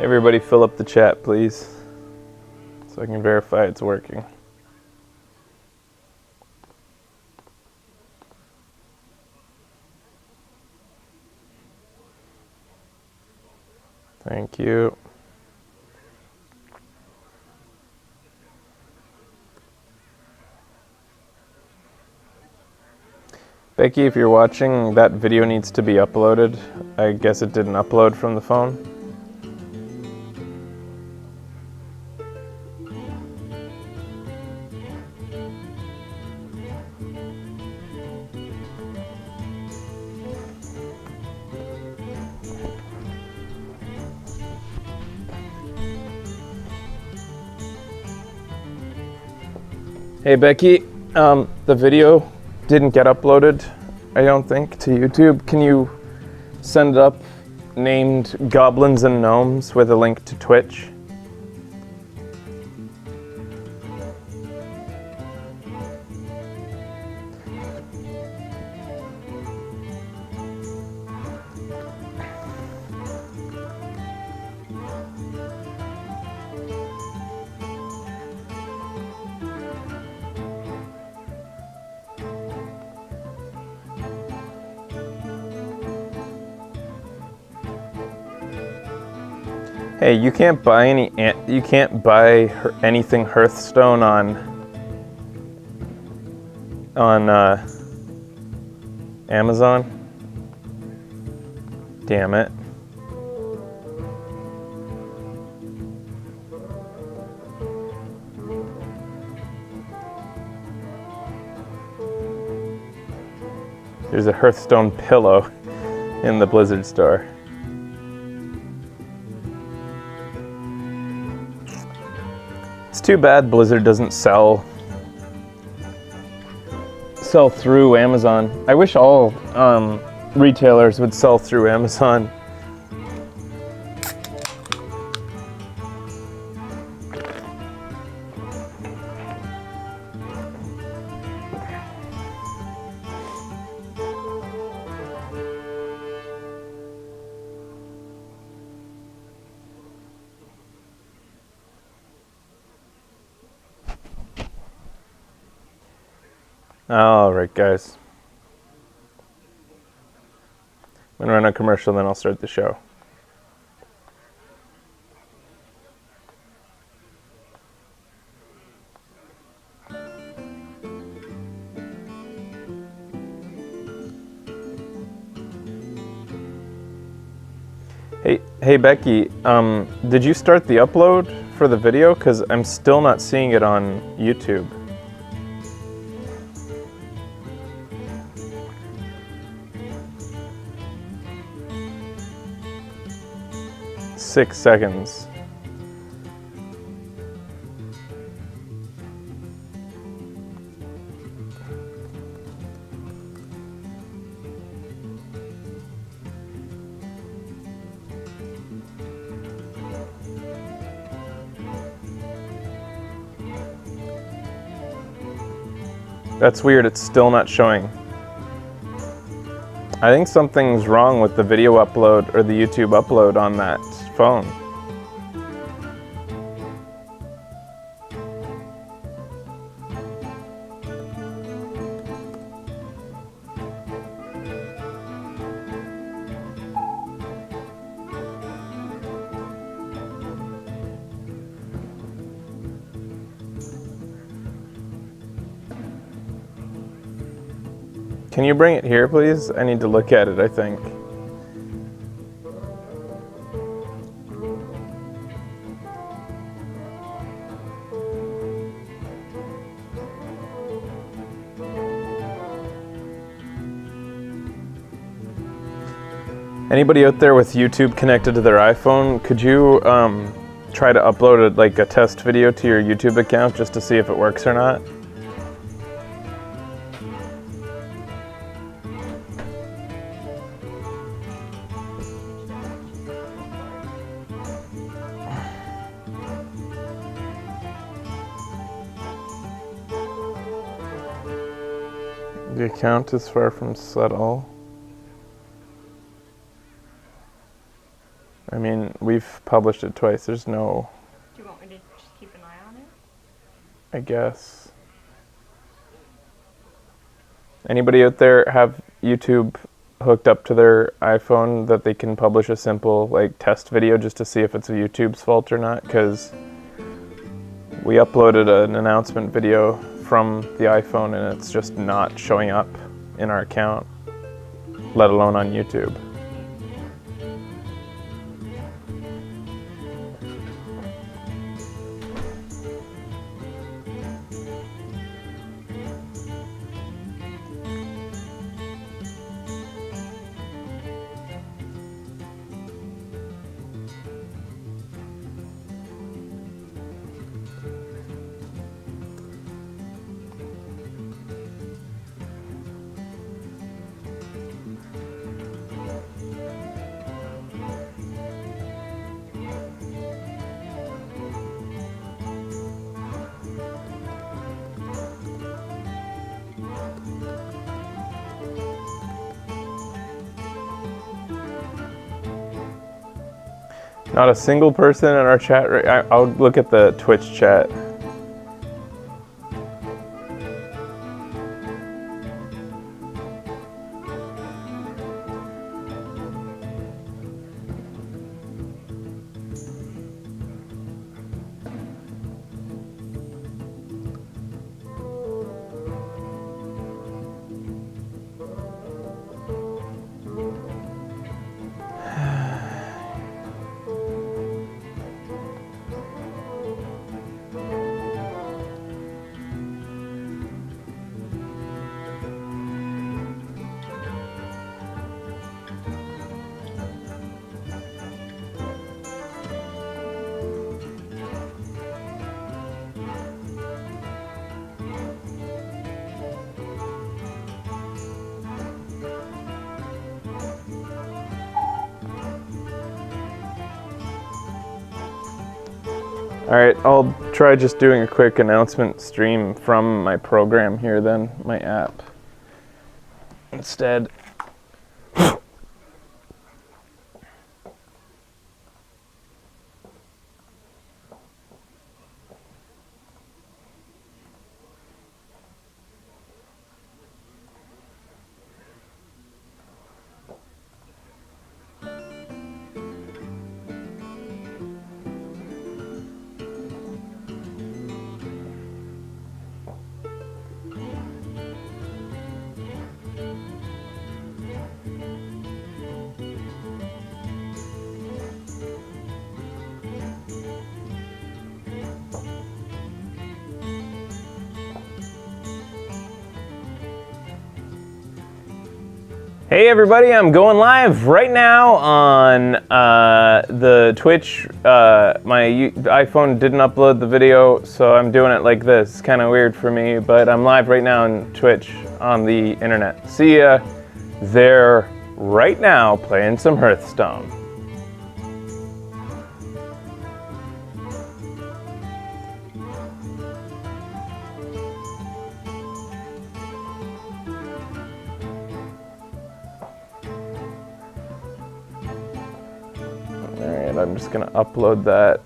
Everybody fill up the chat, please, so I can verify it's working. Thank you. Becky, if you're watching, that video needs to be uploaded. I guess it didn't upload from the phone. Hey Becky, the video didn't get uploaded, I don't think, to YouTube. Can you send it up named Goblins and Gnomes with a link to Twitch? Hey, you can't buy anything Hearthstone on Amazon. Damn it. There's a Hearthstone pillow in the Blizzard store. It's too bad Blizzard doesn't sell through Amazon. I wish all retailers would sell through Amazon. All right, guys. I'm gonna run a commercial, then I'll start the show. Hey Becky, did you start the upload for the video? Because I'm still not seeing it on YouTube. Six seconds. That's weird, it's still not showing. I think something's wrong with the video upload or the YouTube upload on that phone. Can you bring it here, please? I need to look at it, I think. Anybody out there with YouTube connected to their iPhone, could you try to upload a test video to your YouTube account just to see if it works or not? The account is far from settle. I mean, we've published it twice. There's no... Do you want me to just keep an eye on it? I guess. Anybody out there have YouTube hooked up to their iPhone that they can publish a simple like test video just to see if it's YouTube's fault or not? Because we uploaded an announcement video from the iPhone and it's just not showing up in our account, let alone on YouTube. Not a single person in our chat. I'll look at the Twitch chat. All right, I'll try just doing a quick announcement stream from my program here then, my app, instead. Hey everybody, I'm going live right now on the Twitch. My iPhone didn't upload the video, so I'm doing it like this. It's kind of weird for me, but I'm live right now on Twitch on the internet. See ya there right now playing some Hearthstone. Alright, I'm just gonna upload that.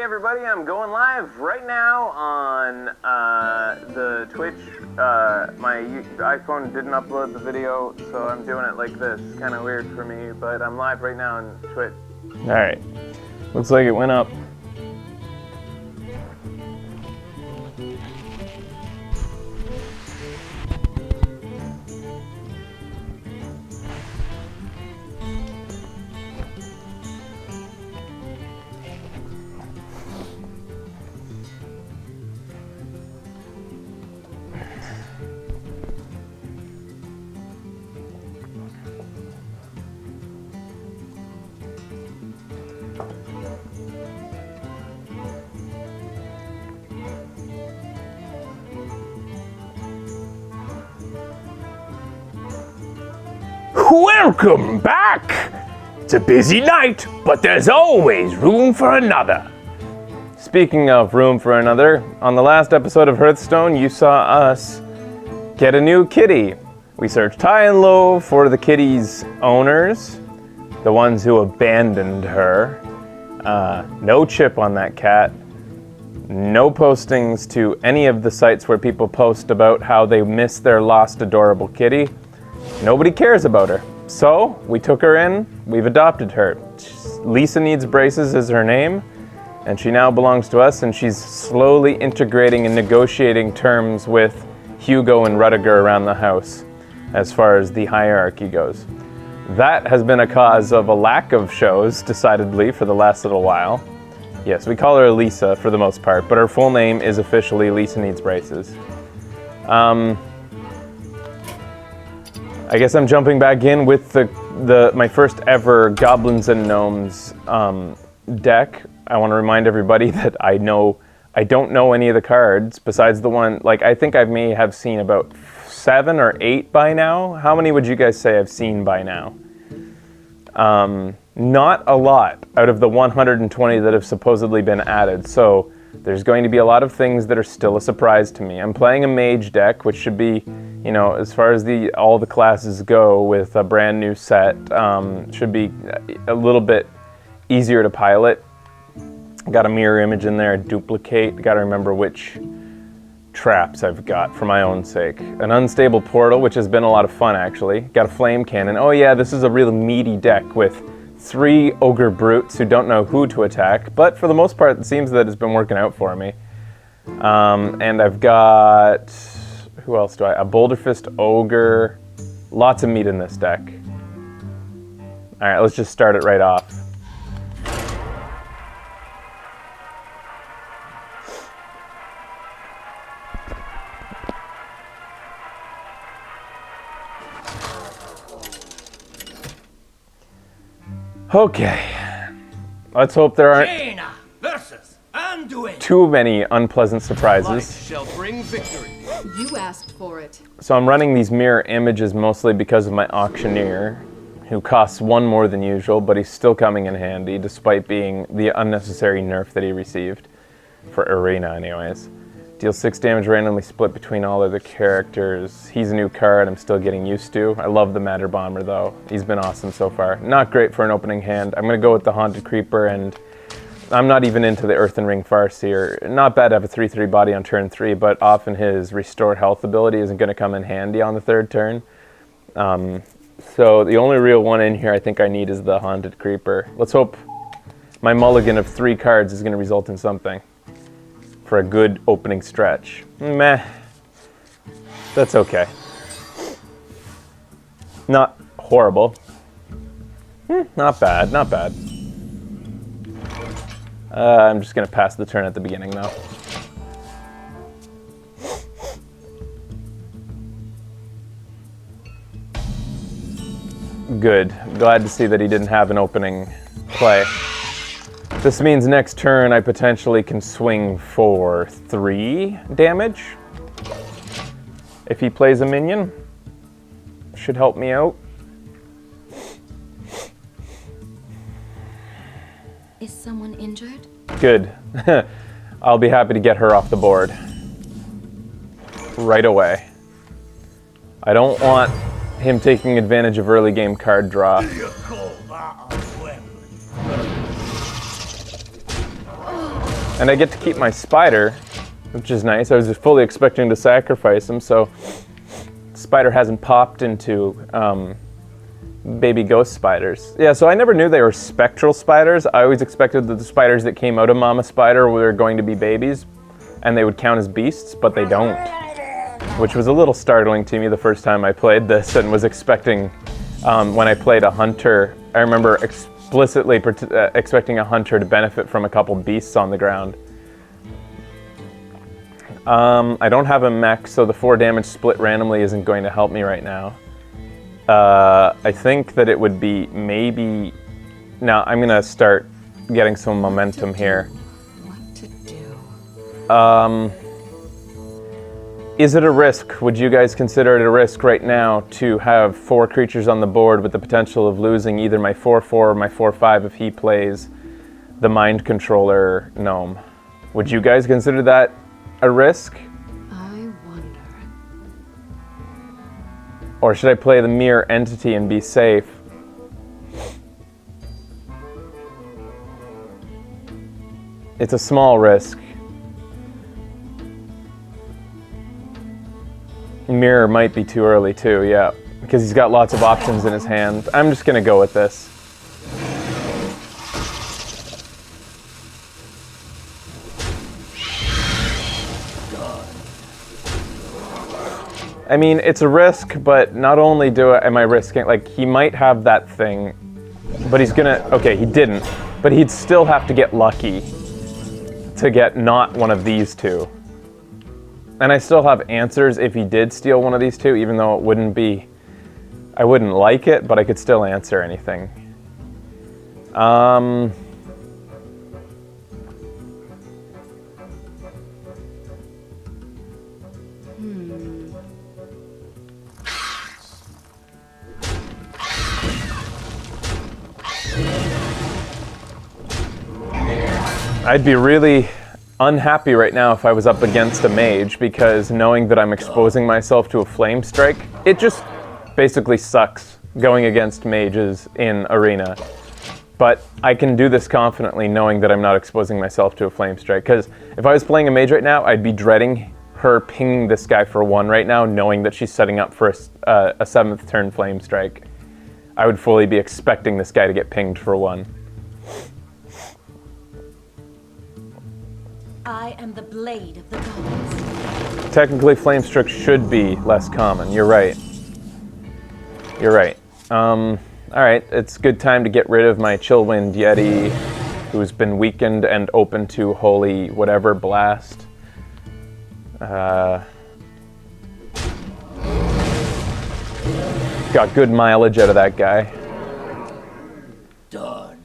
everybody, I'm going live right now on the Twitch. My iPhone didn't upload the video, so I'm doing it like this. Kind of weird for me, but I'm live right now on Twitch. Alright, looks like it went up. Welcome back! It's a busy night, but there's always room for another. Speaking of room for another, on the last episode of Hearthstone, you saw us get a new kitty. We searched high and low for the kitty's owners, the ones who abandoned her. No chip on that cat. No postings to any of the sites where people post about how they miss their lost adorable kitty. Nobody cares about her. So, we took her in, we've adopted her. Lisa Needs Braces is her name, and she now belongs to us, and she's slowly integrating and negotiating terms with Hugo and Rudiger around the house, as far as the hierarchy goes. That has been a cause of a lack of shows, decidedly, for the last little while. Yes, we call her Lisa for the most part, but her full name is officially Lisa Needs Braces. I guess I'm jumping back in with my first ever Goblins and Gnomes deck. I want to remind everybody that I don't know any of the cards besides the one, like I think I may have seen about 7 or 8 by now. How many would you guys say I've seen by now? Not a lot out of the 120 that have supposedly been added. So there's going to be a lot of things that are still a surprise to me. I'm playing a mage deck, which should be, you know, as far as all the classes go with a brand new set, should be a little bit easier to pilot. Got a mirror image in there, duplicate. Got to remember which traps I've got for my own sake. An unstable portal, which has been a lot of fun actually. Got a flame cannon. Oh yeah, this is a real meaty deck with 3 ogre brutes who don't know who to attack, but for the most part it seems that it's been working out for me. And I've got, who else do I, a Boulderfist ogre. Lots of meat in this deck. Alright, let's just start it right off. Okay, let's hope there aren't too many unpleasant surprises. Shall bring victory. You asked for it. So I'm running these mirror images mostly because of my auctioneer, who costs 1 more than usual, but he's still coming in handy despite being the unnecessary nerf that he received, for Arena anyways. Deals 6 damage randomly split between all other characters. He's a new card I'm still getting used to. I love the Matter Bomber though. He's been awesome so far. Not great for an opening hand. I'm going to go with the Haunted Creeper, and I'm not even into the Earthen Ring Farseer. Not bad to have a 3/3 body on turn 3, but often his Restore Health ability isn't going to come in handy on the 3rd turn. So the only real one in here I think I need is the Haunted Creeper. Let's hope my mulligan of 3 cards is going to result in something for a good opening stretch. Meh. That's okay. Not horrible. Not bad, not bad. I'm just going to pass the turn at the beginning though. Good. Glad to see that he didn't have an opening play. This means next turn I potentially can swing for 3 damage. If he plays a minion, should help me out. Is someone injured? Good. I'll be happy to get her off the board right away. I don't want him taking advantage of early game card draw. Do you call that a weapon? And I get to keep my spider, which is nice. I was just fully expecting to sacrifice him, so spider hasn't popped into baby ghost spiders. Yeah, so I never knew they were spectral spiders. I always expected that the spiders that came out of Mama Spider were going to be babies, and they would count as beasts, but they don't. Which was a little startling to me the first time I played this, and was expecting, when I played a hunter, I remember explicitly expecting a hunter to benefit from a couple beasts on the ground. I don't have a mech, so the 4 damage split randomly isn't going to help me right now. I think that it would be maybe... Now, I'm going to start getting some momentum here. What to do? Is it a risk? Would you guys consider it a risk right now to have 4 creatures on the board with the potential of losing either my 4/4 or my 4/5 if he plays the Mind Controller Gnome? Would you guys consider that a risk? I wonder. Or should I play the Mirror Entity and be safe? It's a small risk. Mirror might be too early too, yeah. Because he's got lots of options in his hand. I'm just gonna go with this. I mean, it's a risk, but not only am I risking, like, he might have that thing, but he's gonna, okay, he didn't, but he'd still have to get lucky to get not one of these two. And I still have answers if he did steal one of these two, even though it wouldn't be, I wouldn't like it, but I could still answer anything. I'd be really unhappy right now if I was up against a mage, because knowing that I'm exposing myself to a flame strike, it just basically sucks going against mages in arena. But I can do this confidently knowing that I'm not exposing myself to a flame strike, because if I was playing a mage right now, I'd be dreading her pinging this guy for 1 right now, knowing that she's setting up for a 7th turn flame strike. I would fully be expecting this guy to get pinged for 1. I am the blade of the gods. Technically, flame strike should be less common. You're right. You're right. All right, it's a good time to get rid of my Chillwind Yeti, who's been weakened and open to holy whatever blast. Got good mileage out of that guy. Done.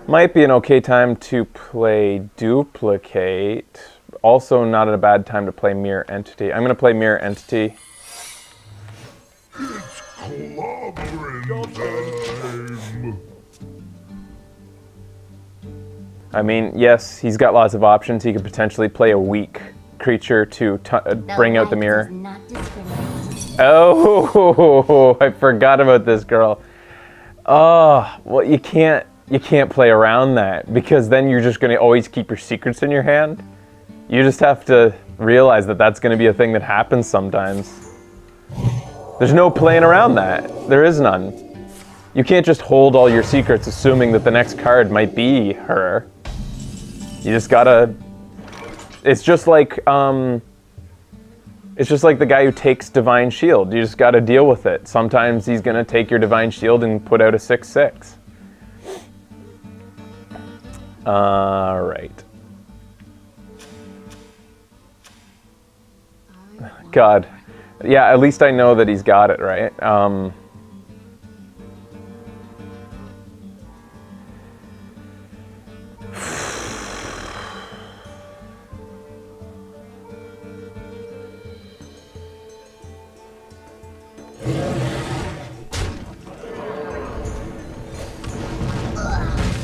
Might be an okay time to play Duplicate. Also not a bad time to play Mirror Entity. I'm going to play Mirror Entity. It's clobbering time. I mean, yes, he's got lots of options. He could potentially play a weak creature to bring out the mirror. Oh, I forgot about this girl. Oh, well, you can't play around that, because then you're just going to always keep your secrets in your hand. You just have to realize that that's going to be a thing that happens sometimes. There's no playing around that. There is none. You can't just hold all your secrets assuming that the next card might be her. You just gotta... It's just like the guy who takes Divine Shield. You just gotta deal with it. Sometimes he's gonna take your Divine Shield and put out a 6/6. Alright. God. Yeah, at least I know that he's got it, right?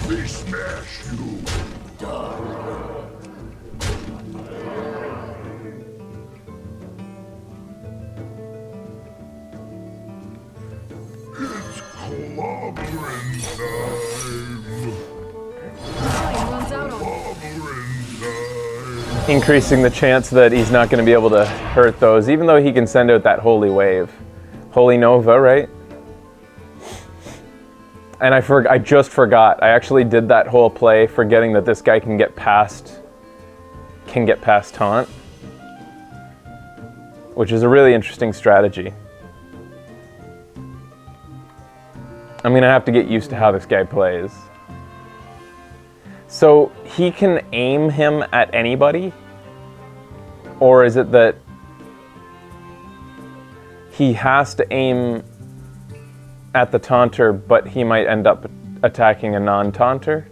We smash you. It's clobbering time. out on it. Increasing the chance that he's not going to be able to hurt those, even though he can send out that Holy Wave. Holy Nova, right? And I just forgot. I actually did that whole play forgetting that this guy can get past taunt, which is a really interesting strategy. I'm going to have to get used to how this guy plays. So he can aim him at anybody? Or is it that he has to aim at the taunter, but he might end up attacking a non-taunter?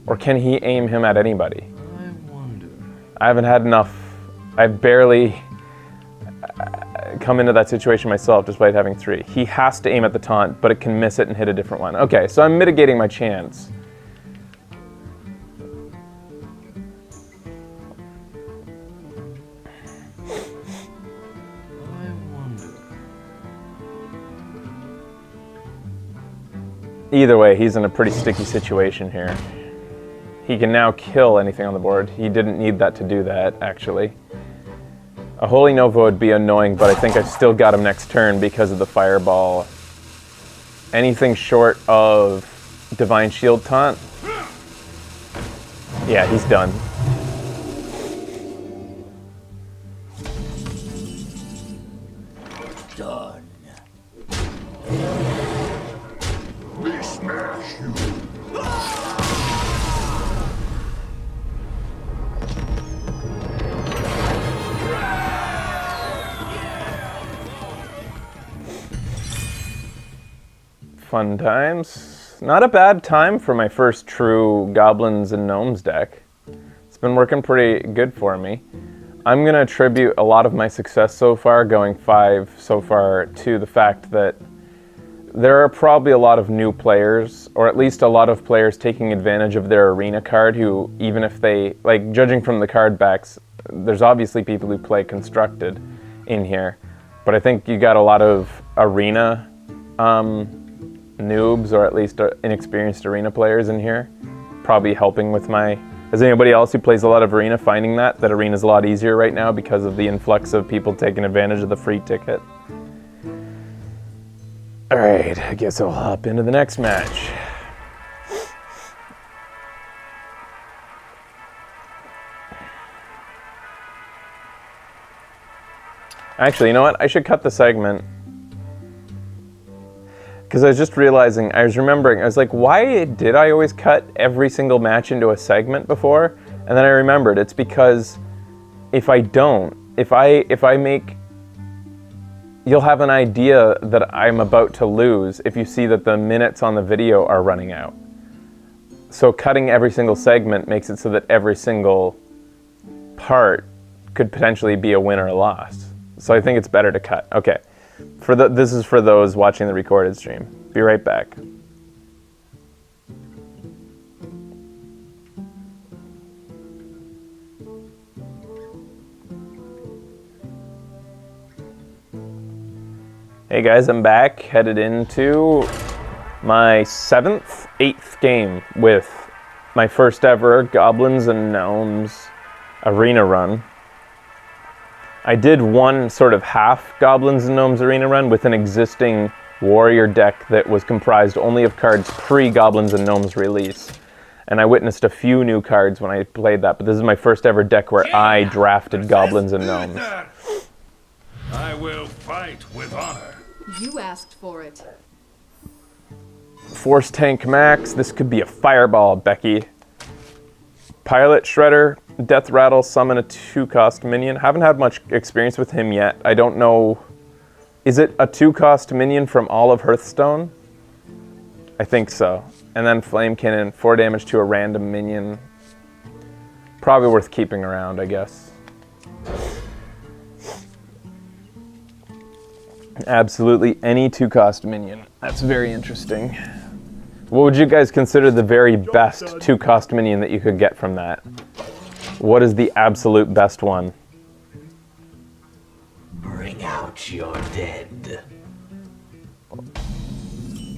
Or can he aim him at anybody? I wonder. I haven't had enough. I've barely come into that situation myself despite having 3. He has to aim at the taunt, but it can miss it and hit a different one. Okay, so I'm mitigating my chance. Either way, he's in a pretty sticky situation here. He can now kill anything on the board. He didn't need that to do that, actually. A Holy Nova would be annoying, but I think I've still got him next turn because of the Fireball. Anything short of Divine Shield Taunt? Yeah, he's done. Done. We smash you. Fun times. Not a bad time for my first true Goblins and Gnomes deck. It's been working pretty good for me. I'm going to attribute a lot of my success so far, going 5 so far, to the fact that there are probably a lot of new players, or at least a lot of players taking advantage of their arena card who, even if they, like, judging from the card backs, there's obviously people who play constructed in here, but I think you got a lot of arena noobs, or at least inexperienced arena players in here, probably helping with my... Is anybody else who plays a lot of arena finding that arena's a lot easier right now because of the influx of people taking advantage of the free ticket? All right, I guess I'll hop into the next match. Actually, you know what? I should cut the segment. Because I was just realizing, I was remembering, I was like, why did I always cut every single match into a segment before? And then I remembered, it's because if I don't, if I make, you'll have an idea that I'm about to lose if you see that the minutes on the video are running out. So cutting every single segment makes it so that every single part could potentially be a win or a loss. So I think it's better to cut. Okay. This is for those watching the recorded stream. Be right back. Hey guys, I'm back, headed into my 8th game with my first ever Goblins and Gnomes arena run. I did one sort of half Goblins and Gnomes arena run with an existing warrior deck that was comprised only of cards pre-Goblins and Gnomes release. And I witnessed a few new cards when I played that, but this is my first ever deck where I drafted Goblins and Gnomes. I will fight with honor. You asked for it. Force Tank Max, this could be a fireball, Becky. Pilot Shredder, Death Rattle, summon a 2-cost minion. Haven't had much experience with him yet. I don't know. Is it a 2-cost minion from all of Hearthstone? I think so. And then Flame Cannon, 4 damage to a random minion. Probably worth keeping around, I guess. Absolutely any 2-cost minion. That's very interesting. What would you guys consider the very best 2-cost minion that you could get from that? What is the absolute best one? Bring out your dead.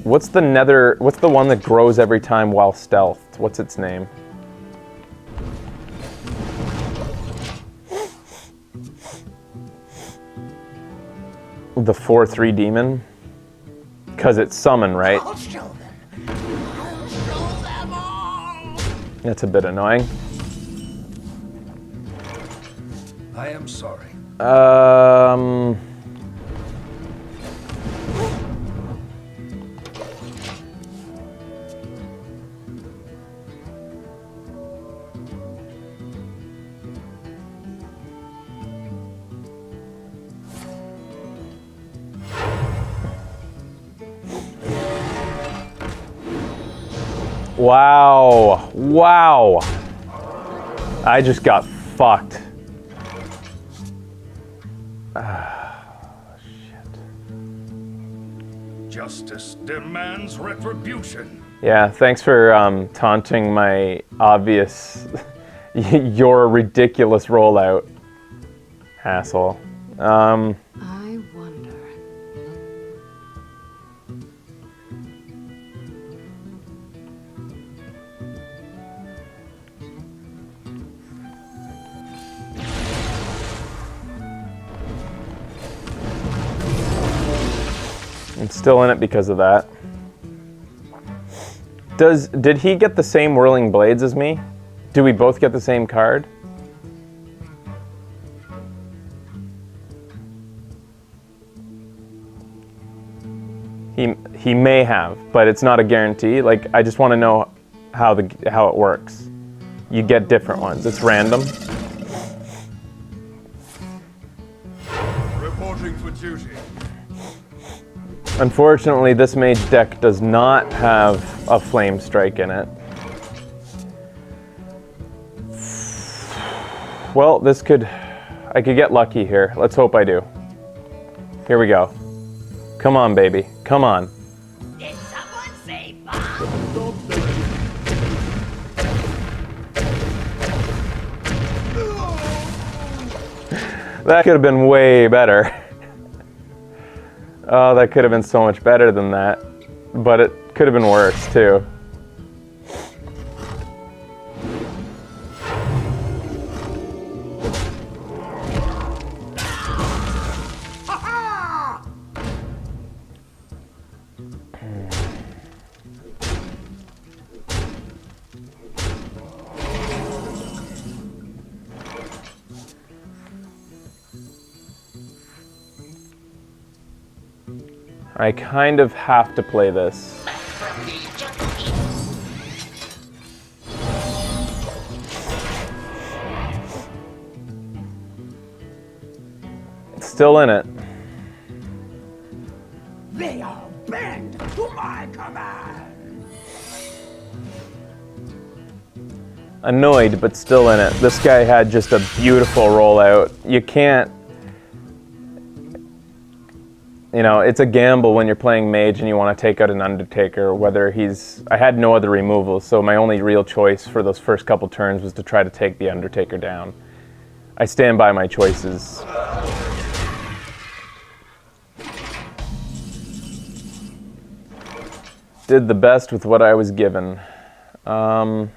What's the one that grows every time while stealthed? What's its name? the 4/3 demon. Because it's summon, right? I'll show them. I'll show them all. That's a bit annoying. I am sorry. Wow. Wow. I just got fucked. Shit. Justice demands retribution. Yeah, thanks for taunting my obvious, your ridiculous rollout, asshole. I wonder. I'm still in it because of that. Did he get the same Whirling Blades as me? Do we both get the same card? He may have, but it's not a guarantee. Like, I just want to know how it works. You get different ones. It's random. Reporting for duty. Unfortunately, this mage deck does not have a Flame Strike in it. Well, I could get lucky here. Let's hope I do. Here we go. Come on, baby. Come on. Did someone say bomb? That could have been way better. Oh, that could have been so much better than that. But it could have been worse, too. I kind of have to play this. It's still in it. They all bend to my command. Annoyed, but still in it. This guy had just a beautiful rollout. You can't... You know, it's a gamble when you're playing mage and you want to take out an Undertaker, whether he's... I had no other removals, so my only real choice for those first couple turns was to try to take the Undertaker down. I stand by my choices. Did the best with what I was given. Right.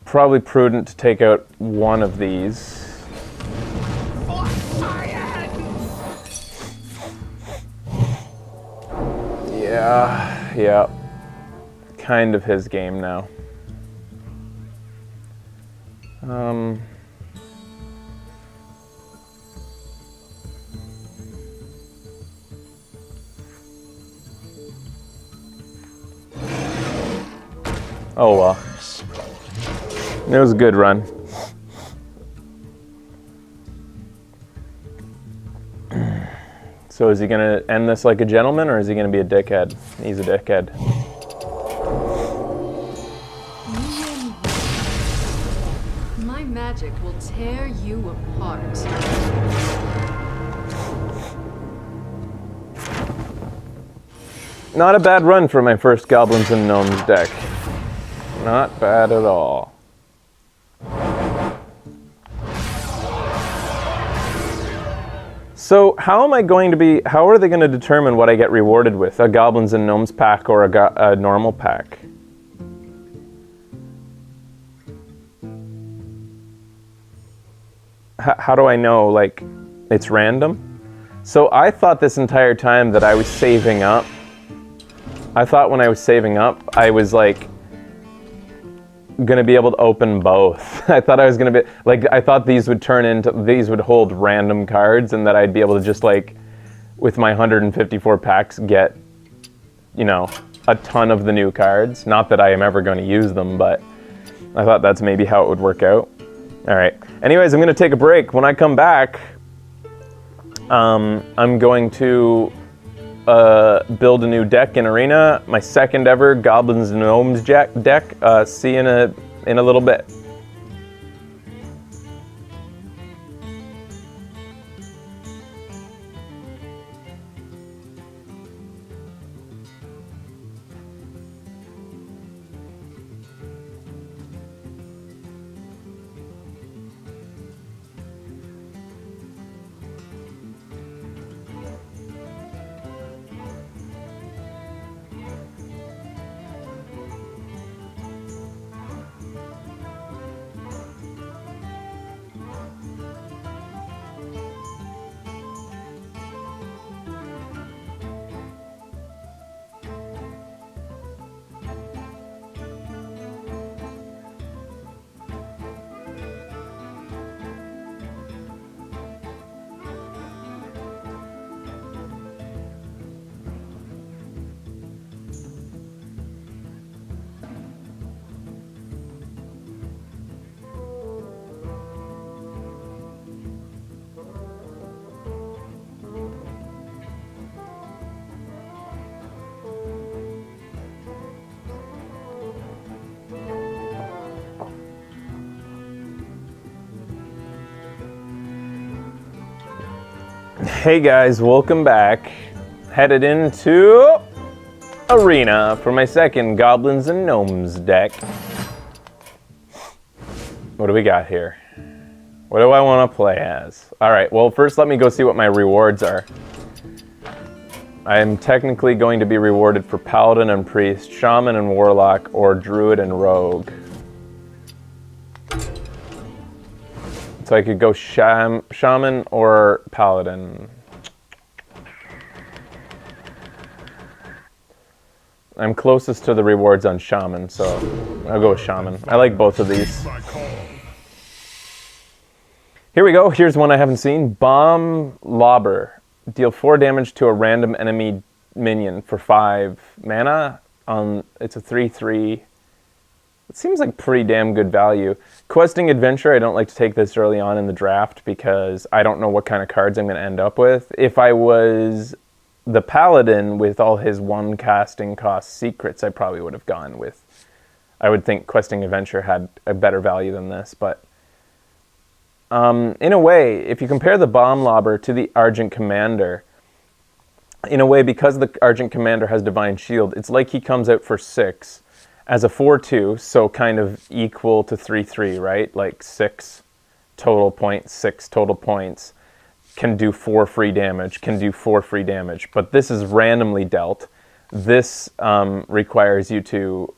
Probably prudent to take out one of these. Yeah. Kind of his game now. Oh well. It was a good run. So is he gonna end this like a gentleman, or is he gonna be a dickhead? He's a dickhead. My magic will tear you apart. Not a bad run for my first Goblins and Gnomes deck. Not bad at all. So how are they going to determine what I get rewarded with? A Goblins and Gnomes pack or a normal pack? how do I know, like, it's random? So I thought this entire time that I was saving up. I thought when I was saving up, I was, like, gonna be able to open both. I thought I was gonna be, like, I thought these would hold random cards, and that I'd be able to just, like, with my 154 packs, get, you know, a ton of the new cards. Not that I am ever going to use them, but I thought that's maybe how it would work out. All right. Anyways, I'm going to take a break. When I come back, I'm going to build a new deck in Arena, my second ever Goblins and Gnomes deck. See you in a little bit. Hey guys, welcome back. Headed into Arena for my second Goblins and Gnomes deck. What do we got here? What do I want to play as? Alright, well first let me go see what my rewards are. I am technically going to be rewarded for Paladin and Priest, Shaman and Warlock, or Druid and Rogue. So I could go Shaman or Paladin. I'm closest to the rewards on Shaman, so I'll go with Shaman. I like both of these. Here we go. Here's one I haven't seen. Bomb Lobber. Deal 4 damage to a random enemy minion for 5 mana. It's a 3/3. It seems like pretty damn good value. Questing Adventure, I don't like to take this early on in the draft because I don't know what kind of cards I'm going to end up with. If I was the Paladin with all his 1 casting cost secrets, I probably would have gone with... I would think Questing Adventure had a better value than this, but... in a way, if you compare the Bomb Lobber to the Argent Commander, in a way, because the Argent Commander has Divine Shield, it's like he comes out for 6 as a 4/2, so kind of equal to 3/3, right? Like 6 total points, 6 total points, can do 4 free damage, but this is randomly dealt. This requires you to,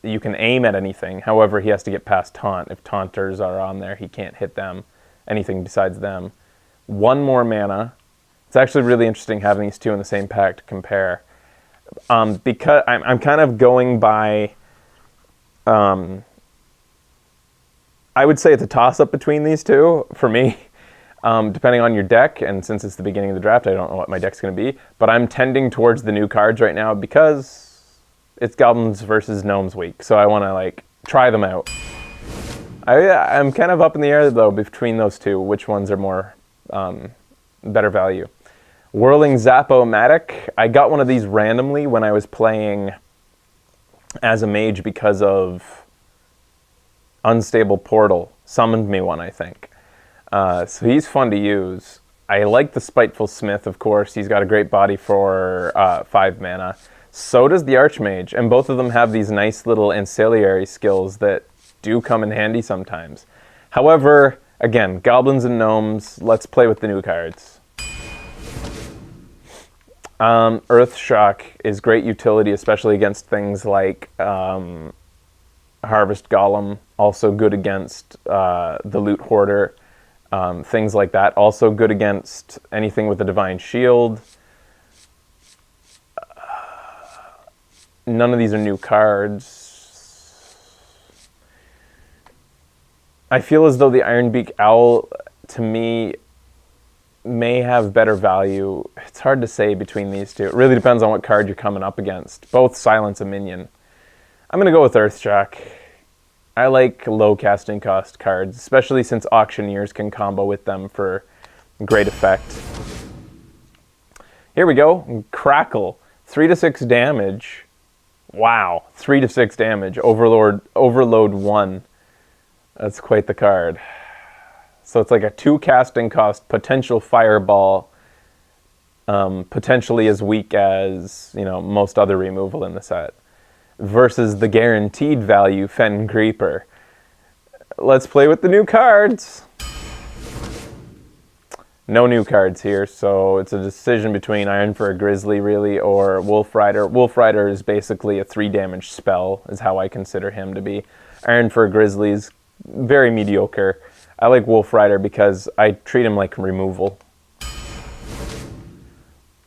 you can aim at anything, however he has to get past taunt. If taunters are on there, he can't hit them, anything besides them. 1 more mana. It's actually really interesting having these two in the same pack to compare. Because I'm kind of going by, I would say it's a toss-up between these two, for me, depending on your deck, and since it's the beginning of the draft, I don't know what my deck's going to be, but I'm tending towards the new cards right now because it's Goblins versus Gnomes week, so I want to, like, try them out. I'm kind of up in the air, though, between those two, which ones are more, better value. Whirling Zap-O-Matic. I got one of these randomly when I was playing as a mage because of Unstable Portal. Summoned me one, I think. So he's fun to use. I like the Spiteful Smith, of course. He's got a great body for 5 mana. So does the Archmage, and both of them have these nice little ancillary skills that do come in handy sometimes. However, again, Goblins and Gnomes, let's play with the new cards. Earth Shock is great utility, especially against things like Harvest Golem, also good against the Loot Hoarder, things like that. Also good against anything with a Divine Shield. None of these are new cards. I feel as though the Ironbeak Owl, to me, may have better value. It's hard to say between these two. It really depends on what card you're coming up against. Both silence a minion. I'm going to go with Earthshock. I like low casting cost cards, especially since Auctioneers can combo with them for great effect. Here we go. Crackle. 3 to 6 damage. Wow. 3 to 6 damage. Overload 1. That's quite the card. So it's like a 2 casting cost potential fireball, potentially as weak as, you know, most other removal in the set, versus the guaranteed value Fen Creeper. Let's play with the new cards. No new cards here, so it's a decision between Iron for a Grizzly, really, or Wolf Rider. Wolf Rider is basically a 3 damage spell, is how I consider him to be. Iron for a Grizzly is very mediocre. I like Wolf Rider because I treat him like removal.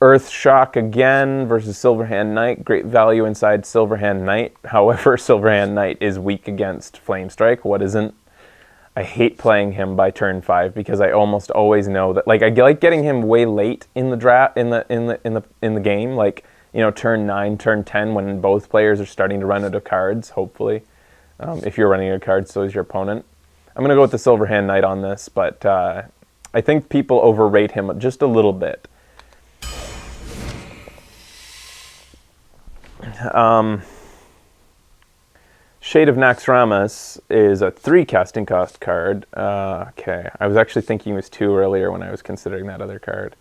Earthshock again versus Silverhand Knight. Great value inside Silverhand Knight. However, Silverhand Knight is weak against Flame Strike. What isn't? I hate playing him by turn 5 because I almost always know that. Like, I like getting him way late in the draft in the game. Like, you know, turn 9, turn 10, when both players are starting to run out of cards. Hopefully, if you're running out of cards, so is your opponent. I'm gonna go with the Silverhand Knight on this, but I think people overrate him just a little bit. Shade of Naxxramas is a 3 casting cost card. Okay, I was actually thinking it was 2 earlier when I was considering that other card.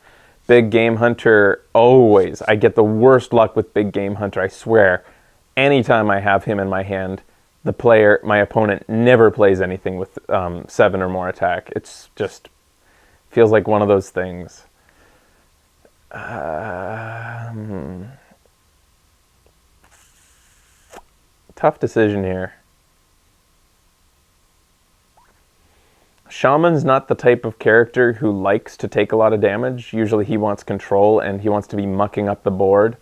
Big Game Hunter, always. I get the worst luck with Big Game Hunter, I swear. Anytime I have him in my hand, the player, my opponent, never plays anything with 7 or more attack. It's just, feels like one of those things. Tough decision here. Shaman's not the type of character who likes to take a lot of damage. Usually he wants control and he wants to be mucking up the board.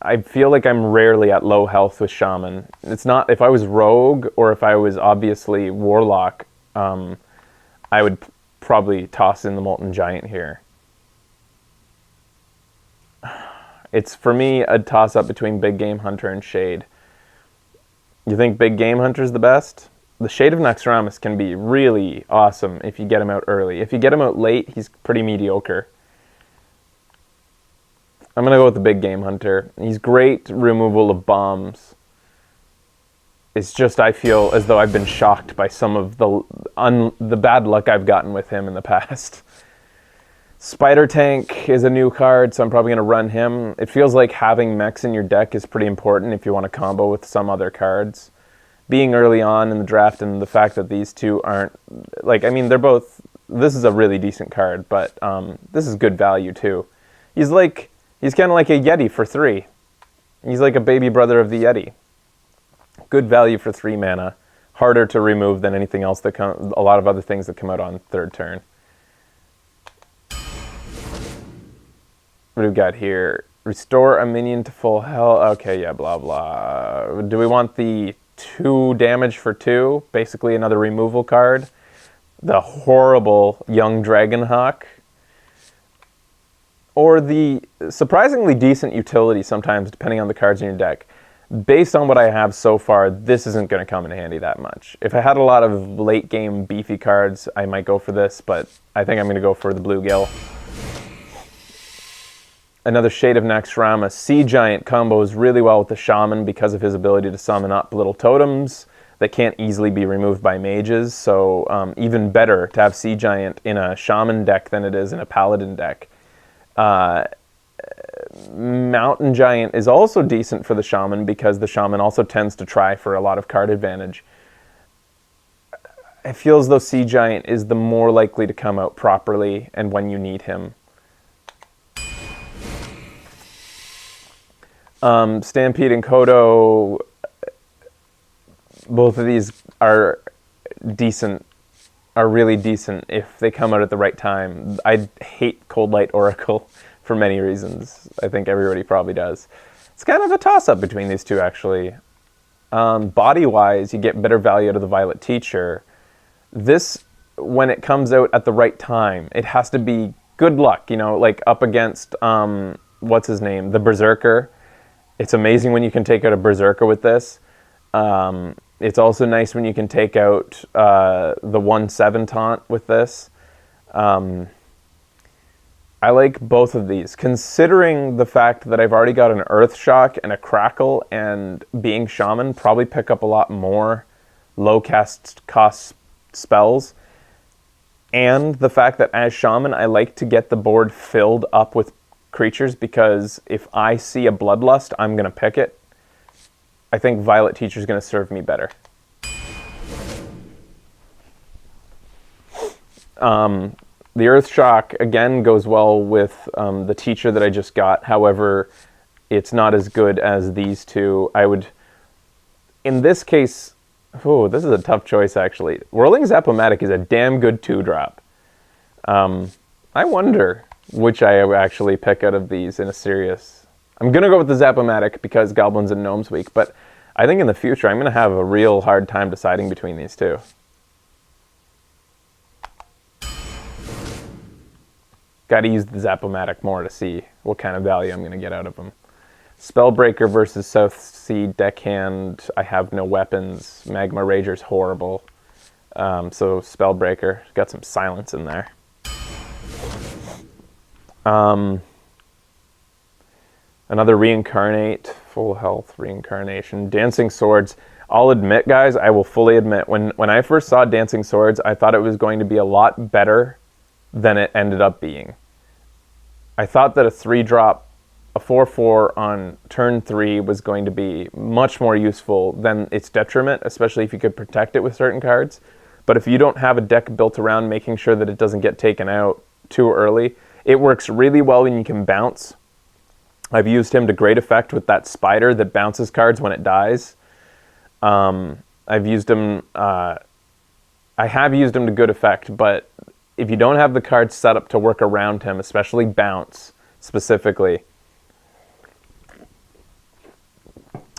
I feel like I'm rarely at low health with Shaman. It's not, if I was Rogue or if I was obviously Warlock, I would probably toss in the Molten Giant here. It's, for me, a toss-up between Big Game Hunter and Shade. You think Big Game Hunter's the best? The Shade of Naxxramas can be really awesome if you get him out early. If you get him out late, he's pretty mediocre. I'm going to go with the Big Game Hunter. He's great removal of bombs. It's just I feel as though I've been shocked by some of the bad luck I've gotten with him in the past. Spider Tank is a new card, so I'm probably going to run him. It feels like having mechs in your deck is pretty important if you want to combo with some other cards. Being early on in the draft and the fact that these two aren't, like, I mean, they're both, this is a really decent card, but this is good value too. He's kind of like a Yeti for 3. He's like a baby brother of the Yeti. Good value for 3 mana. Harder to remove than anything else that a lot of other things that come out on 3rd turn. What do we got here? Restore a minion to full health. Okay, yeah, blah, blah. Do we want the 2 damage for 2? Basically another removal card. The horrible Young Dragonhawk. Or the surprisingly decent utility sometimes, depending on the cards in your deck. Based on what I have so far, this isn't going to come in handy that much. If I had a lot of late game beefy cards, I might go for this, but I think I'm going to go for the Bluegill. Another Shade of Naxxramas. Sea Giant combos really well with the Shaman because of his ability to summon up little totems that can't easily be removed by mages. So even better to have Sea Giant in a Shaman deck than it is in a Paladin deck. Mountain Giant is also decent for the Shaman because the Shaman also tends to try for a lot of card advantage. It feels as though Sea Giant is the more likely to come out properly and when you need him. Stampede and Kodo, both of these are decent, are really decent if they come out at the right time. I hate Cold Light Oracle for many reasons. I think everybody probably does. It's kind of a toss-up between these two, actually. Body-wise, you get better value out of the Violet Teacher. This, when it comes out at the right time, it has to be good luck, you know, like up against, what's his name, the Berserker. It's amazing when you can take out a Berserker with this. It's also nice when you can take out the 1/7 taunt with this. I like both of these, considering the fact that I've already got an Earth Shock and a Crackle, and being Shaman, probably pick up a lot more low cost spells. And the fact that as Shaman, I like to get the board filled up with creatures, because if I see a Bloodlust, I'm going to pick it. I think Violet Teacher is going to serve me better. The Earth Shock, again, goes well with the Teacher that I just got. However, it's not as good as these two. I would, in this case, oh, this is a tough choice, actually. Whirling Zap-O-Matic is a damn good 2-drop. I wonder which I actually pick out of these in a serious... I'm going to go with the Zap-O-Matic because Goblins and Gnomes week, but I think in the future I'm going to have a real hard time deciding between these two. Got to use the Zap-O-Matic more to see what kind of value I'm going to get out of them. Spellbreaker versus South Sea Deckhand. I have no weapons. Magma Rager's horrible. So Spellbreaker. Got some silence in there. Another Reincarnate. Full health Reincarnation. Dancing Swords. I'll admit, guys, I will fully admit, when I first saw Dancing Swords, I thought it was going to be a lot better than it ended up being. I thought that a 3-drop, a 4/4 on turn 3 was going to be much more useful than its detriment, especially if you could protect it with certain cards. But if you don't have a deck built around making sure that it doesn't get taken out too early, it works really well when you can bounce. I've used him to great effect with that spider that bounces cards when it dies. I've used him, I have used him to good effect, but if you don't have the cards set up to work around him, especially bounce specifically.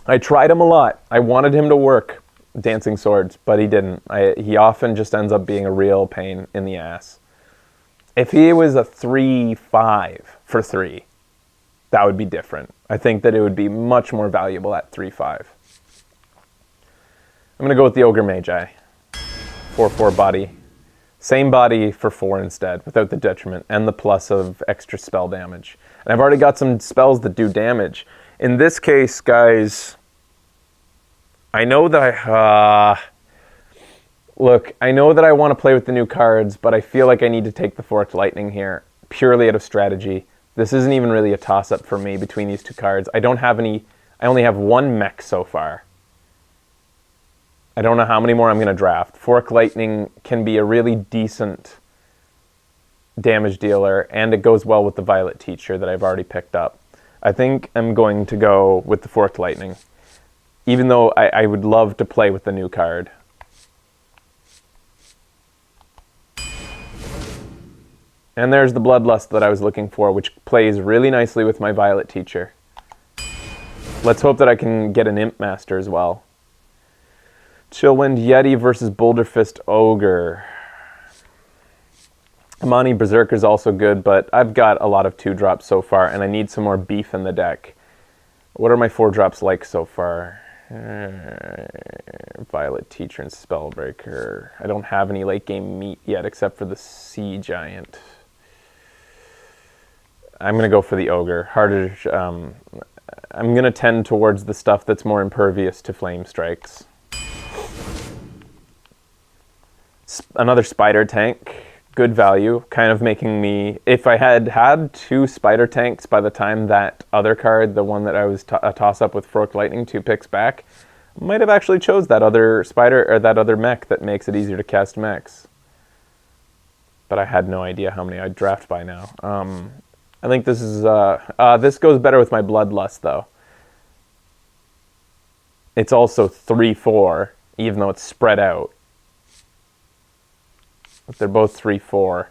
I tried him a lot. I wanted him to work Dancing Swords, but he didn't. He often just ends up being a real pain in the ass. If he was a 3/5 for 3, that would be different. I think that it would be much more valuable at 3/5. I'm going to go with the Ogre Magi. 4/4 body. Same body for 4 instead, without the detriment and the plus of extra spell damage. And I've already got some spells that do damage. In this case, guys, I know that look, I know that I want to play with the new cards, but I feel like I need to take the Forked Lightning here, purely out of strategy. This isn't even really a toss-up for me between these two cards. I don't have any, I only have one mech so far. I don't know how many more I'm going to draft. Forked Lightning can be a really decent damage dealer, and it goes well with the Violet Teacher that I've already picked up. I think I'm going to go with the Forked Lightning, even though I would love to play with the new card. And there's the Bloodlust that I was looking for, which plays really nicely with my Violet Teacher. Let's hope that I can get an Imp Master as well. Chillwind Yeti versus Boulder Fist Ogre. Amani Berserker is also good, but I've got a lot of 2-drops so far, and I need some more beef in the deck. What are my 4-drops like so far? Violet Teacher and Spellbreaker. I don't have any late game meat yet, except for the Sea Giant. I'm going to go for the Ogre. Harder. I'm going to tend towards the stuff that's more impervious to flame strikes. Another Spider Tank. Good value. Kind of making me... If I had had 2 Spider Tanks by the time that other card, the one that I was a toss-up with Forked Lightning 2 picks back, might have actually chose that other Spider, or that other mech that makes it easier to cast mechs. But I had no idea how many I'd draft by now. I think this is... this goes better with my Bloodlust, though. It's also 3/4. even though it's spread out. But they're both 3/4.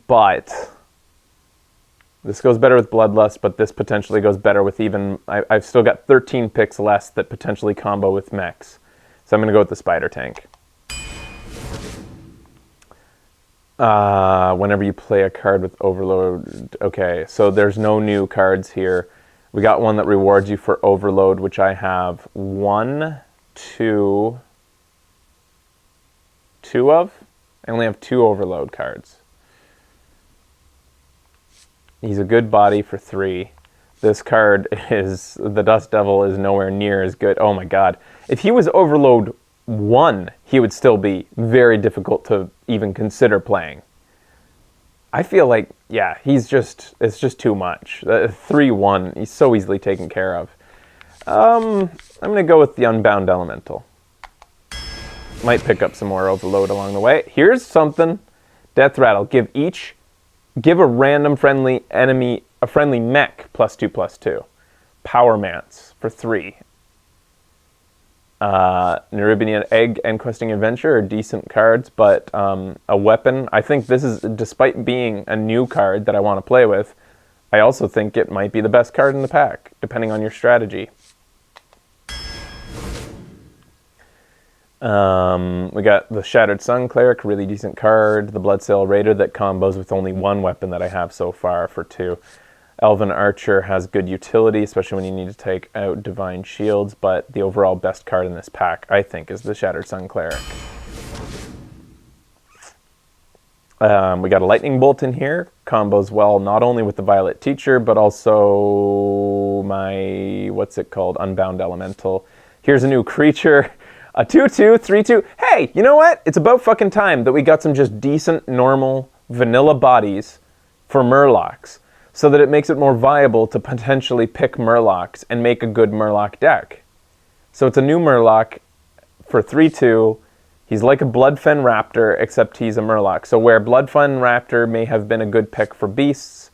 But this goes better with Bloodlust, but this potentially goes better with even... I've still got 13 picks less that potentially combo with mechs. So I'm going to go with the Spider Tank. Whenever you play a card with Overload... Okay, so there's no new cards here. We got one that rewards you for Overload, which I have 1, 2... 2 of? I only have 2 Overload cards. He's a good body for 3. This card is... The Dust Devil is nowhere near as good. Oh my god. If he was Overload 1, he would still be very difficult to even consider playing. I feel like, yeah, it's just too much. 3/1, he's so easily taken care of. I'm going to go with the Unbound Elemental. Might pick up some more Overload along the way. Here's something. Death Rattle. Give a random friendly enemy a friendly mech +2/+2. Power Mance for 3. Nerubian Egg and Questing Adventure are decent cards, but a weapon, I think this is, despite being a new card that I want to play with, I also think it might be the best card in the pack, depending on your strategy. We got the Shattered Sun Cleric, really decent card. The Bloodsail Raider that combos with only 1 weapon that I have so far for 2. Elven Archer has good utility, especially when you need to take out Divine Shields, but the overall best card in this pack, I think, is the Shattered Sun Cleric. We got a Lightning Bolt in here. Combos well not only with the Violet Teacher, but also my, what's it called, Unbound Elemental. Here's a new creature. A 2/2, 3/2. Hey, you know what? It's about fucking time that we got some just decent, normal, vanilla bodies for Murlocs, so that it makes it more viable to potentially pick Murlocs and make a good Murloc deck. So it's a new Murloc for 3/2. He's like a Bloodfen Raptor, except he's a Murloc. So where Bloodfen Raptor may have been a good pick for beasts,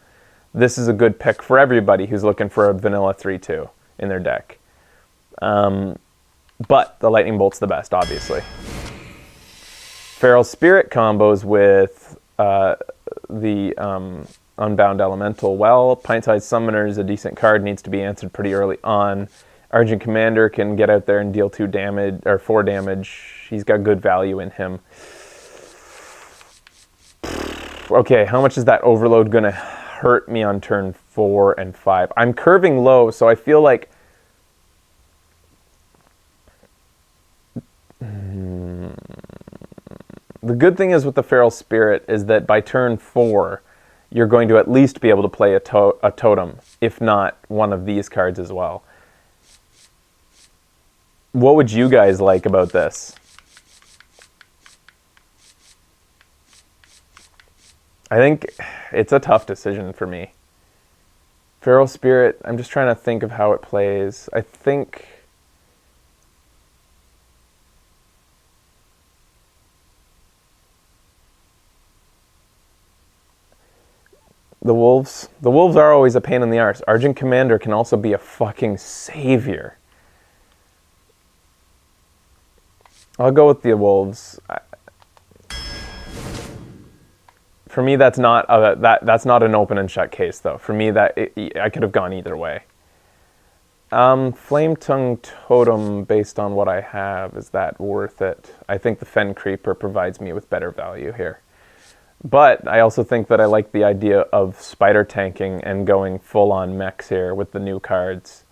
this is a good pick for everybody who's looking for a vanilla 3/2 in their deck. But the Lightning Bolt's the best, obviously. Feral Spirit combos with the Unbound Elemental well. Pint-Sized Summoner is a decent card, needs to be answered pretty early on. Argent Commander can get out there and deal 2 damage, or 4 damage. He's got good value in him. Okay, how much is that Overload going to hurt me on turn 4 and 5? I'm curving low, so I feel like... The good thing is with the Feral Spirit is that by turn 4, you're going to at least be able to play a totem, if not one of these cards as well. What would you guys like about this? I think it's a tough decision for me. Feral Spirit, I'm just trying to think of how it plays. I think... The wolves are always a pain in the arse. Argent Commander can also be a fucking savior. I'll go with the wolves. For me, that's not an open and shut case, though. For me, I could have gone either way. Flame Tongue Totem, based on what I have, is that worth it? I think the Fen Creeper provides me with better value here. But I also think that I like the idea of spider tanking and going full-on mechs here with the new cards.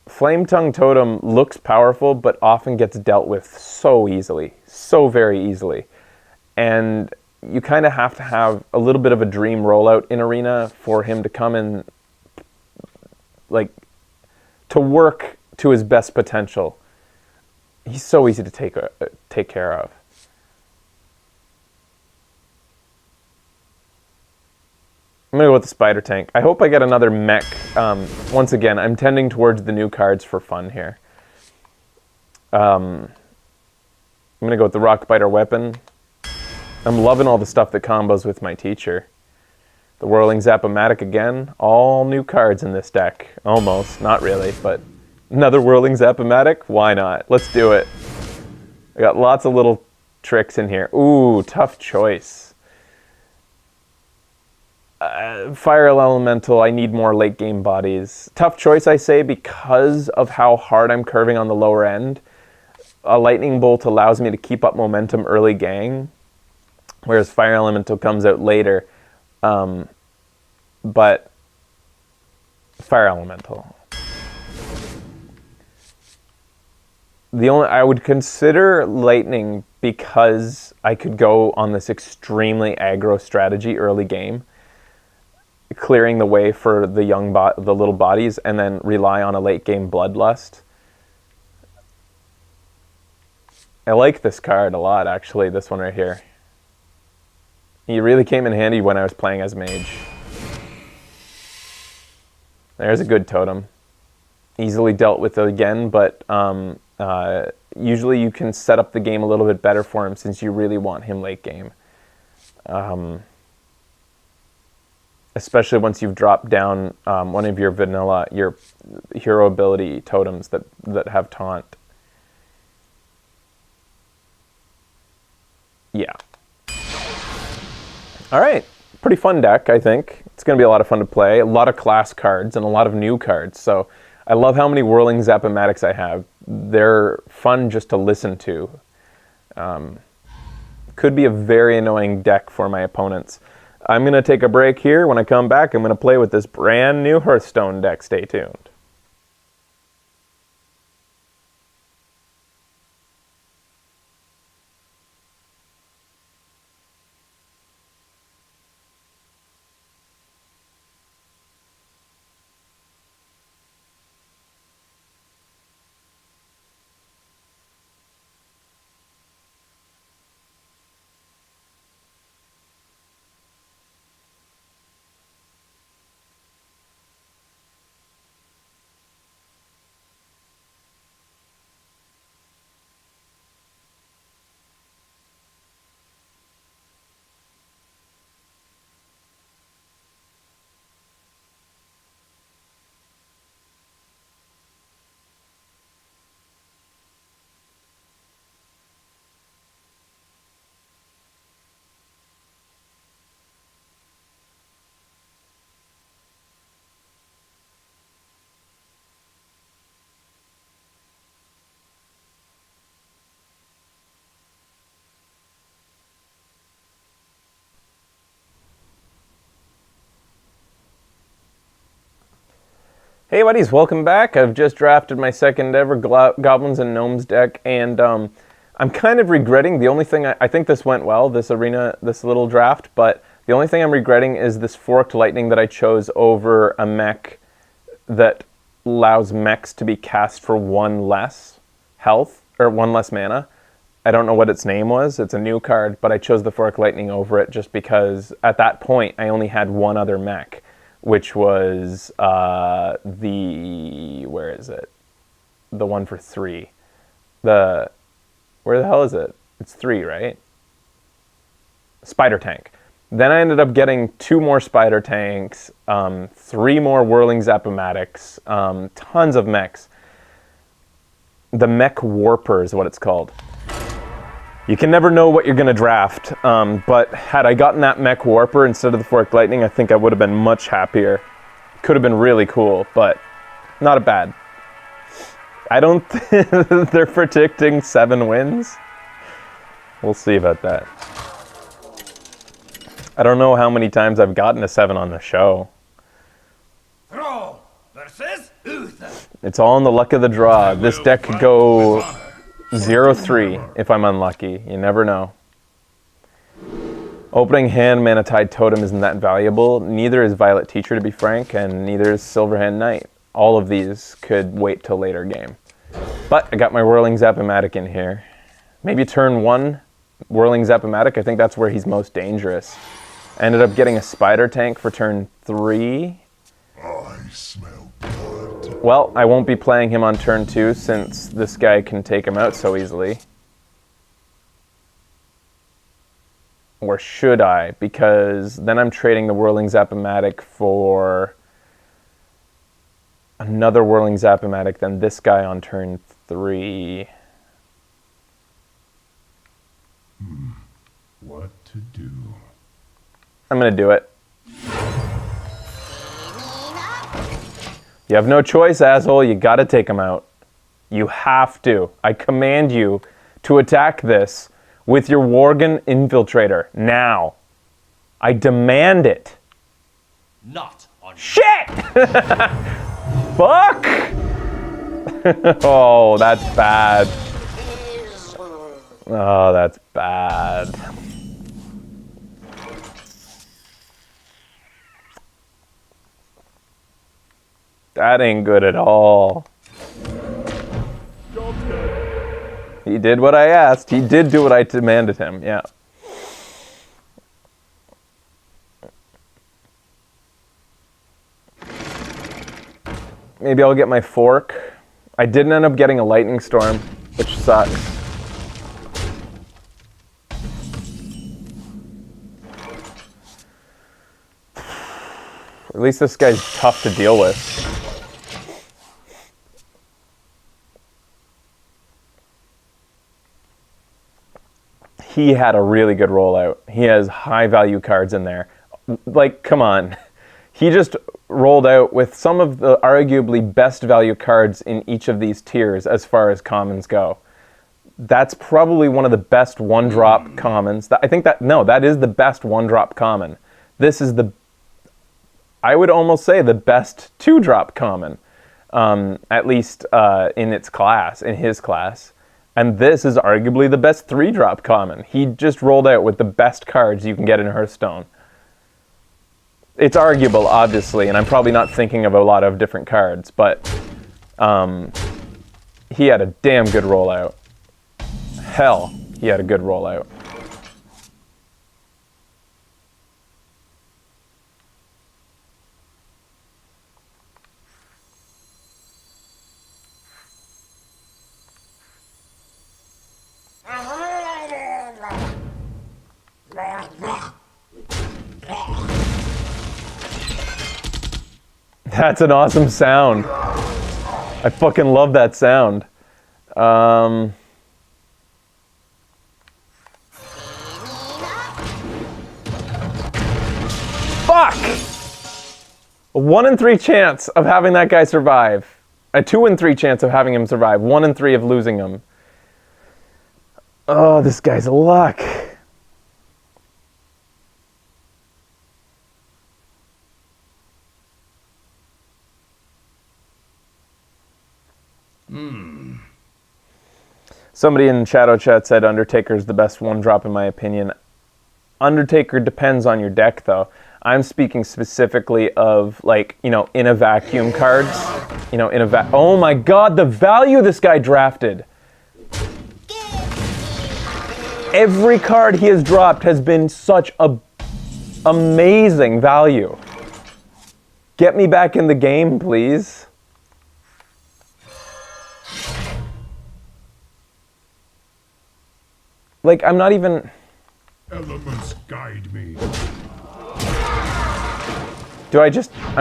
Flame Tongue Totem looks powerful, but often gets dealt with so easily. So very easily. And you kind of have to have a little bit of a dream rollout in Arena for him to come in, like, to work to his best potential. He's so easy to take care of. I'm going to go with the Spider Tank. I hope I get another mech. Once again, I'm tending towards the new cards for fun here. I'm going to go with the Rockbiter Weapon. I'm loving all the stuff that combos with my teacher. The Whirling Zap-O-Matic again. All new cards in this deck. Almost. Not really, but Another Whirling Zap-O-Matic? Why not? Let's do it. I got lots of little tricks in here. Ooh, tough choice. Fire Elemental, I need more late game bodies. Tough choice, I say, because of how hard I'm curving on the lower end. A Lightning Bolt allows me to keep up momentum early game, whereas Fire Elemental comes out later. But Fire Elemental. I would consider Lightning because I could go on this extremely aggro strategy early game, clearing the way for the the little bodies, and then rely on a late game Bloodlust. I like this card a lot, actually, this one right here. He really came in handy when I was playing as Mage. There's a good totem. Easily dealt with again, but usually you can set up the game a little bit better for him since you really want him late game. Especially once you've dropped down one of your hero ability totems that have taunt. Yeah. All right. Pretty fun deck, I think. It's going to be a lot of fun to play. A lot of class cards and a lot of new cards. So I love how many Whirling Zap-O-Matics I have. They're fun just to listen to. Could be a very annoying deck for my opponents. I'm going to take a break here. When I come back, I'm going to play with this brand new Hearthstone deck. Stay tuned. Hey buddies, welcome back. I've just drafted my second ever Goblins and Gnomes deck, and I'm kind of regretting, the only thing, I think this went well, this little draft, but the only thing I'm regretting is this Forked Lightning that I chose over a mech that allows mechs to be cast for one less health, or one less mana. I don't know what its name was, it's a new card, but I chose the Forked Lightning over it just because at that point I only had one other mech, which was where is it? The one for 3. Where the hell is it? It's 3, right? Spider Tank. Then I ended up getting 2 more Spider Tanks, 3 more Whirling Zap-O-Matics, tons of mechs. The Mech Warper is what it's called. You can never know what you're going to draft, but had I gotten that Mech Warper instead of the Forked Lightning, I think I would have been much happier. Could have been really cool, but not a bad. I don't think they're predicting 7 wins. We'll see about that. I don't know how many times I've gotten a 7 on the show. Throw versus Uther. It's all in the luck of the draw. This deck could go 0-3 if I'm unlucky. You never know. Opening hand Mana Tide Totem isn't that valuable. Neither is Violet Teacher, to be frank, and neither is Silverhand Knight. All of these could wait till later game. But I got my Whirling Zap-O-Matic in here. Maybe turn 1 Whirling Zap-O-Matic. I think that's where he's most dangerous. I ended up getting a Spider Tank for turn 3. I smell blood. Well, I won't be playing him on turn 2 since this guy can take him out so easily. Or should I? Because then I'm trading the Whirling Zap-O-Matic for another Whirling Zap-O-Matic, then this guy on turn 3. What to do? I'm going to do it. You have no choice, asshole. You got to take him out. You have to. I command you to attack this with your Worgen Infiltrator now. I demand it. Not on Shit! Fuck! Oh, that's bad. Oh, that's bad. That ain't good at all. He did what I asked. He did do what I demanded him, yeah. Maybe I'll get my fork. I didn't end up getting a lightning storm, which sucks. At least this guy's tough to deal with. He had a really good rollout. He has high value cards in there. Like, come on. He just rolled out with some of the arguably best value cards in each of these tiers as far as commons go. That's probably one of the best one-drop commons. I think that is the best one-drop common. This is I would almost say the best two-drop common, at least in its class, in his class. And this is arguably the best three-drop common. He just rolled out with the best cards you can get in Hearthstone. It's arguable, obviously, and I'm probably not thinking of a lot of different cards, but he had a damn good rollout. Hell, he had a good rollout. That's an awesome sound. I fucking love that sound. Fuck! A 1 in 3 chance of having that guy survive. A 2 in 3 chance of having him survive. 1 in 3 of losing him. Oh, this guy's luck. Somebody in Shadow Chat said Undertaker's the best one drop in my opinion. Undertaker depends on your deck though. I'm speaking specifically of like, you know, in a vacuum cards. You know, oh my god, the value this guy drafted. Every card he has dropped has been such a amazing value. Get me back in the game, please. Like, I'm not even... Elements guide me. I'm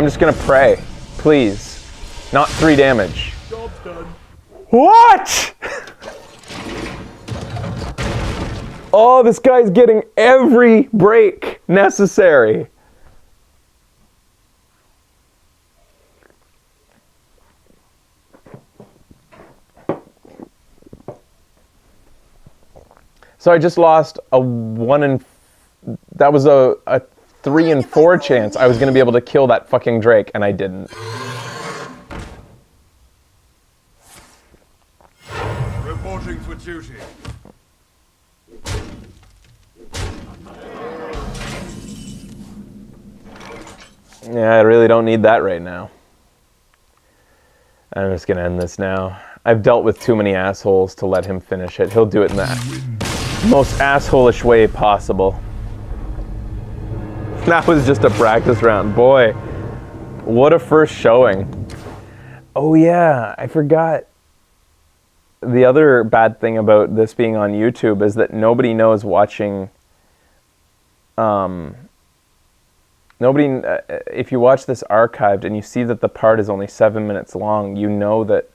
just gonna pray. Please. Not 3 damage. Job's done. What?! Oh, this guy's getting every break necessary. So I just lost a 1 in... That was a 3 in 4 chance I was going to be able to kill that fucking Drake, and I didn't. Reporting for duty. Yeah, I really don't need that right now. I'm just going to end this now. I've dealt with too many assholes to let him finish it. He'll do it in the most asshole-ish way possible. That was just a practice round. Boy, what a first showing. Oh yeah, I forgot. The other bad thing about this being on YouTube is that nobody knows watching Nobody, if you watch this archived and you see that the part is only 7 minutes long, you know that,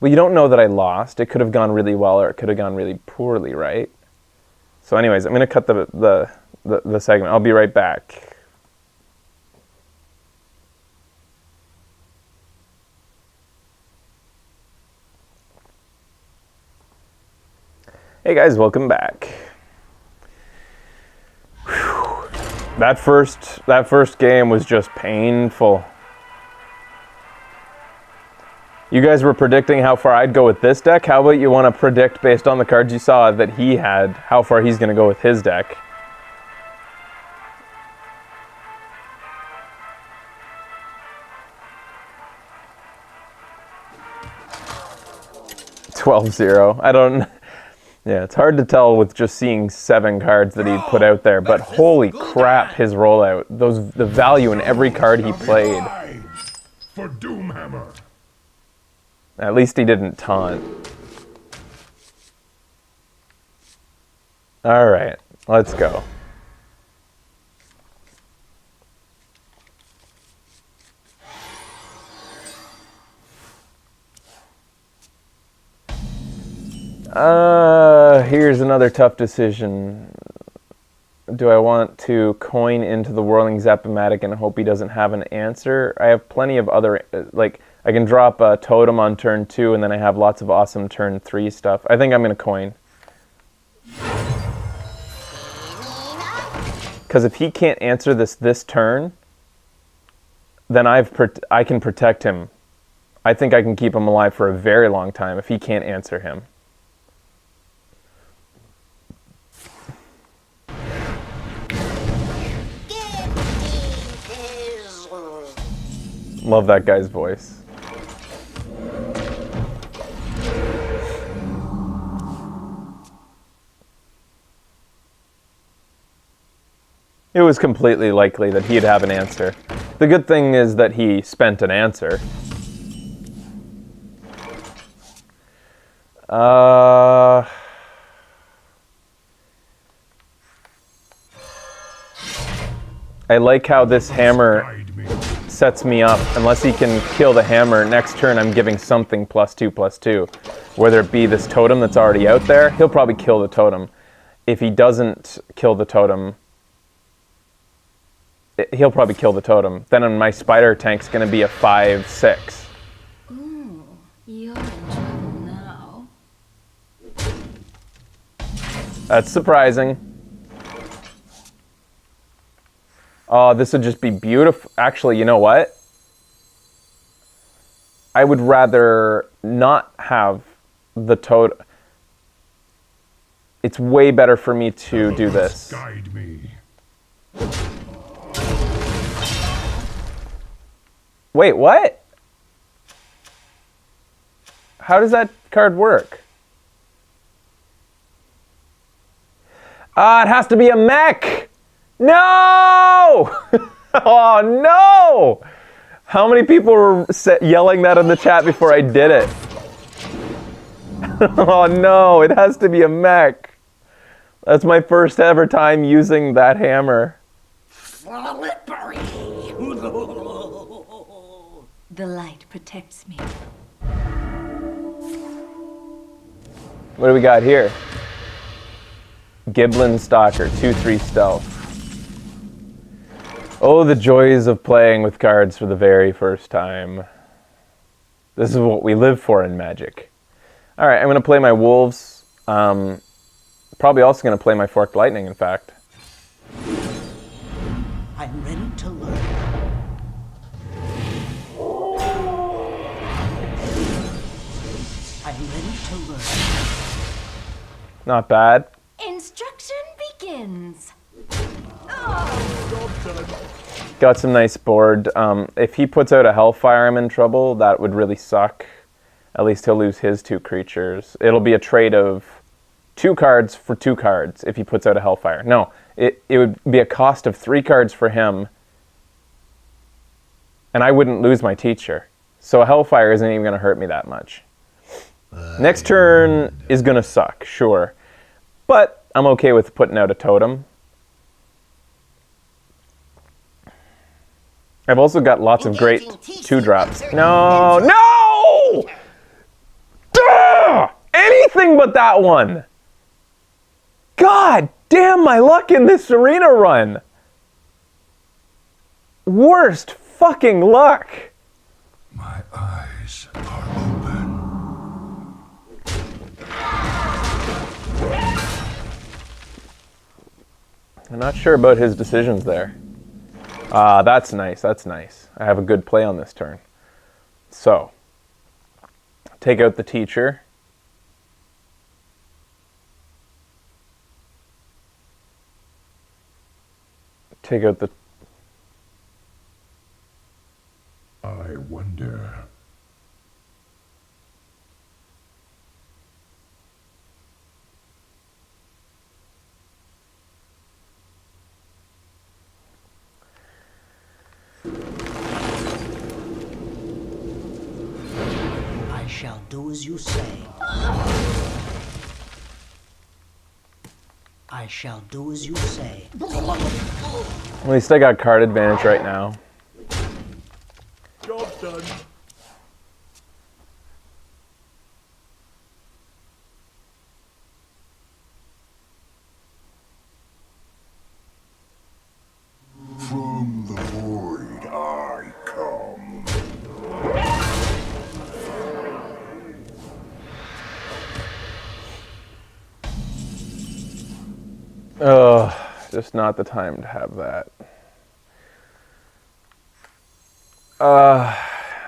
well, you don't know that I lost. It could have gone really well or it could have gone really poorly, right? So anyways, I'm going to cut the segment. I'll be right back. Hey guys, welcome back. Whew. That first game was just painful. You guys were predicting how far I'd go with this deck. How about you want to predict, based on the cards you saw that he had, how far he's going to go with his deck? $12-0. I don't... Yeah, it's hard to tell with just seeing 7 cards that he put out there, but holy crap, his rollout. The value in every card he played. For Doomhammer. At least he didn't taunt. Alright, let's go. Here's another tough decision. Do I want to coin into the Whirling Zap-O-Matic and hope he doesn't have an answer? I have plenty of other, like, I can drop a Totem on turn 2 and then I have lots of awesome turn 3 stuff. I think I'm going to coin. Because if he can't answer this turn, then I can protect him. I think I can keep him alive for a very long time if he can't answer him. Love that guy's voice. It was completely likely that he'd have an answer. The good thing is that he spent an answer. I like how this hammer sets me up. Unless he can kill the hammer, next turn I'm giving something +2/+2. Whether it be this totem that's already out there, he'll probably kill the totem. If he doesn't kill the totem, he'll probably kill the totem. Then my spider tank's going to be a 5/6. Ooh, you're in trouble now. That's surprising. Oh, this would just be beautiful. Actually, you know what? I would rather not have the totem. It's way better for me to do this. Guide me. Wait, what? How does that card work? Ah, it has to be a mech! No! Oh, no! How many people were yelling that in the chat before I did it? Oh, no, it has to be a mech. That's my first ever time using that hammer. Slippery. The light protects me. What do we got here? Giblin Stalker, 2/3 stealth. Oh, the joys of playing with cards for the very first time. This is what we live for in Magic. Alright, I'm going to play my Wolves. Probably also going to play my Forked Lightning, in fact. I'm ready to learn. I'm ready to learn. Not bad. Instruction begins. Got some nice board. If he puts out a Hellfire, I'm in trouble. That would really suck. At least he'll lose his 2 creatures. It'll be a trade of 2 cards for 2 cards if he puts out a Hellfire. No, it would be a cost of 3 cards for him, and I wouldn't lose my teacher. So a Hellfire isn't even going to hurt me that much. Next turn is going to suck, sure. But I'm okay with putting out a totem. I've also got lots of great 2-drops. No, no! Duh! Anything but that one. God damn my luck in this arena run. Worst fucking luck. My eyes are open. I'm not sure about his decisions there. Ah, that's nice, that's nice. I have a good play on this turn. So, take out the teacher. Take out the... I wonder. I shall do as you say. I shall do as you say. At least I got card advantage right now. Job done. From the void I come. Ugh, just not the time to have that.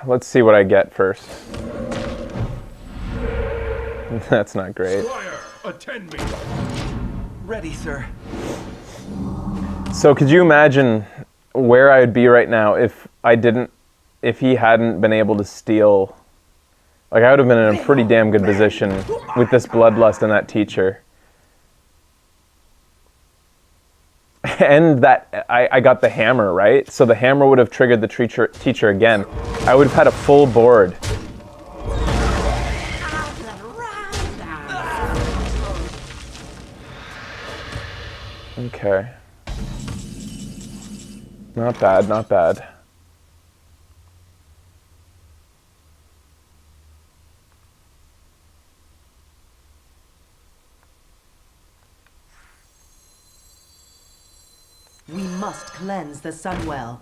Let's see what I get first. That's not great. Squire, attend me. Ready, sir. So could you imagine where I would be right now if he hadn't been able to steal? Like, I would have been in a pretty damn good position with this bloodlust and that teacher. And that I got the hammer, right? So the hammer would have triggered the teacher again. I would have had a full board. Okay. Not bad, not bad. We must cleanse the Sunwell.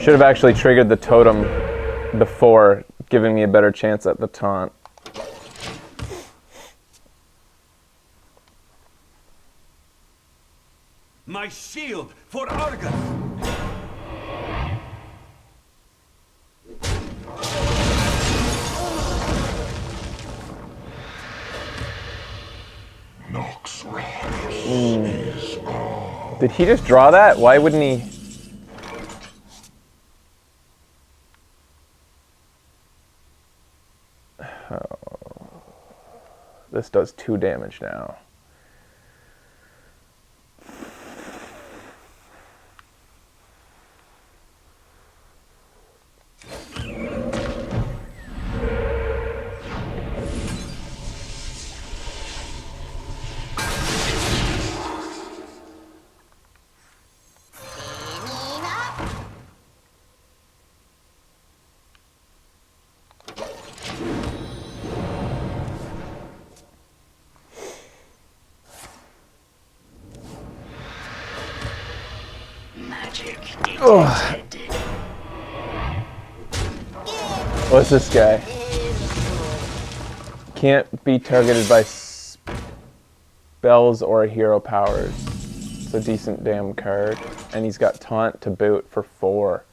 Should have actually triggered the totem before, giving me a better chance at the taunt. My shield for Argus. Nox is all. Did he just draw that? Why wouldn't he? Oh. This does 2 damage now. What's this guy? Can't be targeted by spells or hero powers. It's a decent damn card. And he's got taunt to boot for 4.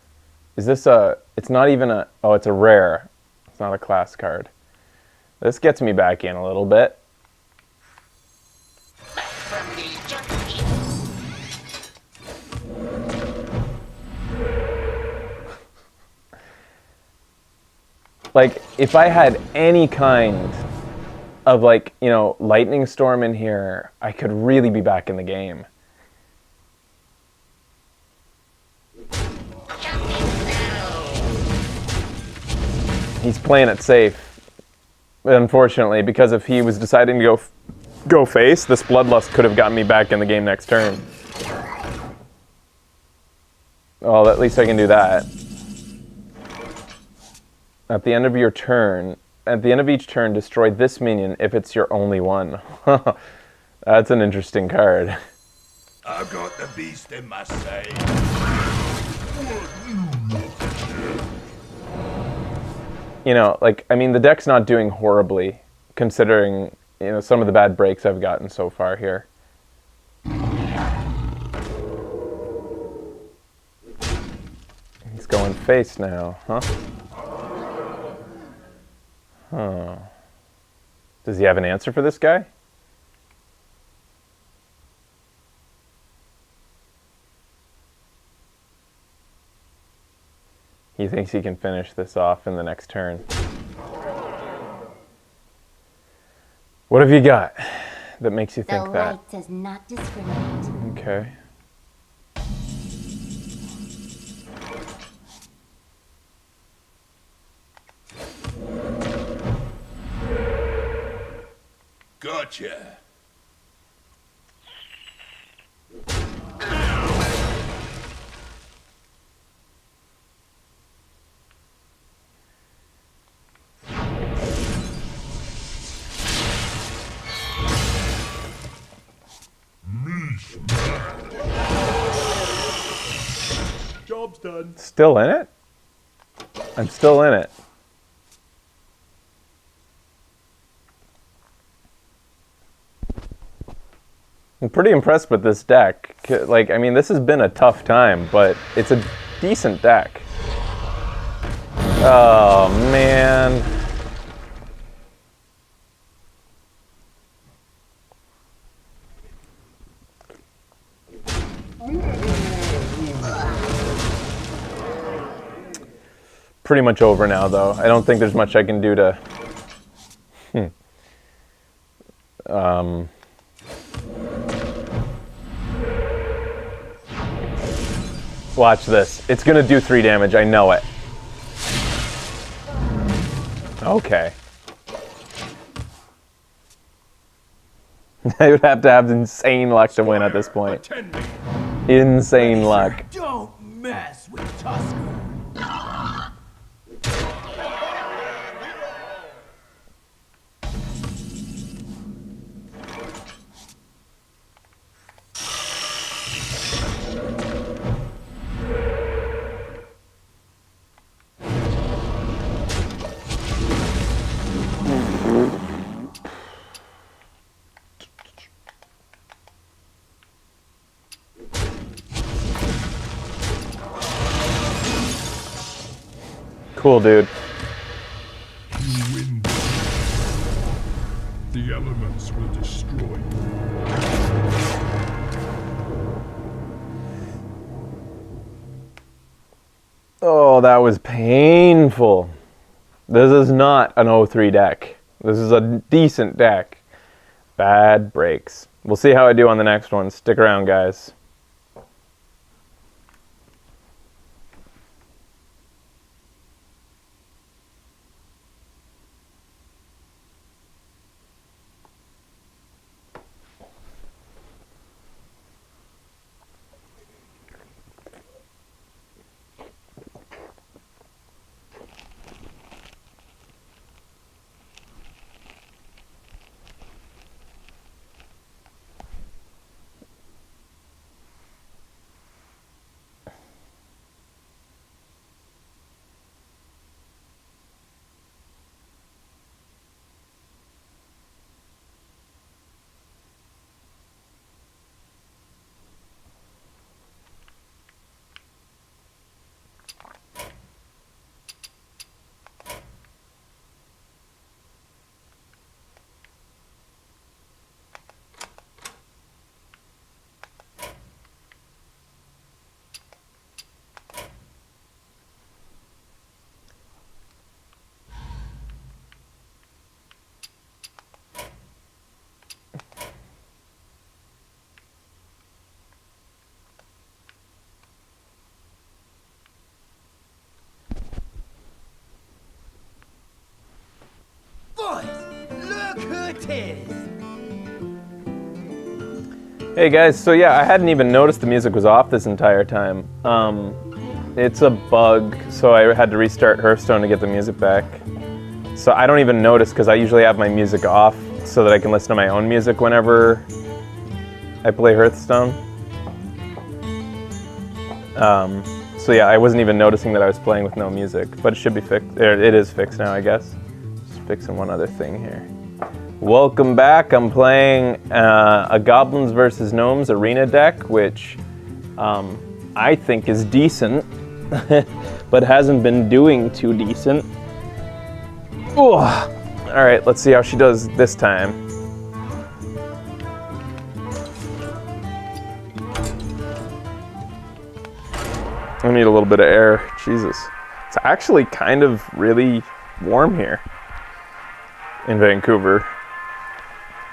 Is this a... It's not even a... Oh, it's a rare. It's not a class card. This gets me back in a little bit. Like, if I had any kind of, like, you know, lightning storm in here, I could really be back in the game. He's playing it safe. unfortunately, because if he was deciding to go face, this Bloodlust could have gotten me back in the game next turn. Well, at least I can do that. At the end of your turn, at the end of each turn, destroy this minion if it's your only one. That's an interesting card. I've got the beast in my sight. You know, like, I mean, the deck's not doing horribly, considering, you know, some of the bad breaks I've gotten so far here. He's going face now, huh? Huh. Does he have an answer for this guy? He thinks he can finish this off in the next turn. What have you got that makes you think that? The light does not discriminate. Okay. Gotcha. Job's done. Still in it? I'm still in it. I'm pretty impressed with this deck. Like, I mean, this has been a tough time, but it's a decent deck. Oh, man. Pretty much over now, though. I don't think there's much I can do to... Watch this. It's gonna do 3 damage, I know it. Okay. I would have to have insane luck to win at this point. Insane luck. Don't mess with Tusker. Cool, dude. You win. The elements will destroy you. Oh, that was painful. This is not an 0-3 deck. This is a decent deck. Bad breaks. We'll see how I do on the next one. Stick around, guys. it is. Hey guys, so yeah, I hadn't even noticed the music was off this entire time. It's a bug, so I had to restart Hearthstone to get the music back. So I don't even notice because I usually have my music off so that I can listen to my own music whenever I play Hearthstone. So yeah, I wasn't even noticing that I was playing with no music, but it should be fixed. It is fixed now, I guess. Just fixing one other thing here. Welcome back. I'm playing a Goblins vs. Gnomes arena deck, which I think is decent, but hasn't been doing too decent. Ooh. All right, let's see how she does this time. I need a little bit of air. Jesus. It's actually kind of really warm here in Vancouver.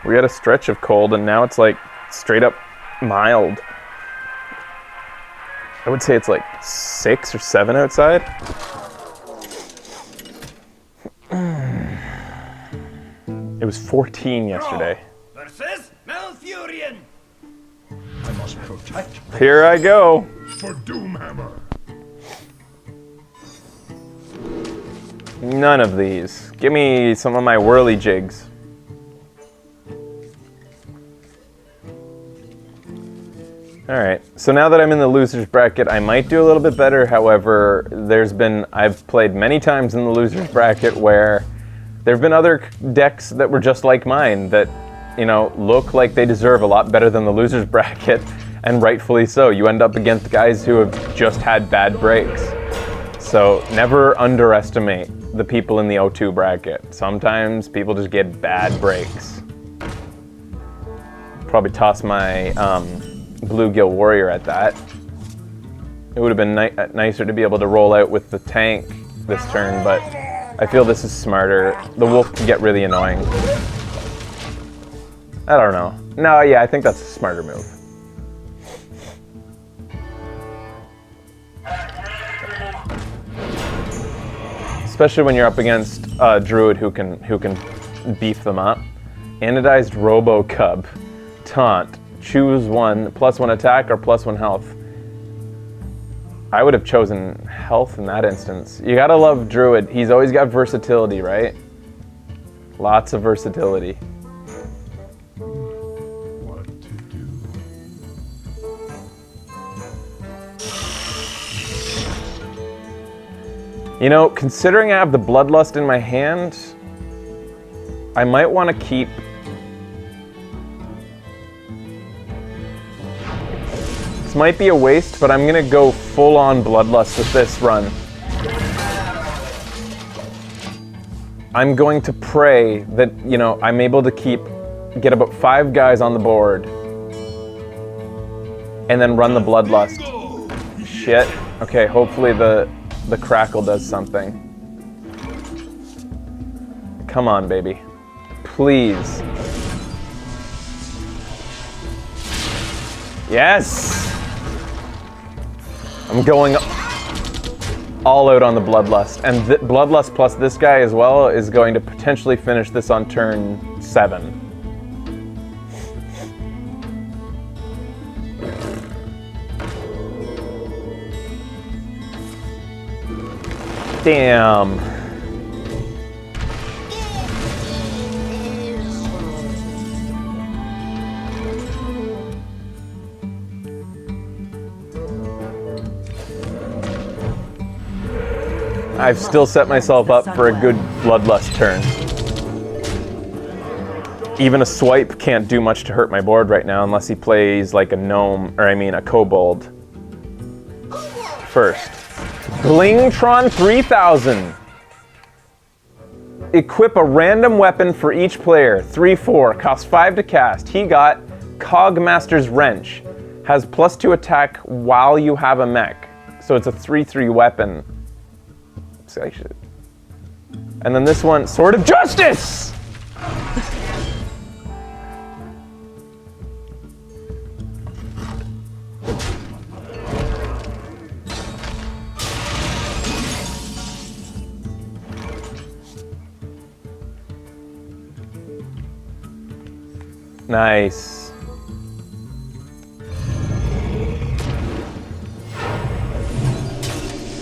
We had a stretch of cold and now it's like straight up mild. I would say it's like 6 or 7 outside. It was 14 yesterday. Versus Malfurion. I must protect Here I go. for Doomhammer. None of these. Give me some of my whirly jigs. Alright, so now that I'm in the losers bracket, I might do a little bit better. However, I've played many times in the losers bracket where there have been other decks that were just like mine that, you know, look like they deserve a lot better than the losers bracket, and rightfully so. You end up against guys who have just had bad breaks. So never underestimate the people in the O2 bracket. Sometimes people just get bad breaks. Probably toss my Bluegill Warrior at that. It would have been nicer to be able to roll out with the tank this turn, but I feel this is smarter. The wolf can get really annoying. I don't know. No, yeah, I think that's a smarter move. Especially when you're up against a druid who can beef them up. Anodized Robo Cub. Taunt. Choose one, +1 attack or +1 health. I would have chosen health in that instance. You gotta love druid. He's always got versatility, right? Lots of versatility. What to do? You know, considering I have the Bloodlust in my hand, I might want to keep... This might be a waste, but I'm going to go full-on Bloodlust with this run. I'm going to pray that, you know, I'm able to get about 5 guys on the board and then run the Bloodlust. Shit. Okay, hopefully the crackle does something. Come on, baby. Please. Yes! I'm going all out on the Bloodlust. And Bloodlust plus this guy as well is going to potentially finish this on turn 7. Damn. I've still set myself up for a good Bloodlust turn. Even a swipe can't do much to hurt my board right now unless he plays like a gnome, or I mean a kobold. First. Blingtron 3000. Equip a random weapon for each player. 3/4, costs 5 to cast. He got Cogmaster's Wrench. Has +2 attack while you have a mech. So it's a 3/3 weapon. And then this one, Sword of Justice! Nice.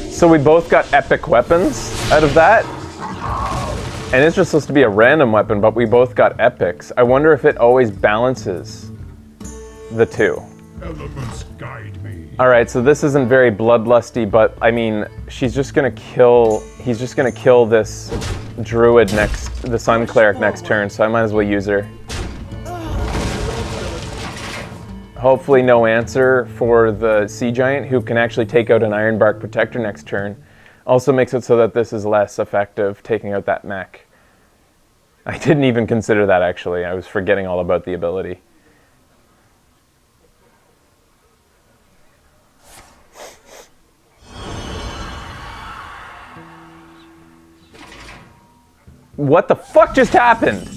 So we both got epic weapons out of that. And it's just supposed to be a random weapon, but we both got epics. I wonder if it always balances the two. Elements guide me. All right, so this isn't very bloodlusty, but I mean, he's just gonna kill this druid the sun cleric next turn, so I might as well use her. Hopefully no answer for the sea giant, who can actually take out an Ironbark Protector next turn. Also makes it so that this is less effective, taking out that mech. I didn't even consider that, actually. I was forgetting all about the ability. What the fuck just happened?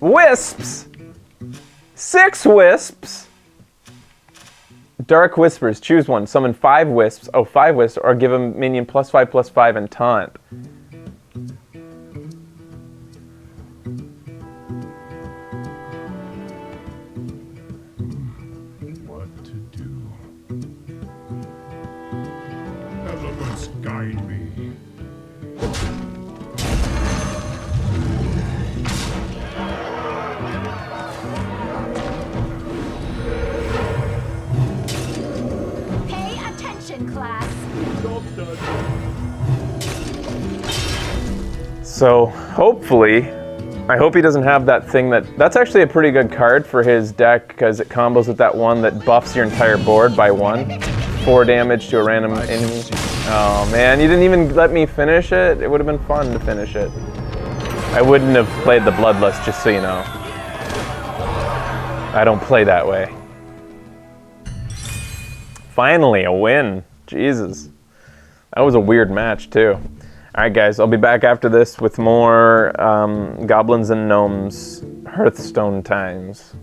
Wisps? 6 wisps? Dark Whispers, choose one. Summon 5 wisps. Oh, 5 wisps, or give a minion +5/+5 and taunt. What to do? Elements guide me. Pay attention, class. Job's done. So, hopefully, I hope he doesn't have that thing that's actually a pretty good card for his deck, because it combos with that one that buffs your entire board by 1. 4 damage to a random enemy. Oh man, you didn't even let me finish it? It would have been fun to finish it. I wouldn't have played the Bloodlust, just so you know. I don't play that way. Finally, a win. Jesus. That was a weird match, too. Alright guys, I'll be back after this with more Goblins and Gnomes Hearthstone times.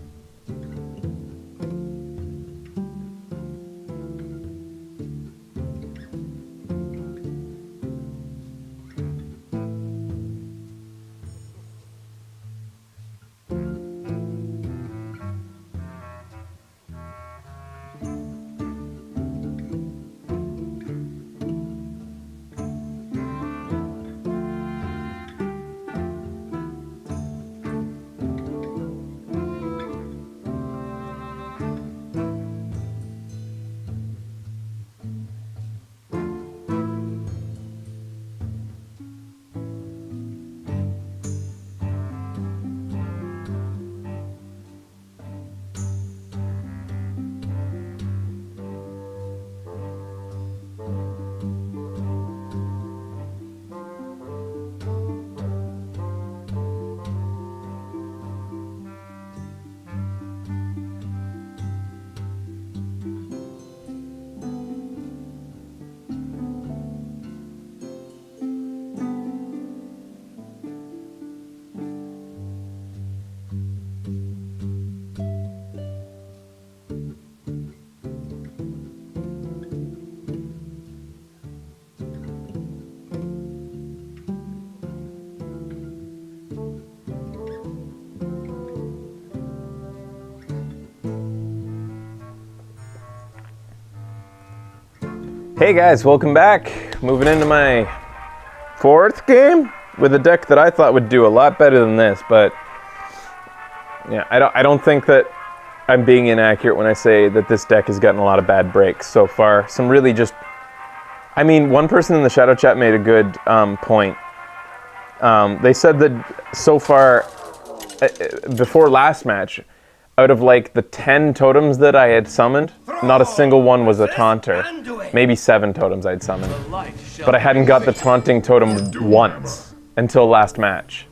Hey guys, welcome back. Moving into my 4th game with a deck that I thought would do a lot better than this, but yeah, I don't think that I'm being inaccurate when I say that this deck has gotten a lot of bad breaks so far. Some really just, I mean, one person in the shadow chat made a good point. They said that so far, before last match, out of like the 10 totems that I had summoned, not a single one was a taunter. Maybe 7 totems I'd summoned. But I hadn't got the taunting totem once until last match.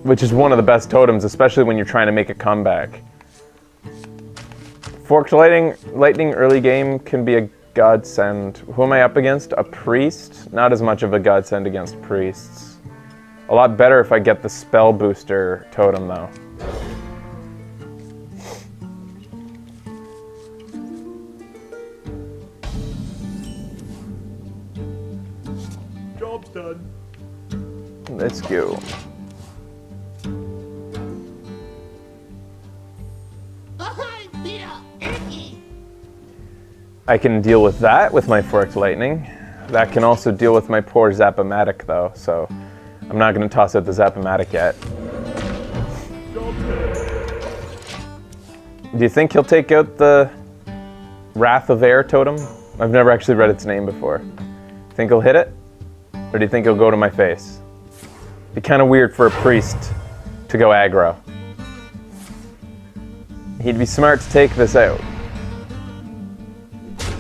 Which is one of the best totems, especially when you're trying to make a comeback. Forked lightning early game can be a godsend. Who am I up against? A priest? Not as much of a godsend against priests. A lot better if I get the spell booster totem though. Job's done. Let's go. I can deal with that with my Forked Lightning. That can also deal with my poor Zap-O-Matic though, so I'm not going to toss out the Zap-O-Matic yet. Do you think he'll take out the Wrath of Air totem? I've never actually read its name before. Think he'll hit it? Or do you think he'll go to my face? Be kind of weird for a priest to go aggro. He'd be smart to take this out.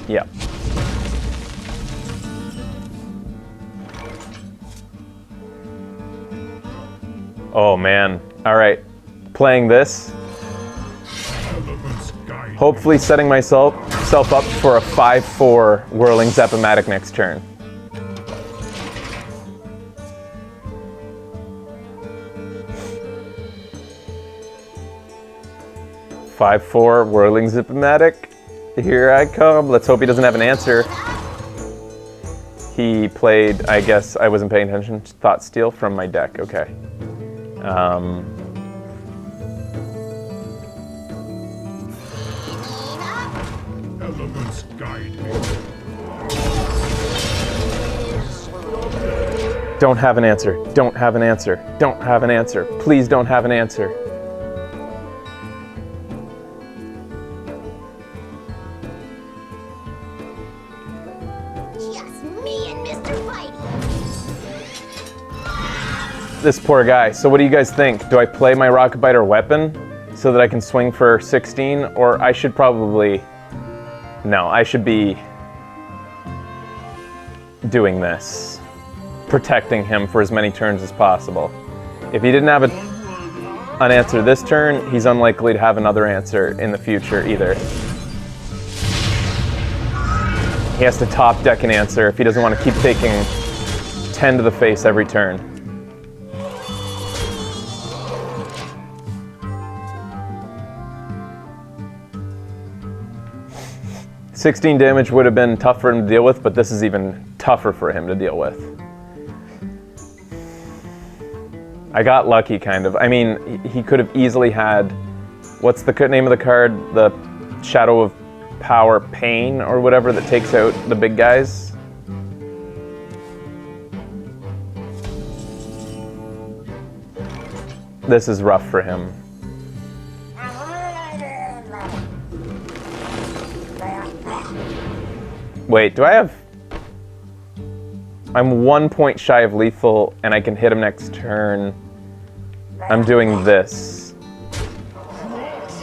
Yep. Oh man. Alright. Playing this. Hopefully setting myself up for a 5-4 Whirling Zap-O-Matic next turn. "5-4 Whirling Zap-O-Matic. Here I come." Let's hope he doesn't have an answer. He played, I guess I wasn't paying attention, Thought Steal from my deck. Okay. Elements guide me. Don't have an answer. Don't have an answer. Don't have an answer. Please don't have an answer. Just me and Mr. Whitey. This poor guy. So what do you guys think? Do I play my Rocket Biter weapon so that I can swing for 16? Or I should probably... No, I should be doing this. Protecting him for as many turns as possible. If he didn't have an answer this turn, he's unlikely to have another answer in the future either. He has to top deck an answer if he doesn't want to keep taking 10 to the face every turn. "16 damage would have been tough for him to deal with, but this is even tougher for him to deal with. I got lucky, kind of. I mean, he could have easily had... What's the name of the card? The Shadow of Power Pain, or whatever, that takes out the big guys? This is rough for him. Wait, do I have... I'm 1 point shy of lethal, and I can hit him next turn. I'm doing this.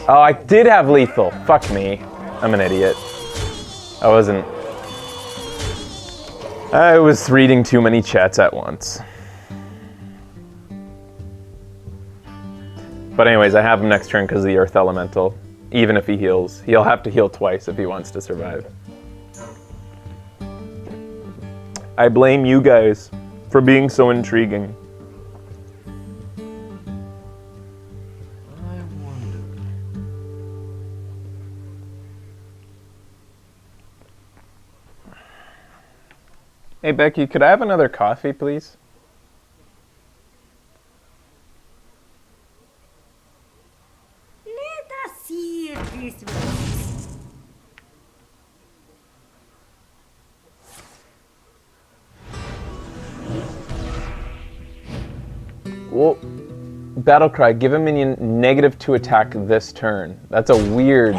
Oh, I did have lethal. Fuck me. I'm an idiot. I was reading too many chats at once. But anyways, I have him next turn because of the Earth Elemental. Even if he heals. He'll have to heal twice if he wants to survive. I blame you guys for being so intriguing. Hey Becky, could I have another coffee, please? Let us see if this works. Well, Battlecry, give a minion -2 attack this turn. That's a weird...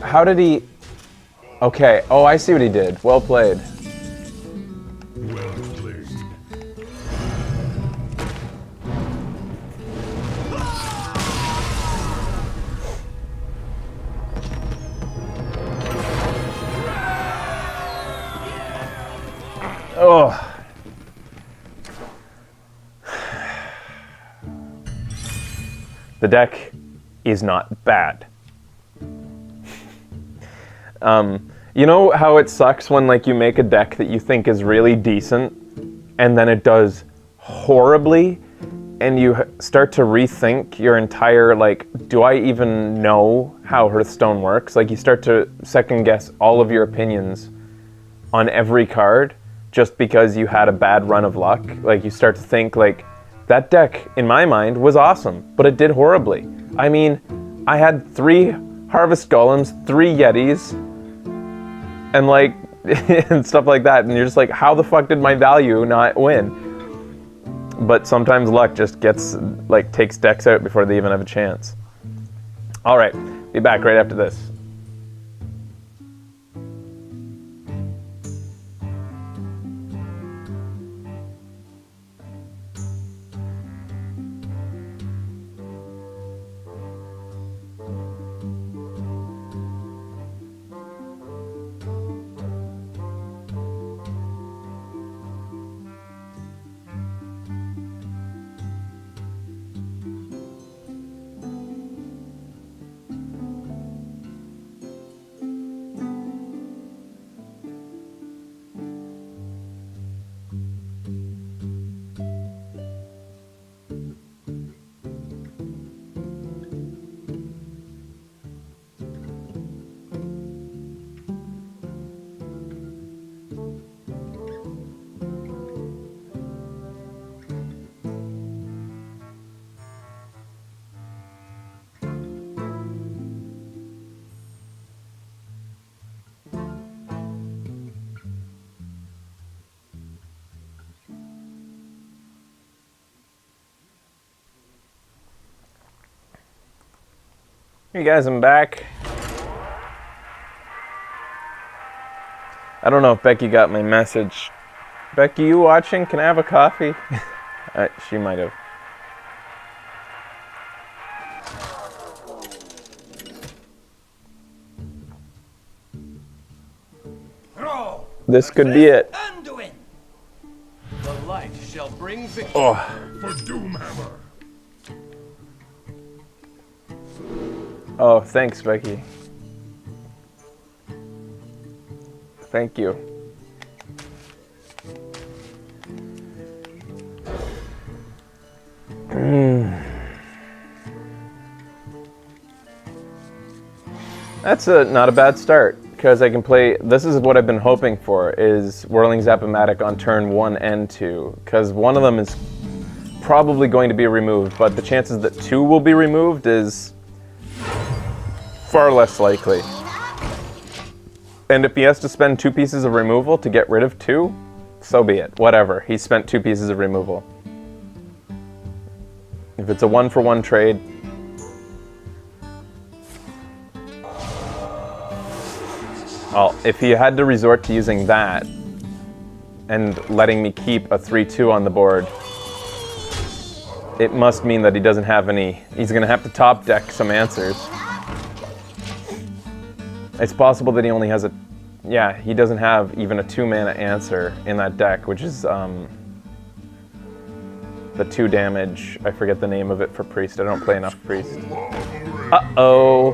How did he... Okay, oh, I see what he did. Well played. Well played. Oh. The deck is not bad. You know how it sucks when like you make a deck that you think is really decent and then it does horribly and you start to rethink your entire, like, do I even know how Hearthstone works? Like, you start to second guess all of your opinions on every card just because you had a bad run of luck. Like, you start to think, like, That deck, in my mind, was awesome, but it did horribly. I mean, I had 3 Harvest Golems, 3 Yetis, and like, and stuff like that, and you're just like, how the fuck did my value not win? But sometimes luck just gets, like, takes decks out before they even have a chance. All right, be back right after this. Hey guys, I'm back. I don't know if Becky got my message. Becky, you watching? Can I have a coffee? She might have. This could be it. Undoing. The light shall bring victory. Oh. For Doomhammer. Oh, thanks, Becky. Thank you. That's not a bad start, because I can play, this is what I've been hoping for, is Whirling Zap-O-Matic on turn 1 and 2, because one of them is probably going to be removed, but the chances that 2 will be removed is far less likely. And if he has to spend 2 pieces of removal to get rid of 2, so be it. Whatever. He spent 2 pieces of removal. If it's a 1-for-1 trade, well, if he had to resort to using that and letting me keep a 3-2 on the board, it must mean that he doesn't have any. He's going to have to top deck some answers. It's possible that he only has a, yeah, he doesn't have even a 2-mana answer in that deck, which is the 2 damage. I forget the name of it for Priest. I don't play enough Priest. Uh-oh.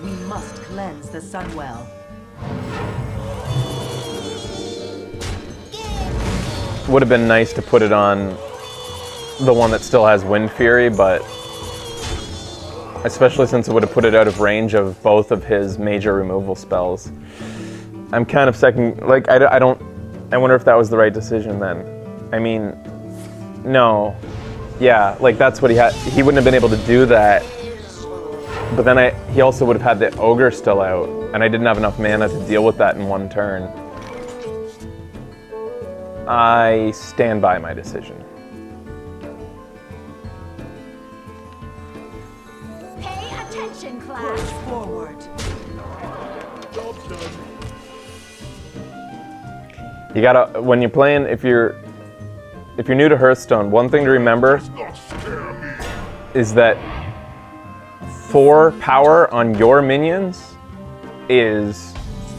We must cleanse the Sunwell. Would have been nice to put it on the one that still has Wind Fury, but especially since it would have put it out of range of both of his major removal spells. I'm kind of second, like, I wonder if that was the right decision then. I mean, no. Yeah, like that's what he had. He wouldn't have been able to do that. But then he also would have had the Ogre still out, and I didn't have enough mana to deal with that in 1 turn. I stand by my decision. Class. Forward. Job's done. You gotta, when you're playing, if you're new to Hearthstone, one thing to remember is that 4 power on your minions is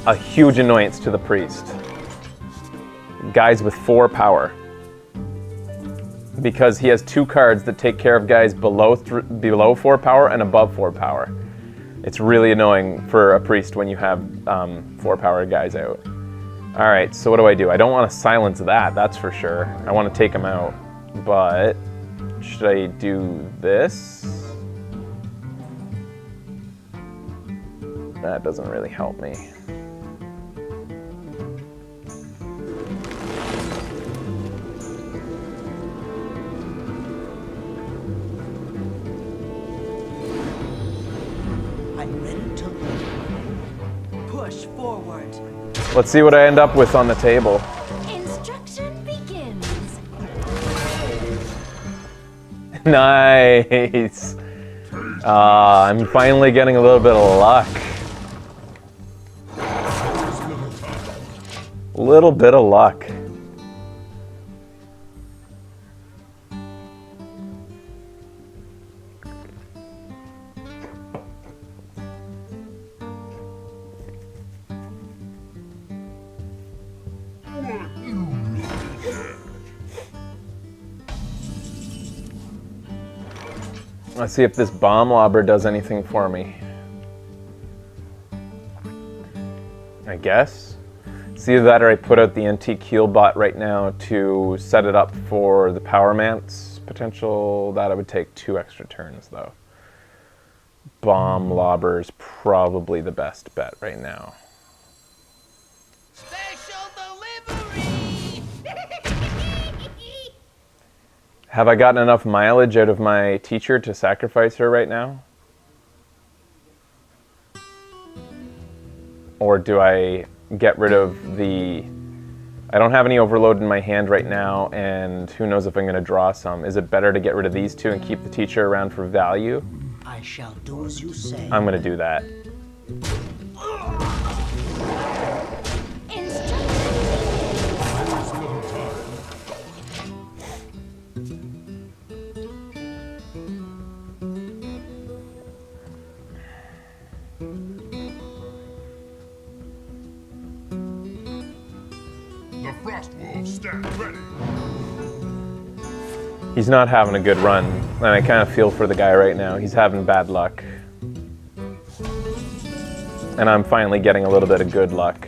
a huge annoyance to the Priest. Guys with 4 power. Because he has 2 cards that take care of guys below 4 power and above 4 power. It's really annoying for a Priest when you have 4 power guys out. Alright, so what do? I don't want to silence that, that's for sure. I want to take him out. But should I do this? That doesn't really help me. ready to learn. Push forward. Let's see what I end up with on the table. Instruction begins. Nice. I'm finally getting a little bit of luck. Little bit of luck. Let's see if this bomb lobber does anything for me. I guess. It's either that or I put out the antique heal bot right now to set it up for the power mance potential. That I would take 2 extra turns though. Bomb lobber's probably the best bet right now. Special delivery! Have I gotten enough mileage out of my teacher to sacrifice her right now? Or do I get rid of the... I don't have any overload in my hand right now, and who knows if I'm going to draw some. Is it better to get rid of these 2 and keep the teacher around for value? I shall do as you say. I'm going to do that. The Frost Wolves stand ready. He's not having a good run, and I kind of feel for the guy right now. He's having bad luck. And I'm finally getting a little bit of good luck.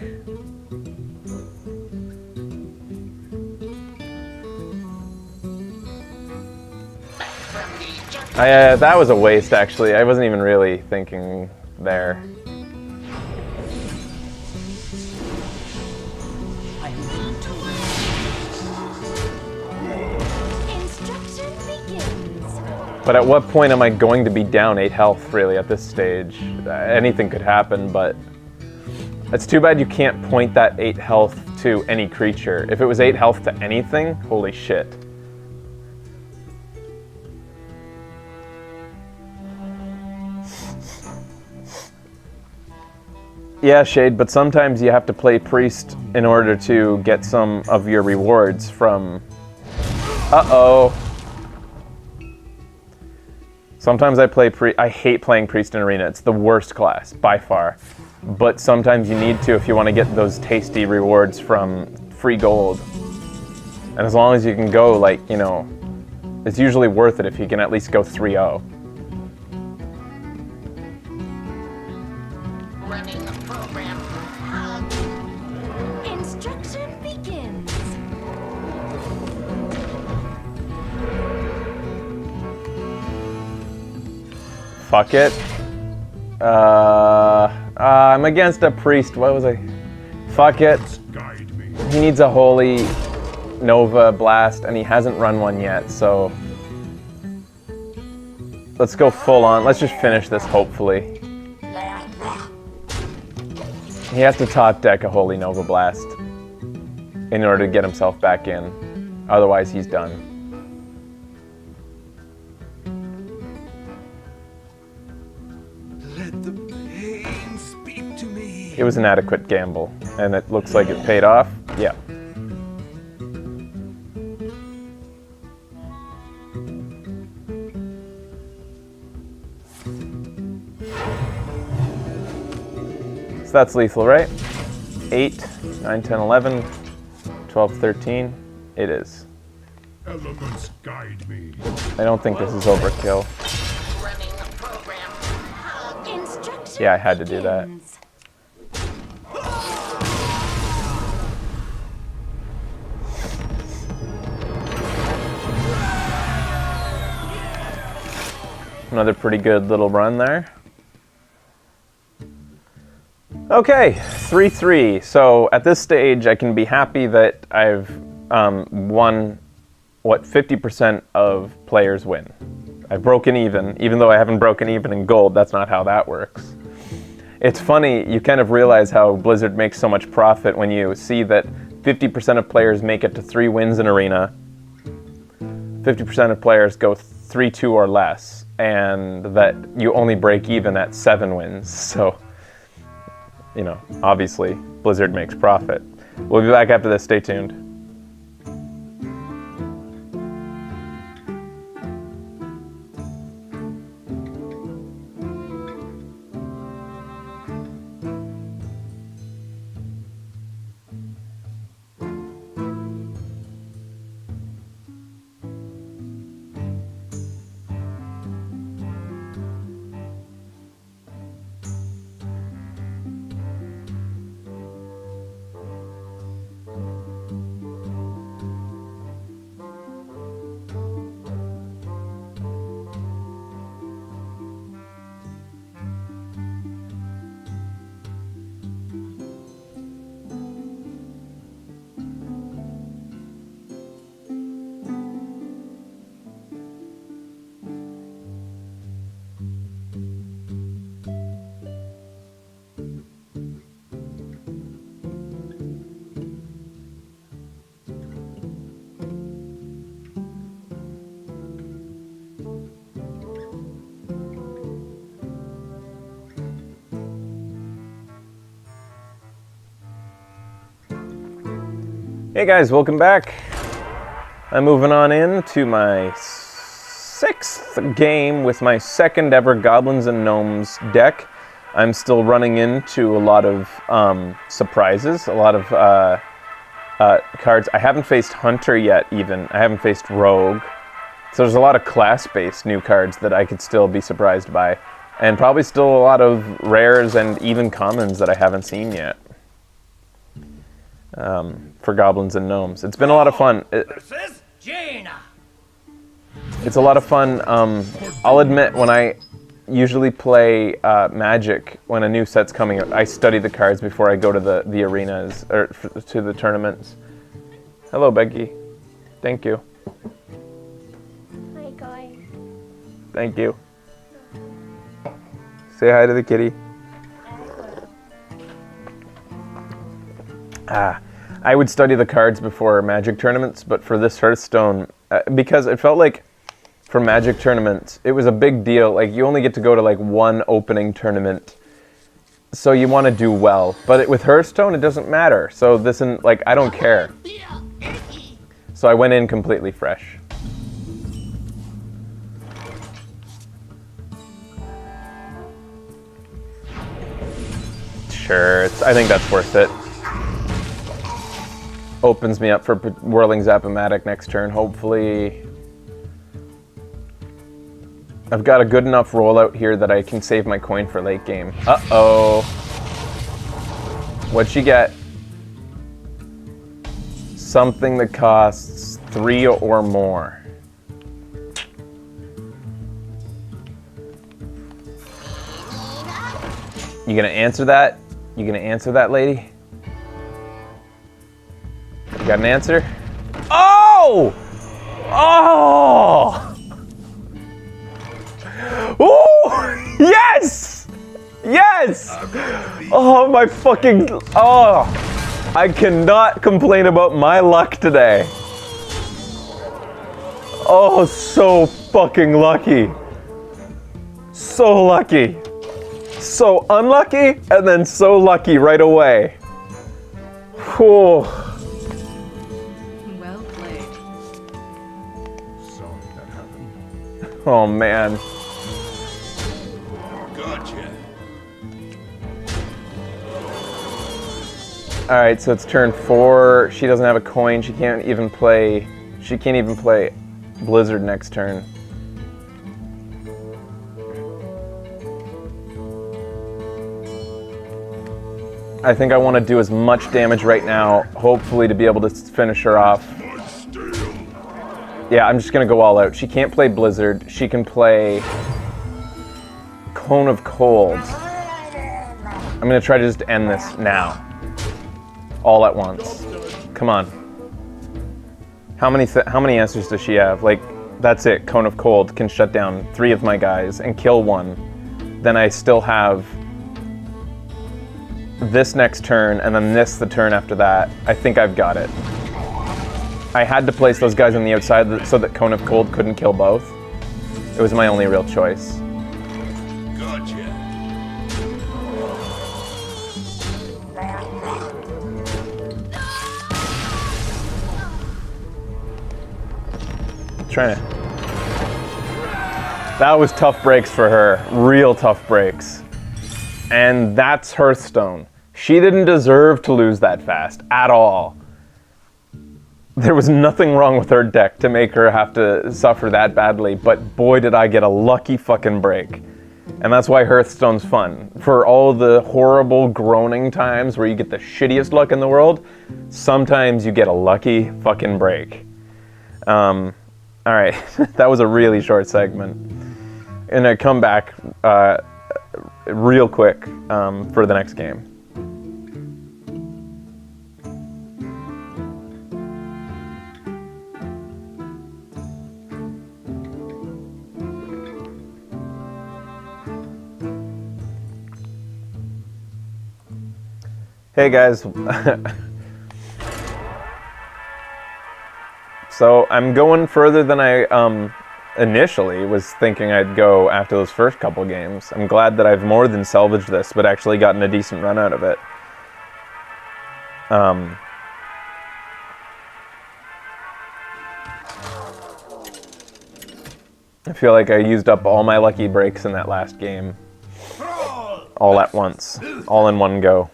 That was a waste, actually. I wasn't even really thinking there. Instruction begins. But at what point am I going to be down 8 health, really, at this stage? Anything could happen, but... It's too bad you can't point that 8 health to any creature. If it was 8 health to anything, holy shit. Yeah, Shade, but sometimes you have to play Priest in order to get some of your rewards from... Uh-oh. Sometimes I play I hate playing Priest in Arena. It's the worst class, by far. But sometimes you need to if you want to get those tasty rewards from free gold. And as long as you can go, like, you know, it's usually worth it if you can at least go 3-0. Running the program. Instruction begins. Fuck it. I'm against a priest. What was I? Fuck it. Guide me. He needs a holy Nova blast, and he hasn't run one yet, so... Let's go full on. Let's just finish this, hopefully. He has to top deck a holy Nova blast in order to get himself back in. Otherwise, he's done. Let the pain speak to me. It was an adequate gamble, and it looks like it paid off. Yeah. So that's lethal, right? 8, 9, 10, 11, 12, 13. It is. Elements guide me. I don't think this is overkill. Running the program. Instruction Yeah, I had to do that. begins. Another pretty good little run there. Okay, 3-3. So at this stage, I can be happy that I've won what 50% of players win. I've broken even though I haven't broken even in gold. That's not how that works. It's funny, you kind of realize how Blizzard makes so much profit when you see that 50% of players make it to 3 wins in Arena, 50% of players go 3-2 or less, and that you only break even at 7 wins. So, you know, obviously, Blizzard makes profit. We'll be back after this. Stay tuned. Hey guys, welcome back. I'm moving on into my 6th game with my 2nd ever Goblins and Gnomes deck. I'm still running into a lot of surprises, a lot of cards. I haven't faced Hunter yet even. I haven't faced Rogue. So there's a lot of class-based new cards that I could still be surprised by. And probably still a lot of rares and even commons that I haven't seen yet. For Goblins and Gnomes. It's been a lot of fun. It's a lot of fun. I'll admit, when I usually play Magic, when a new set's coming out, I study the cards before I go to the arenas, or to the tournaments. Hello, Becky. Thank you. Hi, guys. Thank you. Say hi to the kitty. I would study the cards before Magic tournaments, but for this Hearthstone, because it felt like for Magic tournaments, it was a big deal. Like, you only get to go to like one opening tournament, so you want to do well. But with Hearthstone, it doesn't matter. So this, like, I don't care. So I went in completely fresh. Sure, I think that's worth it. Opens me up for Whirling Zap-O-Matic next turn, hopefully. I've got a good enough rollout here that I can save my coin for late game. Uh-oh. What'd she get? Something that costs 3 or more. You gonna answer that? You gonna answer that, lady? You got an answer? Oh! Oh! Oh! Yes! Yes! Oh, my fucking... Oh! I cannot complain about my luck today. Oh, so fucking lucky. So lucky. So unlucky, and then so lucky right away. Whew. Well played. Sorry that happened. Oh, man. Gotcha. Alright, so it's turn 4. She doesn't have a coin. She can't even play Blizzard next turn. I think I want to do as much damage right now, hopefully to be able to finish her off. Yeah, I'm just going to go all out. She can't play Blizzard. She can play Cone of Cold. I'm going to try to just end this now. All at once. Come on. How many answers does she have? Like, that's it. Cone of Cold can shut down 3 of my guys and kill 1. Then I still have this next turn, and then this the turn after that, I think I've got it. I had to place those guys on the outside so that Cone of Cold couldn't kill both. It was my only real choice. Gotcha. Trying to... That was tough breaks for her. Real tough breaks. And that's Hearthstone. She didn't deserve to lose that fast at all. There was nothing wrong with her deck to make her have to suffer that badly, but boy did I get a lucky fucking break. And that's why Hearthstone's fun. For all the horrible groaning times where you get the shittiest luck in the world, sometimes you get a lucky fucking break. Alright, that was a really short segment. And I come back real quick for the next game. Hey guys. So I'm going further than I initially was thinking I'd go after those first couple games. I'm glad that I've more than salvaged this, but actually gotten a decent run out of it. I feel like I used up all my lucky breaks in that last game. All at once. All in one go.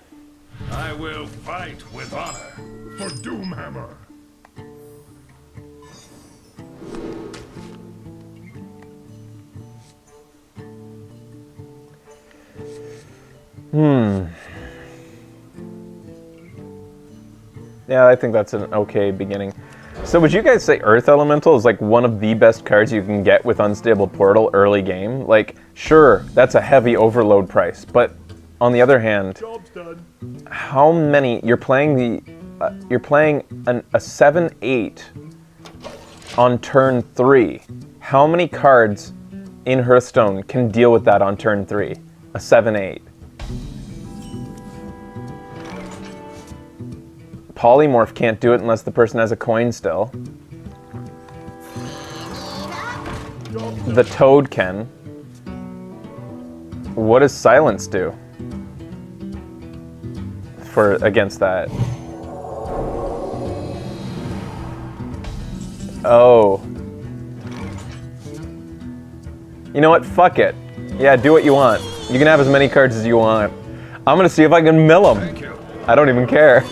I will fight with honor for Doomhammer. Yeah, I think that's an okay beginning. So would you guys say Earth Elemental is like one of the best cards you can get with Unstable Portal early game? Like, sure, that's a heavy overload price, but on the other hand, Job's done. how many, you're playing a 7-8 on turn 3. How many cards in Hearthstone can deal with that on turn 3? A 7-8. Polymorph can't do it unless the person has a coin still. The Toad can. What does Silence do for against that? Oh. You know what? Fuck it. Yeah, do what you want. You can have as many cards as you want. I'm gonna see if I can mill them. Thank you. I don't even care.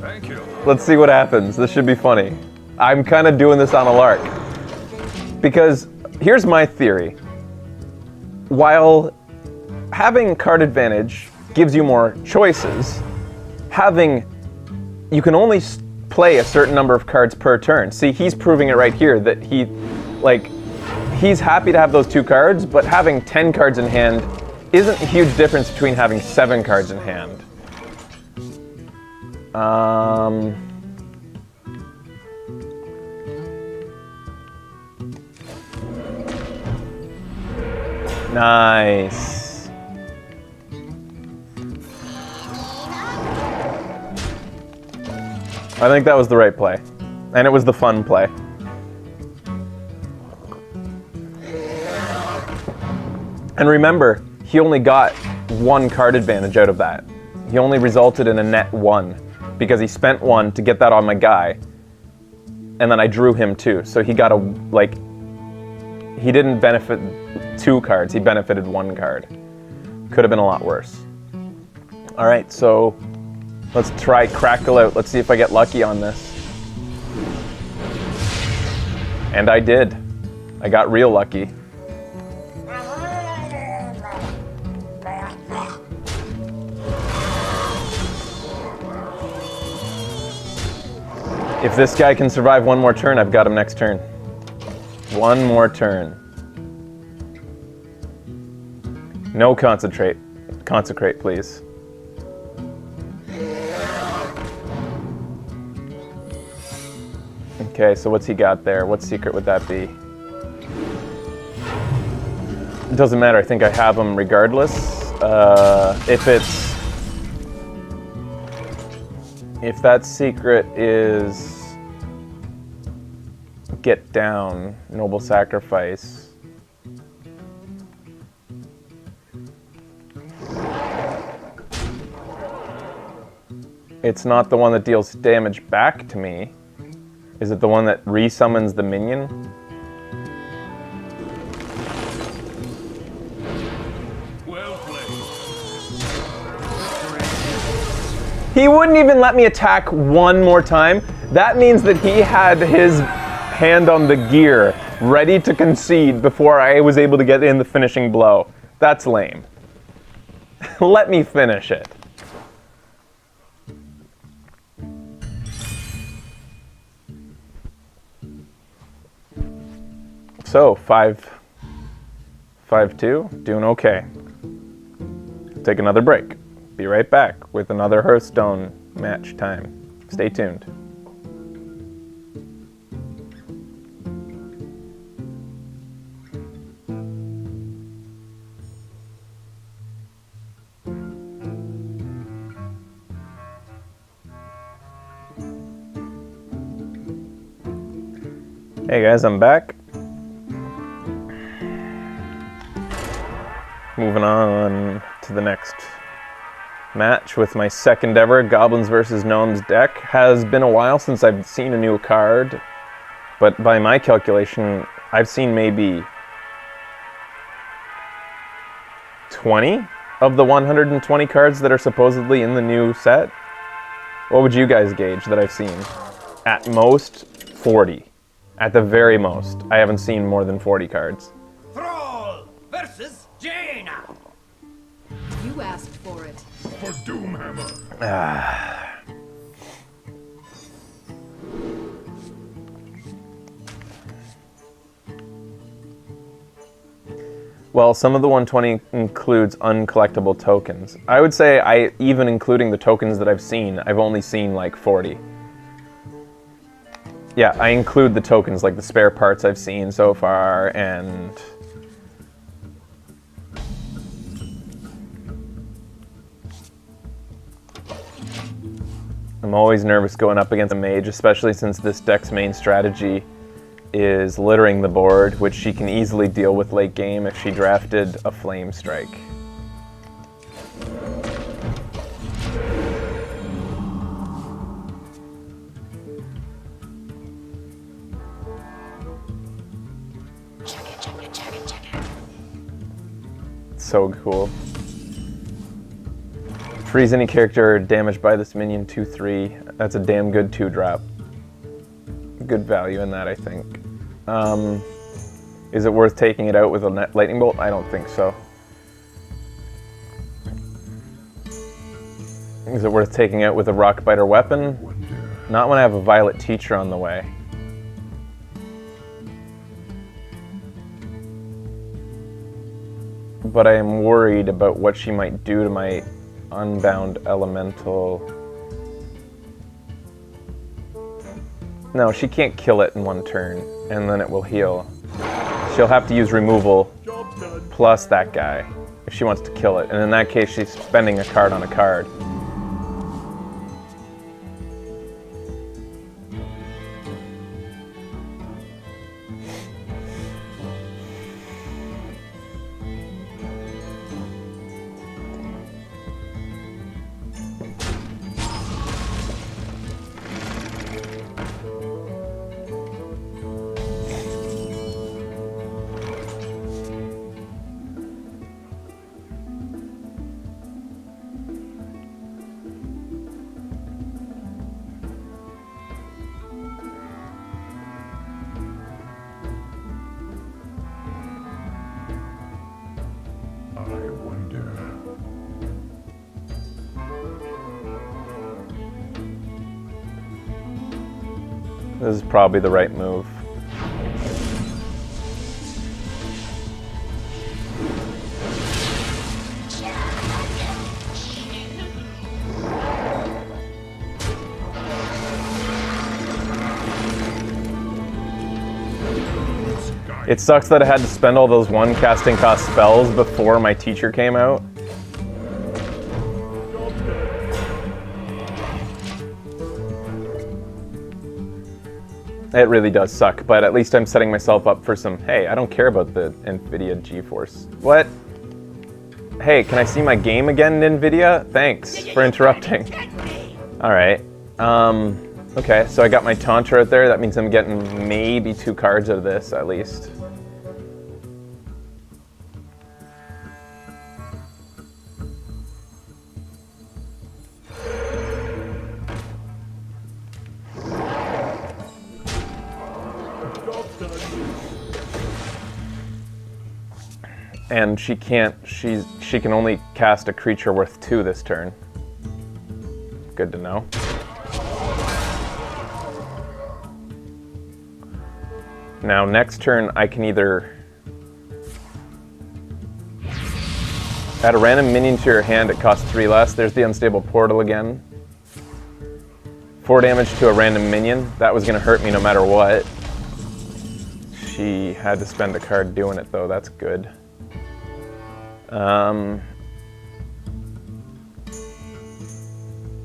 Thank you. Let's see what happens. This should be funny. I'm kind of doing this on a lark. Because here's my theory. While having card advantage gives you more choices, you can only play a certain number of cards per turn. See, he's proving it right here that he's happy to have those 2 cards, but having 10 cards in hand isn't a huge difference between having 7 cards in hand. Nice. I think that was the right play. And it was the fun play. And remember, he only got 1 card advantage out of that. He only resulted in a net 1 because he spent 1 to get that on my guy. And then I drew him 2. So he got he didn't benefit 2 cards, he benefited 1 card. Could have been a lot worse. All right, so let's try Crackle Out. Let's see if I get lucky on this. And I did. I got real lucky. If this guy can survive 1 more turn, I've got him next turn. 1 more turn. No concentrate. Consecrate, please. Okay, so what's he got there? What secret would that be? It doesn't matter. I think I have them regardless. If that secret is get down, noble sacrifice. It's not the one that deals damage back to me. Is it the one that resummons the minion? Well played. He wouldn't even let me attack one more time. That means that he had his hand on the gear, ready to concede before I was able to get in the finishing blow. That's lame. Let me finish it. So, 5-2, doing okay. Take another break. Be right back with another Hearthstone match time. Stay tuned. Hey guys, I'm back. Moving on to the next match with my second ever Goblins vs. Gnomes deck. Has been a while since I've seen a new card, but by my calculation, I've seen maybe 20 of the 120 cards that are supposedly in the new set. What would you guys gauge that I've seen? At most, 40. At the very most, I haven't seen more than 40 cards. Thrall versus Jaina. You asked for it. For Doomhammer. Well, some of the 120 includes uncollectible tokens. I would say even including the tokens that I've seen, I've only seen like 40. Yeah, I include the tokens, like the spare parts I've seen so far, and I'm always nervous going up against a mage, especially since this deck's main strategy is littering the board, which she can easily deal with late game if she drafted a Flame Strike. So cool. Freeze any character damaged by this minion 2/3. That's a damn good 2-drop. Good value in that, I think. Is it worth taking it out with a lightning bolt? I don't think so. Is it worth taking out with a rock biter weapon? Not when I have a violet teacher on the way. But I am worried about what she might do to my unbound elemental. No, she can't kill it in one turn, and then it will heal. She'll have to use removal plus that guy if she wants to kill it, and in that case she's spending a card on a card. This is probably the right move. It sucks that I had to spend all those 1 casting cost spells before my teacher came out. It really does suck, but at least I'm setting myself up for some, hey, I don't care about the NVIDIA GeForce. What? Hey, can I see my game again, NVIDIA? Thanks for interrupting. All right. Okay, so I got my Taunter out there. That means I'm getting maybe 2 cards out of this, at least. And she can't, she can only cast a creature worth 2 this turn. Good to know. Now next turn I can either add a random minion to your hand, it costs 3 less. There's the Unstable Portal again. 4 damage to a random minion. That was gonna hurt me no matter what. She had to spend a card doing it though, that's good.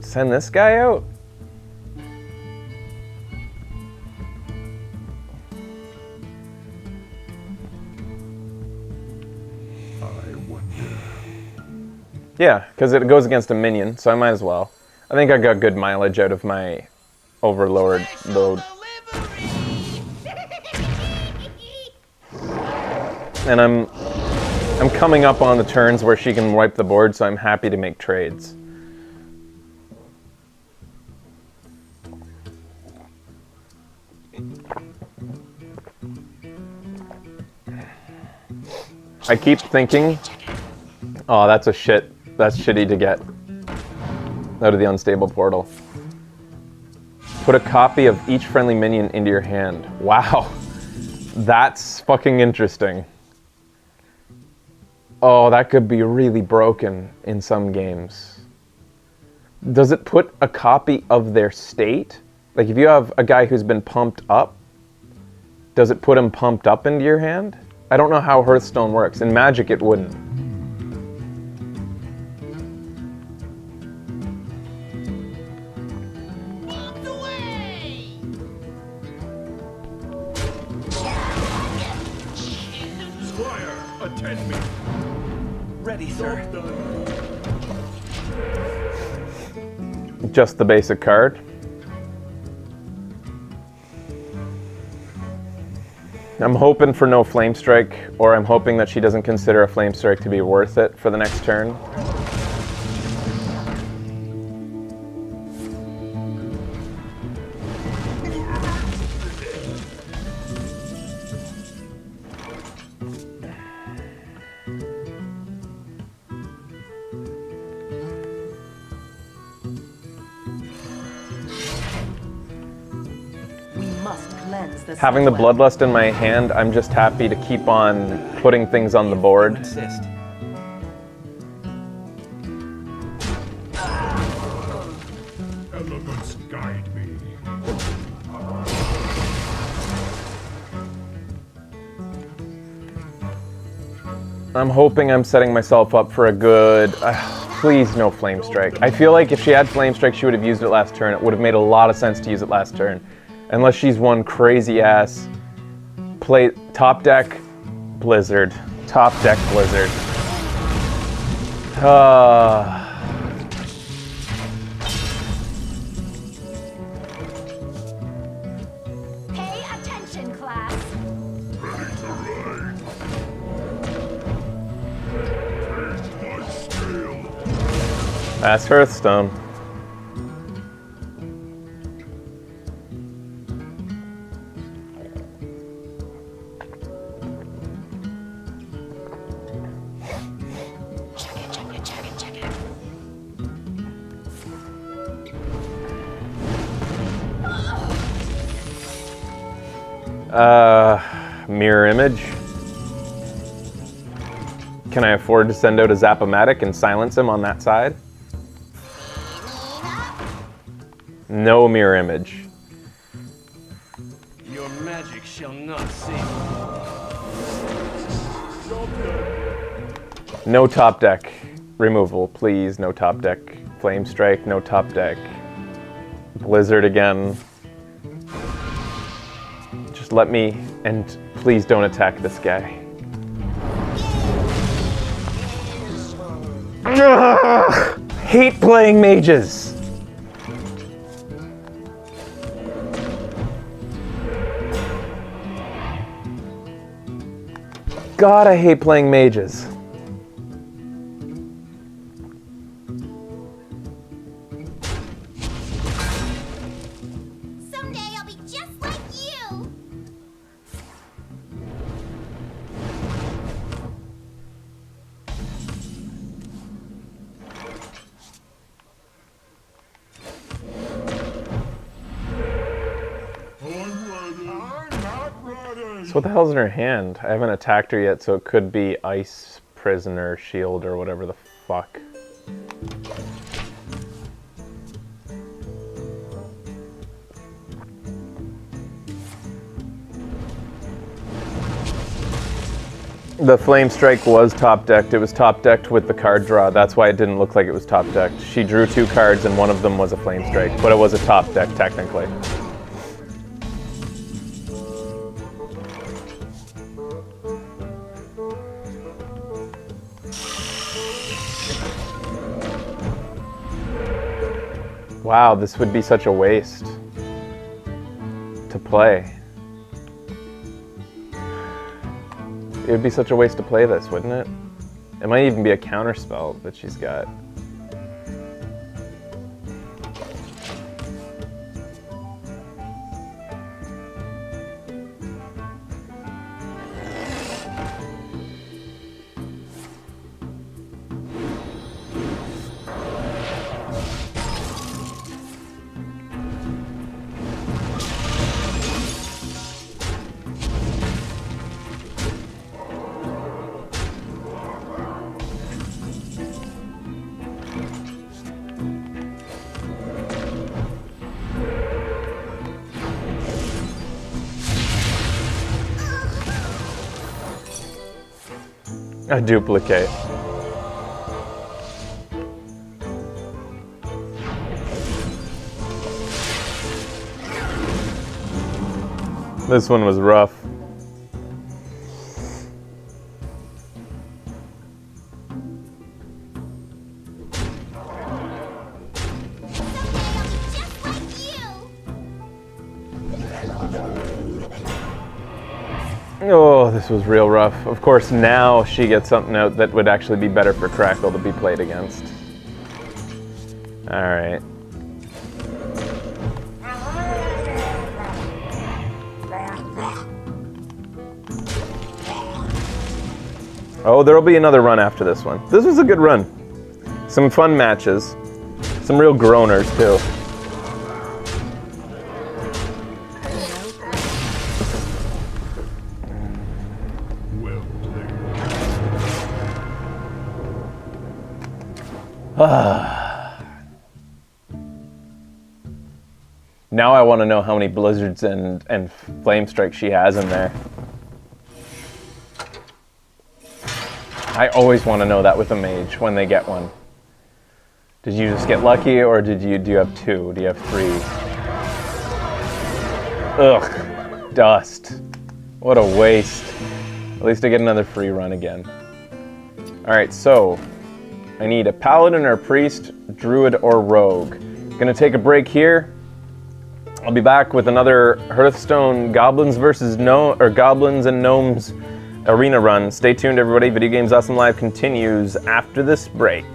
Send this guy out? Yeah, because it goes against a minion, so I might as well. I think I got good mileage out of my overlord load. And I'm coming up on the turns where she can wipe the board, so I'm happy to make trades. I keep thinking, oh, that's shitty to get out of the Unstable Portal. Put a copy of each friendly minion into your hand. Wow, that's fucking interesting. Oh, that could be really broken in some games. Does it put a copy of their state? Like if you have a guy who's been pumped up, does it put him pumped up into your hand? I don't know how Hearthstone works. In Magic, it wouldn't. Walked away! Squire, attend me. Ready, sir. Just the basic card. I'm hoping for no Flame Strike, or I'm hoping that she doesn't consider a Flame Strike to be worth it for the next turn. Having the Bloodlust in my hand, I'm just happy to keep on putting things on the board. Elements guide me. I'm hoping I'm setting myself up for a good... please, no Flame Strike. I feel like if she had Flame Strike, she would have used it last turn. It would have made a lot of sense to use it last turn. Unless she's one crazy-ass play... Top deck Blizzard. Top deck Blizzard. Pay attention, class. Ready to ride. Taste my steel. That's Hearthstone. Mirror Image. Can I afford to send out a Zap-O-Matic and silence him on that side? No Mirror Image. Your magic shall not save. No top deck removal, please. No top deck flame strike. No top deck blizzard again. Just let me, and please don't attack this guy. Ugh, hate playing mages. God, I hate playing mages. Someday I'll be just like you. I'm not ready. So what the hell's in her hand? I haven't attacked her yet, so it could be ice prisoner shield or whatever the fuck. The flame strike was top decked. It was top decked with the card draw. That's why it didn't look like it was top decked. She drew 2 cards and one of them was a flame strike, but it was a top deck technically. Wow, this would be such a waste to play. It would be such a waste to play this, wouldn't it? It might even be a counter spell that she's got. A duplicate. This one was rough. Oh, this was real rough. Of course, now she gets something out that would actually be better for Crackle to be played against. Alright. Oh, there'll be another run after this one. This was a good run. Some fun matches. Some real groaners, too. Now I want to know how many blizzards and flame strikes she has in there. I always want to know that with a mage when they get one. Did you just get lucky, or do you have 2? Do you have 3? Ugh, dust. What a waste. At least I get another free run again. Alright, so I need a paladin or a priest, druid or rogue. Gonna take a break here. I'll be back with another Hearthstone Goblins and Gnomes arena run. Stay tuned, everybody. Video Games Awesome Live continues after this break.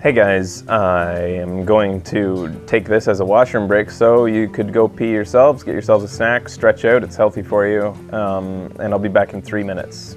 Hey guys, I am going to take this as a washroom break, so you could go pee yourselves, get yourselves a snack, stretch out, it's healthy for you, and I'll be back in 3 minutes.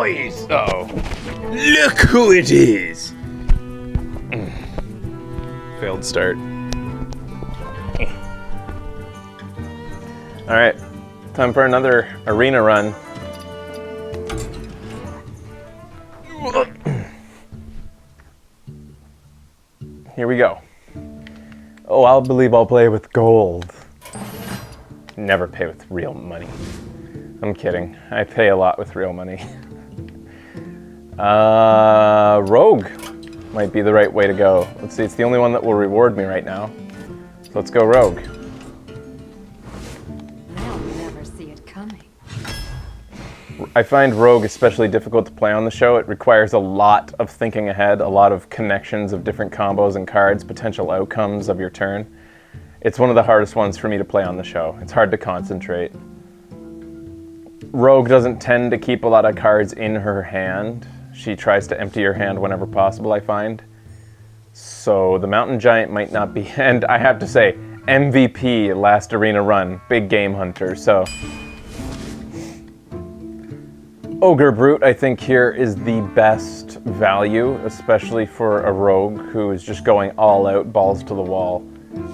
boys! Uh-oh. Look who it is! Failed start. Alright. Time for another arena run. Here we go. Oh, I'll believe I'll play with gold. Never pay with real money. I'm kidding. I pay a lot with real money. Rogue might be the right way to go. Let's see, it's the only one that will reward me right now. So let's go Rogue. They'll never see it coming. I find Rogue especially difficult to play on the show. It requires a lot of thinking ahead, a lot of connections of different combos and cards, potential outcomes of your turn. It's one of the hardest ones for me to play on the show. It's hard to concentrate. Rogue doesn't tend to keep a lot of cards in her hand. She tries to empty her hand whenever possible, I find. So the Mountain Giant might not be, and I have to say, MVP last arena run, big game hunter, so. Ogre Brute, I think here is the best value, especially for a rogue who is just going all out, balls to the wall.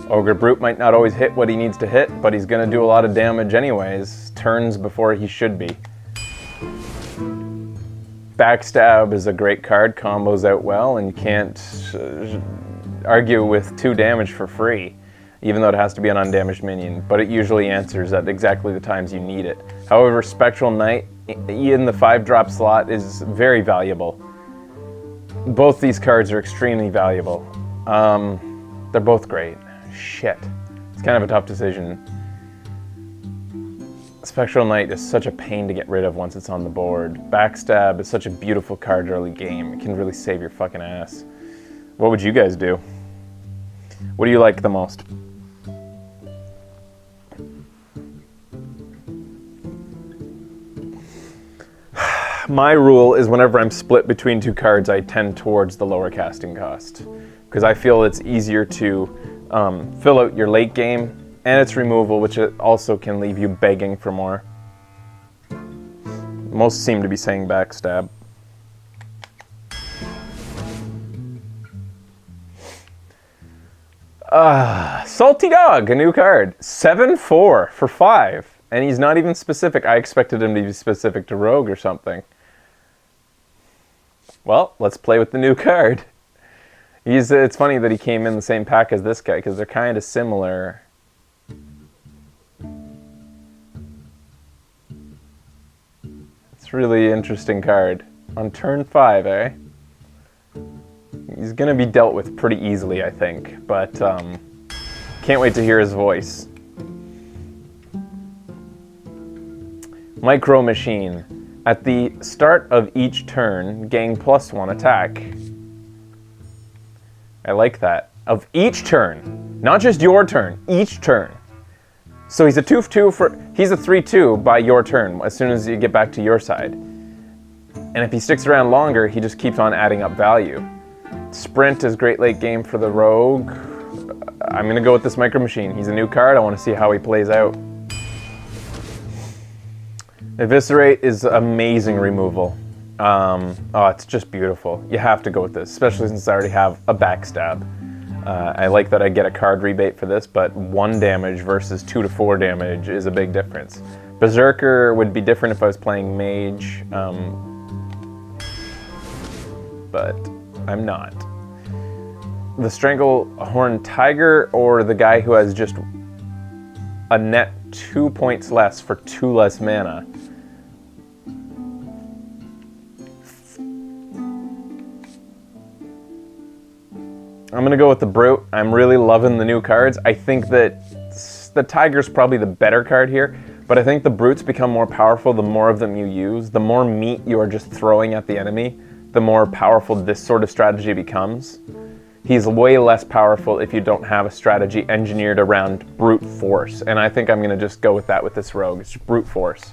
Ogre Brute might not always hit what he needs to hit, but he's going to do a lot of damage anyways, turns before he should be. Backstab is a great card, combos out well, and you can't argue with 2 damage for free, even though it has to be an undamaged minion, but it usually answers at exactly the times you need it. However, Spectral Knight in the 5-drop slot is very valuable. Both these cards are extremely valuable. They're both great. Shit. It's kind of a tough decision. Spectral Knight is such a pain to get rid of once it's on the board. Backstab is such a beautiful card early game. It can really save your fucking ass. What would you guys do? What do you like the most? My rule is whenever I'm split between 2 cards, I tend towards the lower casting cost. Because I feel it's easier to fill out your late game, and its removal, which it also can leave you begging for more. Most seem to be saying Backstab. Salty Dog, a new card. 7-4 for 5. And he's not even specific. I expected him to be specific to Rogue or something. Well, let's play with the new card. It's funny that he came in the same pack as this guy, because they're kind of similar. It's a really interesting card. On turn 5, eh? He's going to be dealt with pretty easily, I think, but can't wait to hear his voice. Micro Machine. At the start of each turn, gain +1 attack. I like that. Of each turn. Not just your turn, each turn. So he's a 2/2 for, he's a 3/2 by your turn, as soon as you get back to your side. And if he sticks around longer, he just keeps on adding up value. Sprint is great late game for the Rogue. I'm gonna go with this Micro Machine. He's a new card, I wanna see how he plays out. Eviscerate is amazing removal. Oh, it's just beautiful. You have to go with this, especially since I already have a Backstab. I like that I get a card rebate for this, but 1 damage versus 2 to 4 damage is a big difference. Berserker would be different if I was playing Mage, but I'm not. The Stranglehorn Tiger, or the guy who has just a net 2 points less for 2 less mana. I'm gonna go with the Brute. I'm really loving the new cards. I think that the Tiger's probably the better card here, but I think the Brutes become more powerful the more of them you use. The more meat you are just throwing at the enemy, the more powerful this sort of strategy becomes. He's way less powerful if you don't have a strategy engineered around brute force, and I think I'm gonna just go with that with this Rogue. It's just brute force.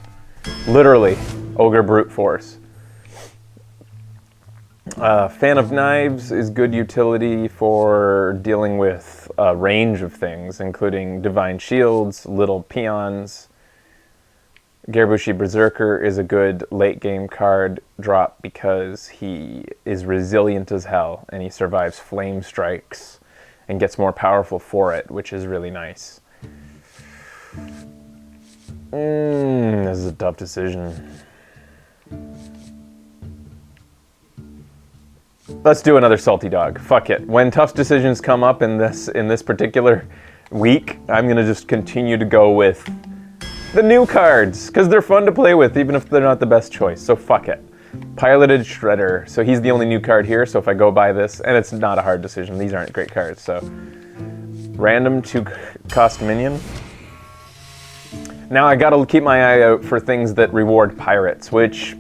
Literally, Ogre brute force. Fan of Knives is good utility for dealing with a range of things, including Divine Shields, Little Peons. Garbushi Berserker is a good late game card drop because he is resilient as hell and he survives flame strikes and gets more powerful for it, which is really nice. This is a tough decision. Let's do another salty dog. Fuck it. When tough decisions come up in this particular week, I'm gonna just continue to go with the new cards, because they're fun to play with, even if they're not the best choice, so fuck it. Piloted Shredder, so he's the only new card here, so if I go buy this, and it's not a hard decision, these aren't great cards, so. Random 2-cost minion. Now I gotta keep my eye out for things that reward pirates, which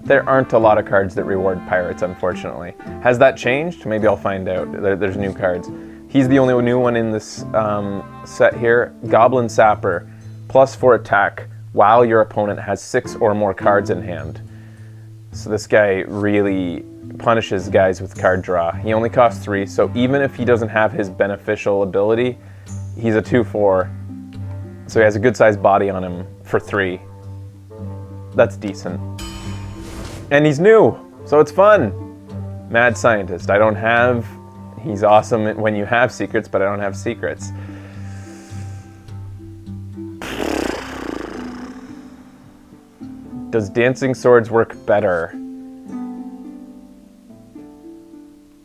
there aren't a lot of cards that reward pirates, unfortunately. Has that changed? Maybe I'll find out. There's new cards. He's the only new one in this set here. Goblin Sapper. +4 attack while your opponent has 6 or more cards in hand. So this guy really punishes guys with card draw. He only costs 3, so even if he doesn't have his beneficial ability, he's a 2/4. So he has a good sized body on him for 3. That's decent. And he's new, so it's fun. Mad Scientist. I don't have... He's awesome when you have secrets, but I don't have secrets. Does Dancing Swords work better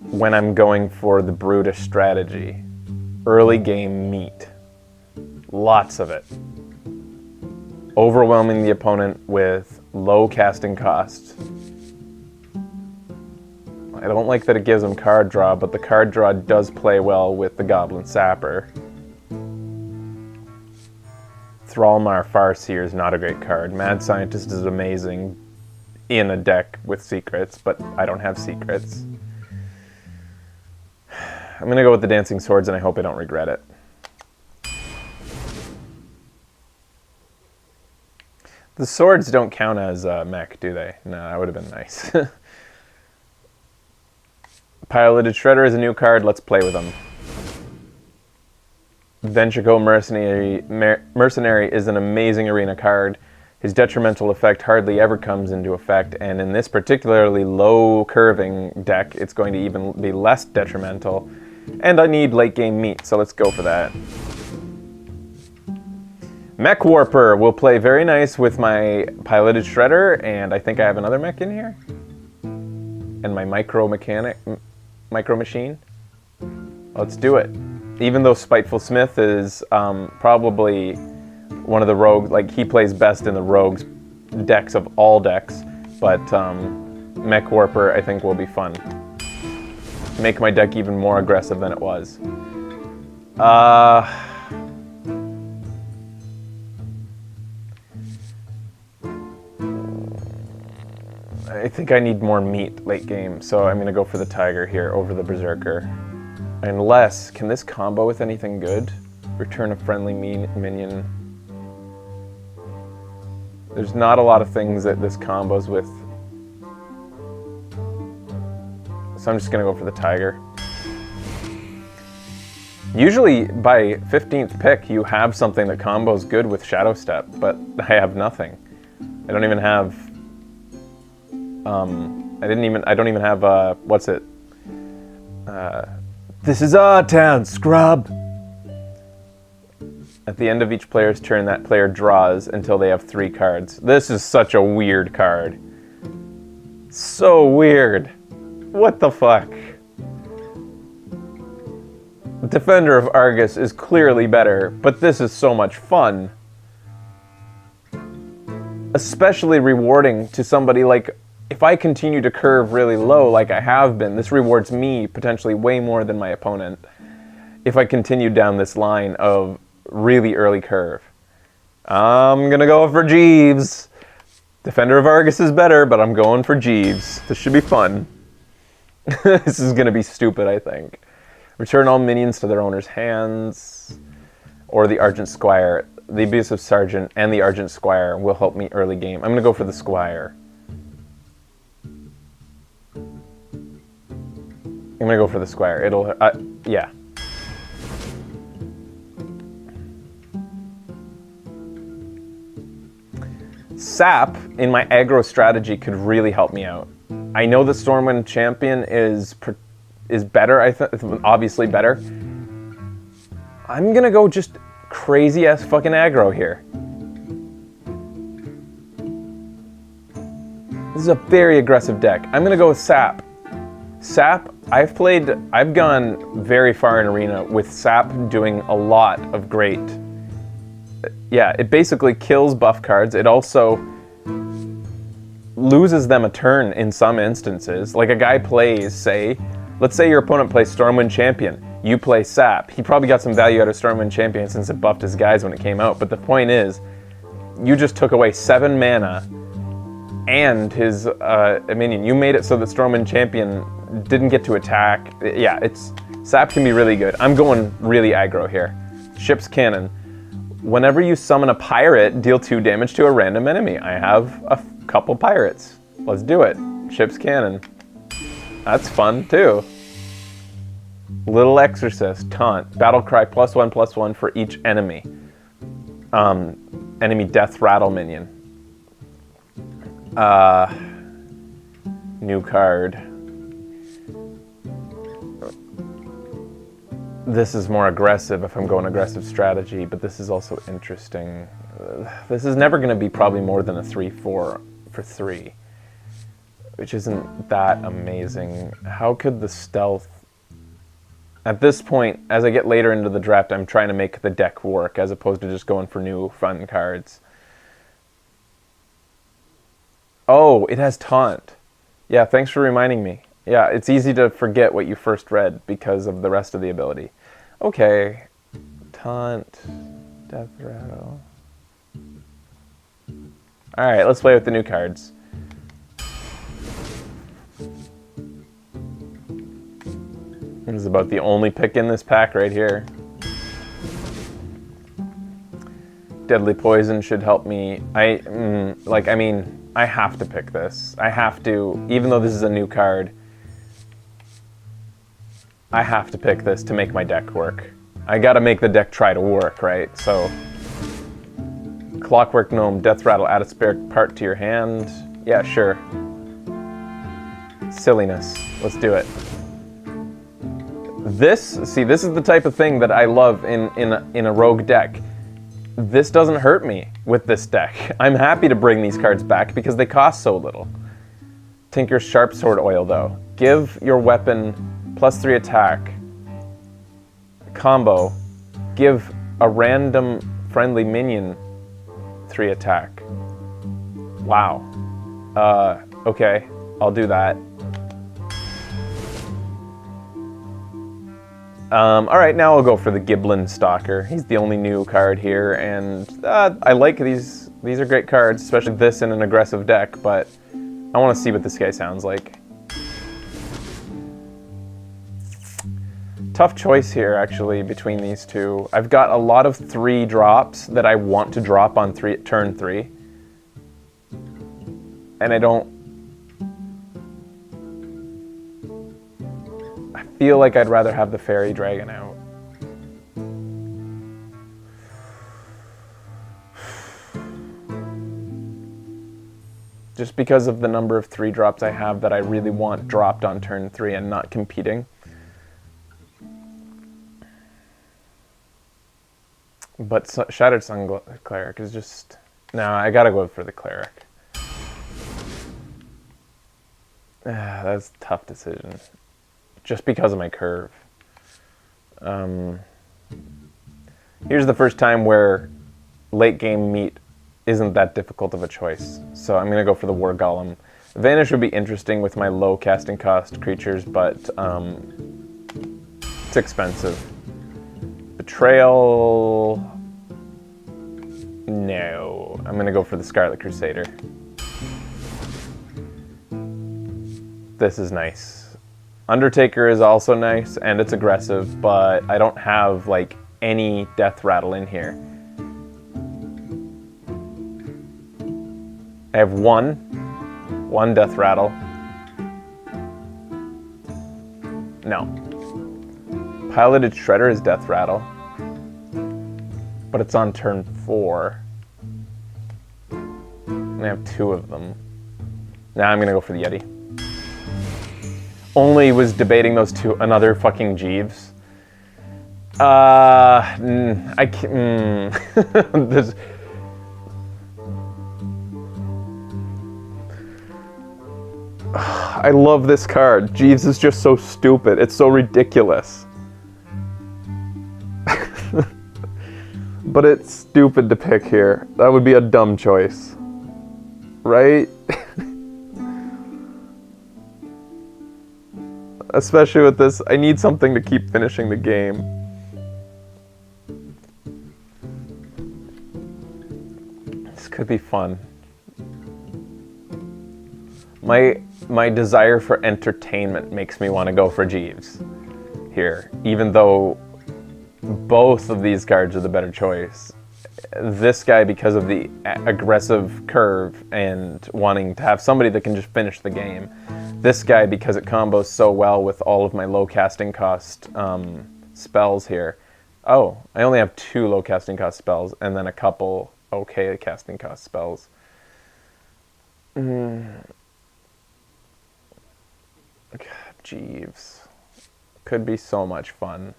when I'm going for the brutish strategy? Early game meat. Lots of it. Overwhelming the opponent with low casting cost. I don't like that it gives him card draw, but the card draw does play well with the Goblin Sapper. Thrallmar Farseer is not a great card. Mad Scientist is amazing in a deck with secrets, but I don't have secrets. I'm going to go with the Dancing Swords, and I hope I don't regret it. The swords don't count as mech, do they? No, that would have been nice. Piloted Shredder is a new card. Let's play with them. Ventrico Mercenary is an amazing arena card. His detrimental effect hardly ever comes into effect, and in this particularly low curving deck, it's going to even be less detrimental. And I need late game meat, so let's go for that. Mech Warper will play very nice with my Piloted Shredder, and I think I have another mech in here. And my Micro Machine. Let's do it. Even though Spiteful Smith is probably one of the rogues, like he plays best in the rogues decks of all decks, but Mech Warper I think will be fun. Make my deck even more aggressive than it was. I think I need more meat late game, so I'm gonna go for the Tiger here over the Berserker. Unless, can this combo with anything good? Return a friendly minion. There's not a lot of things that this combos with. So I'm just gonna go for the Tiger. Usually by 15th pick you have something that combos good with Shadow Step, but I have nothing. I don't even have I don't even have what's it? This is our town, scrub! At the end of each player's turn, that player draws until they have 3 cards. This is such a weird card. So weird. What the fuck? Defender of Argus is clearly better, but this is so much fun. Especially rewarding to somebody like, if I continue to curve really low like I have been, this rewards me potentially way more than my opponent if I continue down this line of really early curve. I'm gonna go for Jeeves. Defender of Argus is better, but I'm going for Jeeves. This should be fun. This is gonna be stupid, I think. Return all minions to their owner's hands. Or the Argent Squire. The Abusive Sergeant and the Argent Squire will help me early game. I'm gonna go for the Squire. I'm gonna go for the Squire. It'll, yeah. Sap in my aggro strategy could really help me out. I know the Stormwind Champion is better, I think, obviously better. I'm gonna go just crazy ass fucking aggro here. This is a very aggressive deck. I'm gonna go with Sap. Sap, I've gone very far in Arena with Sap doing a lot of great. Yeah, it basically kills buff cards. It also loses them a turn in some instances. Like a guy plays, let's say your opponent plays Stormwind Champion. You play Sap. He probably got some value out of Stormwind Champion since it buffed his guys when it came out. But the point is, you just took away 7 mana and his minion. You made it so that Stormwind Champion didn't get to attack. Yeah, Sap can be really good. I'm going really aggro here. Ship's Cannon. Whenever you summon a pirate, deal 2 damage to a random enemy. I have a couple pirates. Let's do it. Ship's Cannon. That's fun too. Little Exorcist, Taunt, Battle Cry +1/+1 for each enemy. Enemy Death Rattle minion. New card. This is more aggressive if I'm going aggressive strategy, but this is also interesting. This is never going to be probably more than a 3/4 for 3, which isn't that amazing. How could the stealth... At this point, as I get later into the draft, I'm trying to make the deck work as opposed to just going for new fun cards. Oh, it has Taunt. Yeah, thanks for reminding me. Yeah, it's easy to forget what you first read because of the rest of the ability. Okay. Taunt. Death Rattle. Alright, let's play with the new cards. This is about the only pick in this pack right here. Deadly Poison should help me. I have to pick this. I have to, even though this is a new card, I have to pick this to make my deck work. I gotta make the deck try to work, right? So, Clockwork Gnome, Death Rattle, add a spare part to your hand. Yeah, sure. Silliness. Let's do it. This is the type of thing that I love in a rogue deck. This doesn't hurt me with this deck. I'm happy to bring these cards back because they cost so little. Tinker's Sharp Sword Oil, though. Give your weapon +3 attack. Combo. Give a random friendly minion 3 attack. Wow. Okay. I'll do that. Alright, now I'll go for the Giblin Stalker. He's the only new card here, and I like these. These are great cards, especially this in an aggressive deck, but I want to see what this guy sounds like. Tough choice here, actually, between these two. I've got a lot of 3 drops that I want to drop on turn 3. And I feel like I'd rather have the Fairy Dragon out. Just because of the number of 3 drops I have that I really want dropped on turn 3 and not competing. But Shattered Sun Cleric is just... No, I gotta go for the Cleric. That's a tough decision. Just because of my curve. Here's the first time where late game meat isn't that difficult of a choice. So I'm gonna go for the War Golem. Vanish would be interesting with my low casting cost creatures, but it's expensive. Betrayal... No. I'm gonna go for the Scarlet Crusader. This is nice. Undertaker is also nice, and it's aggressive, but I don't have, like, any Death Rattle in here. I have one Death Rattle. No. Piloted Shredder is Death Rattle, but it's on turn 4. I have 2 of them. Now I'm gonna go for the Yeti. Only was debating those 2. Another fucking Jeeves. I can't. This. I love this card. Jeeves is just so stupid. It's so ridiculous. But it's stupid to pick here. That would be a dumb choice. Right? Especially with this, I need something to keep finishing the game. This could be fun. My desire for entertainment makes me want to go for Jeeves here, even though both of these cards are the better choice. This guy because of the aggressive curve and wanting to have somebody that can just finish the game. This guy because it combos so well with all of my low casting cost spells here. Oh, I only have 2 low casting cost spells and then a couple okay casting cost spells. God, Jeeves. Could be so much fun.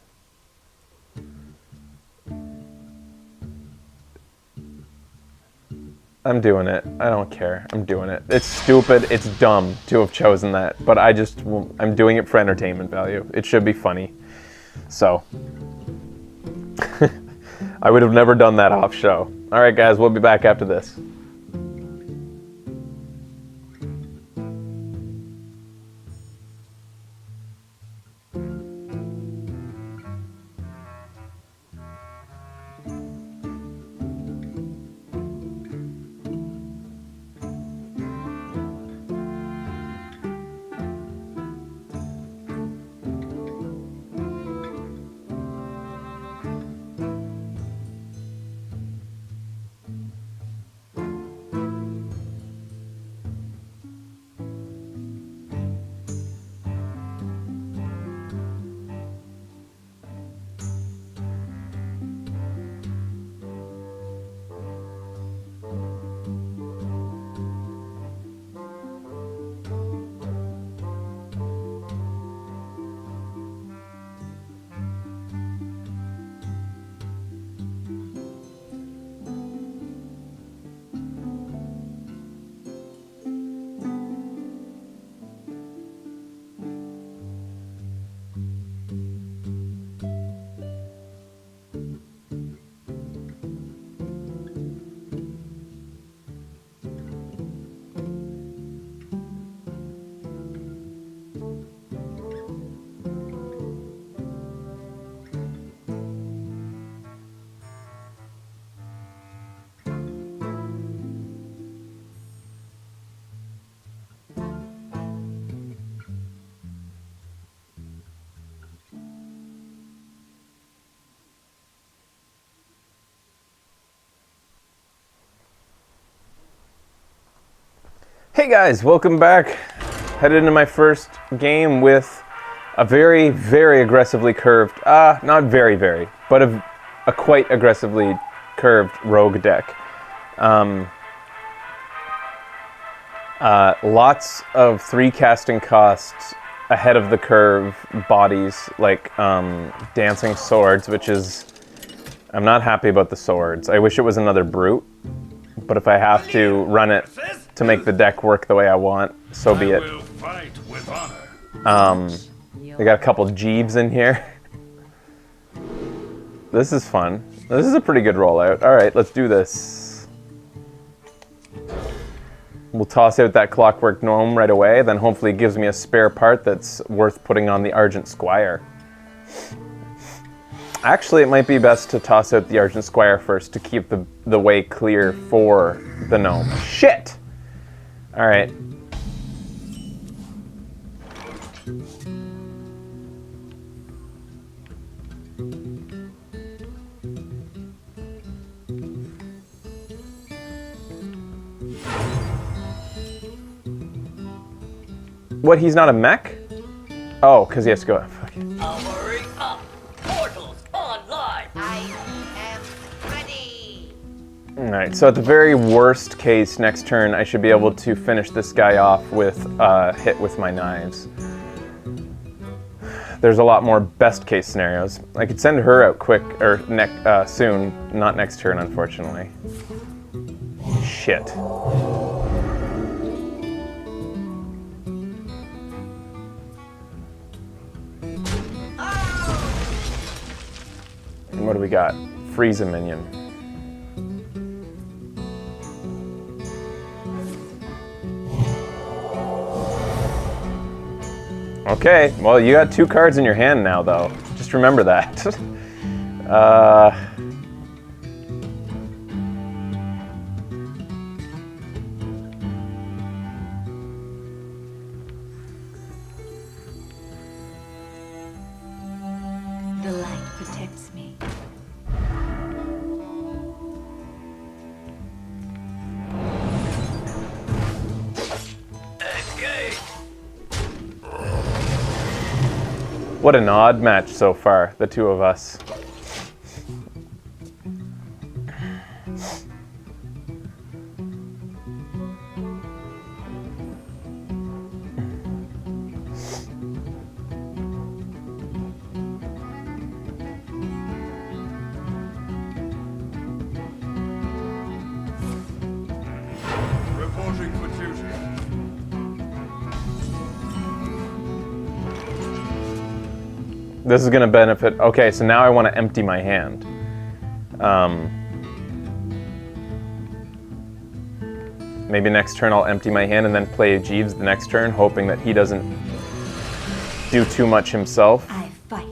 I'm doing it. I don't care. I'm doing it. It's stupid. It's dumb to have chosen that. But I'm doing it for entertainment value. It should be funny. So. I would have never done that off show. All right, guys. We'll be back after this. Hey guys, welcome back. Headed into my first game with a very, very aggressively curved, not very, very, but a quite aggressively curved rogue deck. Lots of 3 casting costs ahead of the curve bodies, like dancing swords, which is, I'm not happy about the swords. I wish it was another brute, but if I have to run it to make the deck work the way I want, so be it. They got a couple Jeeves in here. This is fun. This is a pretty good rollout. All right, let's do this. We'll toss out that Clockwork Gnome right away, then hopefully it gives me a spare part that's worth putting on the Argent Squire. Actually, it might be best to toss out the Argent Squire first to keep the way clear for the gnome. Shit! All right. What, he's not a mech? Oh, because he has to go. Fuck it. Powering up. Portals online. I am ready. Alright, so at the very worst case, next turn I should be able to finish this guy off with a hit with my knives. There's a lot more best case scenarios. I could send her out quick, or soon, not next turn, unfortunately. Shit. And what do we got? Freeze a minion. Okay, well, you got 2 cards in your hand now, though. Just remember that. The light protects me. What an odd match so far, the two of us. Reporting for duty. This is going to benefit. Okay, so now I want to empty my hand. Maybe next turn I'll empty my hand and then play Jeeves the next turn, hoping that he doesn't do too much himself. I fight.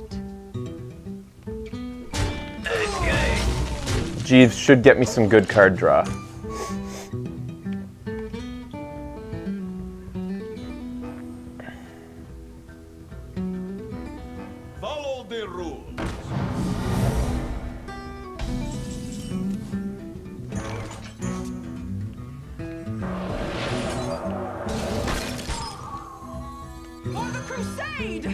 Jeeves should get me some good card draw. Follow the rules. For the crusade!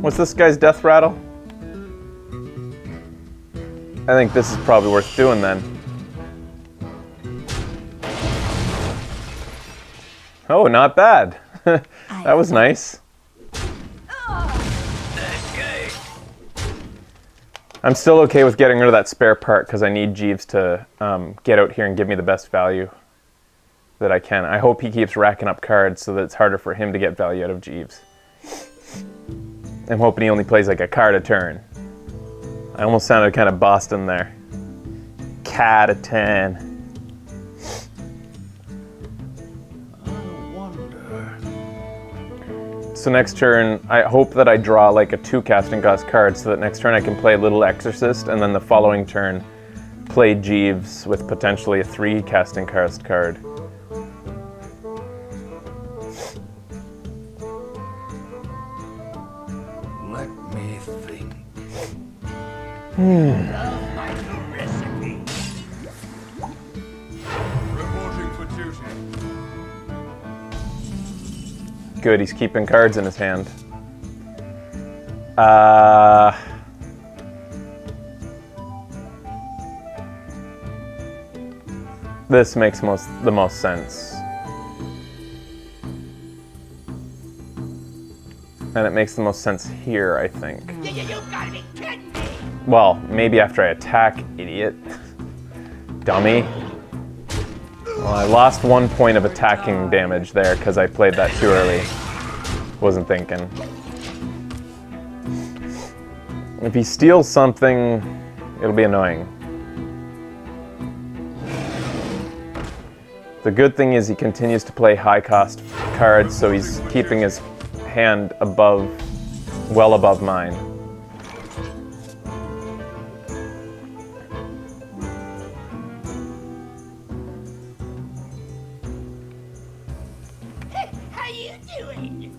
What's this guy's death rattle? I think this is probably worth doing then. Oh, not bad. That was nice. I'm still okay with getting rid of that spare part because I need Jeeves to get out here and give me the best value that I can. I hope he keeps racking up cards so that it's harder for him to get value out of Jeeves. I'm hoping he only plays like a card a turn. I almost sounded kind of Boston there. Cat a 10. So next turn, I hope that I draw like a 2 casting cost card so that next turn I can play Little Exorcist, and then the following turn play Jeeves with potentially a 3 casting cost card. Let me think. My new recipe. Reporting for duty. Good, he's keeping cards in his hand. This makes the most sense. And it makes the most sense here, I think. You gotta be kidding me! Well, maybe after I attack, idiot. Dummy. Well, I lost 1 point of attacking damage there because I played that too early. Wasn't thinking. If he steals something, it'll be annoying. The good thing is he continues to play high-cost cards, so he's keeping his hand above, well above mine. How you doing?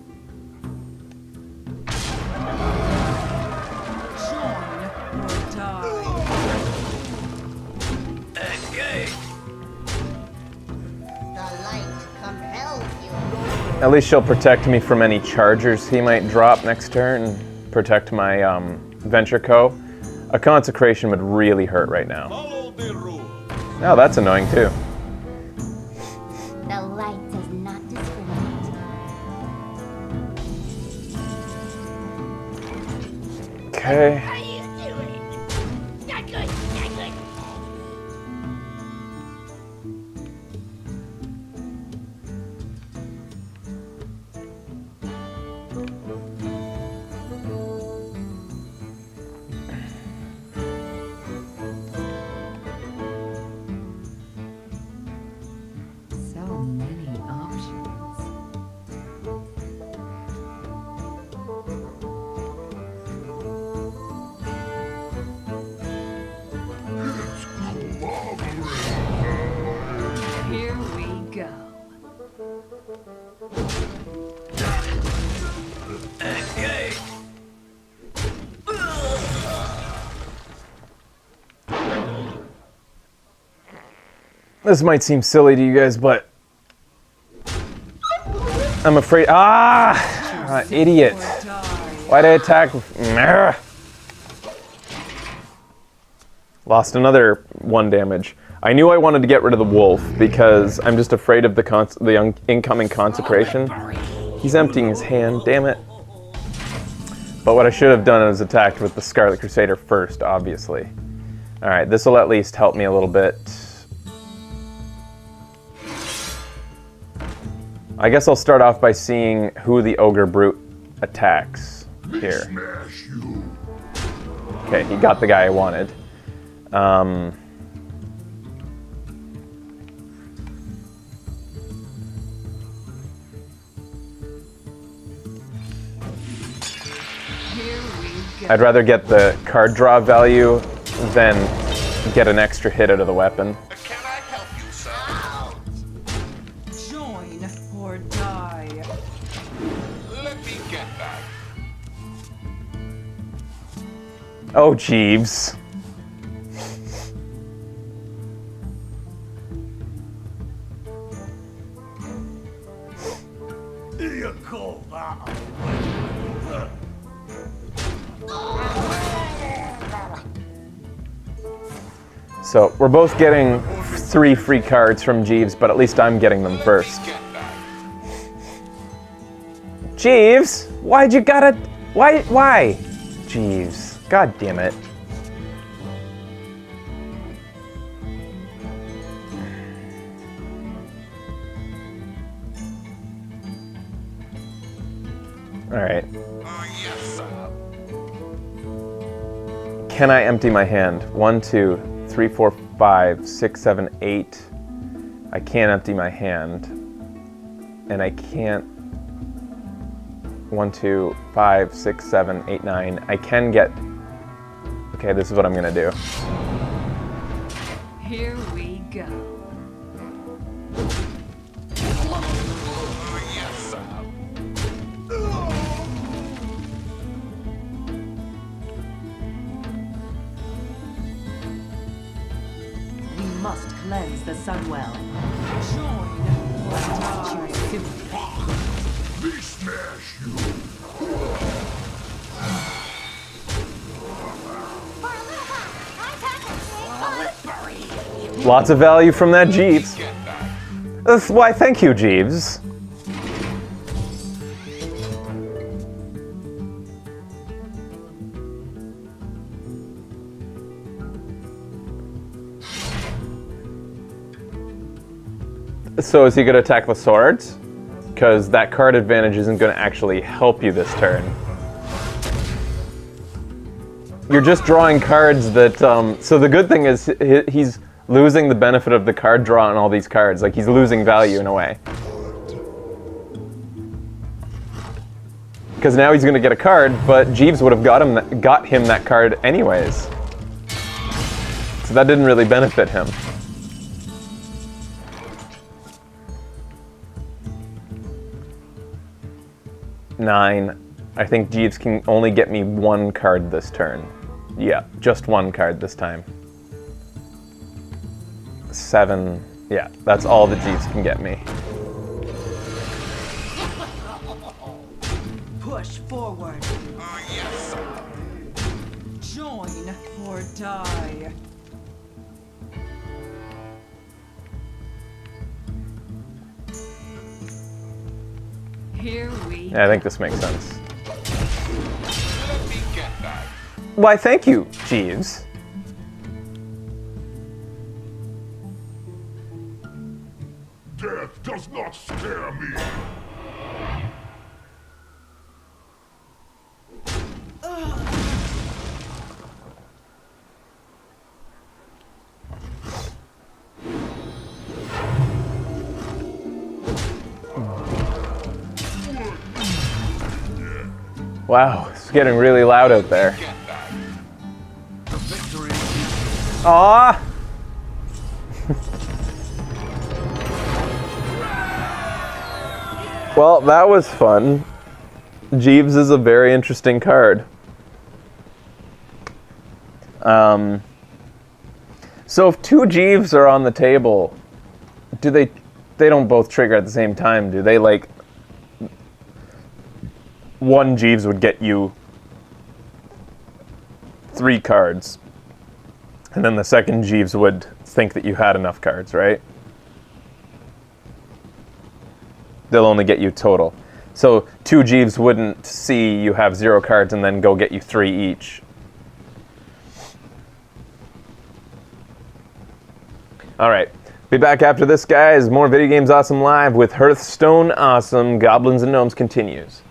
Join or die. The light compels you. At least she'll protect me from any chargers he might drop next turn. Protect my Venture Co. A consecration would really hurt right now. Follow the rules. Oh, that's annoying too. The light does not discriminate. Okay. How you doing? Not good, not good. So many options. Here we go. This might seem silly to you guys, but I'm afraid. Idiot. Why'd I attack? Lost another 1 damage. I knew I wanted to get rid of the wolf because I'm just afraid of the incoming consecration. He's emptying his hand, damn it. But what I should have done is attacked with the Scarlet Crusader first, obviously. Alright, this will at least help me a little bit. I guess I'll start off by seeing who the Ogre Brute attacks here. Smash you. Okay, he got the guy I wanted. Here we go. I'd rather get the card draw value than get an extra hit out of the weapon. Can I help you, sir? Join or die. Let me get that. Oh, Jeeves. You call that? So we're both getting 3 free cards from Jeeves, but at least I'm getting them first. Get that. Jeeves, why'd you gotta? Why? Jeeves, god damn it. All right. Yes, sir. Can I empty my hand? 1, 2, 3, 4, 5, 6, 7, 8. I can't empty my hand. And I can't. 1, 2, 5, 6, 7, 8, 9. I can get. Okay, this is what I'm gonna do. Here we go. Yes, sir. We must cleanse the Sunwell. Join or die. Me smash you. Lots of value from that Jeeves. Get that. That's why, thank you, Jeeves. So is he going to attack with swords? Because that card advantage isn't going to actually help you this turn. You're just drawing cards that, so the good thing is he's losing the benefit of the card draw on all these cards. Like, he's losing value in a way. Because now he's going to get a card, but Jeeves would have got him that card anyways. So that didn't really benefit him. Nine. I think Jeeves can only get me 1 card this turn. Yeah, just 1 card this time. 7. Yeah, that's all that Jeeves can get me. Push forward. Yes, sir. Join or die. Here we Yeah, I think this makes sense. Why, thank you, Jeeves. Death does not scare me. Wow, it's getting really loud out there. Aww! Well, that was fun. Jeeves is a very interesting card. So if two Jeeves are on the table, do they don't both trigger at the same time, do they? Like, one Jeeves would get you 3 cards, and then the second Jeeves would think that you had enough cards, right? They'll only get you total. So 2 Jeeves wouldn't see you have 0 cards and then go get you 3 each. All right, be back after this, guys. More Video Games Awesome Live with Hearthstone Awesome. Goblins and Gnomes continues.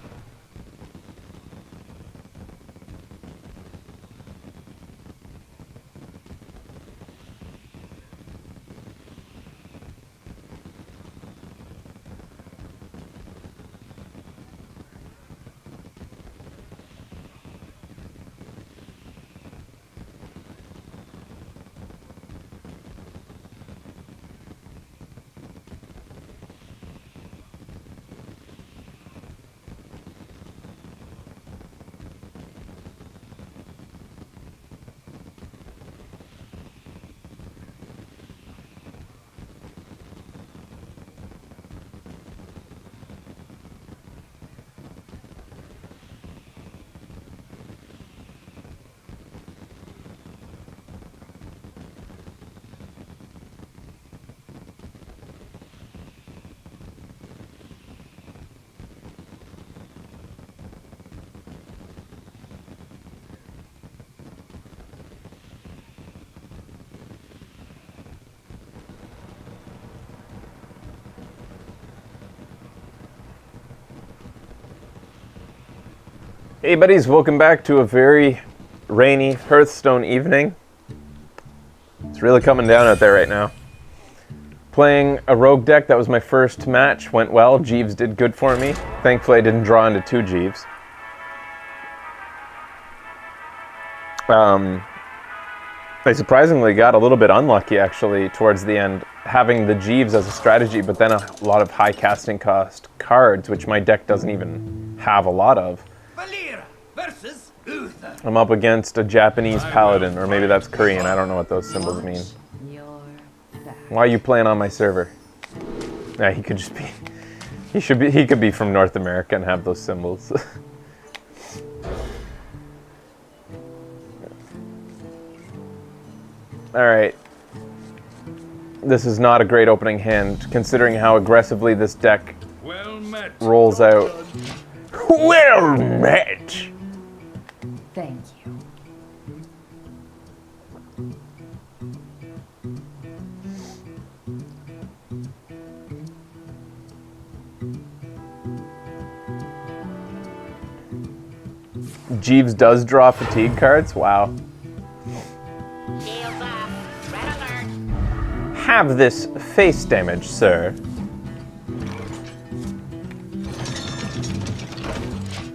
Hey buddies, welcome back to a very rainy Hearthstone evening. It's really coming down out there right now. Playing a rogue deck, that was my first match, went well. Jeeves did good for me. Thankfully I didn't draw into 2 Jeeves. I surprisingly got a little bit unlucky actually towards the end, having the Jeeves as a strategy, but then a lot of high casting cost cards, which my deck doesn't even have a lot of. Versus Uther. I'm up against a Japanese paladin, or maybe that's Korean. I don't know what those symbols mean. Why are you playing on my server? Yeah, he could just be. He could be from North America and have those symbols. All right. This is not a great opening hand, considering how aggressively this deck rolls out. Well met! Thank you. Jeeves does draw fatigue cards? Wow. Shields up. Red alert. Have this face damage, sir.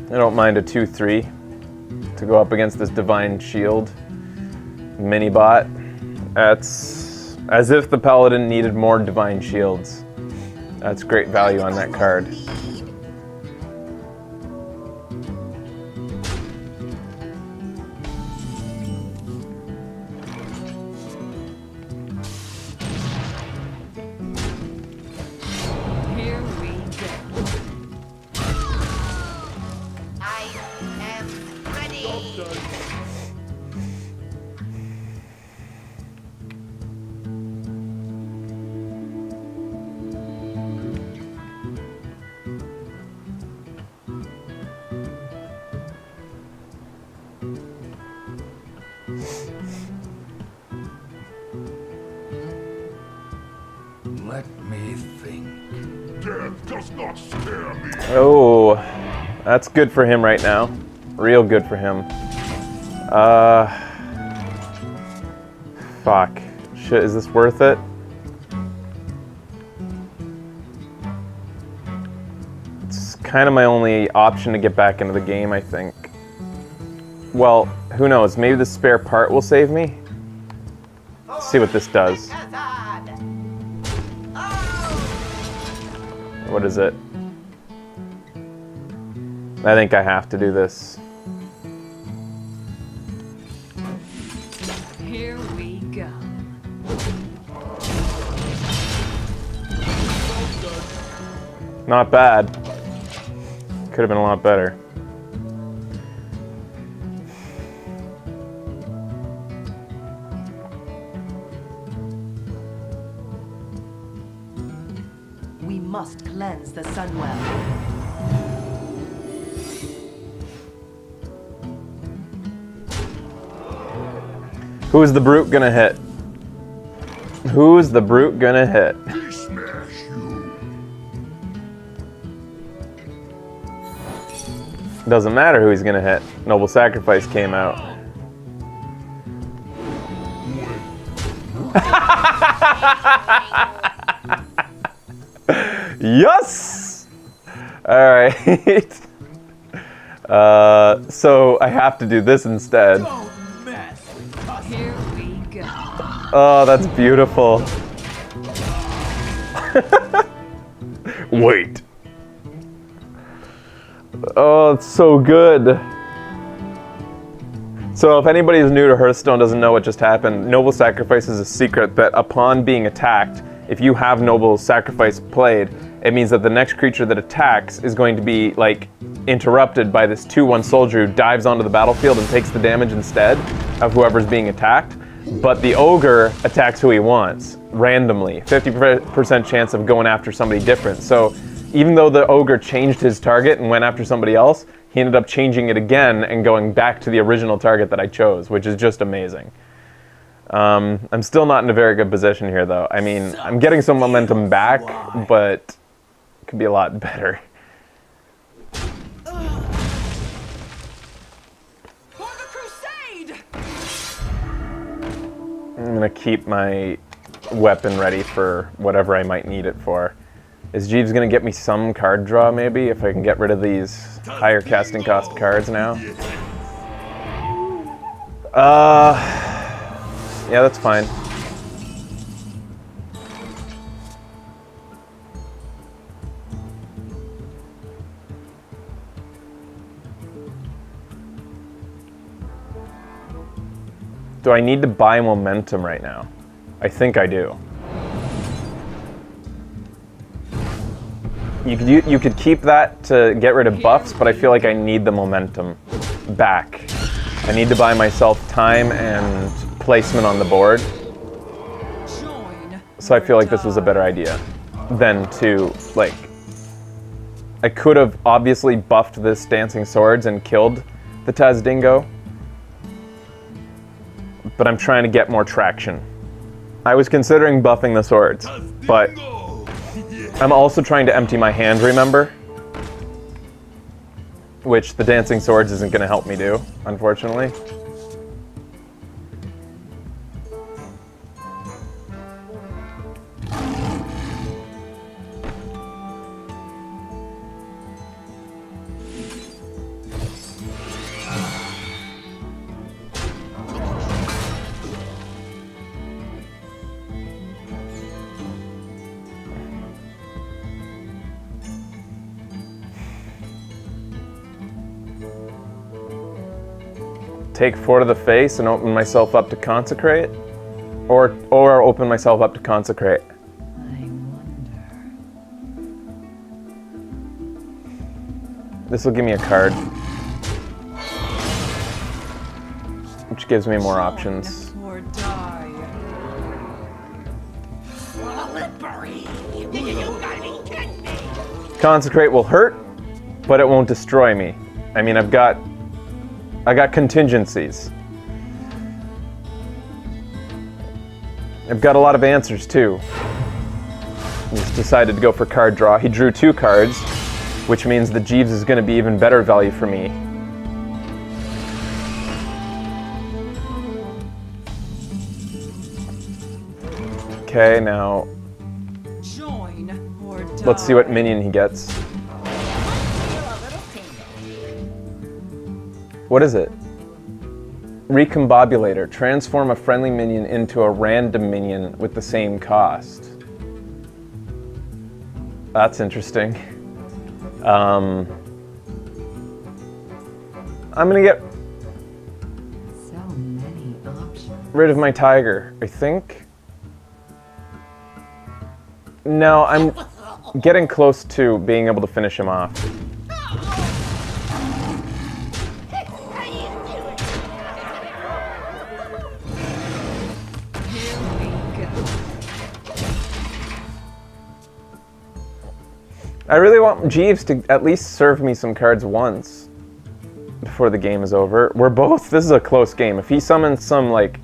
I don't mind a 2/3 to go up against this Divine Shield mini bot. That's as if the Paladin needed more Divine Shields. That's great value on that card. Here we go. I am ready. Let me think. Death does not scare me. Oh, that's good for him right now. Real good for him. Fuck. Shit, is this worth it? It's kind of my only option to get back into the game, I think. Well, who knows? Maybe the spare part will save me? Let's see what this does. What is it? I think I have to do this. Here we go. Not bad. Could have been a lot better. We must cleanse the Sunwell. Who's the brute gonna hit? Who's the brute gonna hit? Smash you. Doesn't matter who he's gonna hit. Noble Sacrifice came out. Yes! Alright. So I have to do this instead. Here we go. Oh, that's beautiful. Wait. Oh, it's so good. So if anybody who's new to Hearthstone doesn't know what just happened, Noble Sacrifice is a secret that upon being attacked, if you have Noble Sacrifice played, it means that the next creature that attacks is going to be, like, interrupted by this 2/1 soldier who dives onto the battlefield and takes the damage instead of whoever's being attacked. But the ogre attacks who he wants, randomly. 50% chance of going after somebody different. So even though the ogre changed his target and went after somebody else, he ended up changing it again and going back to the original target that I chose, which is just amazing. I'm still not in a very good position here, though. I mean, I'm getting some momentum back, but it could be a lot better. For the crusade! I'm gonna keep my weapon ready for whatever I might need it for. Is Jeeves gonna get me some card draw, maybe, if I can get rid of these higher casting cost cards now? Yeah, that's fine. Do I need to buy momentum right now? I think I do. You could keep that to get rid of buffs, but I feel like I need the momentum back. I need to buy myself time and placement on the board. So I feel like this was a better idea than to, like... I could have obviously buffed this Dancing Swords and killed the Tazdingo, but I'm trying to get more traction. I was considering buffing the swords, but I'm also trying to empty my hand, remember? Which the Dancing Swords isn't going to help me do, unfortunately. Take 4 to the face and open myself up to consecrate? Or open myself up to consecrate? I wonder. This will give me a card, which gives me more options. Or die. Consecrate will hurt, but it won't destroy me. I mean, I got contingencies. I've got a lot of answers too. He's decided to go for card draw. He drew 2 cards, which means that Jeeves is going to be even better value for me. Okay, now Join or die. let's see what minion he gets. What is it? Recombobulator. Transform a friendly minion into a random minion with the same cost. That's interesting. I'm gonna get So many options. rid of my tiger, I think. No, I'm getting close to being able to finish him off. Here we go. I really want Jeeves to at least serve me some cards once before the game is over. This is a close game. If he summons some, like,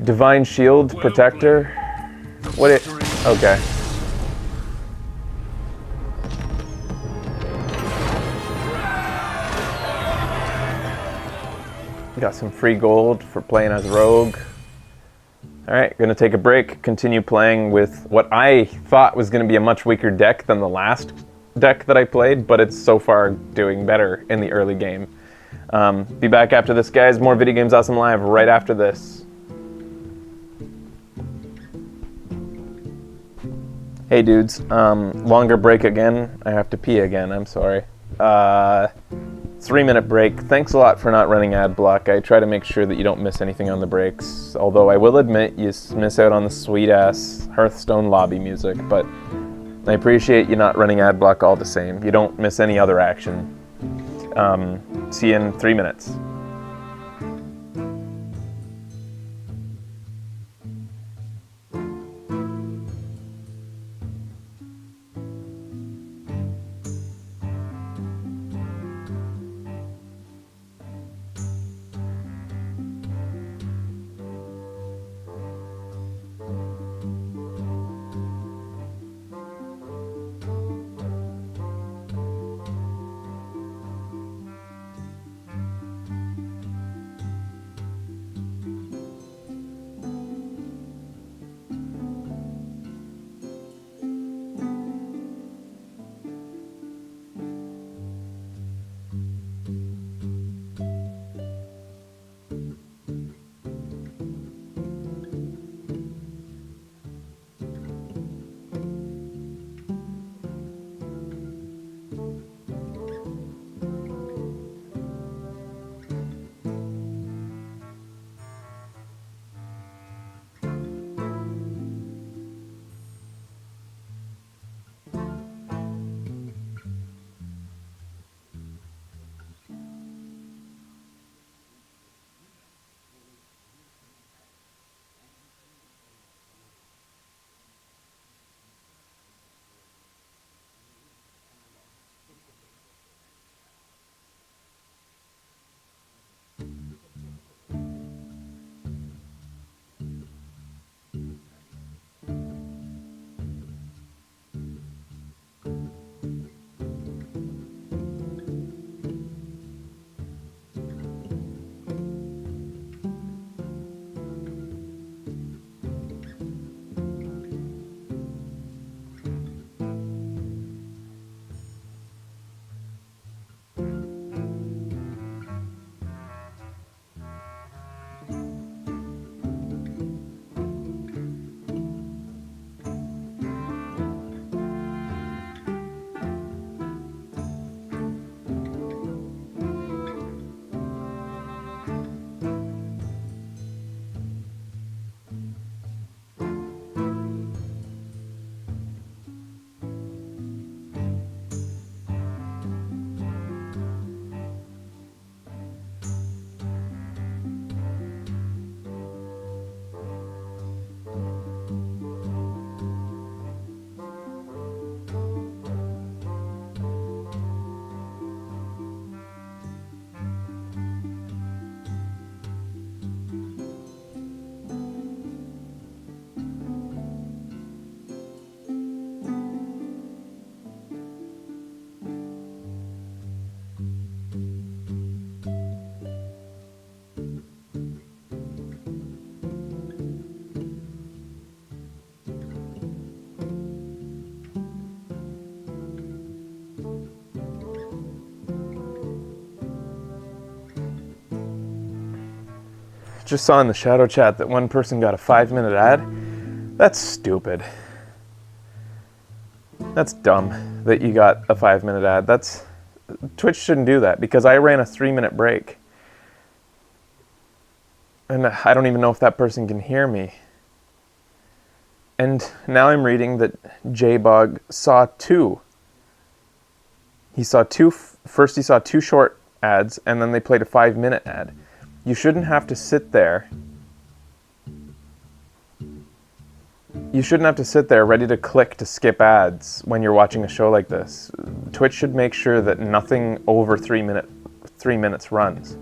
Divine Shield Protector, okay. Got some free gold for playing as Rogue. Alright, gonna take a break, continue playing with what I thought was gonna be a much weaker deck than the last deck that I played, but it's so far doing better in the early game. Be back after this, guys. More Video Games Awesome Live right after this. Hey dudes, longer break again. I have to pee again, I'm sorry. 3-minute break. Thanks a lot for not running ad block. I try to make sure that you don't miss anything on the breaks. Although I will admit you miss out on the sweet ass Hearthstone lobby music, but I appreciate you not running ad block all the same. You don't miss any other action. See you in 3 minutes. Just saw in the shadow chat that one person got a 5-minute ad. That's stupid. That's dumb that you got a 5-minute ad. Twitch shouldn't do that because I ran a 3-minute break. And I don't even know if that person can hear me. And now I'm reading that J-Bog saw two. He saw two, first he saw 2 short ads, and then they played a 5-minute ad. You shouldn't have to sit there. You shouldn't have to sit there ready to click to skip ads when you're watching a show like this. Twitch should make sure that nothing over 3 minutes runs.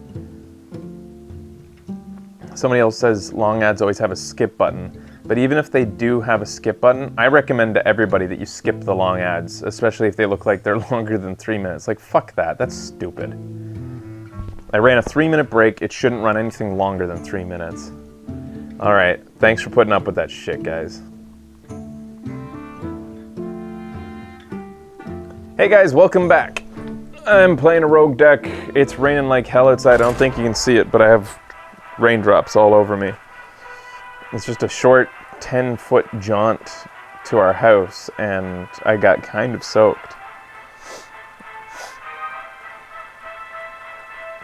Somebody else says long ads always have a skip button. But even if they do have a skip button, I recommend to everybody that you skip the long ads, especially if they look like they're longer than 3 minutes. Like, fuck that. That's stupid. I ran a 3-minute break. It shouldn't run anything longer than 3 minutes. All right. Thanks for putting up with that shit, guys. Hey, guys. Welcome back. I'm playing a rogue deck. It's raining like hell outside. I don't think you can see it, but I have raindrops all over me. It's just a short 10-foot jaunt to our house, and I got kind of soaked.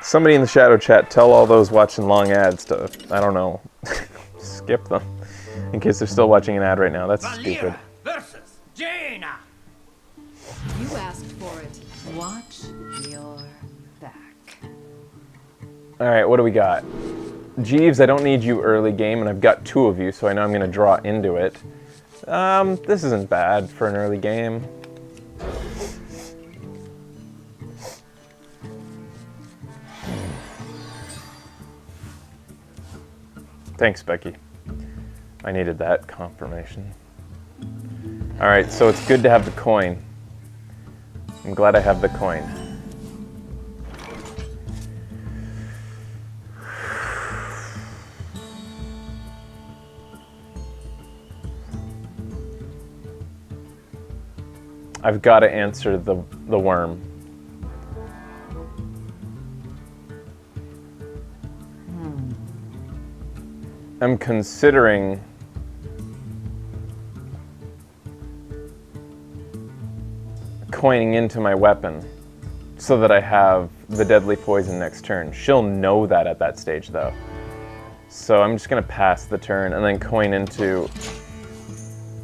Somebody in the shadow chat, tell all those watching long ads to, I don't know, skip them. In case they're still watching an ad right now. That's stupid. Versus Jaina. You asked for it. Watch your back. Alright, what do we got? Jeeves, I don't need you early game, and I've got 2 of you, so I know I'm going to draw into it. This isn't bad for an early game. Thanks, Becky. I needed that confirmation. Alright, so it's good to have the coin. I'm glad I have the coin. I've got to answer the worm. I'm considering coining into my weapon so that I have the deadly poison next turn. She'll know that at that stage though. So I'm just gonna pass the turn and then coin into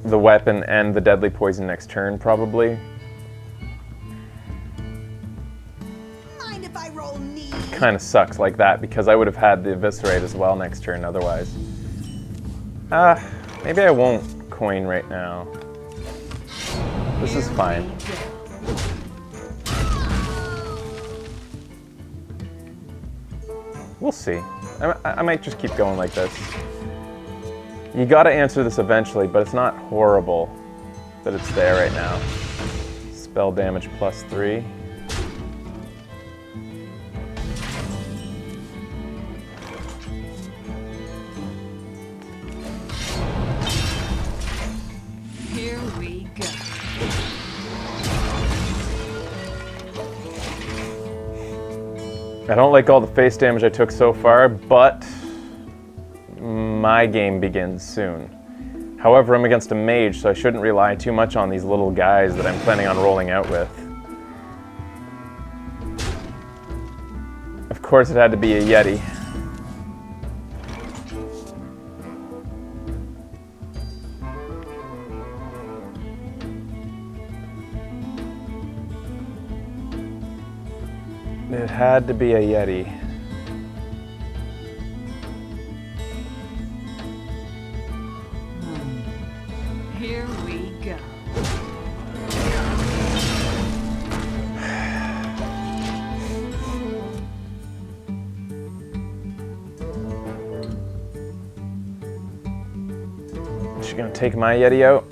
the weapon and the deadly poison next turn, probably. Mind if I roll knee? Kind of sucks like that because I would have had the eviscerate as well next turn otherwise. Maybe I won't coin right now. This is fine. We'll see. I might just keep going like this. You gotta answer this eventually, but it's not horrible that it's there right now. Spell damage +3. Here we go. I don't like all the face damage I took so far, but my game begins soon. However, I'm against a mage, so I shouldn't rely too much on these little guys that I'm planning on rolling out with. Of course, it had to be a Yeti. It had to be a Yeti. Here we go. Is she gonna take my Yeti out?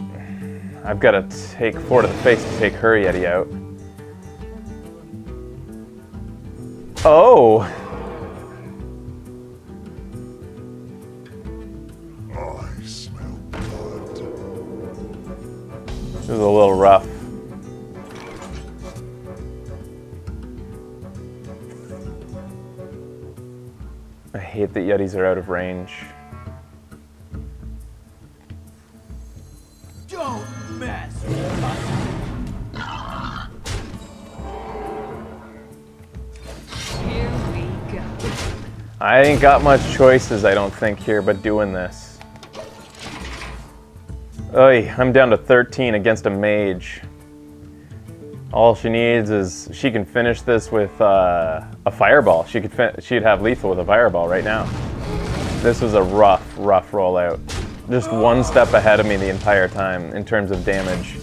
I've got to take 4 to the face to take her Yeti out. Oh! I smell blood. This is a little rough. hate that Yetis are out of range. Don't mess with us. Here we go. I ain't got much choices, I don't think, here, but doing this. Oy, I'm down to 13 against a mage. All she needs is she can finish this with a fireball. She'd have lethal with a fireball right now. This was a rough rollout. Just one step ahead of me the entire time in terms of damage.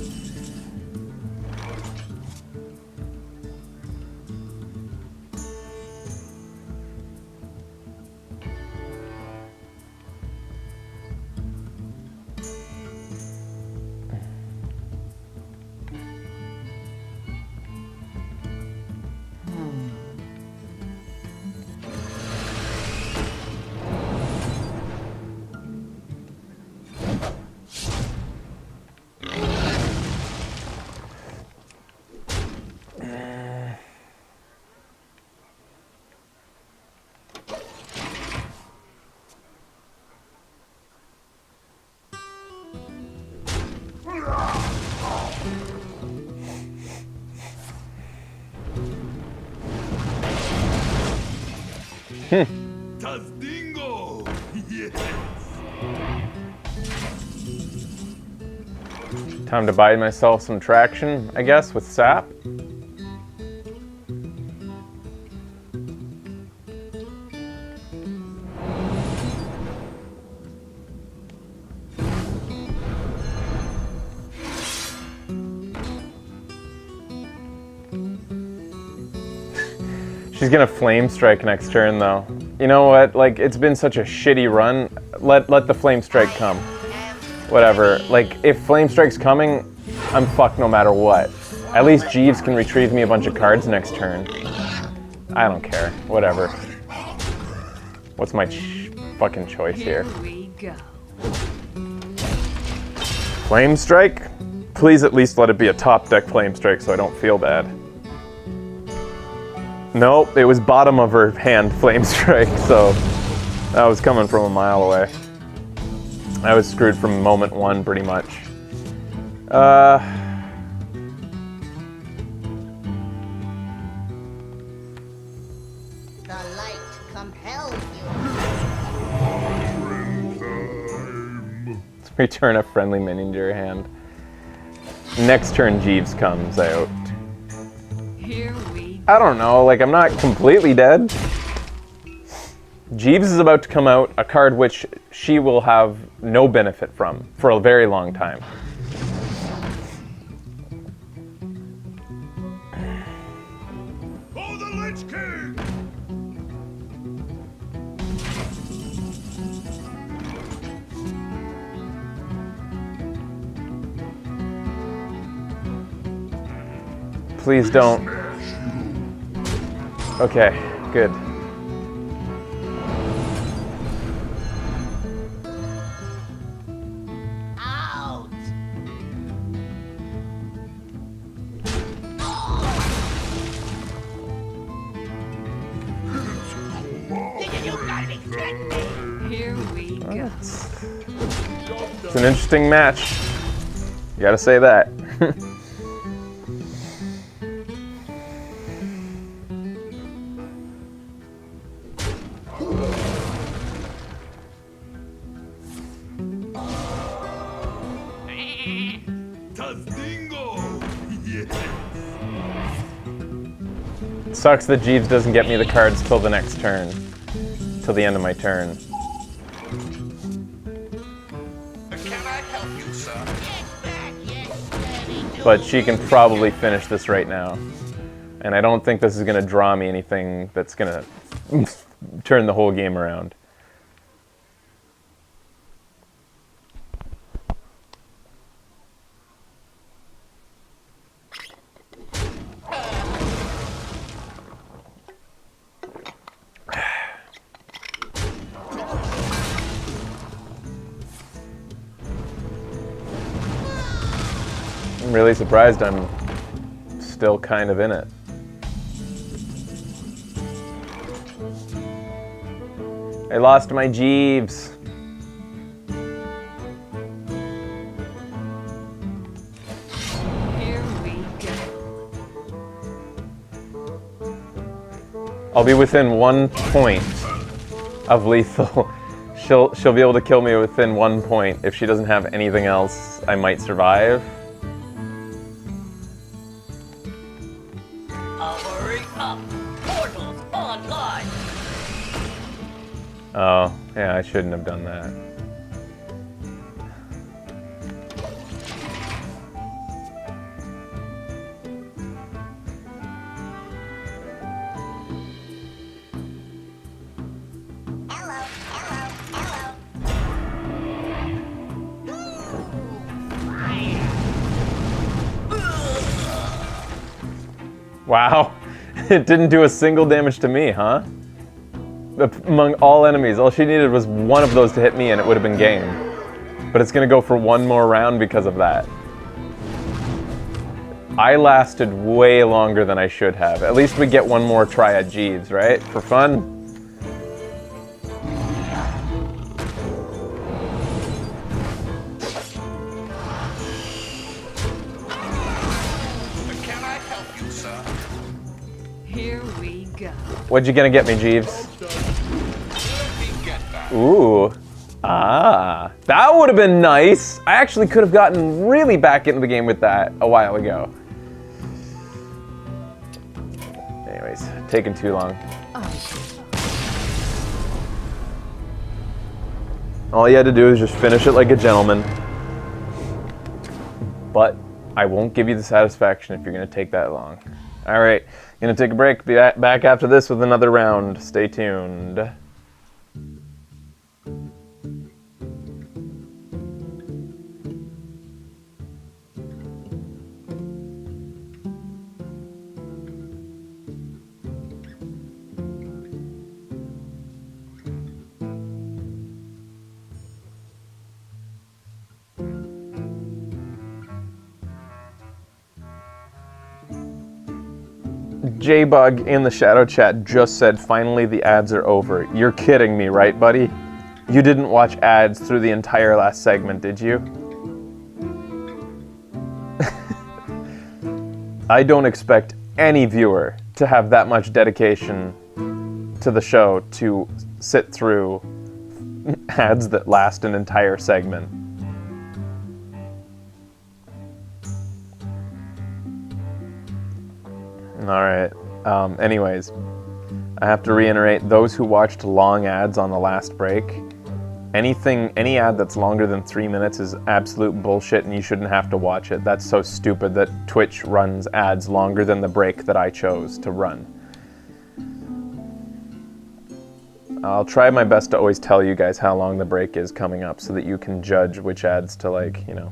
Tazdingo! Yes! Time to buy myself some traction, I guess, with sap. She's gonna flame strike next turn, though. You know what? Like, it's been such a shitty run. Let the flame strike come. Whatever. Like, if flame strike's coming, I'm fucked no matter what. At least Jeeves can retrieve me a bunch of cards next turn. I don't care. Whatever. What's my fucking choice here? Here we go. Flame strike? Please at least let it be a top deck flame strike so I don't feel bad. Nope, it was bottom of her hand flame strike, so that was coming from a mile away. I was screwed from moment one, pretty much. The light compels you. Return a friendly minion to your hand. Next turn, Jeeves comes out. Here we I don't know, like, I'm not completely dead. Jeeves is about to come out, a card which she will have no benefit from for a very long time. Oh, the Lich King! Please don't. Okay, good. Out! You gotta be kidding me! Here we go. It's an interesting match. You gotta say that. Tazdingo! Yes! Sucks that Jeeves doesn't get me the cards till the next turn. Till the end of my turn. Can I help you, sir? But she can probably finish this right now. And I don't think this is gonna draw me anything that's gonna turn the whole game around. I'm really surprised I'm still kind of in it. I lost my Jeeves. Here we go. I'll be within 1 point of lethal. She'll be able to kill me within 1 point. If she doesn't have anything else, I might survive. Powering up. Portals online. Oh, yeah, I shouldn't have done that. Wow, it didn't do a single damage to me, huh? Among all enemies, all she needed was one of those to hit me and it would have been game. But it's gonna go for one more round because of that. I lasted way longer than I should have. At least we get one more try at Jeeves, right? For fun. Can I help you, sir? Here we go. What'd you gonna get me, Jeeves? Get back. Ooh. Ah. That would have been nice. I actually could have gotten really back into the game with that a while ago. Anyways, taking too long. All you had to do is just finish it like a gentleman. But I won't give you the satisfaction if you're gonna take that long. All right, gonna take a break. Be back after this with another round. Stay tuned. J-Bug in the shadow chat just said, finally the ads are over. You're kidding me, right, buddy? You didn't watch ads through the entire last segment, did you? I don't expect any viewer to have that much dedication to the show to sit through ads that last an entire segment. Alright, anyways, I have to reiterate, those who watched long ads on the last break, any ad that's longer than 3 minutes is absolute bullshit and you shouldn't have to watch it. That's so stupid that Twitch runs ads longer than the break that I chose to run. I'll try my best to always tell you guys how long the break is coming up so that you can judge which ads to, like, you know.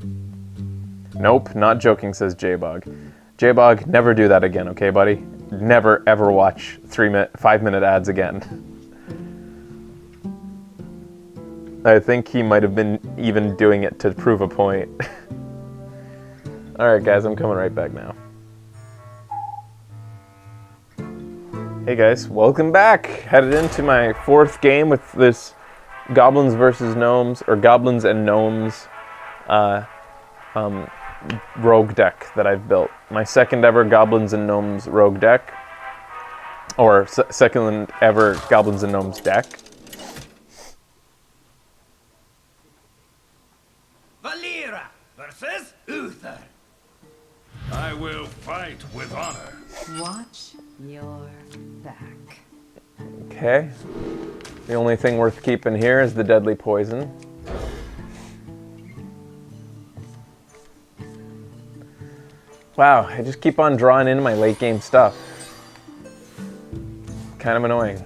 Nope, not joking, says J-Bug. J-Bug, never do that again, okay, buddy? Never, ever watch 5-minute ads again. I think he might have been even doing it to prove a point. Alright, guys, I'm coming right back now. Hey, guys, welcome back. Headed into my 4th game with this Goblins versus Gnomes, or Goblins and Gnomes, rogue deck that I've built. My 2nd ever Goblins and Gnomes rogue deck. Or 2nd ever Goblins and Gnomes deck. Valera versus Uther. I will fight with honor. Watch your back. Okay. The only thing worth keeping here is the deadly poison. Wow, I just keep on drawing into my late game stuff. Kind of annoying.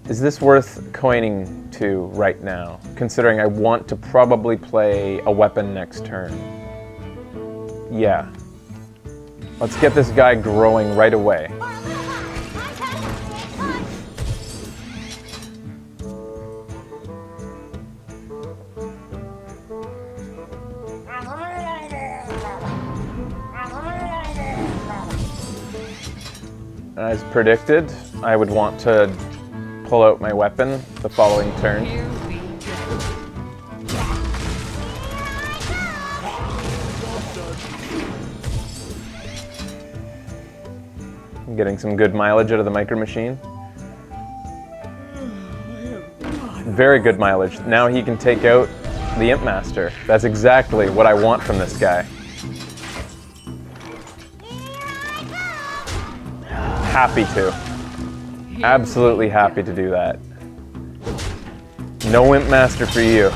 Is this worth coining to right now, considering I want to probably play a weapon next turn? Yeah. Let's get this guy growing right away. As predicted, I would want to pull out my weapon the following turn. Here we go. I'm getting some good mileage out of the Micro Machine. Very good mileage. Now he can take out the Imp Master. That's exactly what I want from this guy. Happy to. Absolutely happy to do that. No Imp Master for you.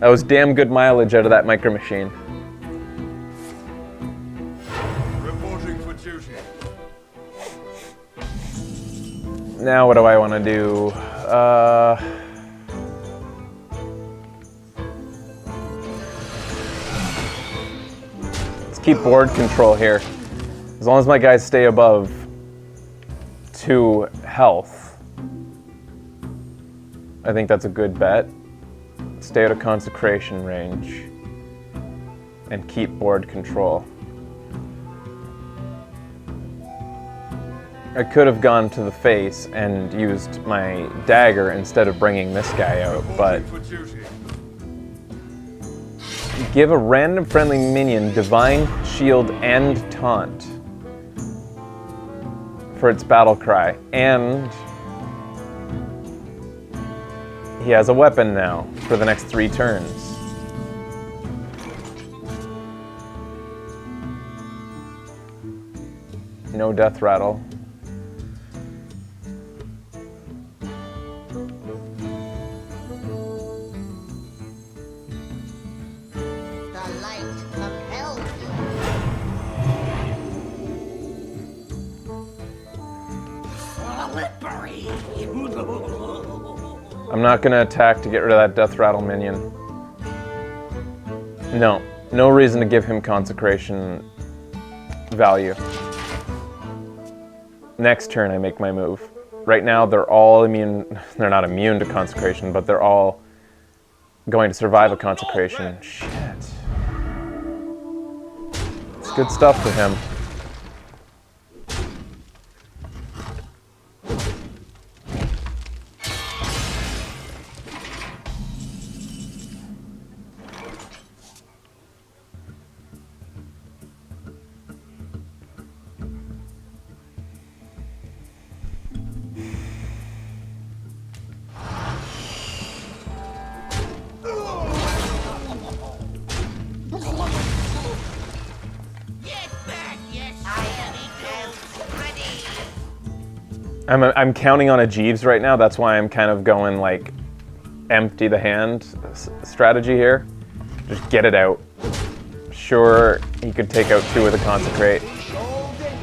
That was damn good mileage out of that Micro Machine. Reporting for duty. Now what do I want to do? Let's keep board control here. As long as my guys stay above 2 health, I think that's a good bet. Stay out of consecration range and keep board control. I could have gone to the face and used my dagger instead of bringing this guy out, but give a random friendly minion Divine Shield and Taunt for its battle cry, and he has a weapon now for the next 3 turns. No death rattle. The light compels you. Slippery. I'm not gonna attack to get rid of that death rattle minion. No reason to give him consecration value. Next turn I make my move. Right now they're all immune, they're not immune to consecration, but they're all going to survive a consecration. Shit. It's good stuff for him. I'm counting on a Jeeves right now. That's why I'm kind of going like empty the hand strategy here. Just get it out. Sure, he could take out 2 with a consecrate.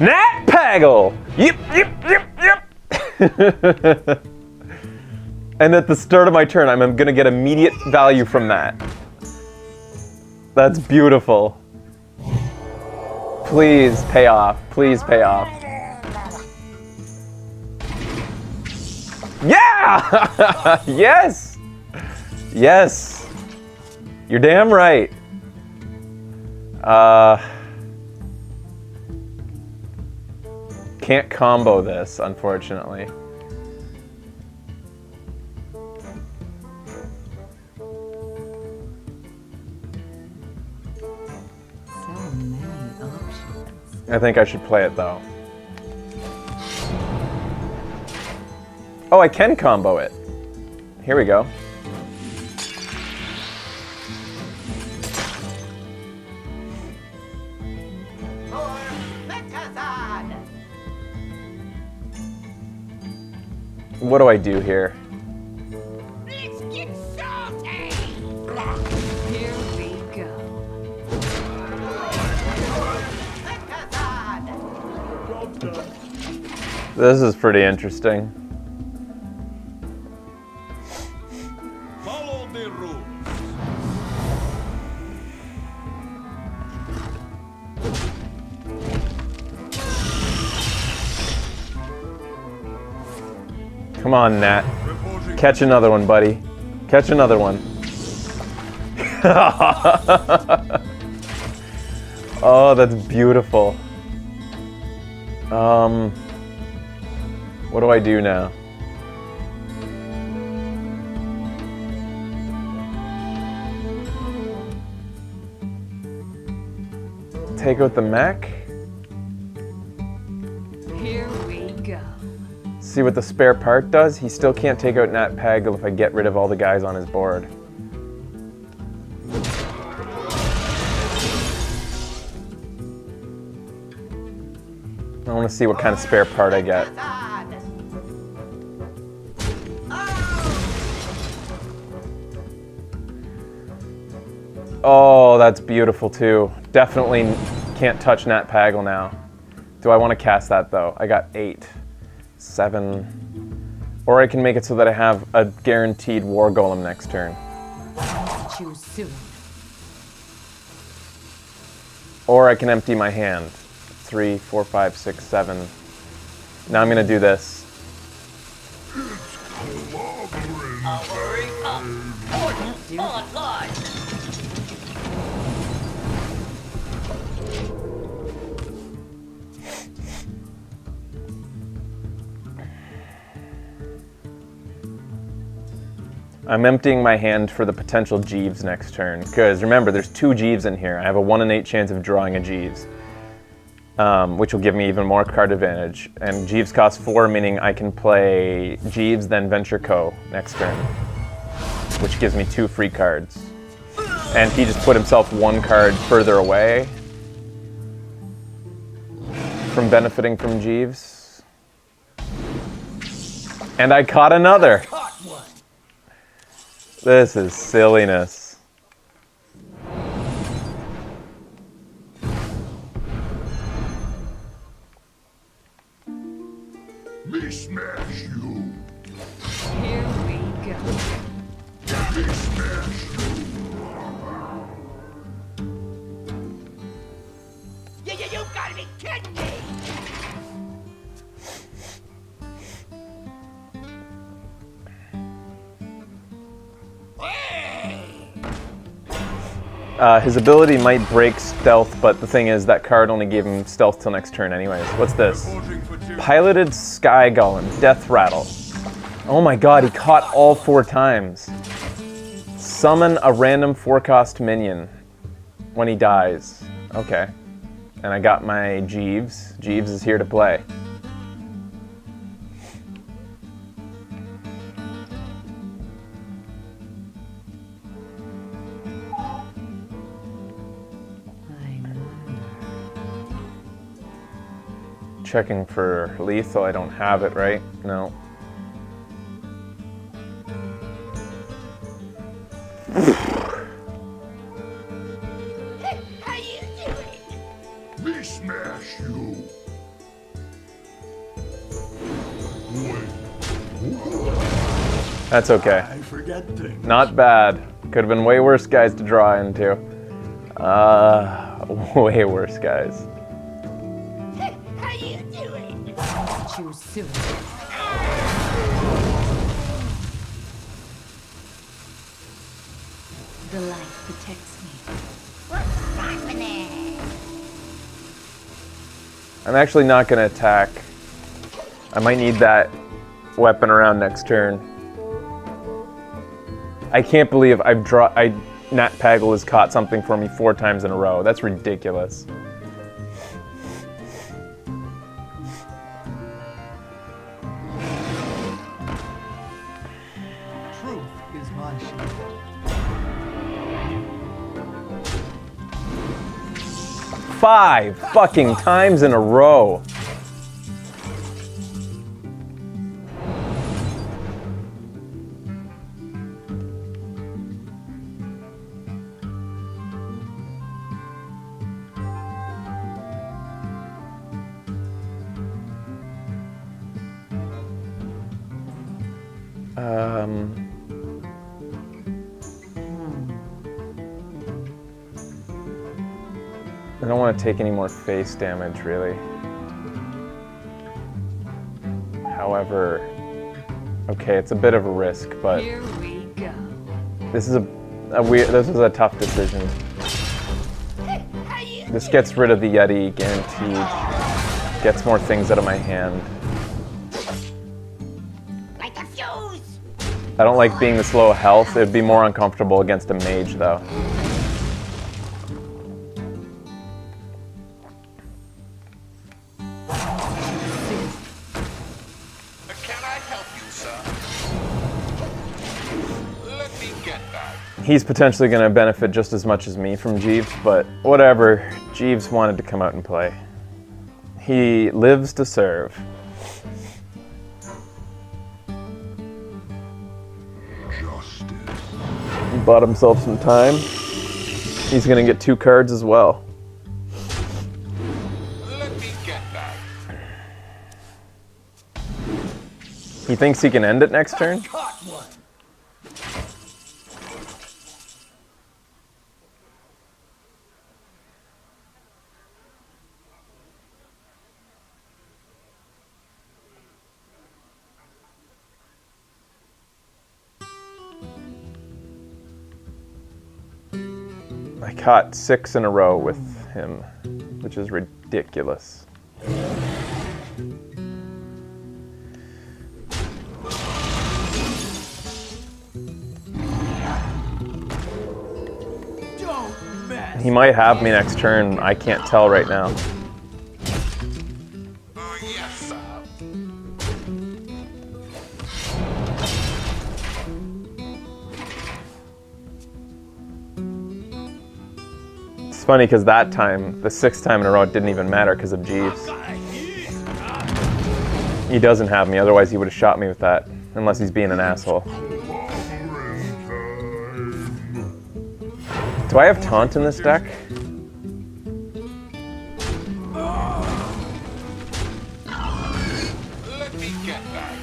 Nat Paggle! Yep. And at the start of my turn, I'm gonna get immediate value from that. That's beautiful. Please pay off. Please pay off. Yeah! Yes! Yes! You're damn right. Can't combo this, unfortunately. So many options. I think I should play it though. Oh, I can combo it. Here we go. What do I do here? Let's get salty! Here we go. This is pretty interesting. Follow the rules. Come on, Nat. Catch another one, buddy. Catch another one. Oh, that's beautiful. What do I do now? Take out the mech? Here we go. See what the spare part does? He still can't take out Nat Pagel if I get rid of all the guys on his board. I want to see what kind of spare part I get. Oh, that's beautiful too. Definitely can't touch Nat Pagel now. Do I want to cast that though? I got 8, 7. Or I can make it so that I have a guaranteed War Golem next turn. Choose soon. Or I can empty my hand. 3, 4, 5, 6, 7. Now I'm gonna do this. Hurry up! Portals online! I'm emptying my hand for the potential Jeeves next turn. Because remember, there's 2 Jeeves in here. I have a 1 in 8 chance of drawing a Jeeves. Which will give me even more card advantage. And Jeeves costs 4, meaning I can play Jeeves, then Venture Co. next turn. Which gives me 2 free cards. And he just put himself 1 card further away from benefiting from Jeeves. And I caught another! This is silliness. Me smash you. Here we go. Me smash you. You gotta be kidding me! His ability might break stealth, but the thing is that card only gave him stealth till next turn anyways. What's this? Piloted Sky Golem, Death Rattle. Oh my god, he caught all 4 times. Summon a random 4-cost minion when he dies. Okay. And I got my Jeeves. Jeeves is here to play. Checking for lethal. I don't have it, right? No. How you doing? Me smash you. That's okay. I forget things. Not bad. Could have been way worse guys to draw into. Way worse guys. How you doing? Choose soon. The light protects me. What's happening? I'm actually not going to attack. I might need that weapon around next turn. I can't believe Nat Pagel has caught something for me 4 times in a row. That's ridiculous. Truth is my shield. 5 fucking times in a row. I don't want to take any more face damage, really. However, okay, it's a bit of a risk, but Here we go. this is This was a tough decision. This gets rid of the Yeti, guaranteed. Gets more things out of my hand. Like a fuse! I don't like being this low health. It'd be more uncomfortable against a mage, though. Can I help you, sir? Let me get that. He's potentially going to benefit just as much as me from Jeeves, but whatever. Jeeves wanted to come out and play. He lives to serve. He bought himself some time. He's going to get 2 cards as well. Let me get that. He thinks he can end it next turn? Caught one. I caught 6 in a row with him, which is ridiculous. Don't mess. He might have me next turn. I can't tell right now. Yes, sir. It's funny because that time, the 6th time in a row, it didn't even matter because of Jeeves. He doesn't have me, otherwise he would have shot me with that. Unless he's being an asshole. Do I have taunt in this deck? Let me get that.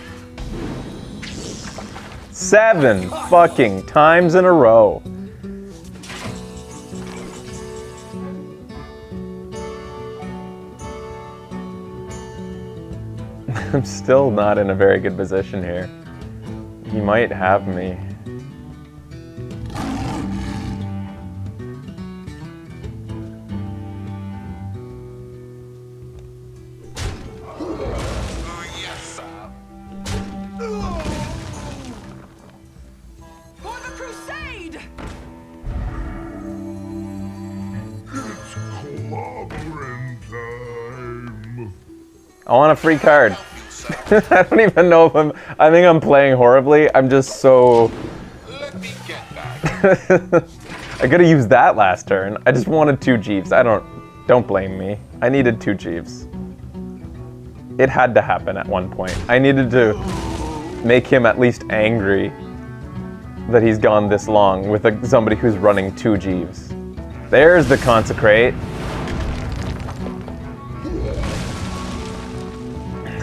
7 fucking times in a row. I'm still not in a very good position here. He might have me. Yes, sir. For the crusade! Clobbering time. I want a free card. I don't even know if I think I'm playing horribly. I'm just so... Let me get that. I could have used that last turn. I just wanted 2 Jeeves. Don't blame me. I needed 2 Jeeves. It had to happen at one point. I needed to make him at least angry that he's gone this long with somebody who's running 2 Jeeves. There's the Consecrate.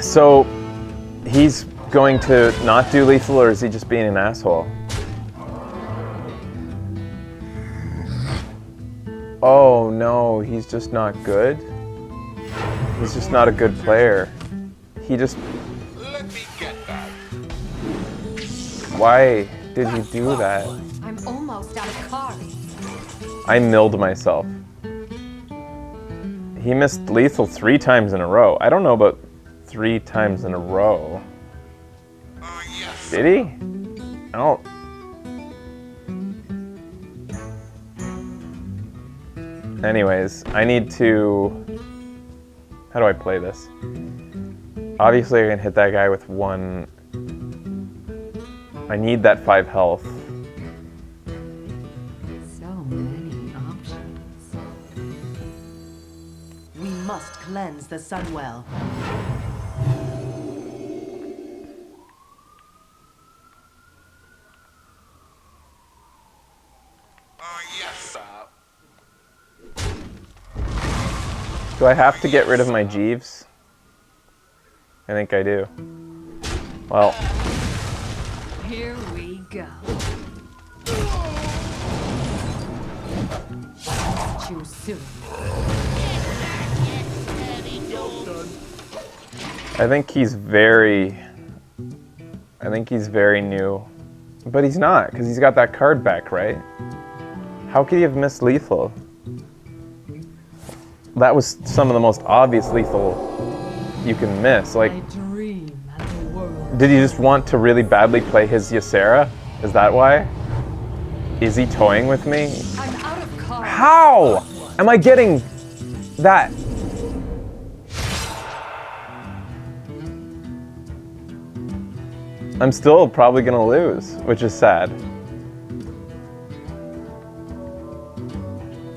So, he's going to not do lethal, or is he just being an asshole? Oh no, he's just not good? He's just not a good player. He just... Let me get that. Why did he do that? I'm almost out of cards. I milled myself. He missed lethal 3 times in a row. I don't know about 3 times in a row. Yes. Did he? I don't... Anyways, I need to... How do I play this? Obviously I can hit that guy with 1... I need that 5 health. So many options. We must cleanse the Sunwell. Yes, sir. Do I have to get rid of my Jeeves? I think I do. Well, Here we go. Too soon. I think he's very new. But he's not, because he's got that card back, right? How could he have missed lethal? That was some of the most obvious lethal you can miss. Like, did he just want to really badly play his Ysera? Is that why? Is he toying with me? I'm out of cards. How am I getting that? I'm still probably gonna lose, which is sad.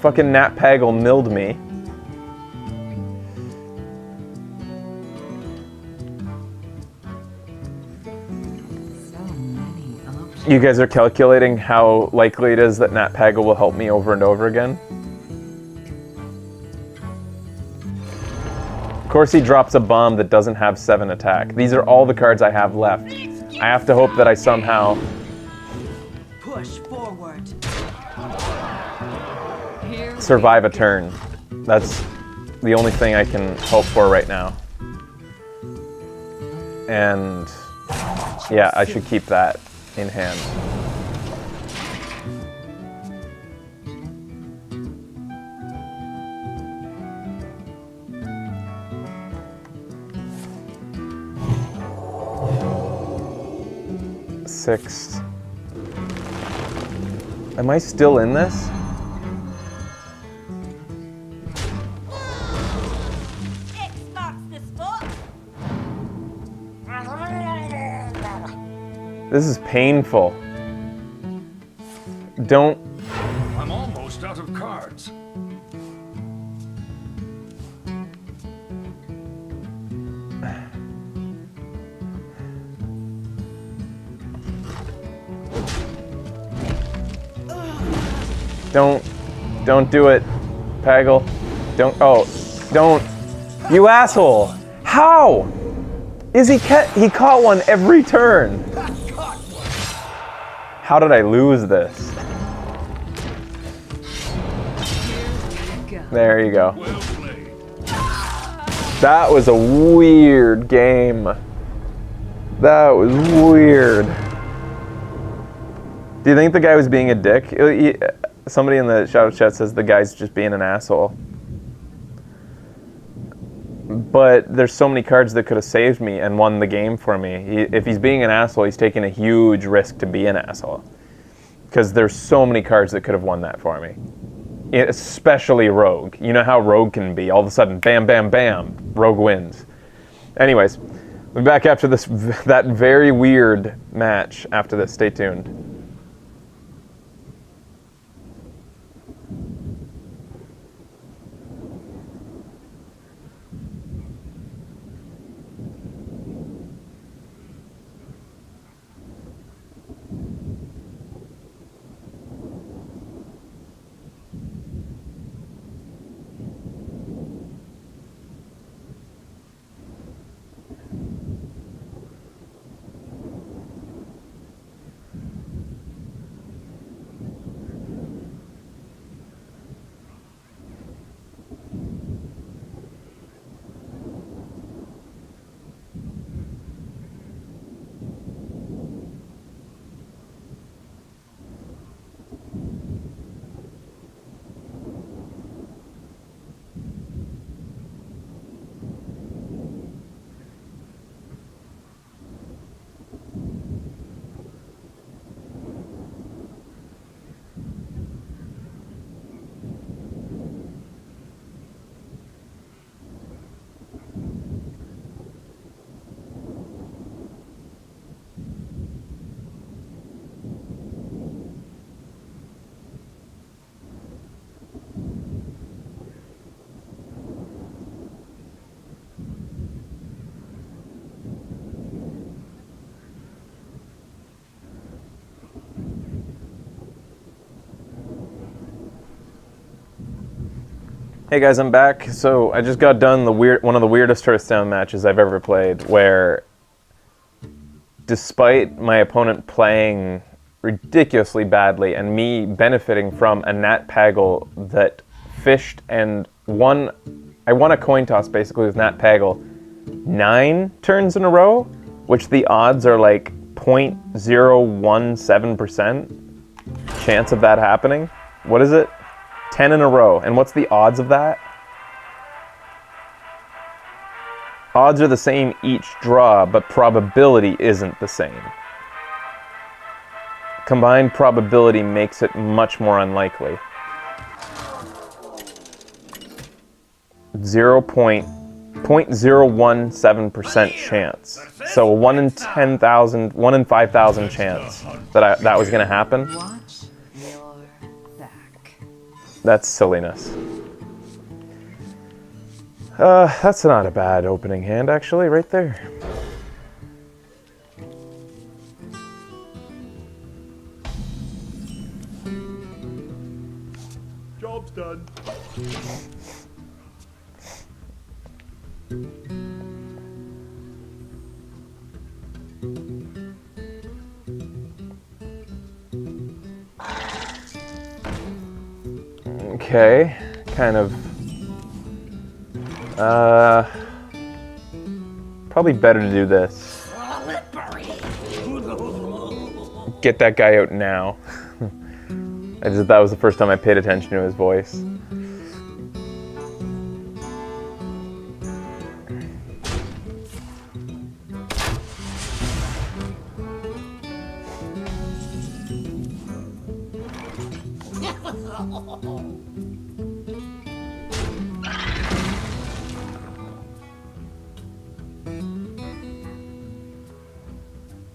Fucking Nat Pagel milled me. You guys are calculating how likely it is that Nat Pagel will help me over and over again? Of course he drops a bomb that doesn't have 7 attack. These are all the cards I have left. I have to hope that I somehow Push forward. survive a turn. That's the only thing I can hope for right now. And yeah, I should keep that in hand. Six. Am I still in this? X marks the spot. This is painful. Don't. I'm almost out of cards. Don't do it, Pagel. Don't. You asshole. How? He caught one every turn. How did I lose this? There you go. That was a weird game. That was weird. Do you think the guy was being a dick? Somebody in the shadow chat says the guy's just being an asshole. But there's so many cards that could have saved me and won the game for me. If he's being an asshole, he's taking a huge risk to be an asshole. Because there's so many cards that could have won that for me. Especially Rogue. You know how Rogue can be. All of a sudden, bam, bam, bam, Rogue wins. Anyways, we'll be back after this, that very weird match after this. Stay tuned. Hey guys, I'm back. So I just got done one of the weirdest Hearthstone matches I've ever played, where despite my opponent playing ridiculously badly and me benefiting from a Nat Pagel that fished and won, I won a coin toss basically with Nat Pagel 9 turns in a row, which the odds are like 0.017% chance of that happening. What is it? 10 in a row. And what's the odds of that? Odds are the same each draw, but probability isn't the same. Combined probability makes it much more unlikely. 0.017% chance. So 1 in 10,000, 1 in 5,000 chance that that was going to happen. Watch your back. That's silliness. That's not a bad opening hand, actually, right there. Job's done. Okay, kind of. Probably better to do this. Get that guy out now. That was the first time I paid attention to his voice.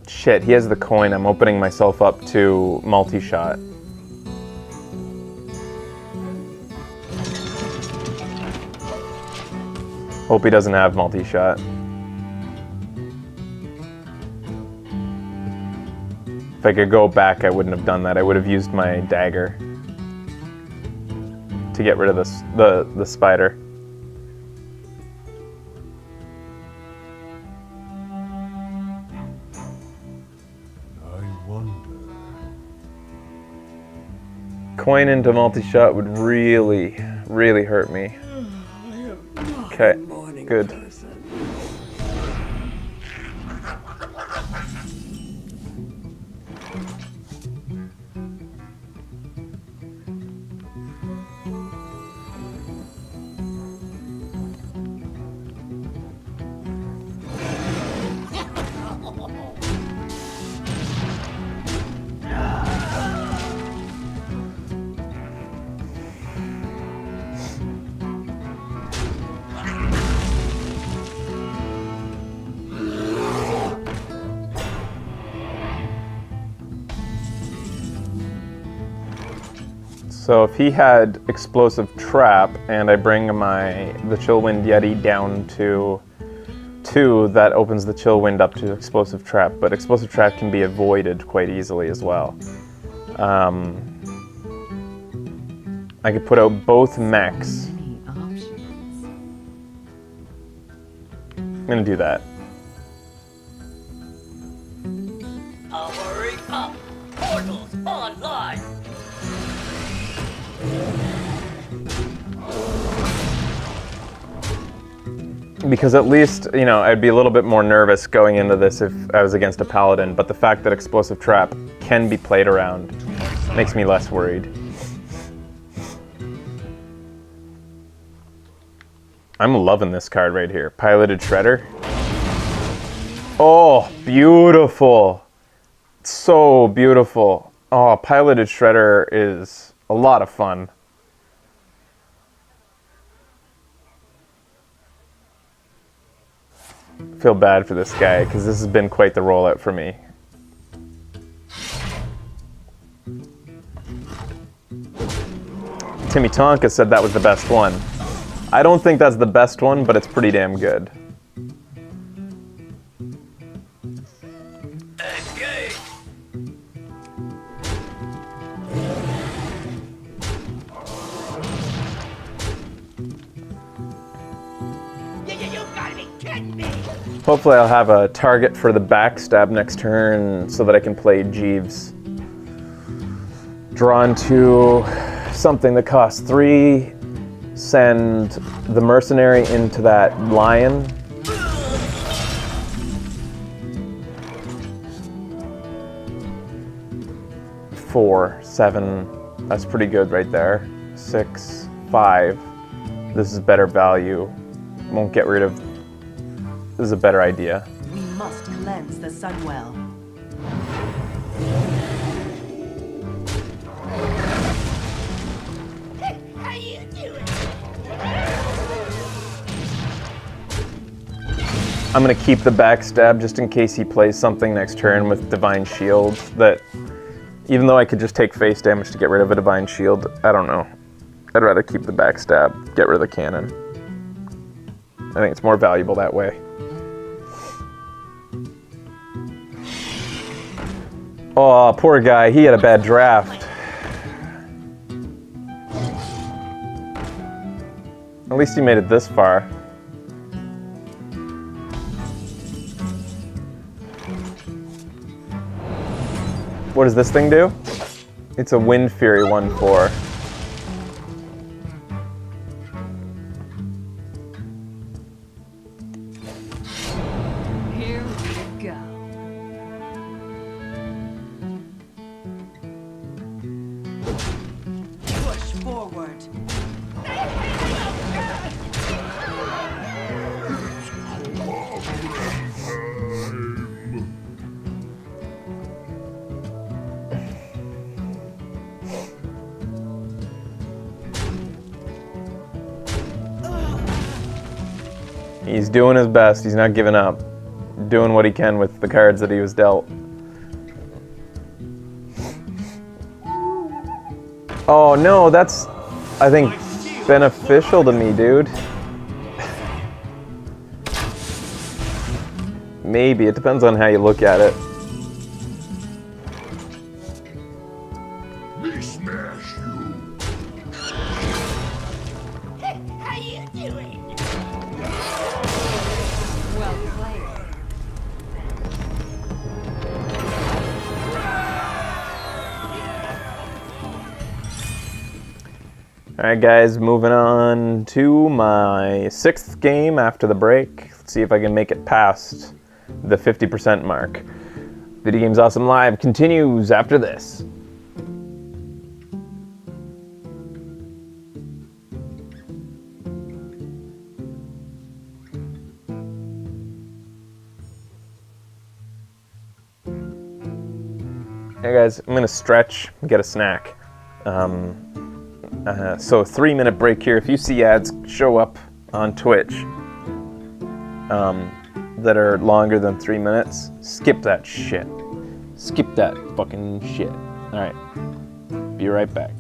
Shit, he has the coin. I'm opening myself up to multi-shot. Hope he doesn't have multi-shot. If I could go back, I wouldn't have done that. I would have used my dagger to get rid of the spider. Coin into multi-shot would really, really hurt me. Okay, good. So if he had Explosive Trap and I bring the Chillwind Yeti down to 2, that opens the Chillwind up to Explosive Trap, but Explosive Trap can be avoided quite easily as well. I could put out both mechs. I'm gonna do that. Powering up. Portals online. Because at least, you know, I'd be a little bit more nervous going into this if I was against a paladin, but the fact that Explosive Trap can be played around makes me less worried. I'm loving this card right here. Piloted Shredder. Oh, beautiful. So beautiful. Oh, Piloted Shredder is a lot of fun. I feel bad for this guy because this has been quite the rollout for me. Timmy Tonka said that was the best one. I don't think that's the best one, but it's pretty damn good. Hopefully I'll have a target for the backstab next turn so that I can play Jeeves. Draw into something that costs 3, send the mercenary into that lion. 4, 7. That's pretty good right there. 6, 5. This is better value. Won't get rid of. This is a better idea. We must cleanse the Sunwell. How you doing? I'm gonna keep the backstab just in case he plays something next turn with Divine Shield that, even though I could just take face damage to get rid of a Divine Shield, I don't know. I'd rather keep the backstab, get rid of the cannon. I think it's more valuable that way. Oh, poor guy, he had a bad draft. At least he made it this far. What does this thing do? It's a Wind Fury 1/4. Here we go. Push forward. He's doing his best. He's not giving up. Doing what he can with the cards that he was dealt. Oh no, that's, I think, beneficial to me, dude. Maybe. It depends on how you look at it. Me smash you. How you doing? Well played. Alright guys, moving on to my 6th game after the break. Let's see if I can make it past the 50% mark. Video Games Awesome Live continues after this. Hey guys, I'm gonna stretch and get a snack. So 3-minute break here. If you see ads show up on Twitch that are longer than 3 minutes, skip that shit. Skip that fucking shit. Alright, be right back.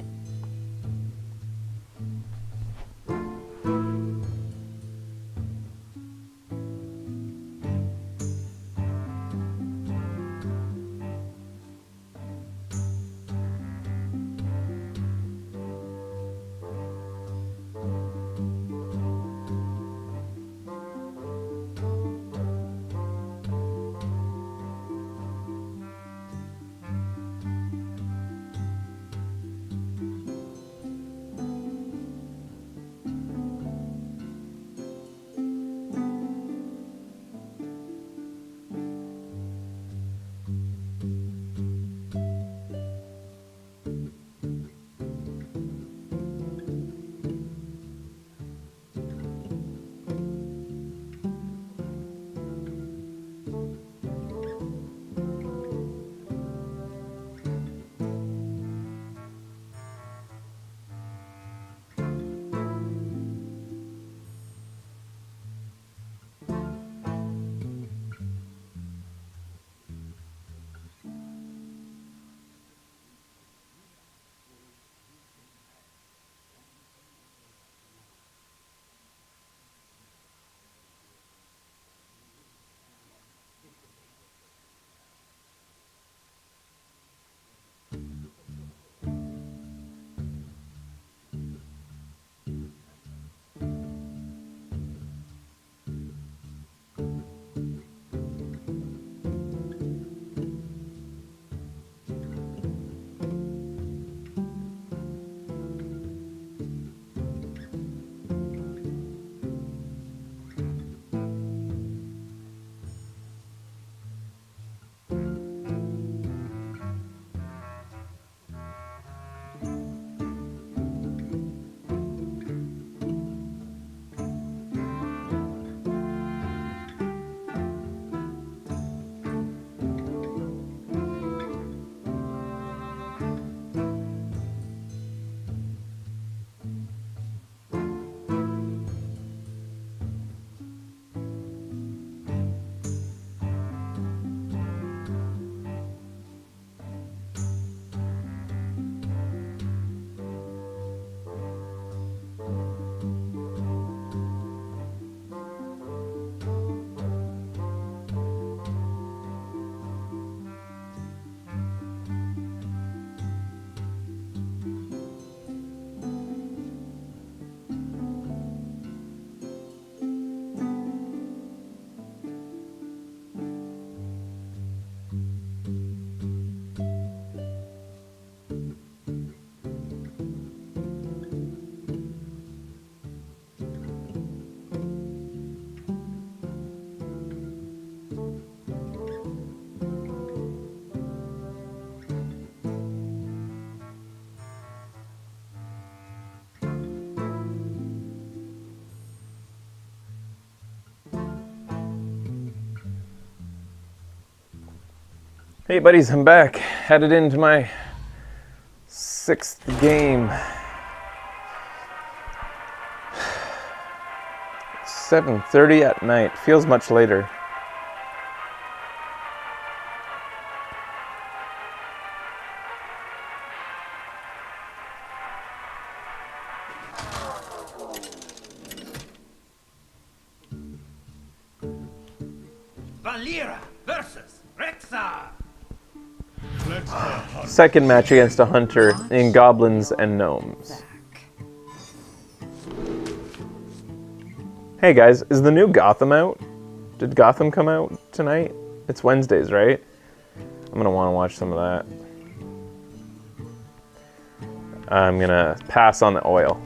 Hey buddies, I'm back. Headed into my 6th game. 7:30 at night. Feels much later. Valera versus Rexar. Second match against a hunter in goblins and gnomes. Hey guys, is the new Gotham out? Did Gotham come out tonight? It's Wednesdays, right? I'm gonna want to watch some of that. I'm gonna pass on the oil.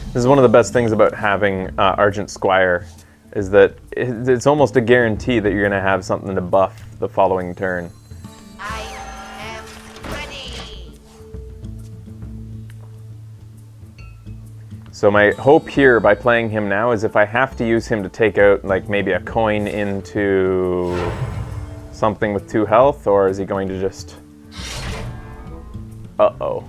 This is one of the best things about having Argent Squire, is that it's almost a guarantee that you're gonna have something to buff the following turn. I am ready. So my hope here by playing him now is if I have to use him to take out like maybe a coin into something with 2 health, or is he going to just... Uh-oh.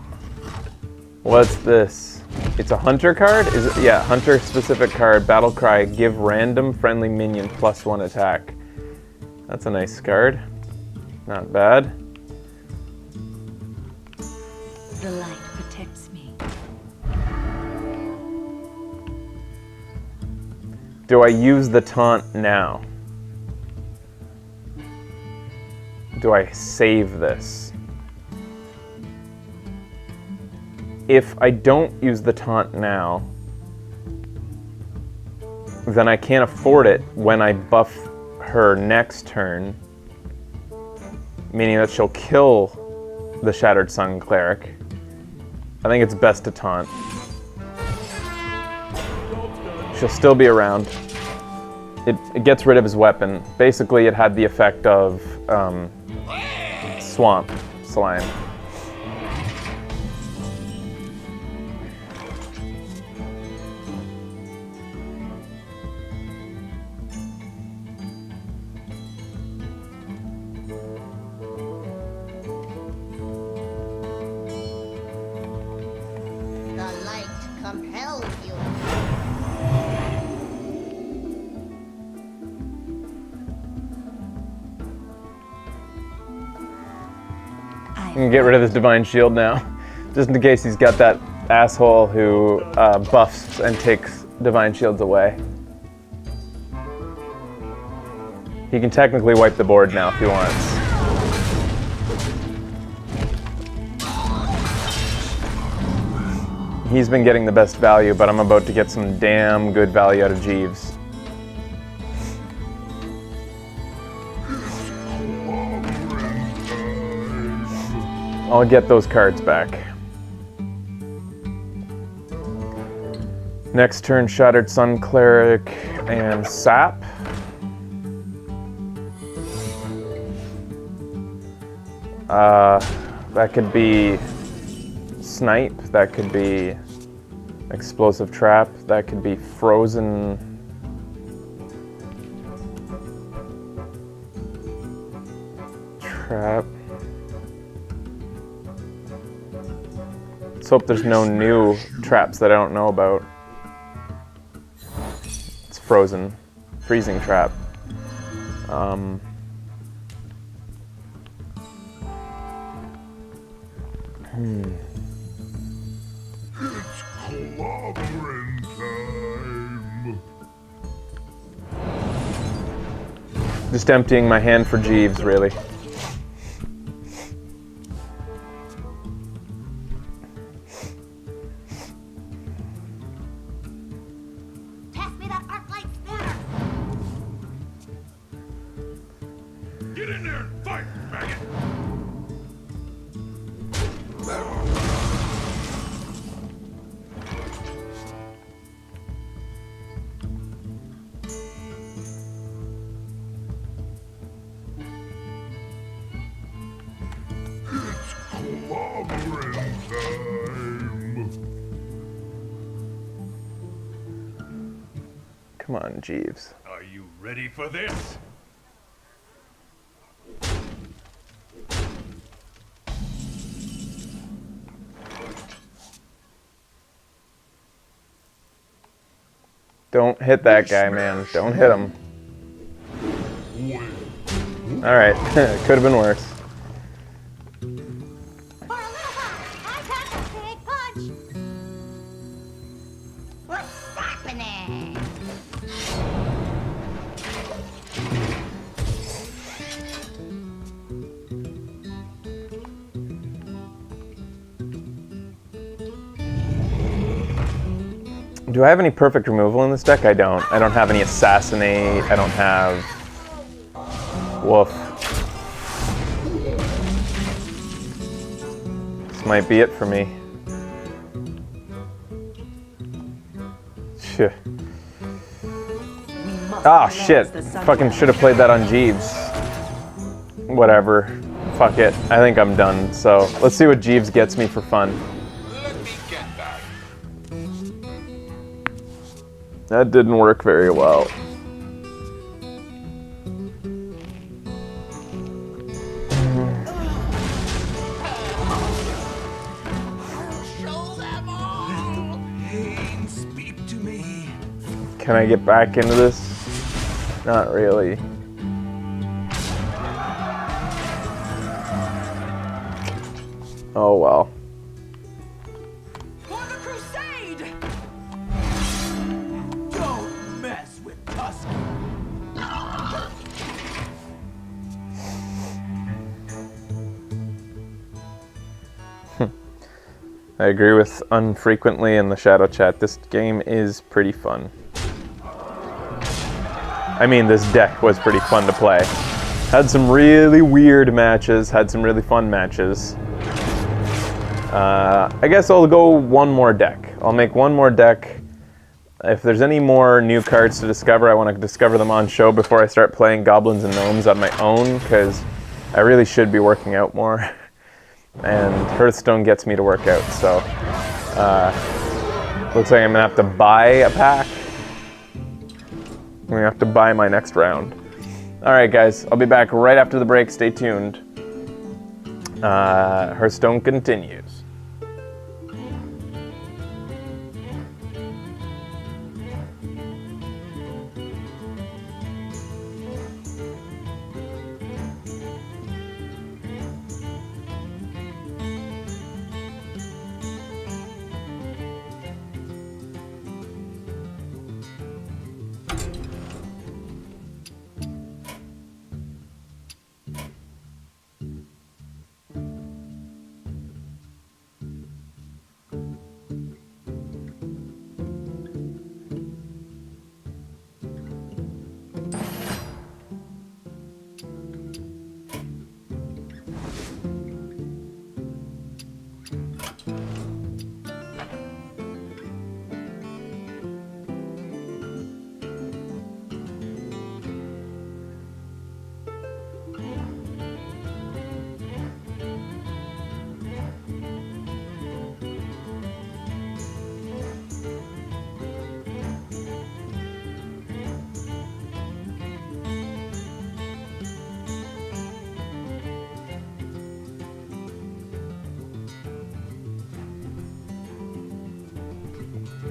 What's this? It's a hunter card? Is it? Yeah, hunter specific card, battle cry, give random friendly minion +1 attack. That's a nice card. Not bad. The light protects me. Do I use the taunt now? Do I save this? If I don't use the taunt now, then I can't afford it when I buff her next turn, meaning that she'll kill the Shattered Sun Cleric. I think it's best to taunt. She'll still be around. It gets rid of his weapon. Basically, it had the effect of swamp slime. The light compels you. I can get rid of this Divine Shield now, just in case he's got that asshole who buffs and takes Divine Shields away. He can technically wipe the board now if he wants. He's been getting the best value, but I'm about to get some damn good value out of Jeeves. I'll get those cards back. Next turn, Shattered Sun Cleric and Sap. That could be Snipe, that could be Explosive Trap, that could be Frozen. Trap. Let's hope there's no new traps that I don't know about. It's Frozen. Freezing Trap. It's clobbering time. Just emptying my hand for Jeeves, really. Pass me that arc light spanner. Get in there and fight, maggot! Come on, Jeeves. Are you ready for this? Don't hit that guy, man. Don't hit him. Alright, could have been worse. For a little while, I got a big punch. What's happening? Do I have any perfect removal in this deck? I don't. I don't have any assassinate. I don't have... Woof. This might be it for me. Shit. Ah, shit. Fucking should have played that on Jeeves. Whatever. Fuck it. I think I'm done. So, let's see what Jeeves gets me for fun. Let me get that. That didn't work very well. Show them all. Pain, speak to me. Can I get back into this? Not really. Oh well. For the crusade! Don't mess with Tusk. I agree with Unfrequently in the Shadow Chat. This game is pretty fun. I mean, this deck was pretty fun to play. Had some really weird matches, had some really fun matches. I guess I'll go one more deck. I'll make one more deck. If there's any more new cards to discover, I want to discover them on show before I start playing Goblins and Gnomes on my own, because I really should be working out more. And Hearthstone gets me to work out, so looks like I'm gonna have to buy a pack. I'm gonna have to buy my next round. Alright guys, I'll be back right after the break, stay tuned. Hearthstone continues.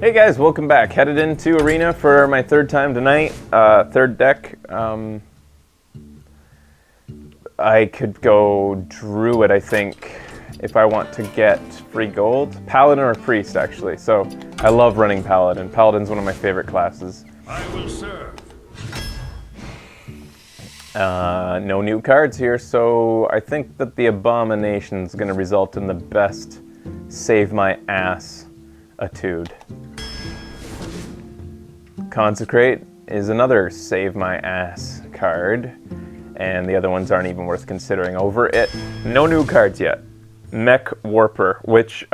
Hey guys, welcome back. Headed into Arena for my third time tonight, third deck. I could go Druid, I think, if I want to get free gold. Paladin or Priest, actually. So I love running Paladin. Paladin's one of my favorite classes. I will serve. No new cards here, so I think that the Abomination's going to result in the best save my ass etude. Consecrate is another save my ass card, and the other ones aren't even worth considering. Over it, no new cards yet. Mech Warper, which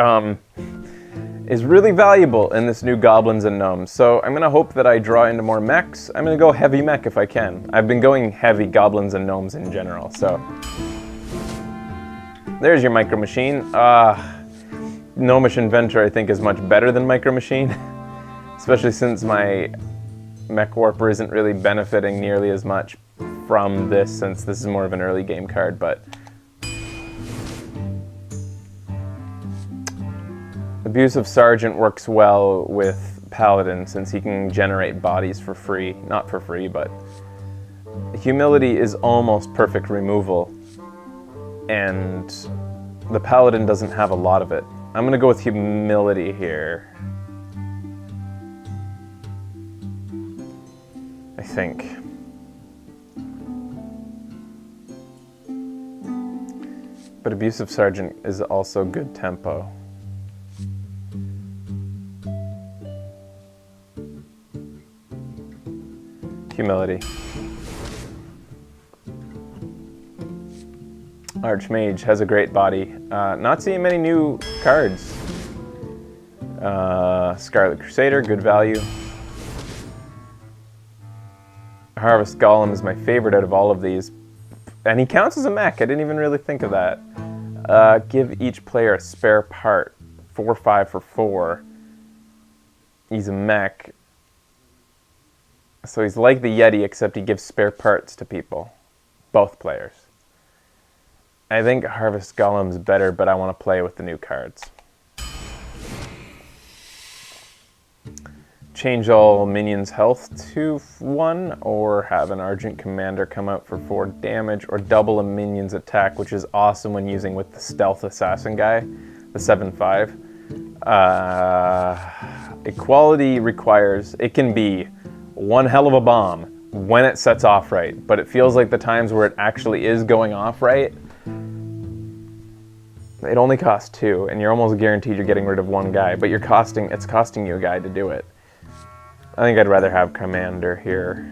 is really valuable in this new Goblins and Gnomes. So I'm gonna hope that I draw into more mechs. I'm gonna go heavy mech if I can. I've been going heavy Goblins and Gnomes in general, so. There's your Micro Machine. Gnomish Inventor I think is much better than Micro Machine. Especially since my Mech Warper isn't really benefiting nearly as much from this, since this is more of an early game card, but Abusive Sergeant works well with Paladin since he can generate bodies for free. Not for free, but Humility is almost perfect removal, and the Paladin doesn't have a lot of it. I'm gonna go with Humility here. I think. But Abusive Sergeant is also good tempo. Humility. Archmage has a great body. Not seeing many new cards. Scarlet Crusader, good value. Harvest Golem is my favorite out of all of these. And he counts as a mech. I didn't even really think of that. Give each player a spare part. 4/5 for 4. He's a mech. So he's like the Yeti, except he gives spare parts to people. Both players. I think Harvest Golem's better, but I want to play with the new cards. Change all minions' health to 1, or have an Argent Commander come out for 4 damage, or double a minion's attack, which is awesome when using with the Stealth Assassin guy, the 7/5. Equality requires, it can be one hell of a bomb when it sets off right, but it feels like the times where it actually is going off right, it only costs 2, and you're almost guaranteed you're getting rid of one guy, but it's costing you a guy to do it. I think I'd rather have Commander here.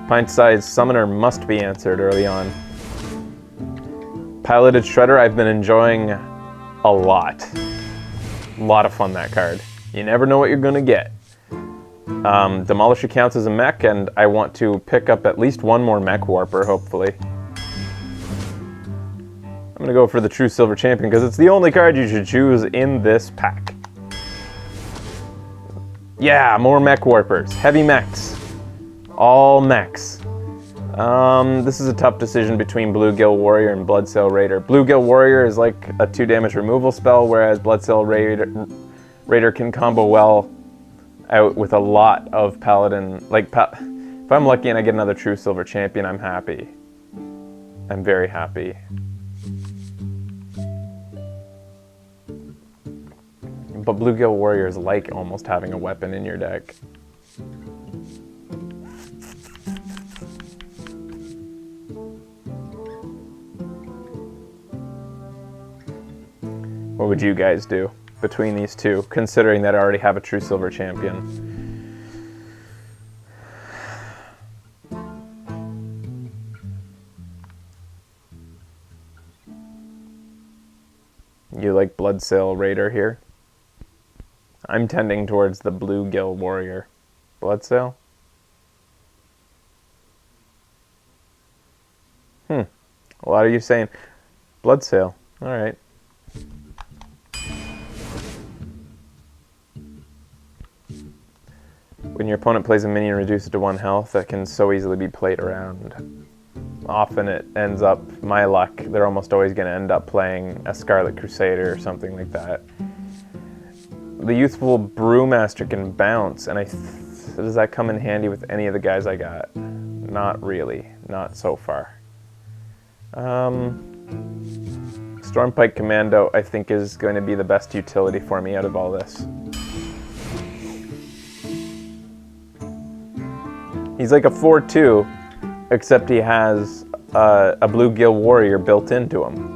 Pint-sized Summoner must be answered early on. Piloted Shredder I've been enjoying a lot. A lot of fun, that card. You never know what you're gonna get. Demolisher counts as a mech, and I want to pick up at least one more Mech Warper, hopefully. I'm gonna go for the True Silver Champion, because it's the only card you should choose in this pack. Yeah, more Mech Warpers. Heavy mechs. All mechs. This is a tough decision between Bluegill Warrior and Bloodsail Raider. Bluegill Warrior is like a 2 damage removal spell, whereas Bloodsail Raider can combo well out with a lot of Paladin. Like, if I'm lucky and I get another True Silver Champion, I'm happy. I'm very happy. But Bluegill Warrior is like almost having a weapon in your deck. What would you guys do between these two, considering that I already have a True Silver Champion? You like Bloodsail Raider here? I'm tending towards the Bluegill Warrior. Bloodsail? A lot of you saying Bloodsail. Alright. When your opponent plays a minion reduced to 1 health, that can so easily be played around. Often it ends up, my luck, they're almost always going to end up playing a Scarlet Crusader or something like that. The Youthful Brewmaster can bounce, and does that come in handy with any of the guys I got? Not really. Not so far. Stormpike Commando, I think, is going to be the best utility for me out of all this. He's like a 4/2, except he has a Bluegill Warrior built into him.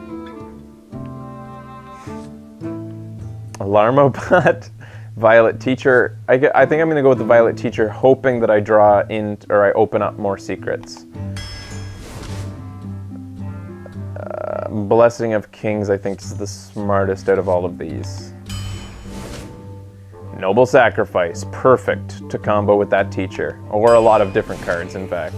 Alarmobot, Violet Teacher. I think I'm going to go with the Violet Teacher, hoping that I draw in, or I open up more secrets. Blessing of Kings, I think, is the smartest out of all of these. Noble Sacrifice, perfect to combo with that teacher, or a lot of different cards, in fact.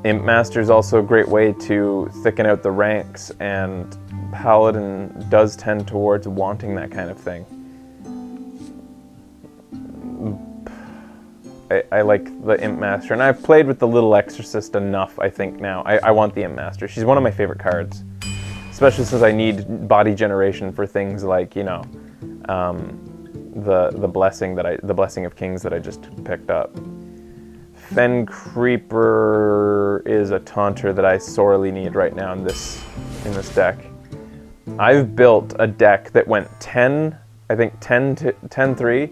Imp Master is also a great way to thicken out the ranks, and Paladin does tend towards wanting that kind of thing. I like the Imp Master, and I've played with the Little Exorcist enough, I think, now. I want the Imp Master. She's one of my favorite cards, especially since I need body generation for things like, you know, the blessing of Kings that I just picked up. Fen Creeper is a taunter that I sorely need right now in this deck. I've built a deck that went 10, I think 10-3,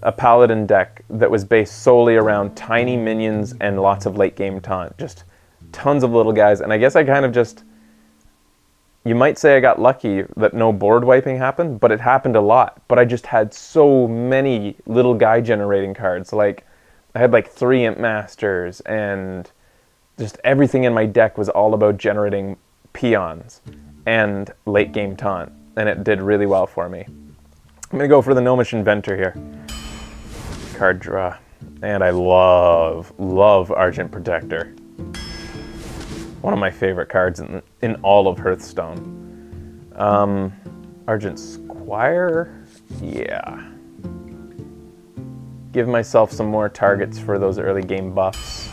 a Paladin deck that was based solely around tiny minions and lots of late game taunt. Just tons of little guys, and I guess I kind of just, you might say I got lucky that no board wiping happened, but it happened a lot. But I just had so many little guy generating cards. Like, I had like 3 Imp Masters, and just everything in my deck was all about generating peons and late game taunt, and it did really well for me. I'm gonna go for the Gnomish Inventor here. Card draw. And I love Argent Protector. One of my favorite cards in all of Hearthstone. Argent Squire? Yeah. Give myself some more targets for those early game buffs.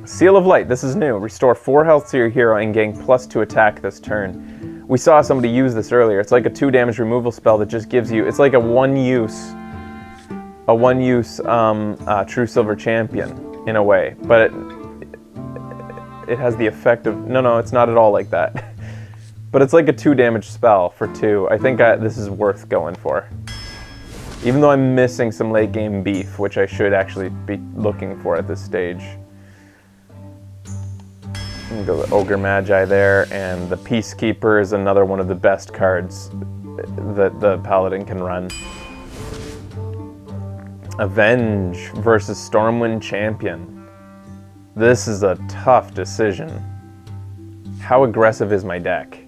Seal of Light, this is new. Restore 4 health to your hero and gain +2 attack this turn. We saw somebody use this earlier. It's like a 2 damage removal spell that just gives you, it's like a one-use True Silver Champion in a way, but it has the effect of, no, it's not at all like that. But it's like a 2 damage spell for 2. I think this is worth going for. Even though I'm missing some late game beef, which I should actually be looking for at this stage. I'm gonna go with Ogre Magi there, and the Peacekeeper is another one of the best cards that the Paladin can run. Avenge versus Stormwind Champion. This is a tough decision. How aggressive is my deck?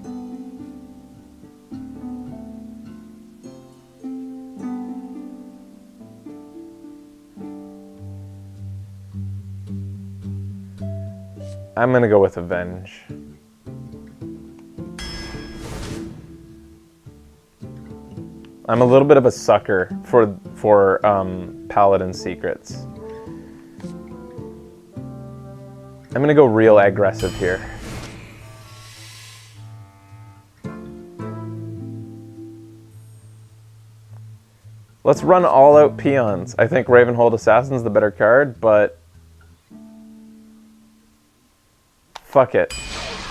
I'm gonna go with Avenge. I'm a little bit of a sucker for Paladin secrets. I'm gonna go real aggressive here. Let's run all out peons. I think Ravenhold Assassin's the better card, but fuck it.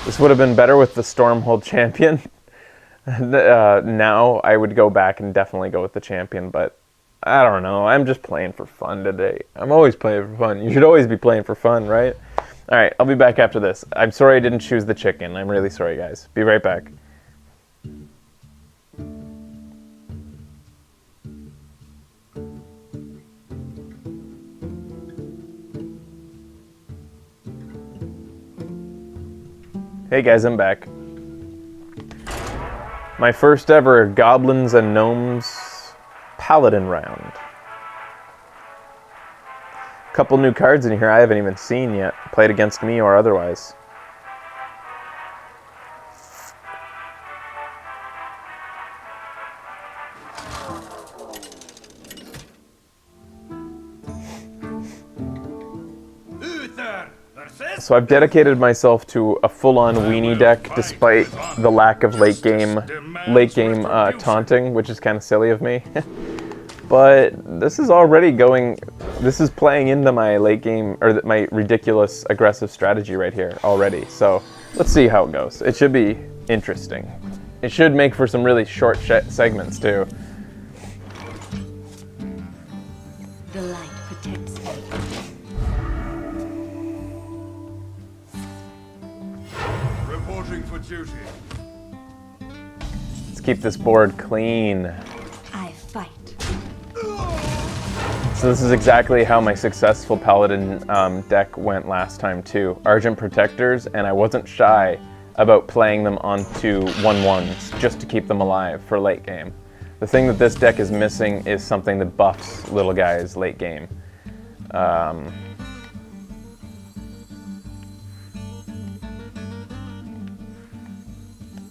This would have been better with the Stormhold Champion. Now I would go back and definitely go with the Champion, but I don't know. I'm just playing for fun today. I'm always playing for fun. You should always be playing for fun, right? All right, I'll be back after this. I'm sorry I didn't choose the chicken. I'm really sorry, guys. Be right back. Hey guys, I'm back. My first ever Goblins and Gnomes Paladin round. Couple new cards in here I haven't even seen yet, played against me or otherwise. So I've dedicated myself to a full-on weenie deck, despite the lack of late game taunting, which is kind of silly of me. But this is already going. This is playing into my late game, or my ridiculous aggressive strategy right here already. So let's see how it goes. It should be interesting. It should make for some really short segments too. The light protects me. Reporting for duty. Let's keep this board clean. I fight. So this is exactly how my successful Paladin deck went last time too. Argent Protectors, and I wasn't shy about playing them onto 1/1s just to keep them alive for late game. The thing that this deck is missing is something that buffs little guys late game.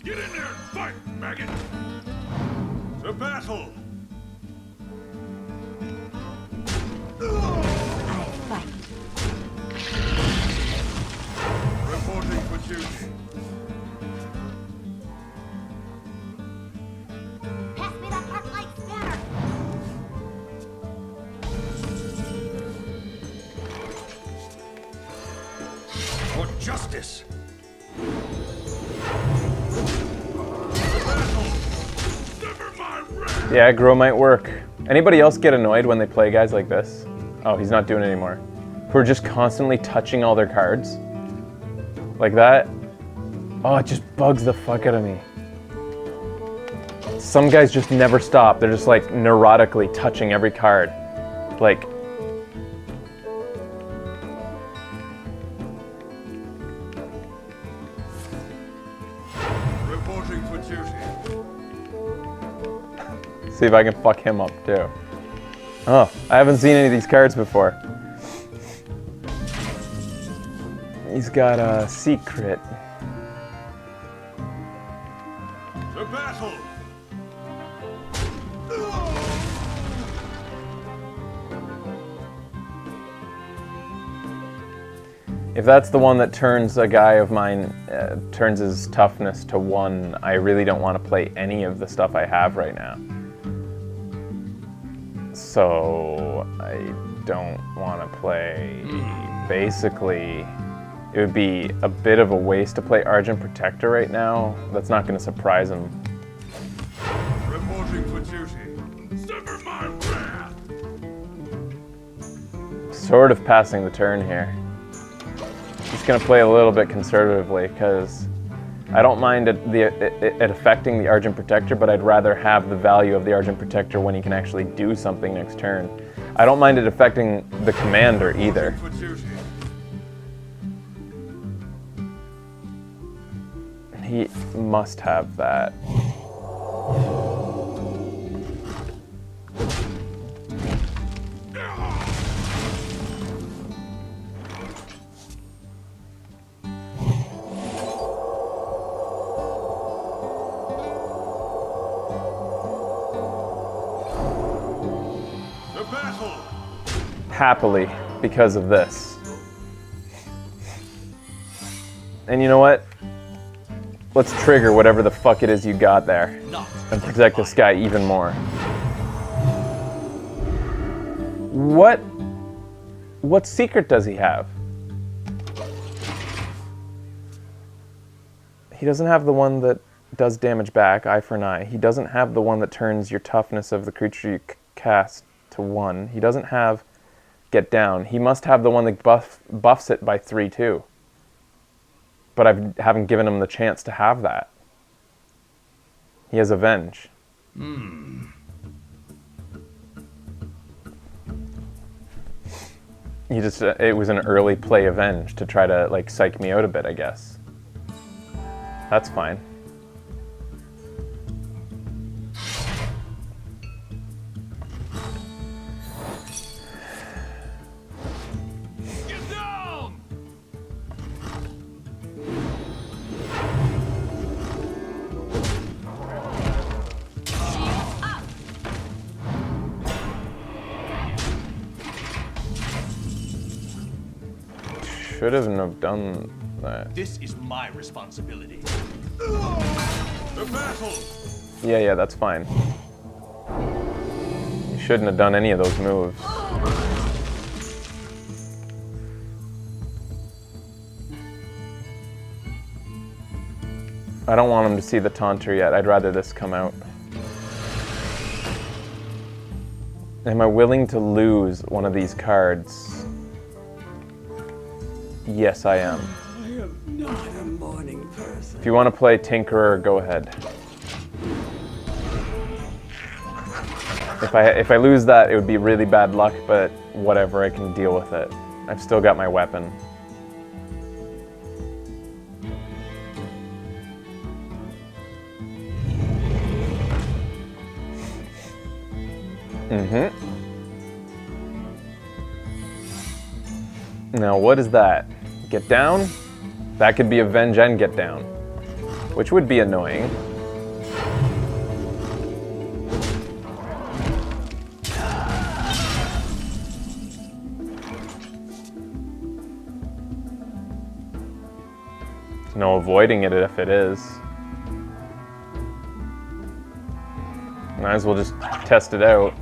Get in there and fight, maggot! To battle! For justice. Yeah, grow might work. Anybody else get annoyed when they play guys like this? Oh, he's not doing it anymore. Who are just constantly touching all their cards? Like that? Oh, it just bugs the fuck out of me. Some guys just never stop. They're just like neurotically touching every card. Like... Reporting for duty. See if I can fuck him up too. Oh, I haven't seen any of these cards before. He's got a secret. To battle. If that's the one that turns a guy of mine, turns his toughness to 1, I really don't want to play any of the stuff I have right now. So I don't want to play. Basically, it would be a bit of a waste to play Argent Protector right now. That's not going to surprise him. Reporting for duty. Sever my wrath. Sort of passing the turn here. Just going to play a little bit conservatively because I don't mind it affecting the Argent Protector, but I'd rather have the value of the Argent Protector when he can actually do something next turn. I don't mind it affecting the commander either. He must have that. Happily, because of this. And you know what? Let's trigger whatever the fuck it is you got there and protect this guy even more. What secret does he have? He doesn't have the one that does damage back, eye for an eye. He doesn't have the one that turns your toughness of the creature you cast to 1. He doesn't have get down. He must have the one that buffs it by 3 too. But I haven't given him the chance to have that. He has Avenge. He just, it was an early play Avenge to try to like psych me out a bit, I guess. That's fine. Should have done that. This is my responsibility. The battle. Yeah, that's fine. You shouldn't have done any of those moves. I don't want him to see the taunter yet. I'd rather this come out. Am I willing to lose one of these cards? Yes, I am. I am not a morning person. If you want to play Tinkerer, go ahead. If I lose that, it would be really bad luck, but whatever, I can deal with it. I've still got my weapon. Now, what is that? Get down? That could be Avenge and Get Down, which would be annoying. There's no avoiding it if it is. Might as well just test it out.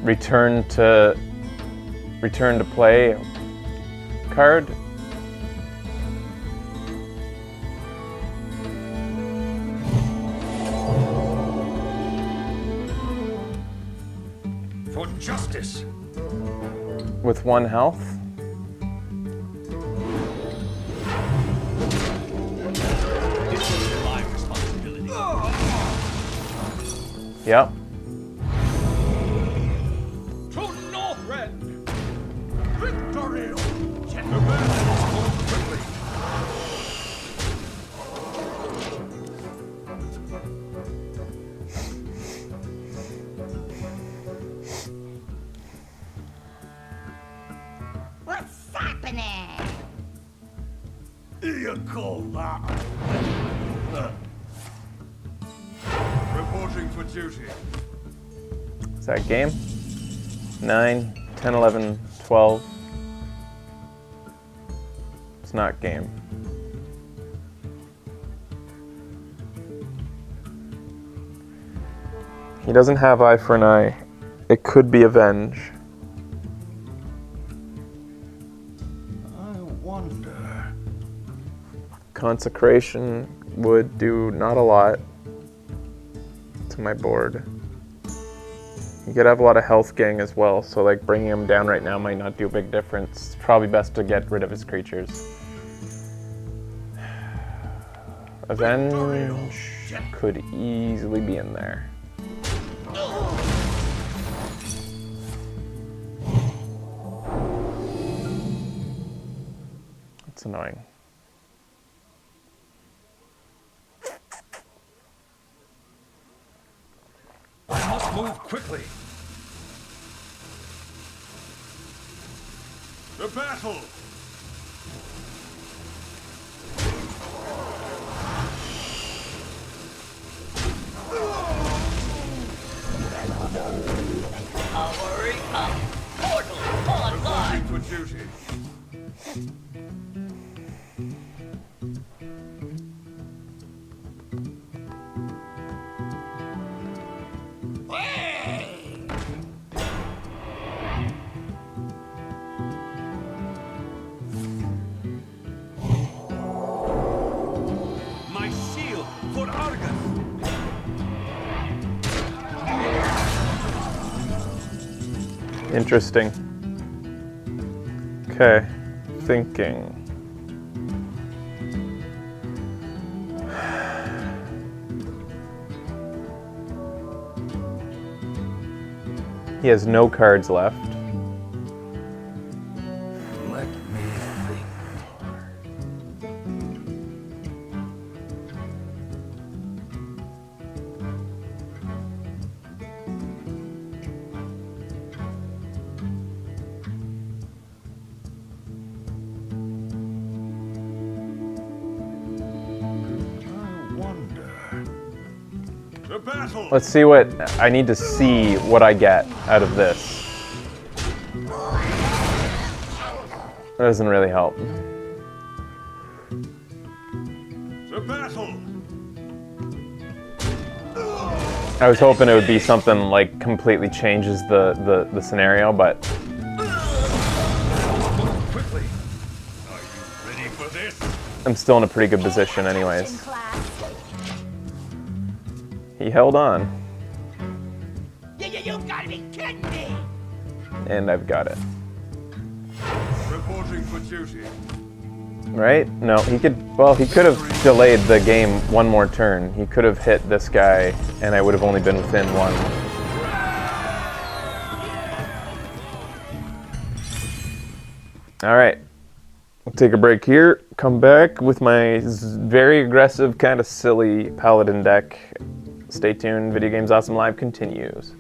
return to play card. For justice. With 1 health. This is my responsibility. Yep. To Northrend. Victory. The battle goes quickly. What's happening? You call that? Reporting for duty. Is that game? 9, 10, 11, 12. It's not game. He doesn't have eye for an eye. It could be avenge. I wonder. Consecration would do not a lot to my board. You could have a lot of health gang as well, so like bringing him down right now might not do a big difference. It's probably best to get rid of his creatures. Avenge could easily be in there. It's annoying. I must move quickly. The battle. Powering up. Portal online. Reporting for duty. My shield for Argus. Interesting. Okay, thinking. He has no cards left. Let me think. The battle. Let's see what I need to see what I get out of this. That doesn't really help. The battle. I was hoping it would be something like completely changes the scenario, but Quickly. Are you ready for this? I'm still in a pretty good position anyways. He held on, You gotta be kidding me! and I've got it. Reporting for duty. Right? No, he could have delayed the game one more turn. He could have hit this guy, and I would have only been within 1. All right, we'll take a break here. Come back with my very aggressive, kind of silly paladin deck. Stay tuned. Video Games Awesome Live continues.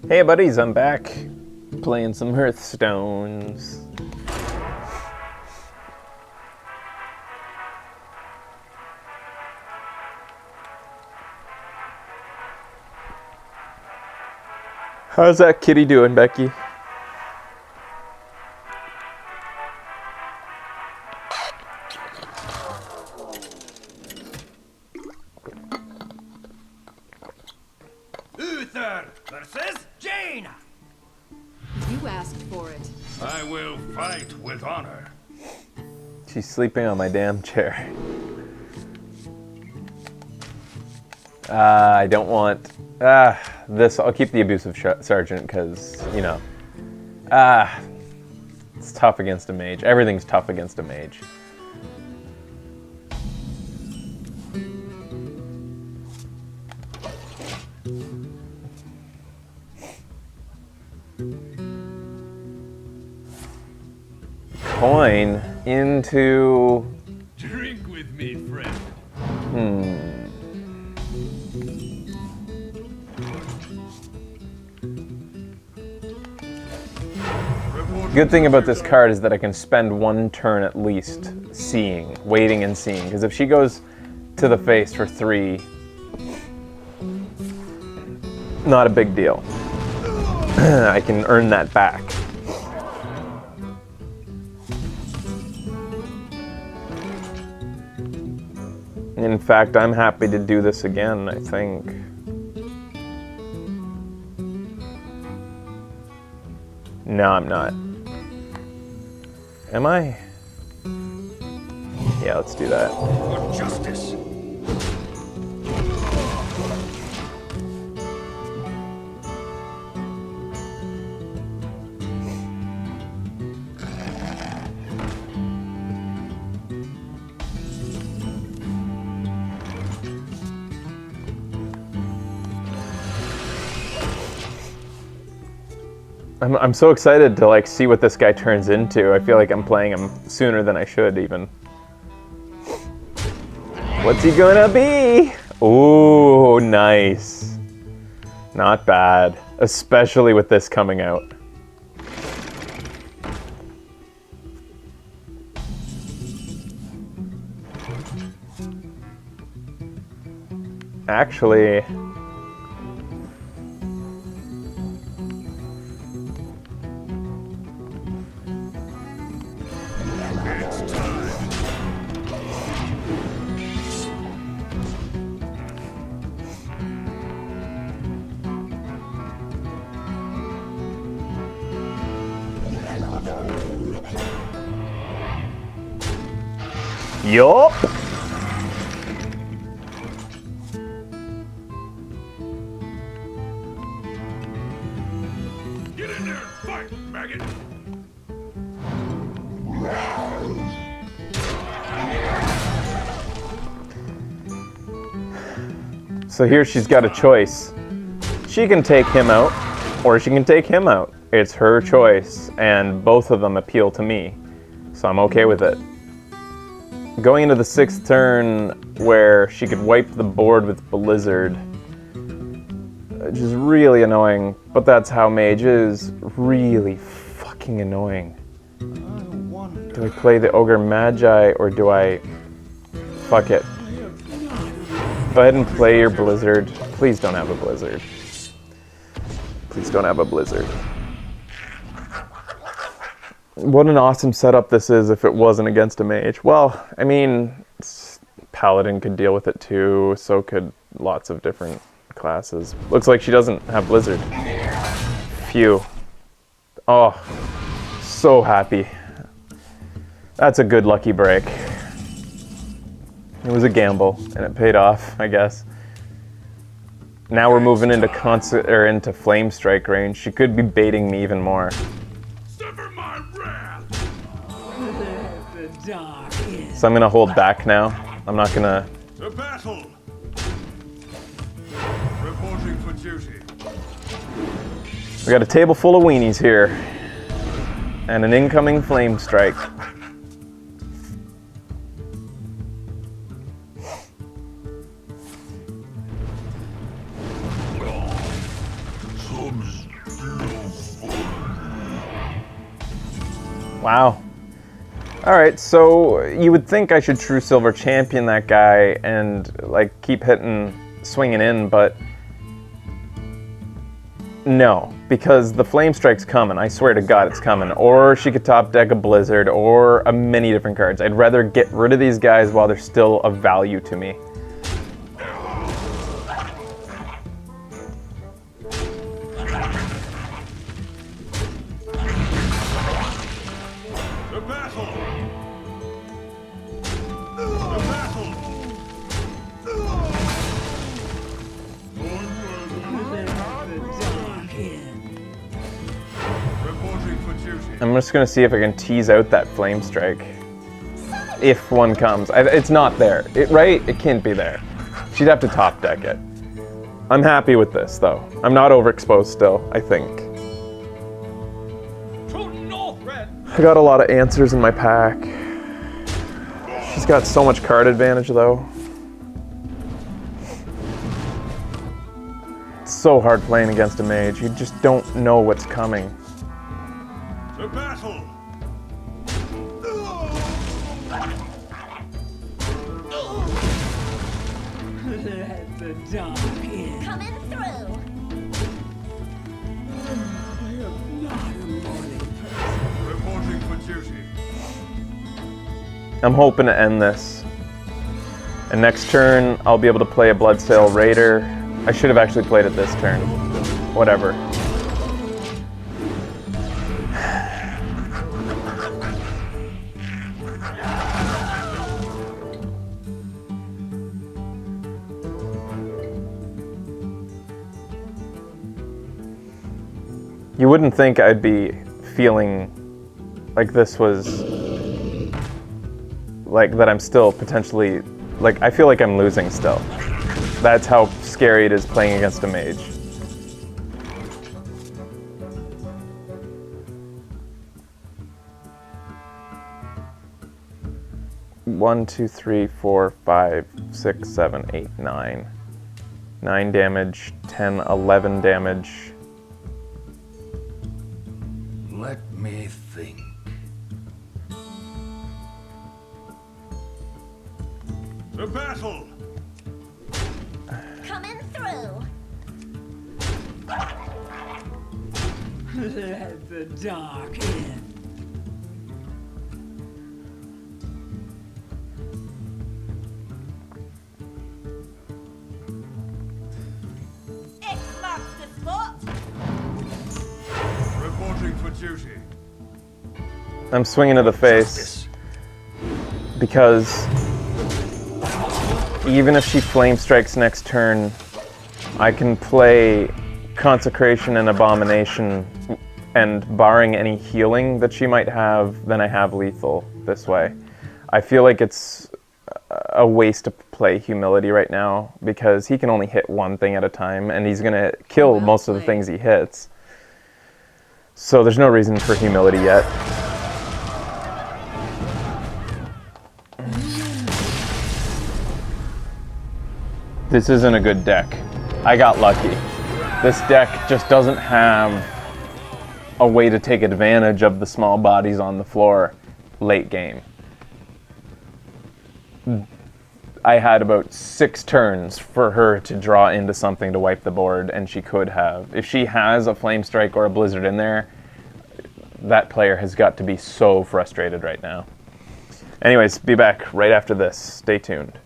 Hey buddies, I'm back. Playing some Hearthstones. How's that kitty doing, Becky? Uther versus Jaina. You asked for it. I will fight with honor. She's sleeping on my damn chair. I don't want this. I'll keep the abusive sergeant because, you know, it's tough against a mage. Everything's tough against a mage. Coin into... Drink with me, friend. Good thing about this card is that I can spend one turn at least seeing, waiting and seeing. Because if she goes to the face for 3, not a big deal. I can earn that back. In fact, I'm happy to do this again, I think. No, I'm not. Am I? Yeah, let's do that. For justice. I'm so excited to like see what this guy turns into. I feel like I'm playing him sooner than I should even. What's he gonna be? Ooh, nice. Not bad, especially with this coming out. Actually, yup. Get in there and fight, maggot. So here she's got a choice. She can take him out, or she can take him out. It's her choice, and both of them appeal to me, so I'm okay with it. Going into the 6th turn, where she could wipe the board with Blizzard, which is really annoying, but that's how Mage is. Really fucking annoying. Do I play the Ogre Magi, or do I... Fuck it. Go ahead and play your Blizzard. Please don't have a Blizzard. Please don't have a Blizzard. What an awesome setup this is if it wasn't against a mage. Well, I mean, Paladin could deal with it too, so could lots of different classes. Looks like she doesn't have Blizzard. Phew. Oh, so happy. That's a good lucky break. It was a gamble, and it paid off, I guess. Now we're moving into into flame strike range. She could be baiting me even more. Suffer my wrath. So I'm gonna hold back now. I'm not gonna... To battle. Reporting for duty. We got a table full of weenies here. And an incoming flame strike. Wow. Alright, so you would think I should True Silver champion that guy and like keep hitting, swinging in, but no, because the Flame Strike's coming. I swear to God it's coming. Or she could top deck a Blizzard or a many different cards. I'd rather get rid of these guys while they're still of value to me. I'm just gonna see if I can tease out that Flame Strike. If one comes. It's not there. Right? It can't be there. She'd have to top deck it. I'm happy with this, though. I'm not overexposed still, I think. I got a lot of answers in my pack. She's got so much card advantage, though. It's so hard playing against a mage. You just don't know what's coming. To battle! Let the dark in. Coming through. I'm not a morning person. Reporting for duty. I'm hoping to end this. And next turn, I'll be able to play a Bloodsail Raider. I should have actually played it this turn. Whatever. You wouldn't think I'd be feeling like this was, like that I'm still potentially, like I feel like I'm losing still. That's how scary it is playing against a mage. One, two, three, 4, 5, 6, 7, 8, 9. 9 damage, 10, 11 damage. Let me think. To battle! Coming through. Let the dark in. X marks the spot. Reporting for duty. I'm swinging to the face because even if she Flame Strikes next turn, I can play Consecration and Abomination, and barring any healing that she might have, then I have lethal this way. I feel like it's a waste to play Humility right now because he can only hit one thing at a time and he's gonna kill most of the things he hits. So there's no reason for Humility yet. This isn't a good deck. I got lucky. This deck just doesn't have a way to take advantage of the small bodies on the floor late game. I had about 6 turns for her to draw into something to wipe the board, and she could have. If she has a Flame Strike or a Blizzard in there, that player has got to be so frustrated right now. Anyways, be back right after this. Stay tuned.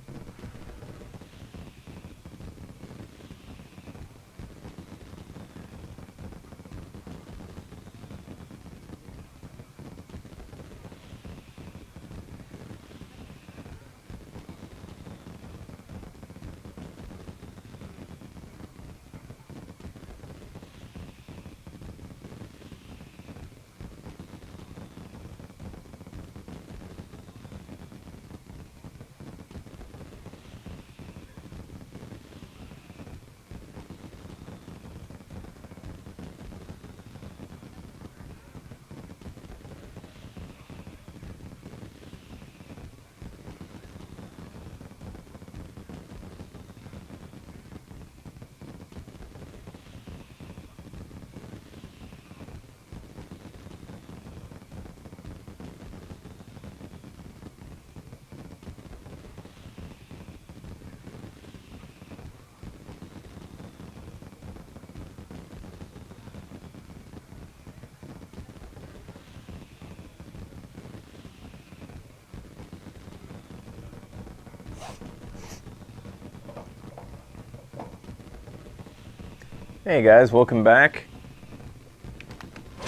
Hey guys, welcome back.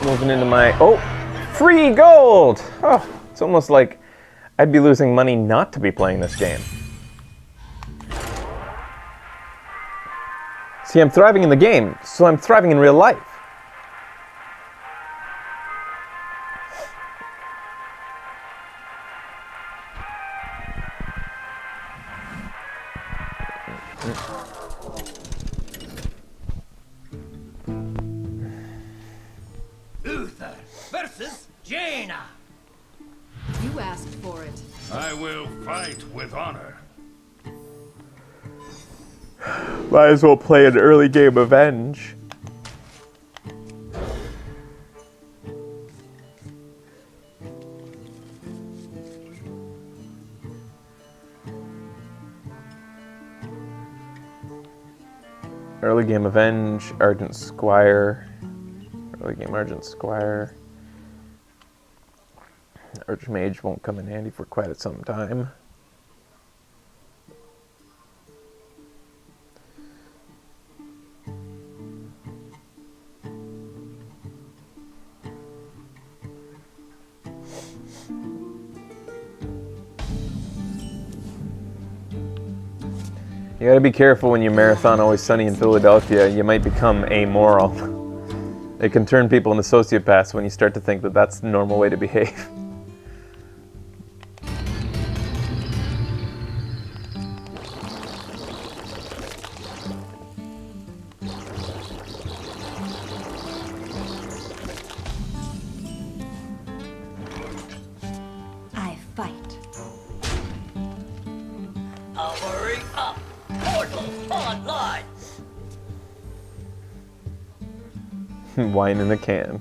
Moving into my... Oh! Free gold! Oh, it's almost like I'd be losing money not to be playing this game. See, I'm thriving in the game, so I'm thriving in real life. Uther versus Jaina. You asked for it. I will fight with honor. Might as well play an early game Avenge. Early game Avenge, Argent Squire. Early game Argent Squire. Archmage won't come in handy for quite some time. You gotta be careful when you marathon Always Sunny in Philadelphia. You might become amoral. It can turn people into sociopaths when you start to think that that's the normal way to behave. I fight. Powering up. Portal online. Wine in a can.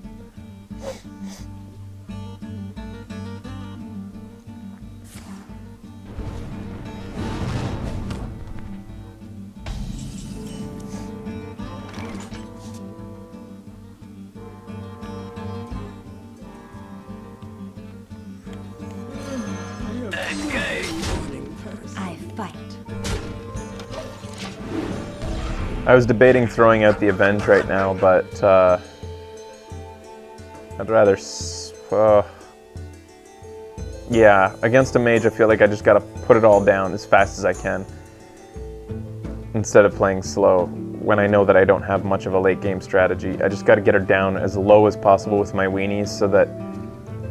I fight. I was debating throwing out the Avenge right now, but I'd rather... yeah, against a mage I feel like I just gotta put it all down as fast as I can. Instead of playing slow, when I know that I don't have much of a late game strategy. I just gotta get her down as low as possible with my weenies so that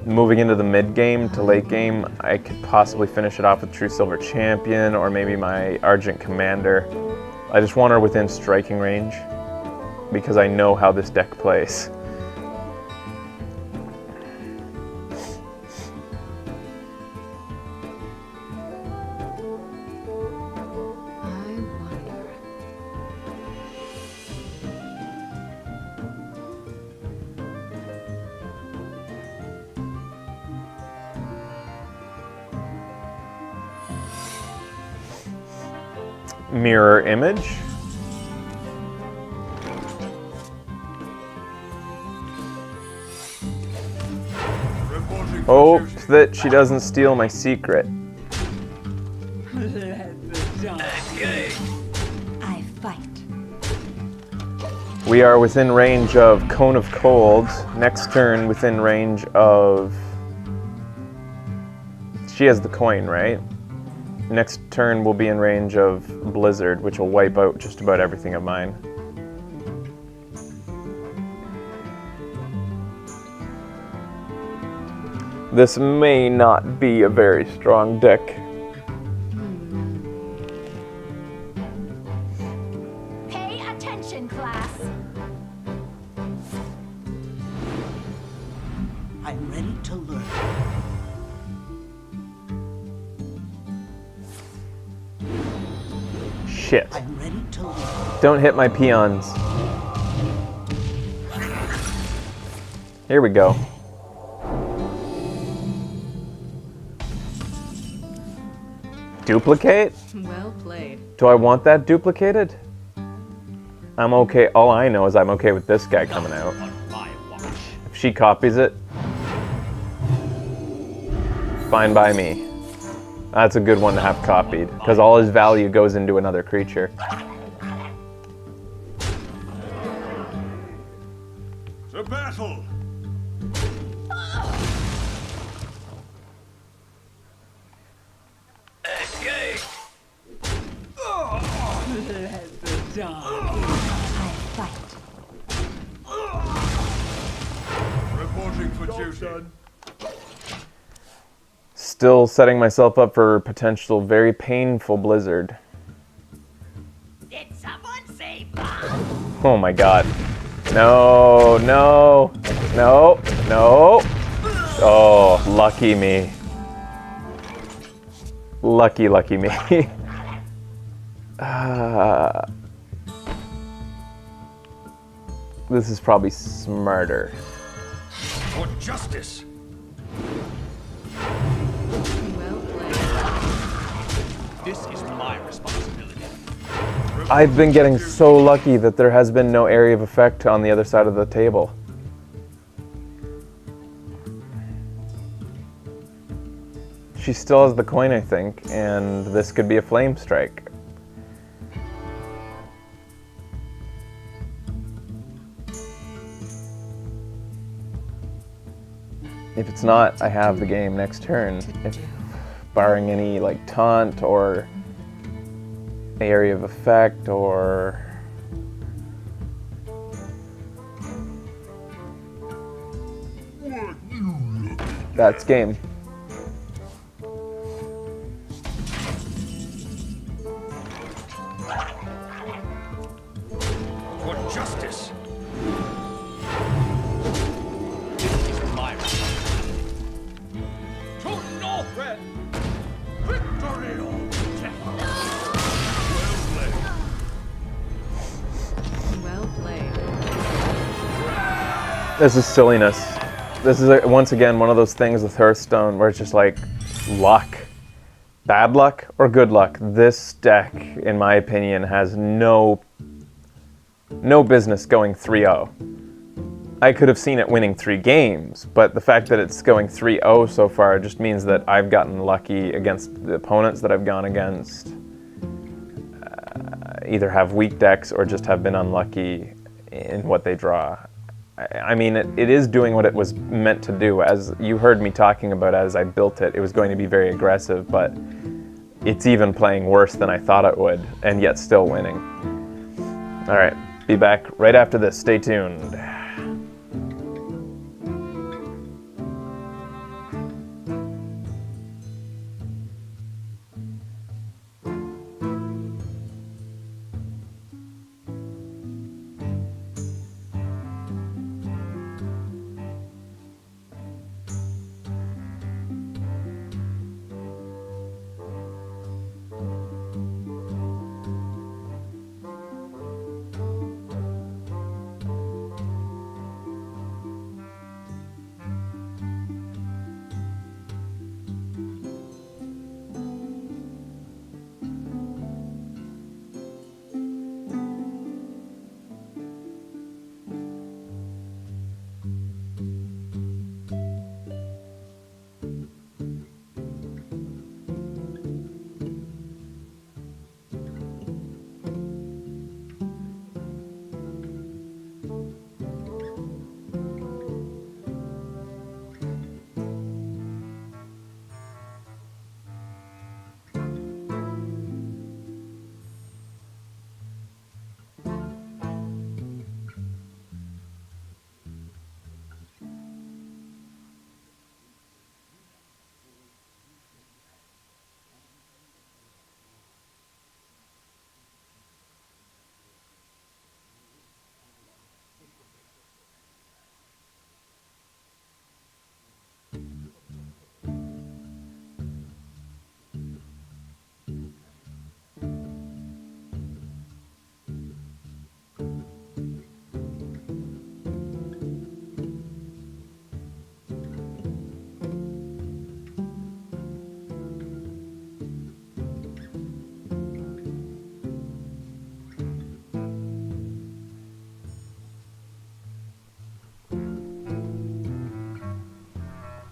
moving into the mid game to late game, I could possibly finish it off with True Silver Champion or maybe my Argent Commander. I just want her within striking range because I know how this deck plays. I wonder. Mirror image. Hope that she doesn't steal my secret. I fight. We are within range of Cone of Cold. Next turn within range of... She has the coin, right? Next turn we'll be in range of Blizzard, which will wipe out just about everything of mine. This may not be a very strong deck. Pay attention, class. I'm ready to learn. Shit. I'm ready to learn. Don't hit my peons. Here we go. Duplicate? Well played. Do I want that duplicated? I'm okay. All I know is I'm okay with this guy coming out. If she copies it, fine by me. That's a good one to have copied, because all his value goes into another creature. To battle! Engage! I fight. Reporting for duty. Still setting myself up for a potential very painful blizzard. Did someone say bomb? Oh my god. No, no, no, no. Oh, lucky me. Lucky, lucky me. This is probably smarter. For justice! Well played. This is my responsibility. I've been getting so lucky that there has been no area of effect on the other side of the table. She still has the coin, I think, and this could be a flame strike. If it's not, I have the game next turn. If, barring any like taunt or area of effect or that's game. For justice! This is my responsibility. To Northrend! Victory or death! Well played. Well played. This is silliness. This is once again one of those things with Hearthstone where it's just like luck. Bad luck or good luck. This deck, in my opinion, has no business going 3-0. I could have seen it winning 3 games, but the fact that it's going 3-0 so far just means that I've gotten lucky against the opponents that I've gone against. Either have weak decks or just have been unlucky in what they draw. I mean, it is doing what it was meant to do. As you heard me talking about as I built it, it was going to be very aggressive, but it's even playing worse than I thought it would, and yet still winning. All right, be back right after this. Stay tuned.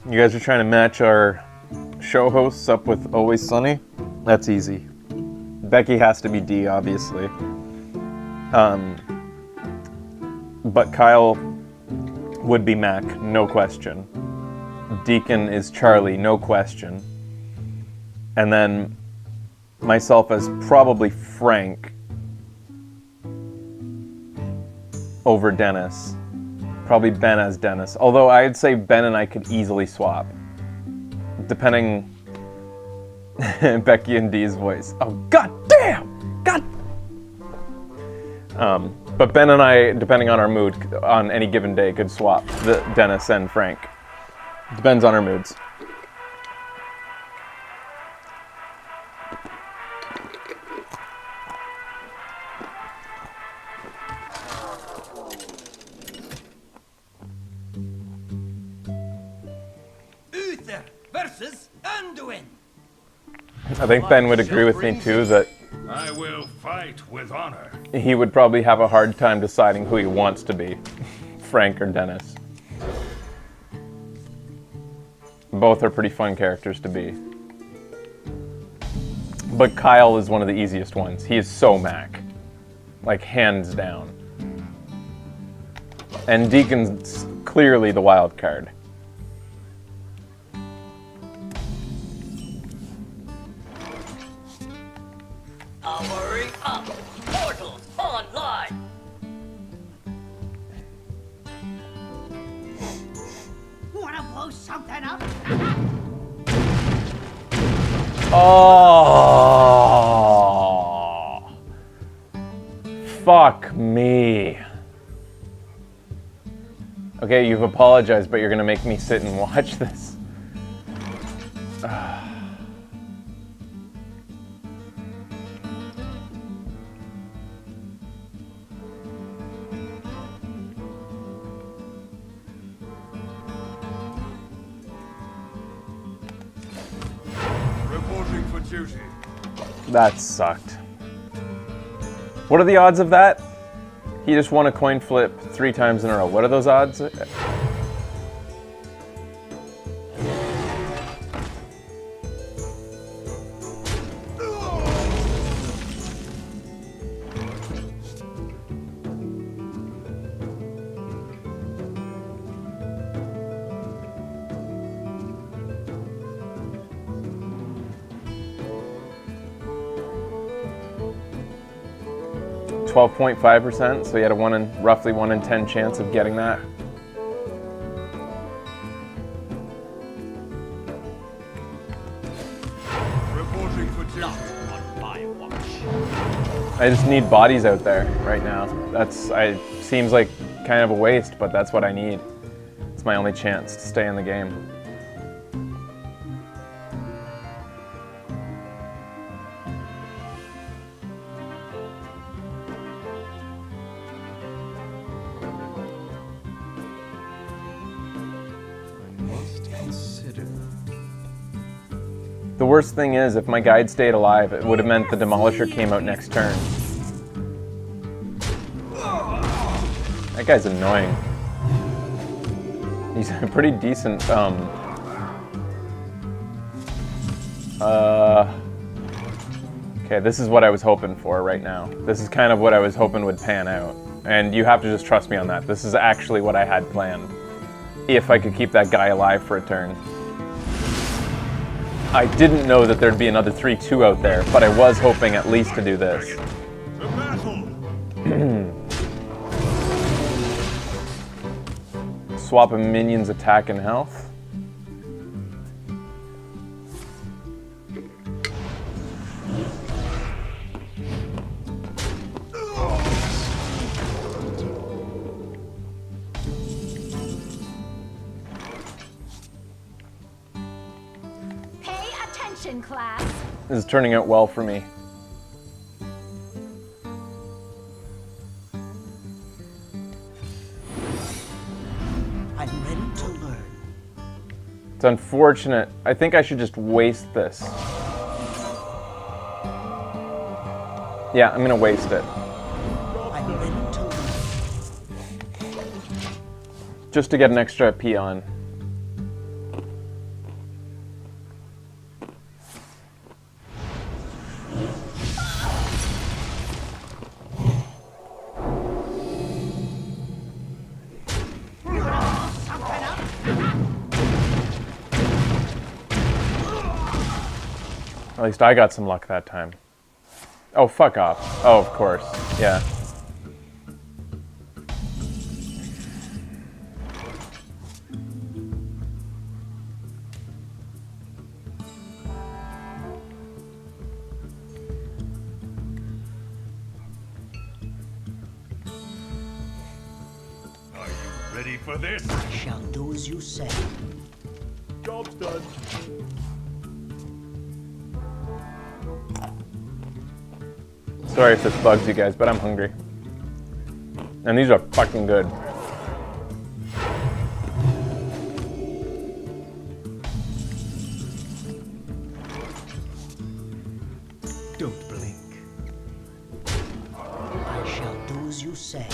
You guys are trying to match our show hosts up with Always Sunny? That's easy. Becky has to be D, obviously. But Kyle would be Mac, no question. Deacon is Charlie, no question. And then myself as probably Frank over Dennis. Probably Ben as Dennis. Although I'd say Ben and I could easily swap. Depending... Becky and D's voice. Oh, god damn! God! But Ben and I, depending on our mood, on any given day, could swap the Dennis and Frank. Depends on our moods. Uther versus Anduin. I think Ben would agree with me too that I will fight with honor. he would probably have a hard time deciding who he wants to be, Frank or Dennis. Both are pretty fun characters to be. But Kyle is one of the easiest ones. He is so Mac. Like, hands down. And Deacon's clearly the wild card. Powering up. Portals online. Wanna blow something up? Oh, fuck me. Okay, you've apologized, but you're gonna make me sit and watch this. Reporting for duty. That sucked. What are the odds of that? He just won a coin flip 3 times in a row. What are those odds? %, so he had a roughly 1 in 10 chance of getting that. Reporting for duty. Not on my watch. I just need bodies out there right now. Seems like kind of a waste, but that's what I need. It's my only chance to stay in the game. The worst thing is, if my guide stayed alive, it would have meant the Demolisher came out next turn. That guy's annoying. He's a pretty decent, Okay, this is what I was hoping for right now. This is kind of what I was hoping would pan out. And you have to just trust me on that. This is actually what I had planned. If I could keep that guy alive for a turn. I didn't know that there'd be another 3-2 out there, but I was hoping at least to do this. To battle. Swap a minion's attack and health. Class. This is turning out well for me. I'm ready to learn. It's unfortunate. I think I should just waste this. Yeah, I'm gonna waste it. I'm ready to learn. Just to get an extra peon. At least I got some luck that time. Oh, fuck off. Oh, of course. Yeah. Are you ready for this? I shall do as you say. Job's done. Sorry if this bugs you guys, but I'm hungry. And these are fucking good. Don't blink. I shall do as you say.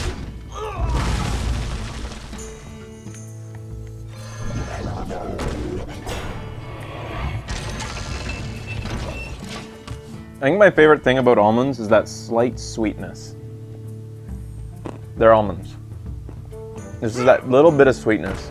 I think my favorite thing about almonds is that slight sweetness. They're almonds. This is that little bit of sweetness.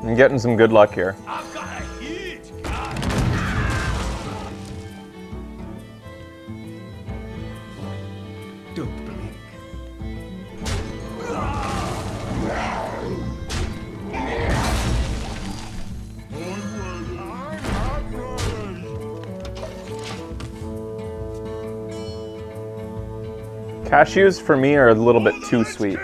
I'm getting some good luck here. I've got a huge gun. Don't blink. Cashews for me are a little bit too sweet.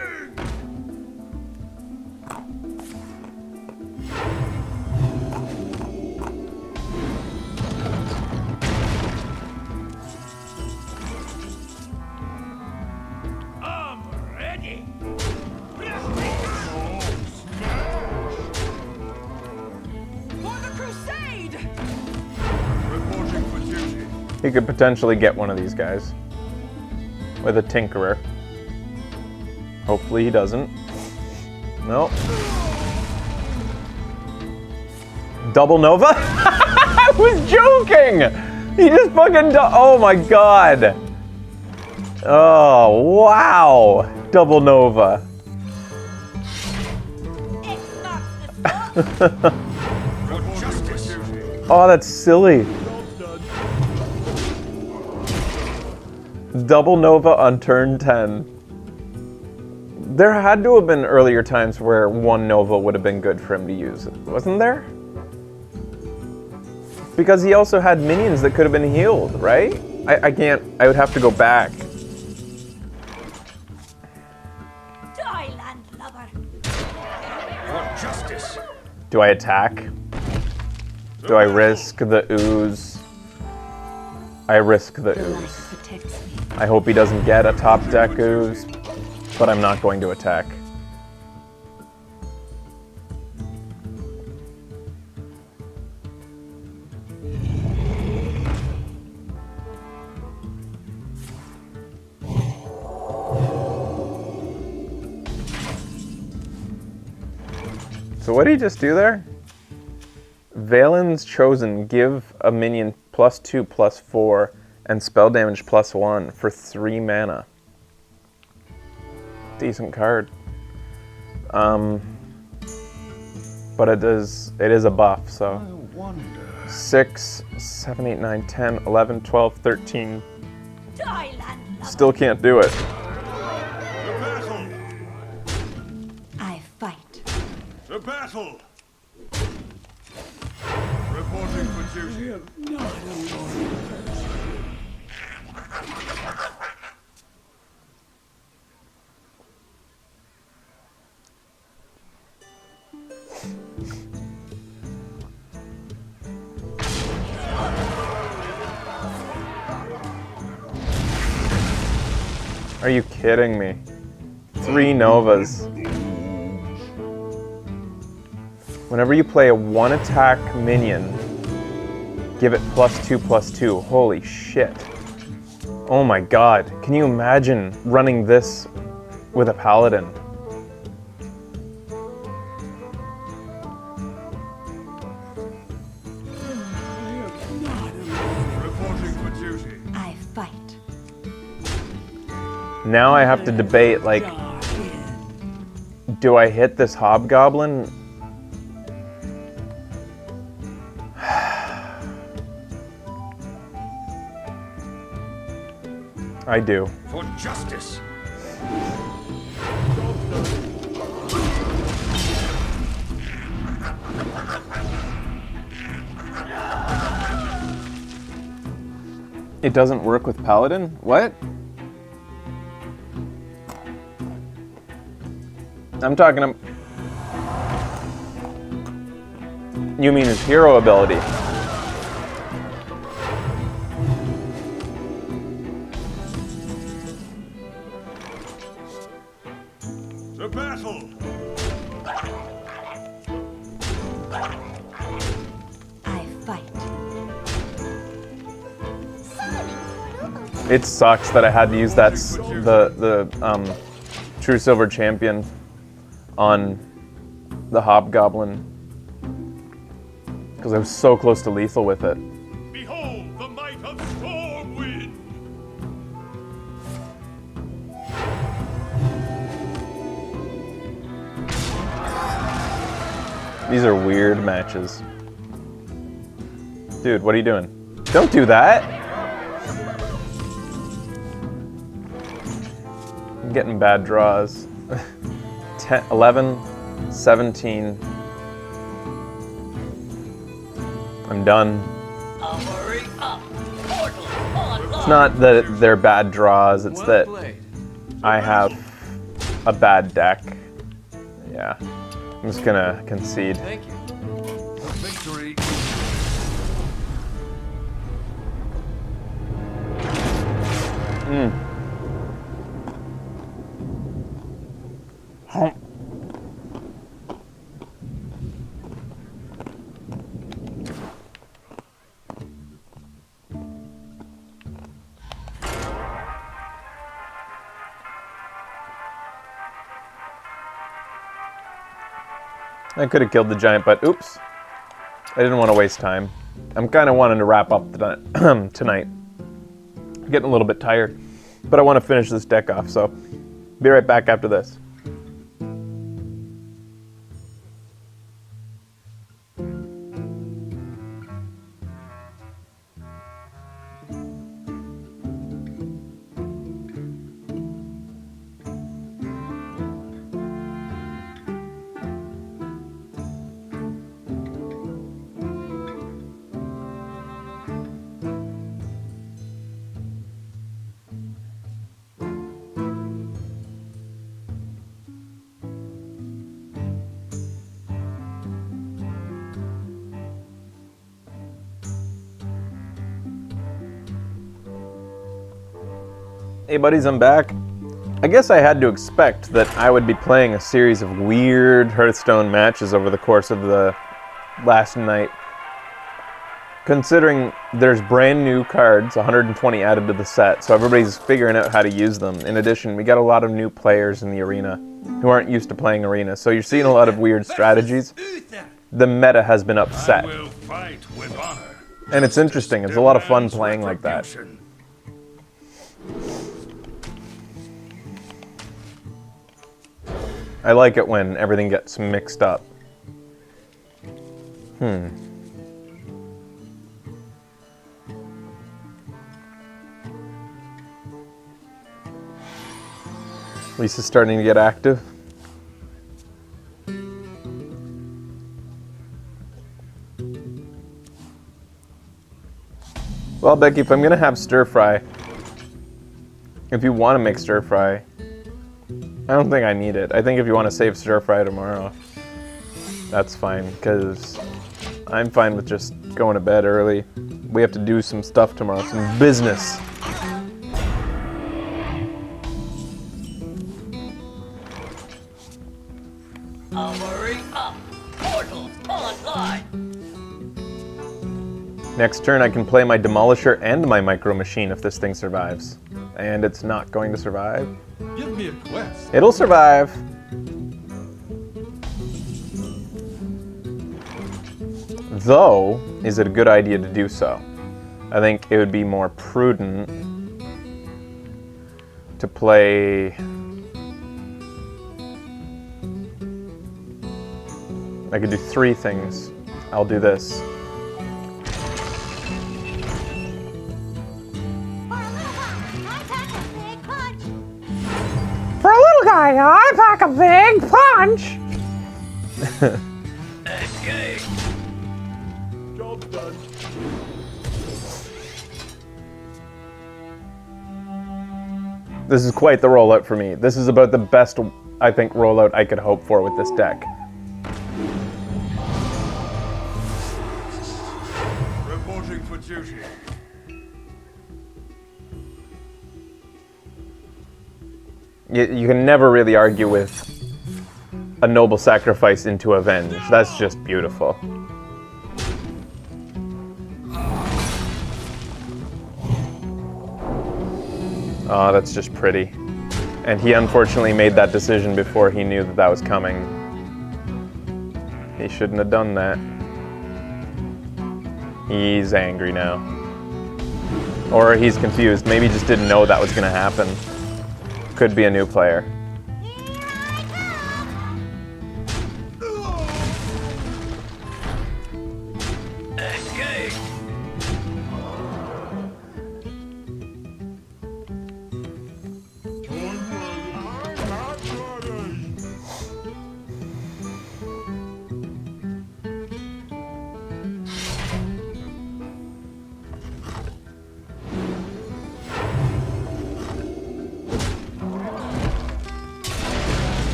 I'm ready. For the crusade! Reporting for duty. He could potentially get one of these guys with a Tinkerer. Hopefully he doesn't. Nope. Double Nova? I was joking! He just fucking oh my god! Oh, wow! Double Nova. It's not the stuff! For justice. Oh, that's silly. Double Nova on turn 10. There had to have been earlier times where one Nova would have been good for him to use, wasn't there? Because he also had minions that could have been healed, right? I can't, I would have to go back. Die, landlubber! For justice. Do I attack? Do I risk the ooze? I risk the The light ooze. protects me. I hope he doesn't get a top deck ooze, but I'm not going to attack. So what did he just do there? Valen's Chosen, give a minion +2/+4 and spell damage +1 for 3 mana. Decent card. But it is a buff, so. 6, 7, 8, 9, 10, 11, 12, 13. Die, landlubber! Still can't do it. The battle. I fight. The battle. Reporting for duty. Are you kidding me? 3 Novas. Whenever you play a 1-attack minion, give it +2/+2. Holy shit. Oh my god. Can you imagine running this with a paladin? Reporting for duty. fight. Now I have to debate, like, do I hit this hobgoblin? I do. For justice. It doesn't work with Paladin? What? I'm talking about... You mean his hero ability? To battle. I fight. It sucks that I had to use that the True Silver Champion on the Hobgoblin because I was so close to lethal with it. Behold the might of Stormwind. These are weird matches. Dude, what are you doing? Don't do that! I'm getting bad draws. 10, 11, 17. I'm done. Powering up. Portals online. It's not that they're bad draws, it's that I have a bad deck. Yeah. I'm just gonna concede. Thank you. Victory. I could have killed the giant, but oops. I didn't want to waste time. I'm kind of wanting to wrap up tonight. I'm getting a little bit tired, but I want to finish this deck off, so be right back after this. Hey buddies, I'm back. I guess I had to expect that I would be playing a series of weird Hearthstone matches over the course of the last night. Considering there's brand new cards, 120 added to the set, so everybody's figuring out how to use them. In addition, we got a lot of new players in the arena who aren't used to playing arena, so you're seeing a lot of weird strategies. The meta has been upset. I will fight with honor. And it's interesting, it's a lot of fun playing like that. I like it when everything gets mixed up. Lisa's starting to get active. Well, Becky, if I'm gonna have stir fry, if you want to make stir fry, I don't think I need it. I think if you want to save stir fry tomorrow, that's fine, because I'm fine with just going to bed early. We have to do some stuff tomorrow, some business. Powering up. Portals online. Next turn I can play my Demolisher and my Micro Machine if this thing survives. And it's not going to survive. Give me a quest. It'll survive. Though, is it a good idea to do so? I think it would be more prudent to play. I could do 3 things. I'll do this. For a little guy, I pack a big punch. Escape! Job done. This is quite the rollout for me. This is about the best, I think, rollout I could hope for with this deck. Reporting for duty. You can never really argue with a noble sacrifice into avenge. That's just beautiful. Oh, that's just pretty. And he unfortunately made that decision before he knew that that was coming. He shouldn't have done that. He's angry now. Or he's confused. Maybe he just didn't know that was going to happen. Could be a new player.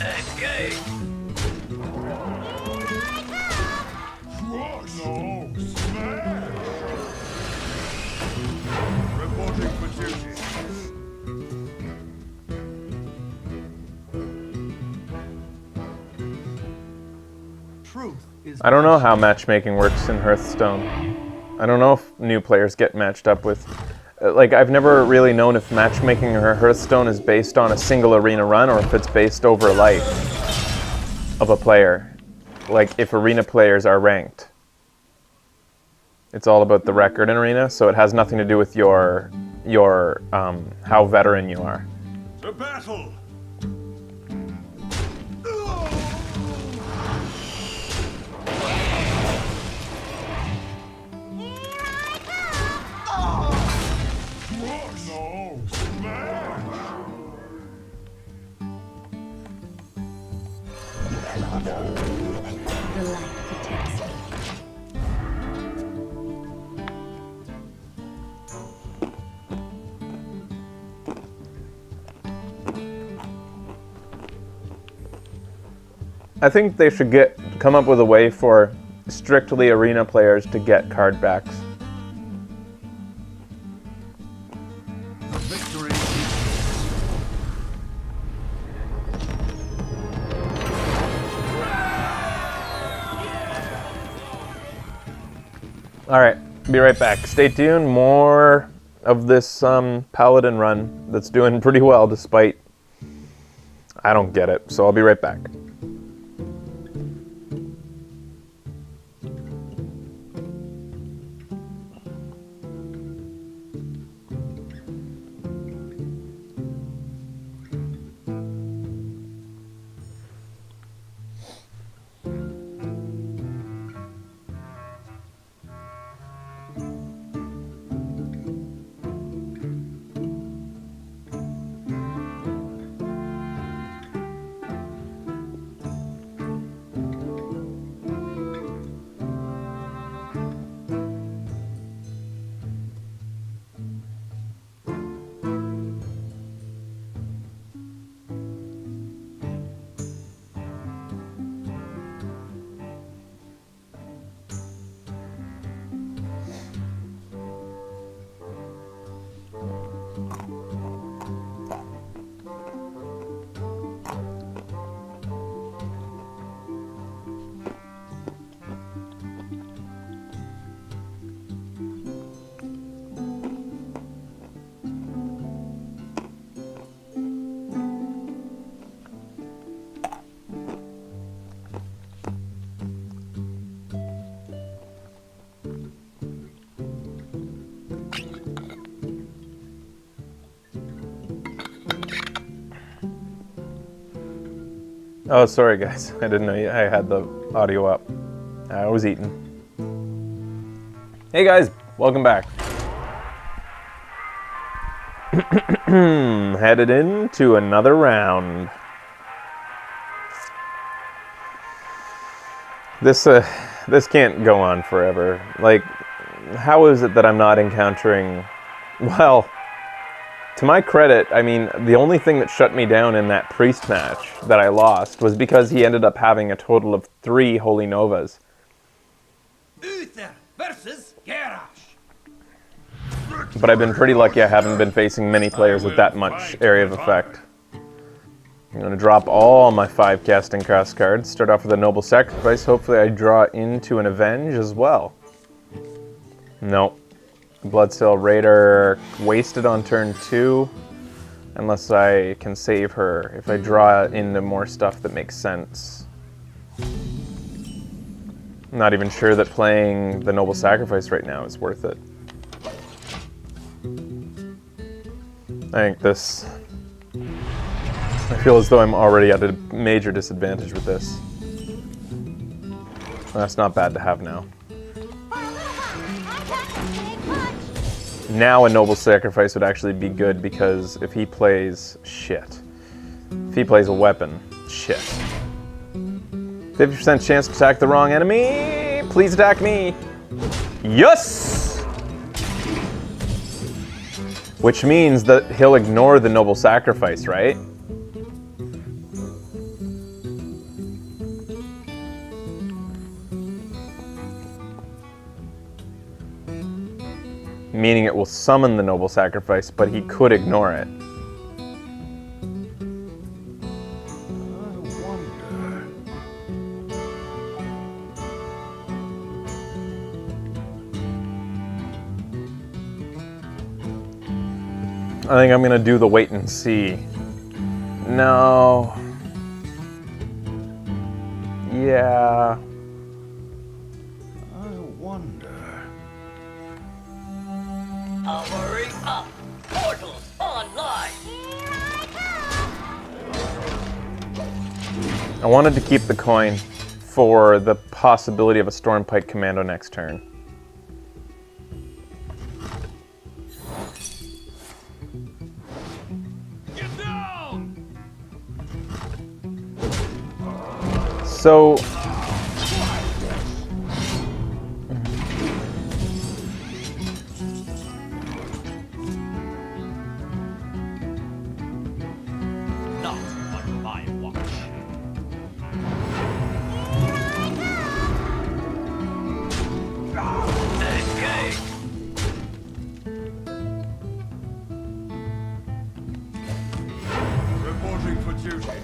Escape! Escape! Crush! No! Smash! Reporting for duty. Truth is. I don't know how matchmaking works in Hearthstone. I don't know if new players get matched up with. Like, I've never really known if matchmaking in Hearthstone is based on a single arena run or if it's based over a life of a player. Like, if arena players are ranked. It's all about the record in arena, so it has nothing to do with your how veteran you are. To battle! Crush! No! Smash! The light protects me. I think they should come up with a way for strictly arena players to get card backs. Victory. All right, be right back. Stay tuned. More of this Paladin run that's doing pretty well despite I don't get it. So I'll be right back. Oh, sorry guys. I didn't know I had the audio up. I was eating. Hey guys, welcome back. Headed into another round. This can't go on forever. Like, how is it that I'm not encountering... Well, to my credit, I mean, the only thing that shut me down in that priest match that I lost was because he ended up having a total of 3 Holy Novas. Uther versus Garrosh. But I've been pretty lucky I haven't been facing many players with that much area of effect. I'm going to drop all my 5 casting cross cards, start off with a Noble Sacrifice. Hopefully I draw into an Avenge as well. Nope. Bloodsail Raider wasted on turn 2, unless I can save her if I draw into more stuff that makes sense. I'm not even sure that playing the Noble Sacrifice right now is worth it. I think this... I feel as though I'm already at a major disadvantage with this. That's not bad to have now. Now a Noble Sacrifice would actually be good because if he plays... shit. If he plays a weapon, shit. 50% chance to attack the wrong enemy. Please attack me. Yes! Which means that he'll ignore the Noble Sacrifice, right? Meaning it will summon the Noble Sacrifice, but he could ignore it. I think I'm gonna do the wait and see. No. Yeah. I wonder. Powering up. Portals online. I wanted to keep the coin for the possibility of a Stormpike Commando next turn. Get down! So... Not on my watch. Escape! Reporting for duty.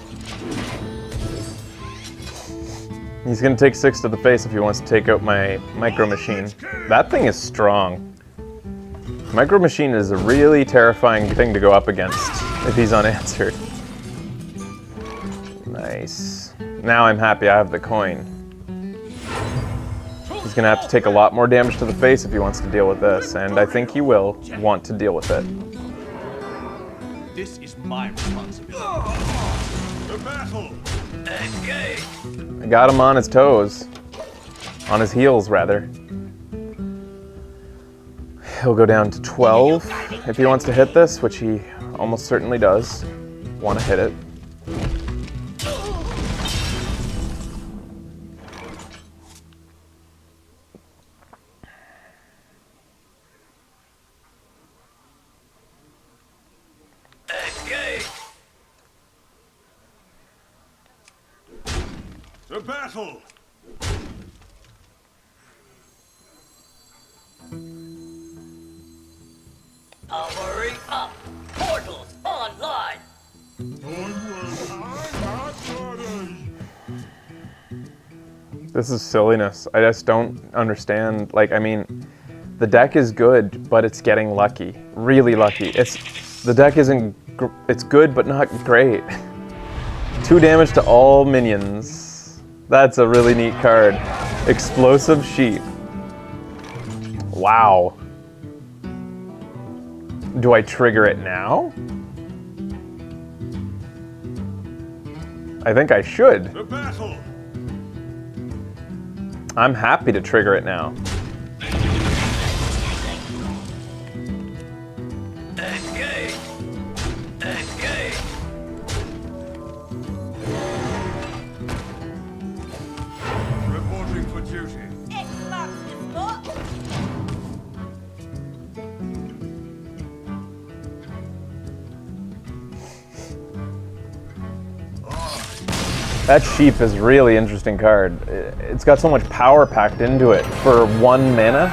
He's gonna take 6 to the face if he wants to take out my Micro Machine. That thing is strong. Micro Machine is a really terrifying thing to go up against if he's unanswered. Nice. Now I'm happy I have the coin. He's gonna have to take a lot more damage to the face if he wants to deal with this, and I think he will want to deal with it. This is my responsibility. The battle! Escape! I got him on his toes. On his heels, rather. He'll go down to 12 if he wants to hit this, which he almost certainly does. Want to hit it. Escape! The battle! Powering up. Portals online. This is silliness. I just don't understand. Like, I mean, the deck is good, but it's getting lucky. Really lucky. The deck isn't... It's good, but not great. 2 damage to all minions. That's a really neat card. Explosive Sheet. Wow. Do I trigger it now? I think I should. The battle! I'm happy to trigger it now. Engage! Engage! Reporting for duty. X marks the spot. That sheep is a really interesting card. It's got so much power packed into it for 1 mana.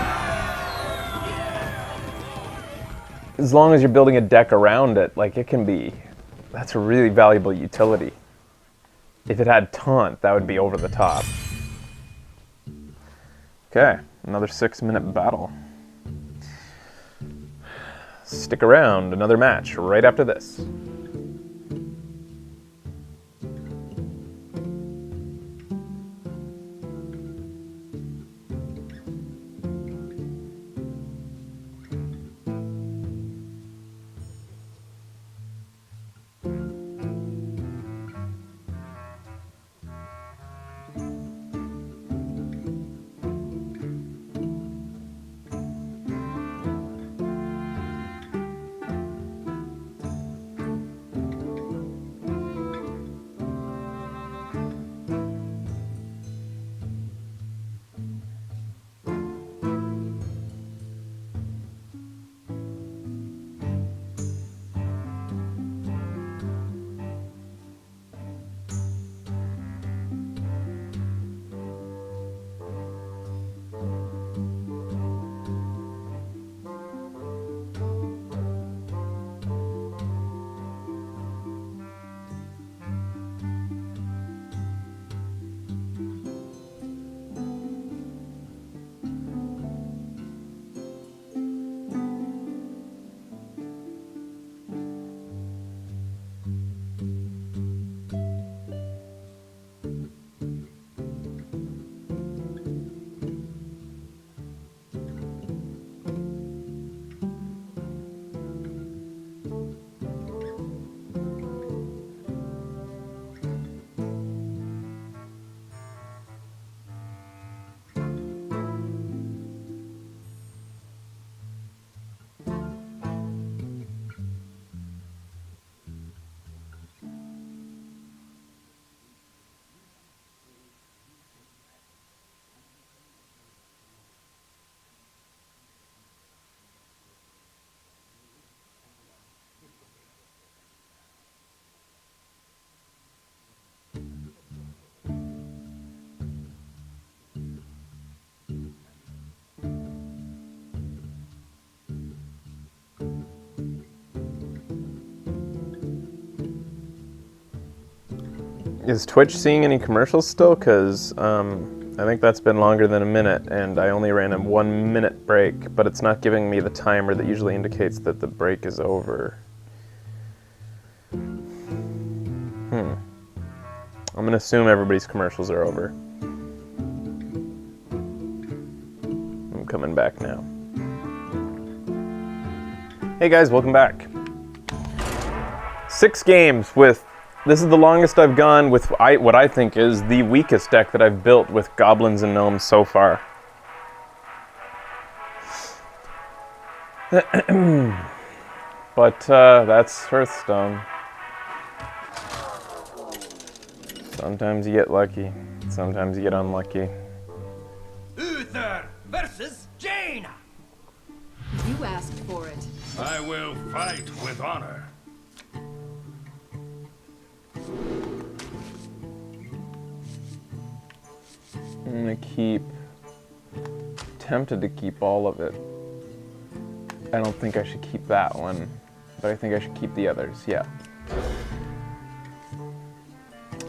As long as you're building a deck around it, like it can be, that's a really valuable utility. If it had taunt, that would be over the top. Okay, another 6-minute battle. Stick around, another match right after this. Is Twitch seeing any commercials still? Because I think that's been longer than a minute, and I only ran a 1 minute break, but it's not giving me the timer that usually indicates that the break is over. I'm gonna assume everybody's commercials are over. I'm coming back now. Hey guys, welcome back. 6 games with... This is the longest I've gone with what I think is the weakest deck that I've built with goblins and gnomes so far. But that's Hearthstone. Sometimes you get lucky, sometimes you get unlucky. Uther versus Jaina! You asked for it. I will fight with honor. I'm gonna keep... tempted to keep all of it. I don't think I should keep that one, but I think I should keep the others, yeah.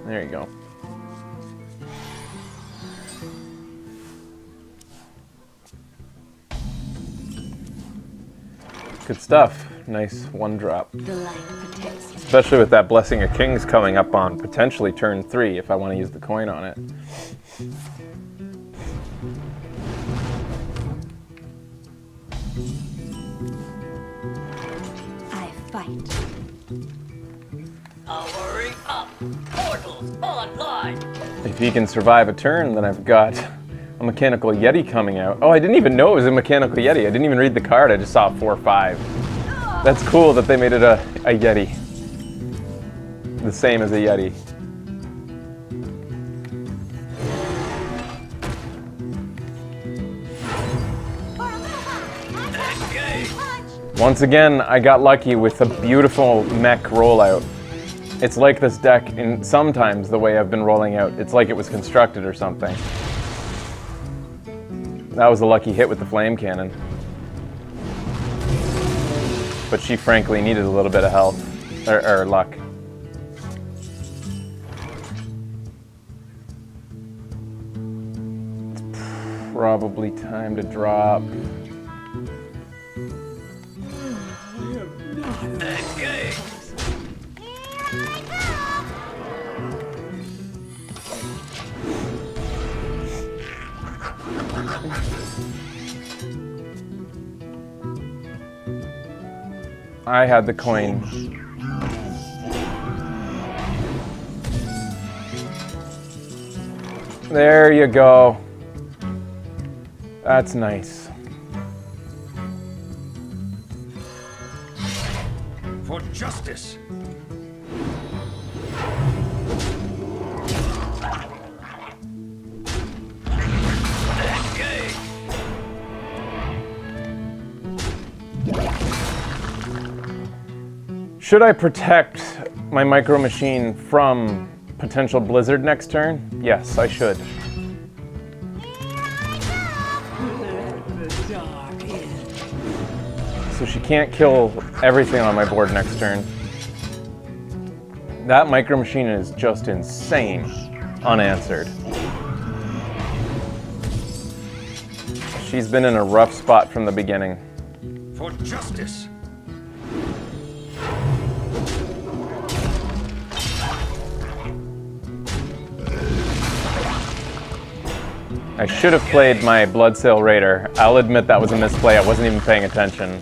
There you go. Good stuff. Nice 1-drop. The light protects you. Especially with that Blessing of Kings coming up on potentially turn 3 if I want to use the coin on it. I fight. Powering up. Portals online. If he can survive a turn, then I've got a mechanical Yeti coming out. Oh, I didn't even know it was a mechanical Yeti. I didn't even read the card. I just saw 4/5. That's cool that they made it a Yeti. The same as a Yeti. Once again, I got lucky with a beautiful mech rollout. It's like this deck, in sometimes the way I've been rolling out, it's like it was constructed or something. That was a lucky hit with the flame cannon. But she frankly needed a little bit of health, or luck. It's probably time to drop. Engage. I had the coin. There you go. That's nice. For justice. Engage. Should I protect my micro machine from potential blizzard next turn? Yes, I should. So she can't kill everything on my board next turn. That micro machine is just insane, unanswered. She's been in a rough spot from the beginning. For justice. I should have played my Bloodsail Raider. I'll admit that was a misplay. I wasn't even paying attention.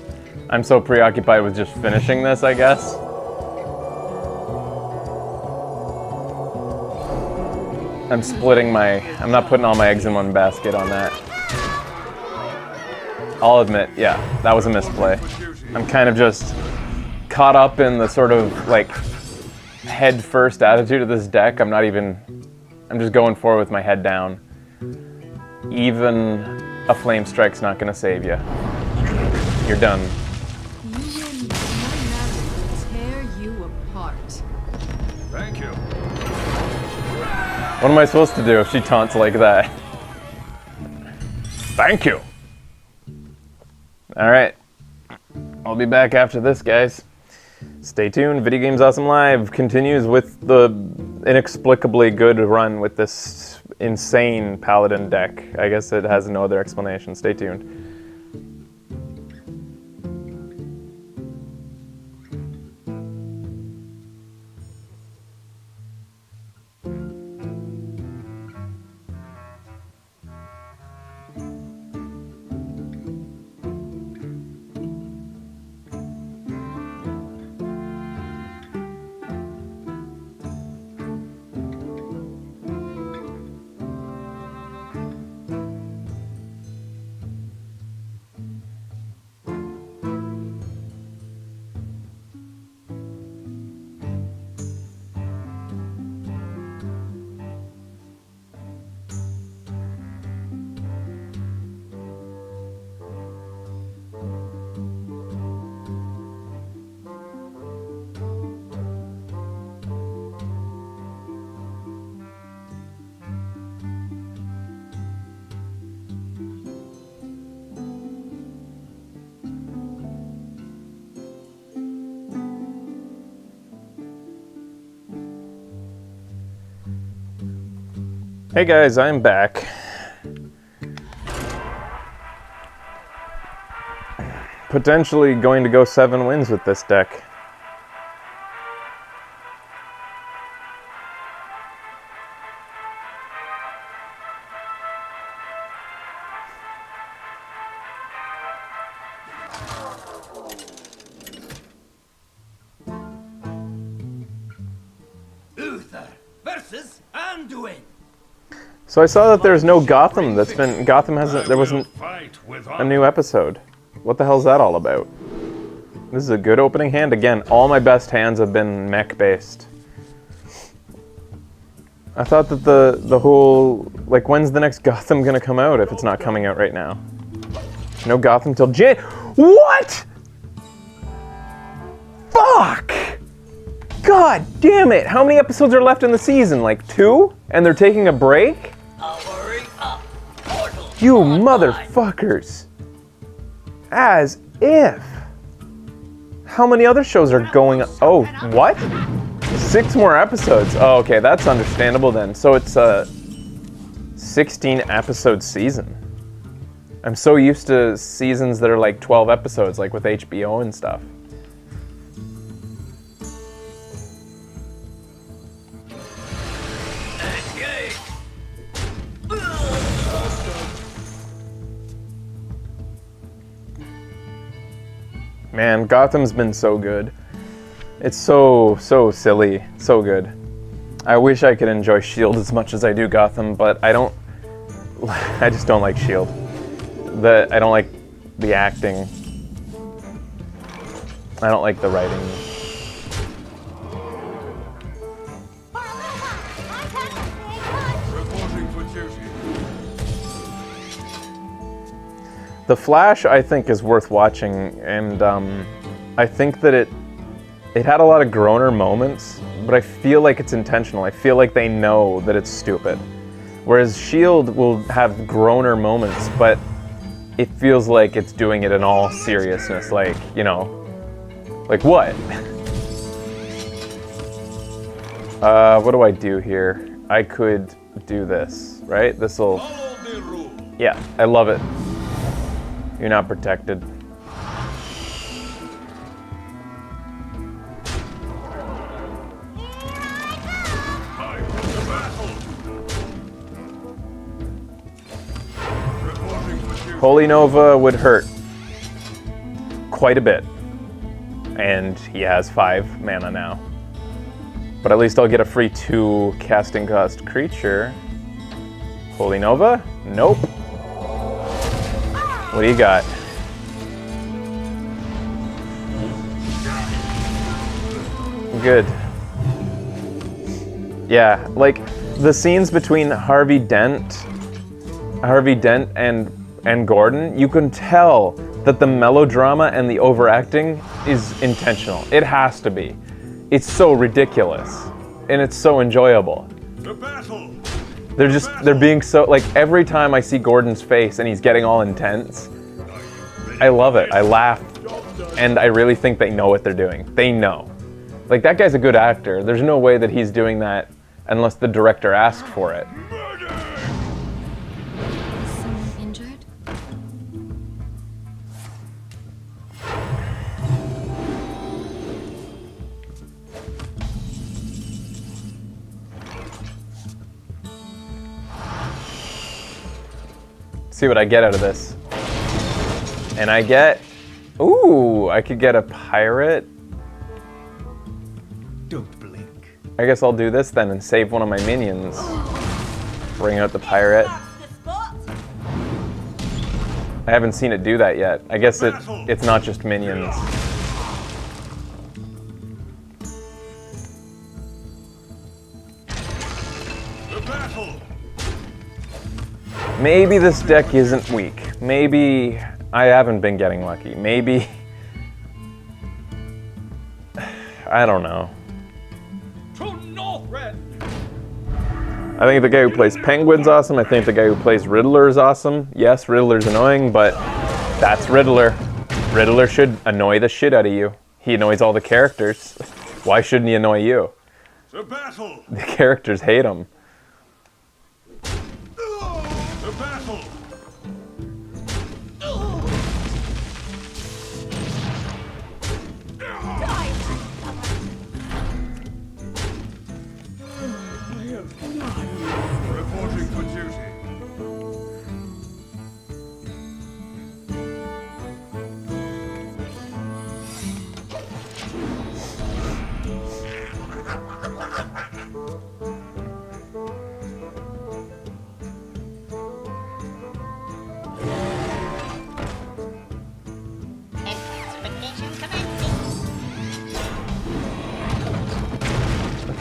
I'm so preoccupied with just finishing this, I guess. I'm not putting all my eggs in one basket on that. I'll admit, yeah, that was a misplay. I'm kind of just caught up in the sort of like head first attitude of this deck. I'm just going forward with my head down. Even a flame strike's not gonna save you. You're done. You win, but my magic will tear you apart. Thank you. What am I supposed to do if she taunts like that? Thank you. All right. I'll be back after this, guys. Stay tuned. Video Games Awesome Live continues with the inexplicably good run with this insane Paladin deck. I guess it has no other explanation. Stay tuned. Hey guys, I'm back. Potentially going to go 7 wins with this deck. Professors, undoing. So I saw that there's no Gotham. Gotham hasn't. There wasn't Fight with a honor. new episode. What the hell's that all about? This is a good opening hand. Again, all my best hands have been mech based. I thought that the whole, like, when's the next Gotham gonna come out if it's not coming out right now? No Gotham till What? Fuck! God damn it! How many episodes are left in the season? Like 2? And they're taking a break? Powering up. Portals You online. motherfuckers! As if. How many other shows are going? Oh, what? 6 more episodes. Oh, okay, that's understandable then. So it's a 16 episode season. I'm so used to seasons that are like 12 episodes, like with HBO and stuff. Engage. Man, Gotham's been so good. It's so silly, so good. I wish I could enjoy S.H.I.E.L.D. as much as I do Gotham, but I don't. I just don't like S.H.I.E.L.D. I don't like the acting. I don't like the writing. For a little while, I tackle big punch. Reporting for duty. The Flash, I think, is worth watching, and I think that it had a lot of groaner moments, but I feel like it's intentional. I feel like they know that it's stupid. Whereas S.H.I.E.L.D. will have groaner moments, but it feels like it's doing it in all seriousness. Like, you know, like what? What do I do here? I could do this, right? This'll, Follow the rule. yeah, I love it. You're not protected. Time for the battle. Reporting for duty. Holy Nova would hurt quite a bit. And he has 5 mana now. But at least I'll get a free 2 casting cost creature. Holy Nova? Nope. What do you got? Good. Yeah, like the scenes between Harvey Dent and Gordon, you can tell that the melodrama and the overacting is intentional. It has to be. It's so ridiculous, and it's so enjoyable. The battle. They're being so, like, every time I see Gordon's face and he's getting all intense, I love it. I laugh, and I really think they know what they're doing. They know. Like, that guy's a good actor. There's no way that he's doing that unless the director asked for it. Someone injured? See what I get out of this. And I get, ooh, I could get a pirate. Don't blink. I guess I'll do this then and save one of my minions. Bring out the pirate. That's the spot. I haven't seen it do that yet. I guess it's not just minions. The battle. Maybe this deck isn't weak. Maybe I haven't been getting lucky. Maybe... I don't know. I think the guy who plays Penguin's awesome. I think the guy who plays Riddler is awesome. Yes, Riddler's annoying, but that's Riddler. Riddler should annoy the shit out of you. He annoys all the characters. Why shouldn't he annoy you? The battle. The characters hate him. The battle. Reporting for duty.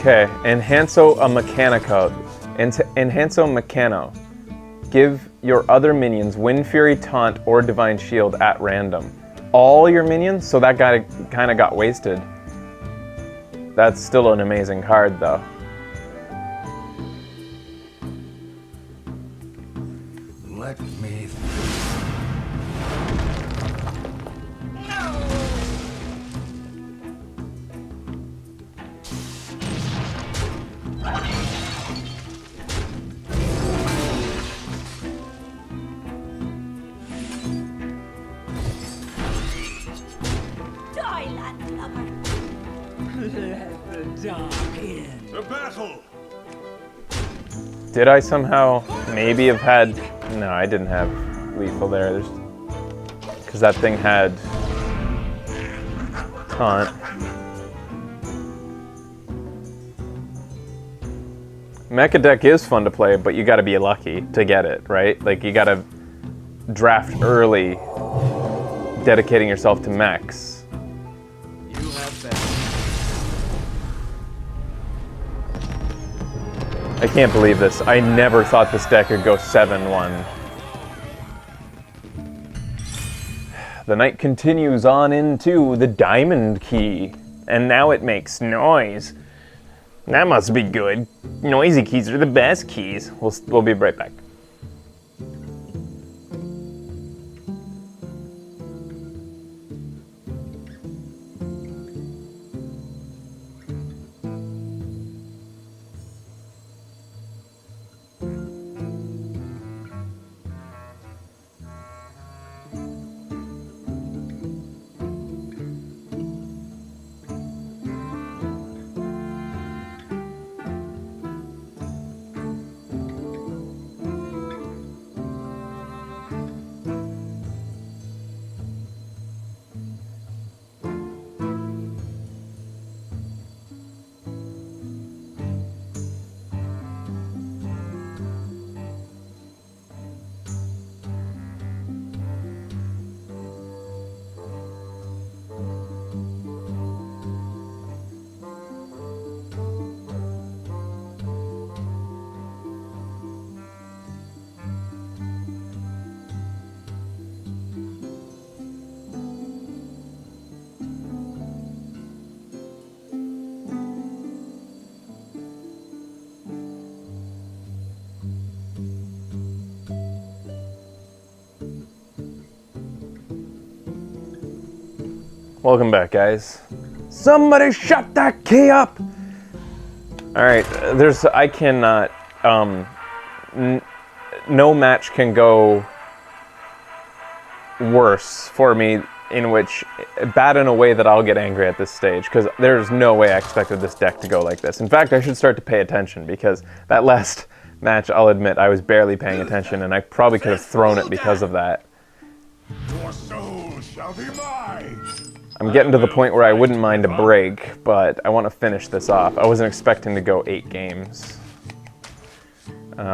Okay, Enhanso a Mechanico. Enhanso Mechano. Give your other minions Wind Fury, Taunt, or Divine Shield at random. All your minions? So that guy kind of got wasted. That's still an amazing card, though. Let me. Die, landlubber. Let the dark in. The battle! Did I somehow maybe have had... No, I didn't have lethal there. Because that thing had taunt. Mecha deck is fun to play, but you gotta be lucky to get it, right? Like, you gotta draft early, dedicating yourself to mechs. You have that. I can't believe this. I never thought this deck could go 7-1. The night continues on into the diamond key, and now it makes noise. That must be good. Noisy keys are the best keys. We'll be right back. Welcome back, guys. Somebody shut that key up! Alright, I cannot, no match can go worse for me in which, bad in a way that I'll get angry at this stage, because there's no way I expected this deck to go like this. In fact, I should start to pay attention, because that last match, I'll admit, I was barely paying attention, and I probably could have thrown it because of that. Your soul shall be mine! I'm getting to the point where I wouldn't mind a break, but I want to finish this off. I wasn't expecting to go 8 games. But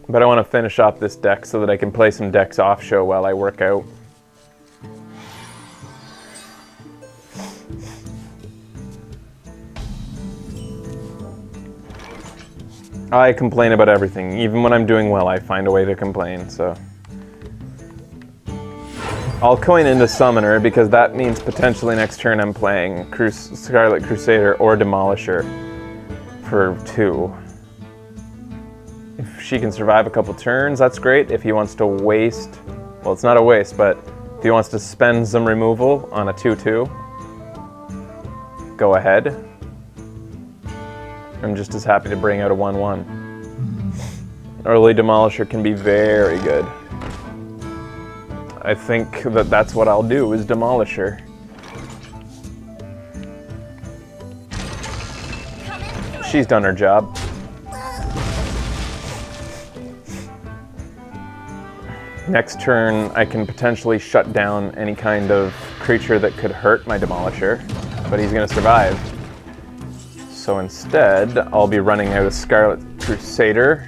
I want to finish off this deck so that I can play some decks off show while I work out. I complain about everything. Even when I'm doing well, I find a way to complain, so... I'll coin into Summoner because that means potentially next turn I'm playing Scarlet Crusader or Demolisher for 2. If she can survive a couple turns, that's great. If he wants to waste, well, it's not a waste, but if he wants to spend some removal on a 2/2, go ahead. I'm just as happy to bring out a 1/1. Early Demolisher can be very good. I think that that's what I'll do, is Demolisher. She's done her job. Next turn, I can potentially shut down any kind of creature that could hurt my Demolisher, but he's going to survive. So instead, I'll be running out a Scarlet Crusader.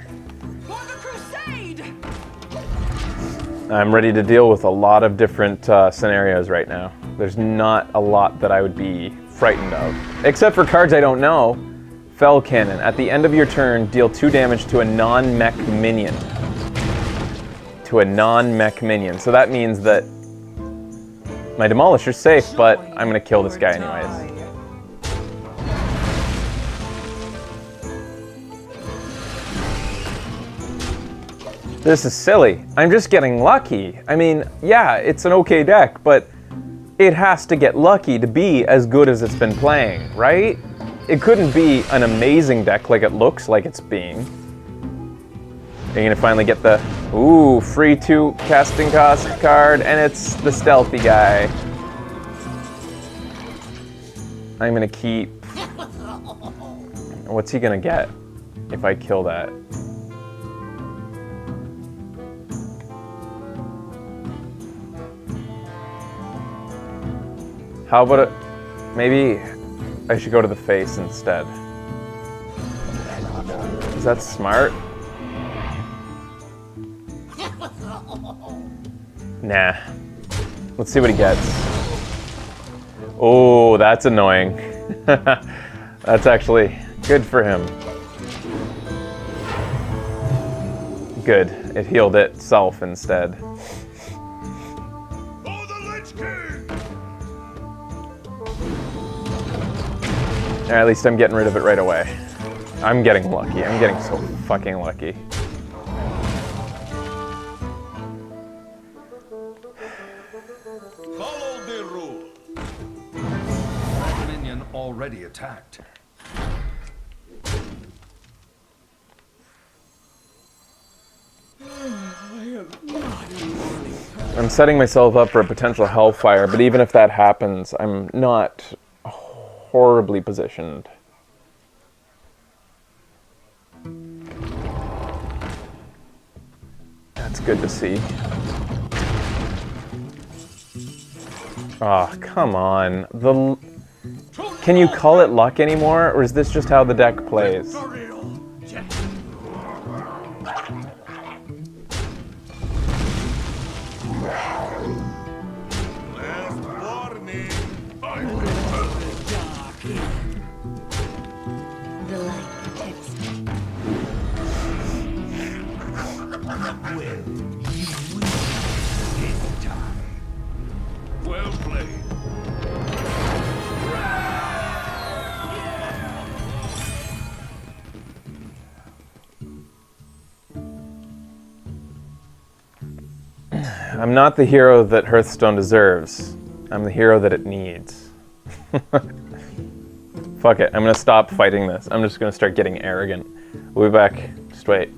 I'm ready to deal with a lot of different scenarios right now. There's not a lot that I would be frightened of. Except for cards I don't know. Fell Cannon. At the end of your turn, deal 2 damage to a non-mech minion. To a non-mech minion. So that means that my Demolisher's safe, but I'm gonna kill this guy anyways. This is silly. I'm just getting lucky. I mean, yeah, it's an okay deck, but it has to get lucky to be as good as it's been playing, right? It couldn't be an amazing deck like it looks like it's being. Are you gonna finally get the, ooh, free 2 casting cost card, and it's the stealthy guy. I'm gonna keep, what's he gonna get if I kill that? How about it, maybe I should go to the face instead. Is that smart? Nah. Let's see what he gets. Oh, that's annoying. That's actually good for him. Good. It healed itself instead. Or at least I'm getting rid of it right away. I'm getting lucky. I'm getting so fucking lucky. Follow the rule. Red minion already attacked. I'm setting myself up for a potential hellfire, but even if that happens, I'm not horribly positioned. That's good to see. Oh, come on. Can you call it luck anymore, or is this just how the deck plays? Well played. I'm not the hero that Hearthstone deserves. I'm the hero that it needs. Fuck it, I'm gonna stop fighting this. I'm just gonna start getting arrogant. We'll be back. Just wait.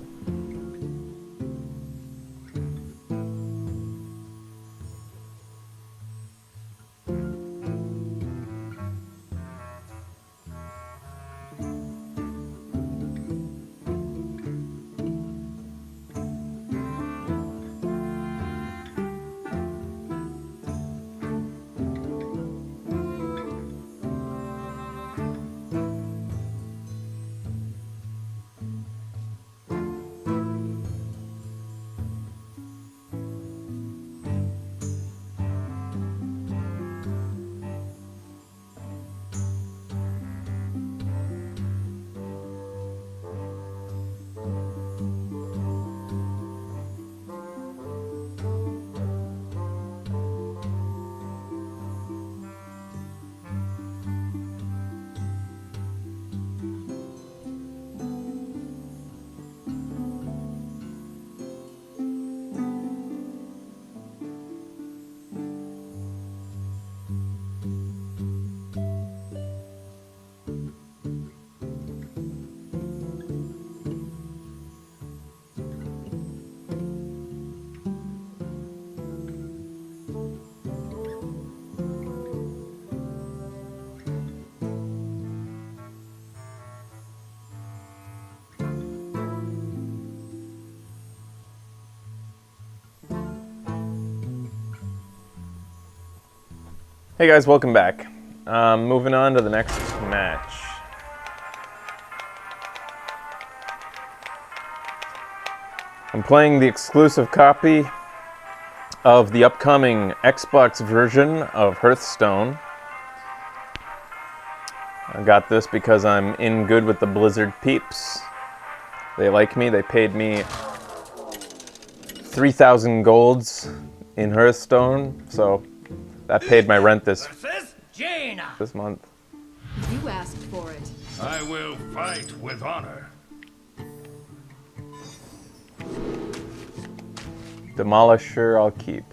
Hey guys, welcome back. Moving on to the next match. I'm playing the exclusive copy of the upcoming Xbox version of Hearthstone. I got this because I'm in good with the Blizzard peeps. They like me. They paid me 3,000 golds in Hearthstone, so that paid my rent this month. You asked for it. I will fight with honor. Demolisher, I'll keep.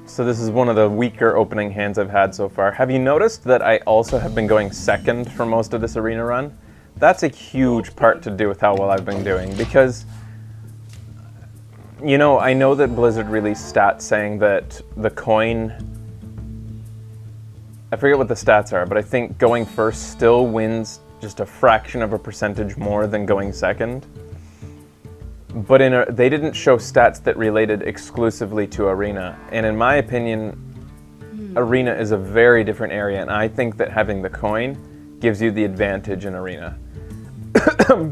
So this is one of the weaker opening hands I've had so far. Have you noticed that I also have been going second for most of this arena run? That's a huge part to do with how well I've been doing, because, you know, I know that Blizzard released stats saying that the coin, I forget what the stats are, but I think going first still wins just a fraction of a percentage more than going second. But they didn't show stats that related exclusively to Arena. And in my opinion, Arena is a very different area, and I think that having the coin gives you the advantage in Arena. A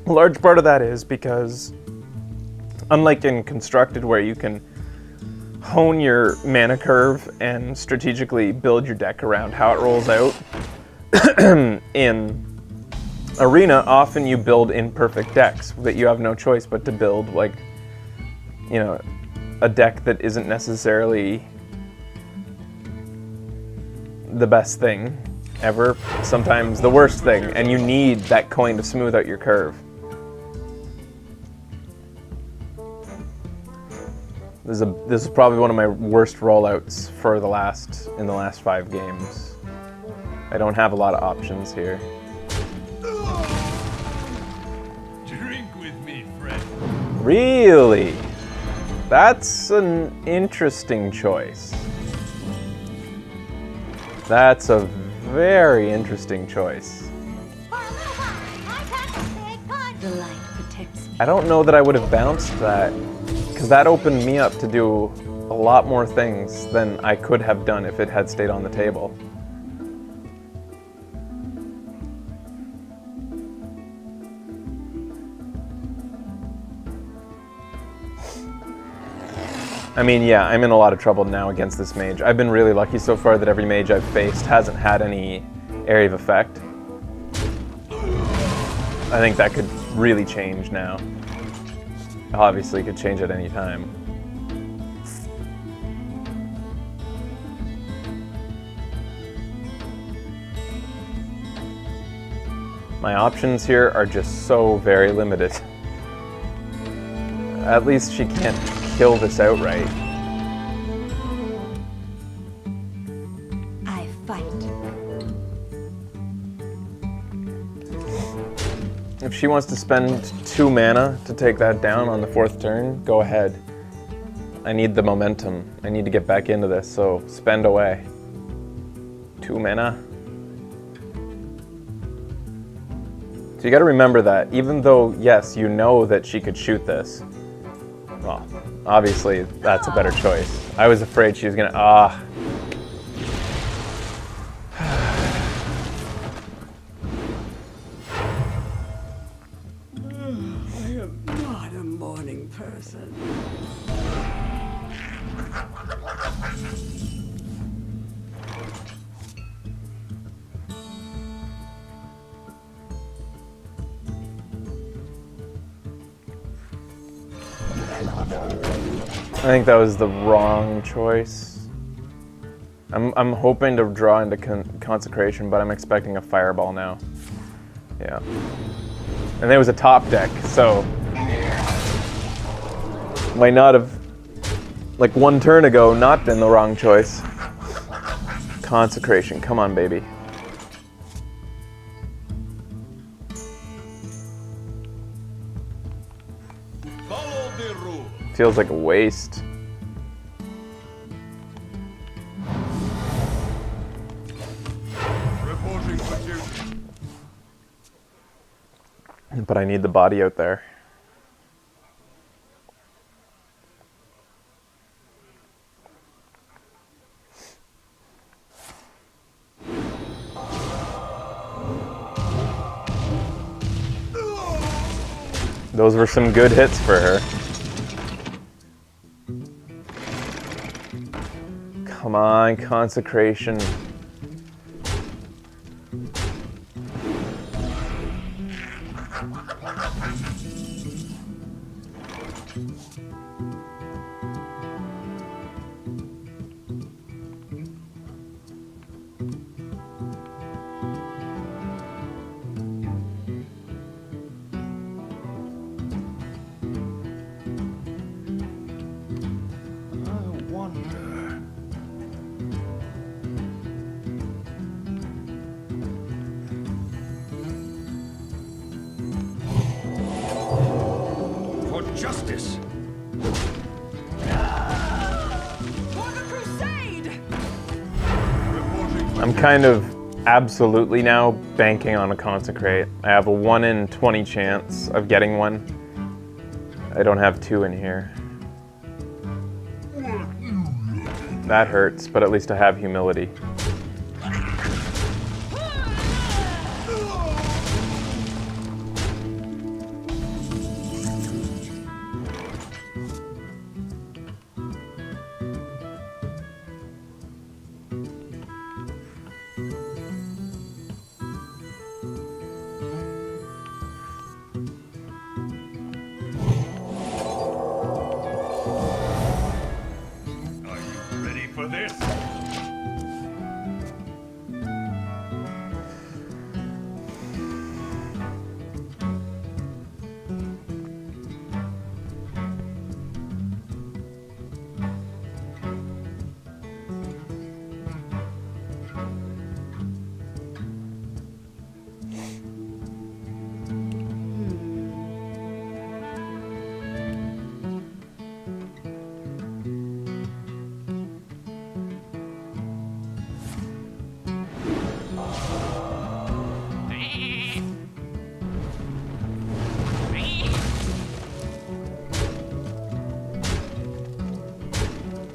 large part of that is because, unlike in Constructed, where you can hone your mana curve and strategically build your deck around how it rolls out, in Arena, often you build imperfect decks that you have no choice but to build, like, you know, a deck that isn't necessarily the best thing ever, sometimes the worst thing, and you need that coin to smooth out your curve. This is probably one of my worst rollouts for in the last 5 games. I don't have a lot of options here. Drink with me, friend. Really? That's an interesting choice. That's a very interesting choice. For a little while, I pack a big punch. The light protects me. I don't know that I would have bounced that, because that opened me up to do a lot more things than I could have done if it had stayed on the table. I mean, yeah, I'm in a lot of trouble now against this mage. I've been really lucky so far that every mage I've faced hasn't had any area of effect. I think that could really change now. Obviously, it could change at any time. My options here are just so very limited. At least she can't kill this outright. I fight. If she wants to spend 2 mana to take that down on the 4th turn, go ahead. I need the momentum. I need to get back into this, so spend away. 2 mana. So you gotta remember that, even though, yes, you know that she could shoot this, well, obviously that's a better choice. I was afraid she was gonna, I am not a morning person. I think that was the wrong choice. I'm hoping to draw into Consecration, but I'm expecting a Fireball now. Yeah. And there was a top deck, so might not have, like 1 turn ago, not been the wrong choice. Consecration, come on, baby. Follow the rule. Feels like a waste. Reporting for duty. But I need the body out there. Those were some good hits for her. Come on, consecration. Justice. For the crusade! I'm kind of absolutely now banking on a consecrate. I have a 1 in 20 chance of getting one. I don't have 2 in here. That hurts, but at least I have humility. For this?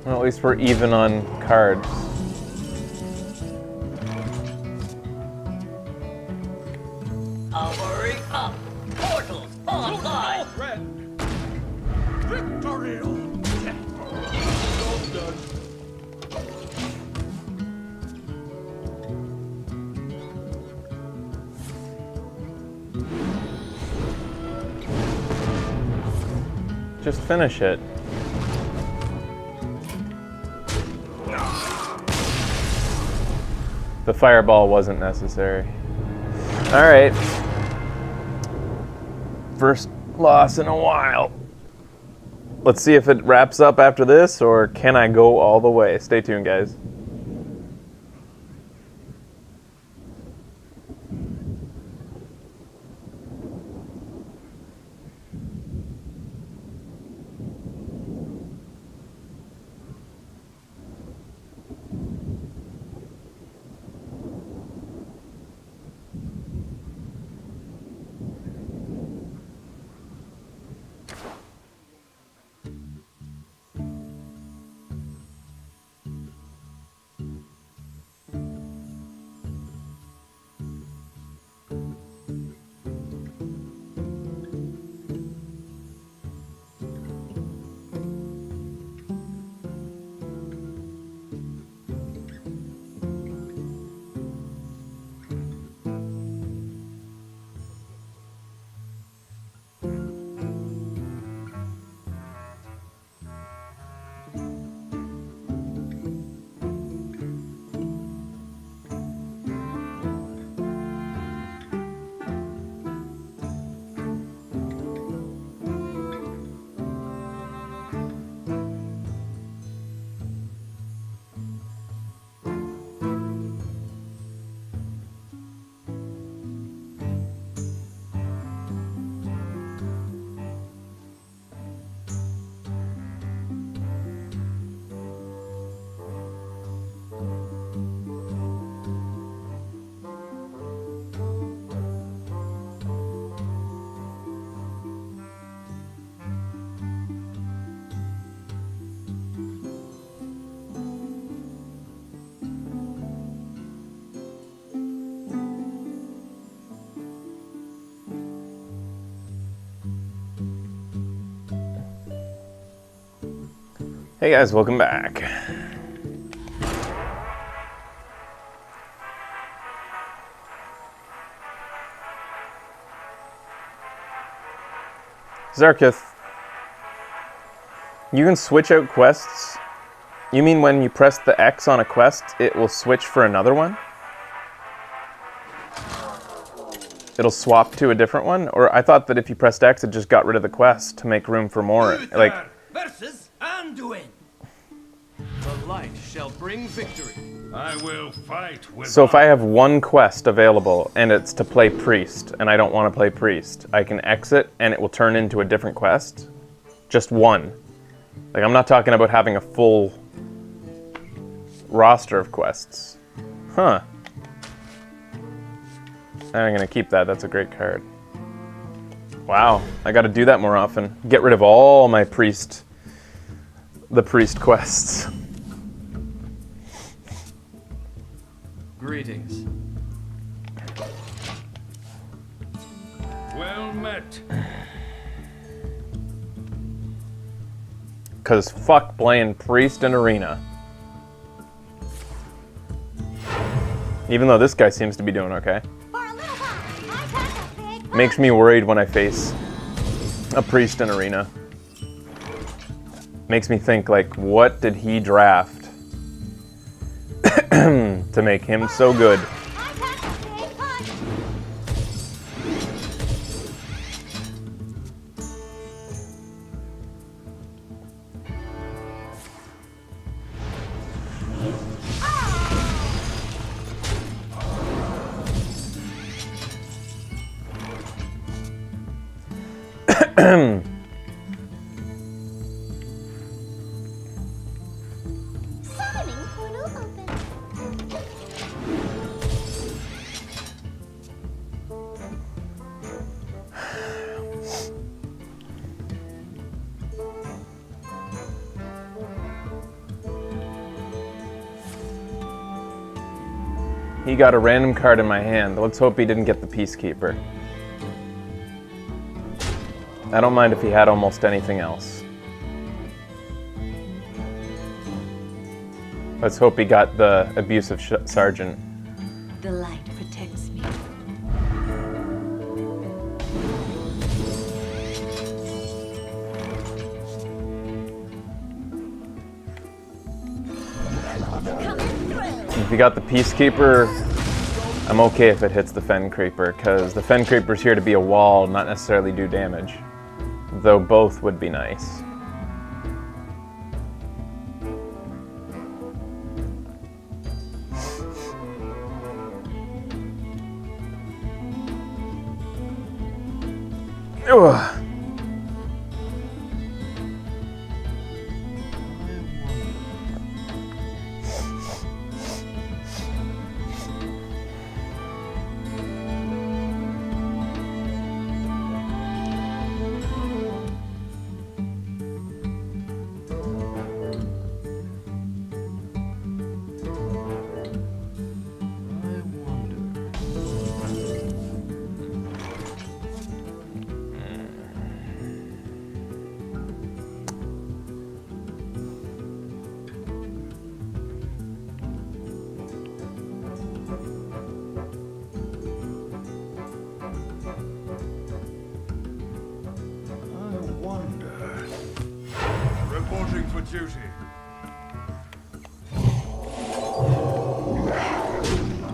Well, at least we're even on cards. Powering up. Portals online. Victory or death. Well done. Just finish it. The fireball wasn't necessary. All right. First loss in a while. Let's see if it wraps up after this, or can I go all the way? Stay tuned, guys. Hey guys, welcome back. Zarkith, you can switch out quests? You mean when you press the X on a quest, it will switch for another one? It'll swap to a different one? Or I thought that if you pressed X, it just got rid of the quest to make room for more. Like, versus Anduin. The light shall bring victory. I will fight with so if I have one quest available and it's to play Priest and I don't want to play Priest, I can exit and it will turn into a different quest? Just one. Like, I'm not talking about having a full roster of quests. Huh. I'm gonna keep that. That's a great card. Wow, I gotta do that more often. Get rid of all my the priest quests. Greetings. Well met. Cause fuck playing priest in arena. Even though this guy seems to be doing okay. For a little while, I pack a big Makes me worried when I face a priest in arena. Makes me think, like, what did he draft to make him so good? I pack a big punch. Summoning portal open. He got a random card in my hand. Let's hope he didn't get the Peacekeeper. I don't mind if he had almost anything else. Let's hope he got the Abusive Sergeant. The light protects me. If you got the Peacekeeper, I'm okay if it hits the Fen Creeper, because the Fen Creeper's here to be a wall, not necessarily do damage. Though both would be nice. Ugh. Reporting for duty.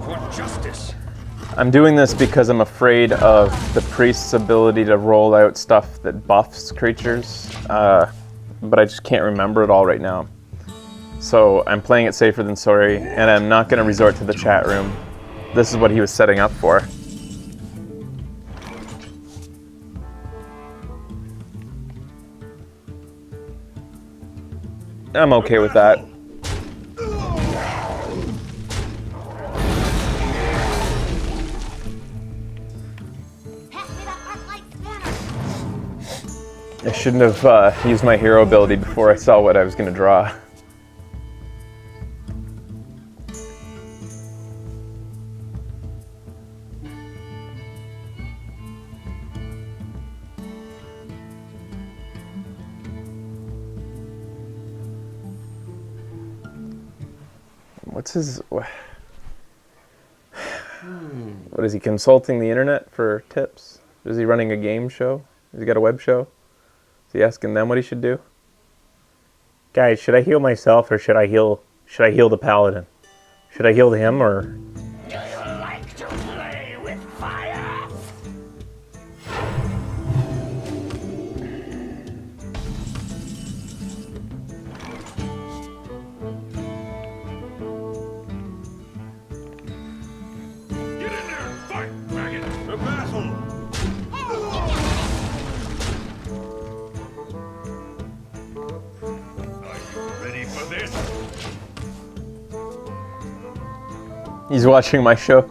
For justice. I'm doing this because I'm afraid of the priest's ability to roll out stuff that buffs creatures, but I just can't remember it all right now. So I'm playing it safer than sorry, and I'm not going to resort to the chat room. This is what he was setting up for. I'm okay with that. I shouldn't have used my hero ability before I saw what I was going to draw. What's his... What is he, consulting the internet for tips? Is he running a game show? Has he got a web show? Is he asking them what he should do? Guys, should I heal myself or should I heal the paladin? Should I heal him or... Do you like to play with fire? Get in there! Fight, dragon! The battle! Are you ready for this? He's watching my show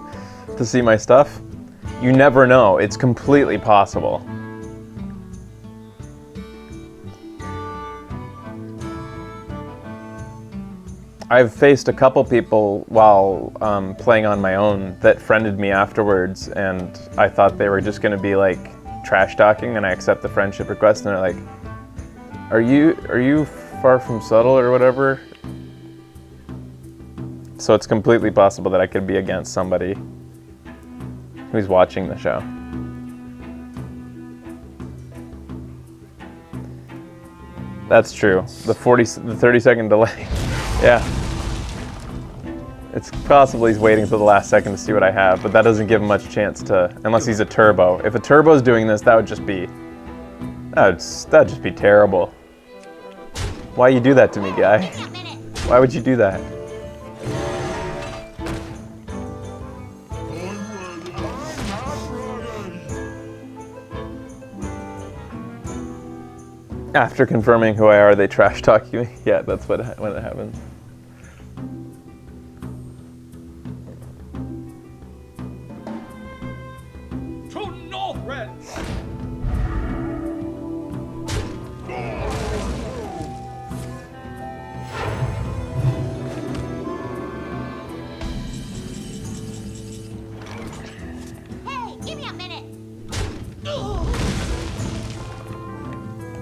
to see my stuff. You never know. It's completely possible. I've faced a couple people while playing on my own that friended me afterwards, and I thought they were just going to be like trash talking, and I accept the friendship request, and they're like, "Are you far from subtle or whatever?" So it's completely possible that I could be against somebody who's watching the show. That's true. The 30-second delay. Yeah. It's possible he's waiting till the last second to see what I have, but that doesn't give him much chance to, unless he's a turbo. If a turbo's doing this, that'd just be terrible. Why you do that to me, guy? Why would you do that? After confirming who I are, they trash talk you. Yeah, that's when it happens. To North Red! Hey, give me a minute.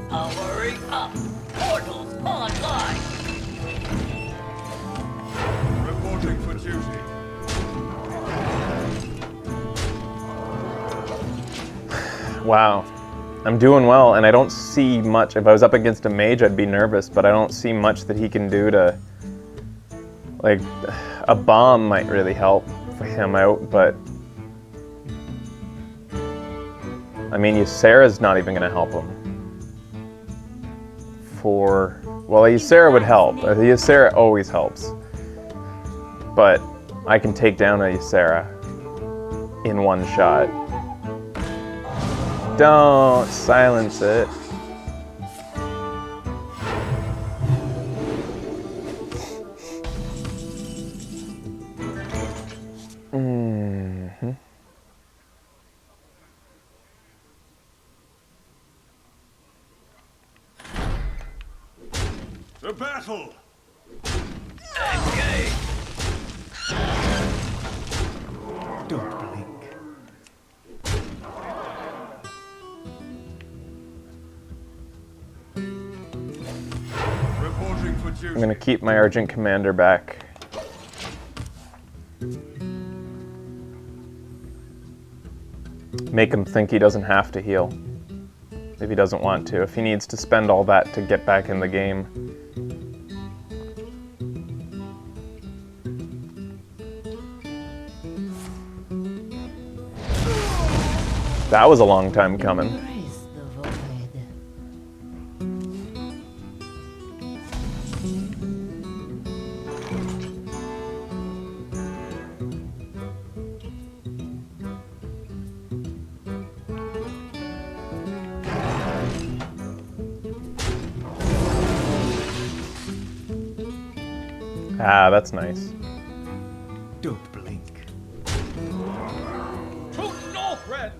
Powering up. Portals online. Reporting for duty. Wow. I'm doing well, and I don't see much. If I was up against a mage, I'd be nervous, but I don't see much that he can do to... Like, a bomb might really help him out, but... I mean, Ysera's not even going to help him. Well, Ysera would help. Ysera always helps. But I can take down a Ysera in one shot. Don't silence it. Mm-hmm. The battle! Engage. Don't blink. Reporting for duty. I'm going to keep my Argent Commander back. Make him think he doesn't have to heal. If he doesn't want to. If he needs to spend all that to get back in the game. That was a long time coming. Embrace the void. Ah, that's nice. Don't blink. To North Red!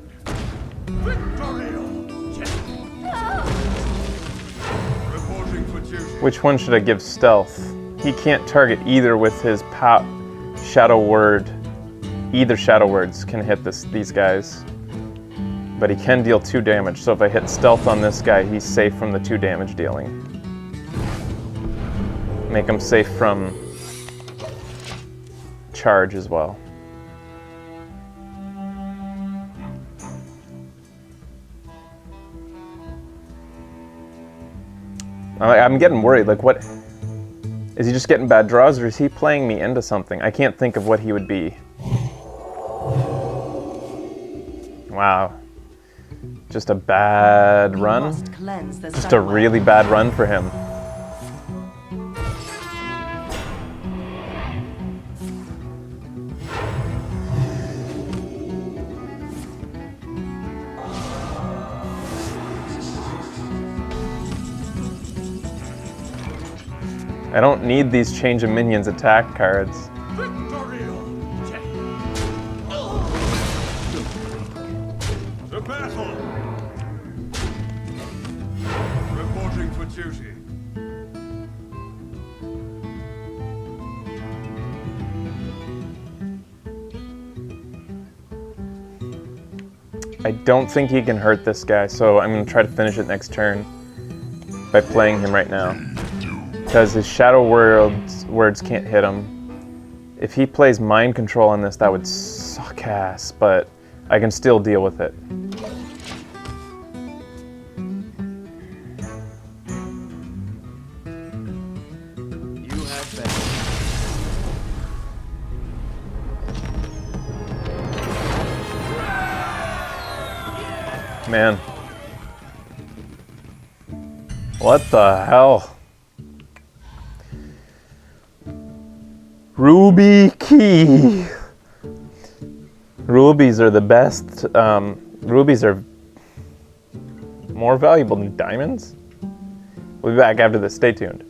Reporting for duty. Which one should I give stealth? He can't target either with his shadow word. Either shadow words can hit these guys. But he can deal 2 damage, so if I hit stealth on this guy, he's safe from the 2 damage dealing. Make him safe from charge as well. I'm getting worried. Like, what? Is he just getting bad draws, or is he playing me into something? I can't think of what he would be. Wow. Just a bad run? Just a really bad run for him. I don't need these change of minions attack cards. The battle! Reporting for duty. I don't think he can hurt this guy, so I'm going to try to finish it next turn by playing him right now. Because his Shadow words can't hit him. If he plays Mind Control on this, that would suck ass, but I can still deal with it. You have been. Man. What the hell? Ruby key. Rubies are the best. Rubies are more valuable than diamonds. We'll be back after this. Stay tuned.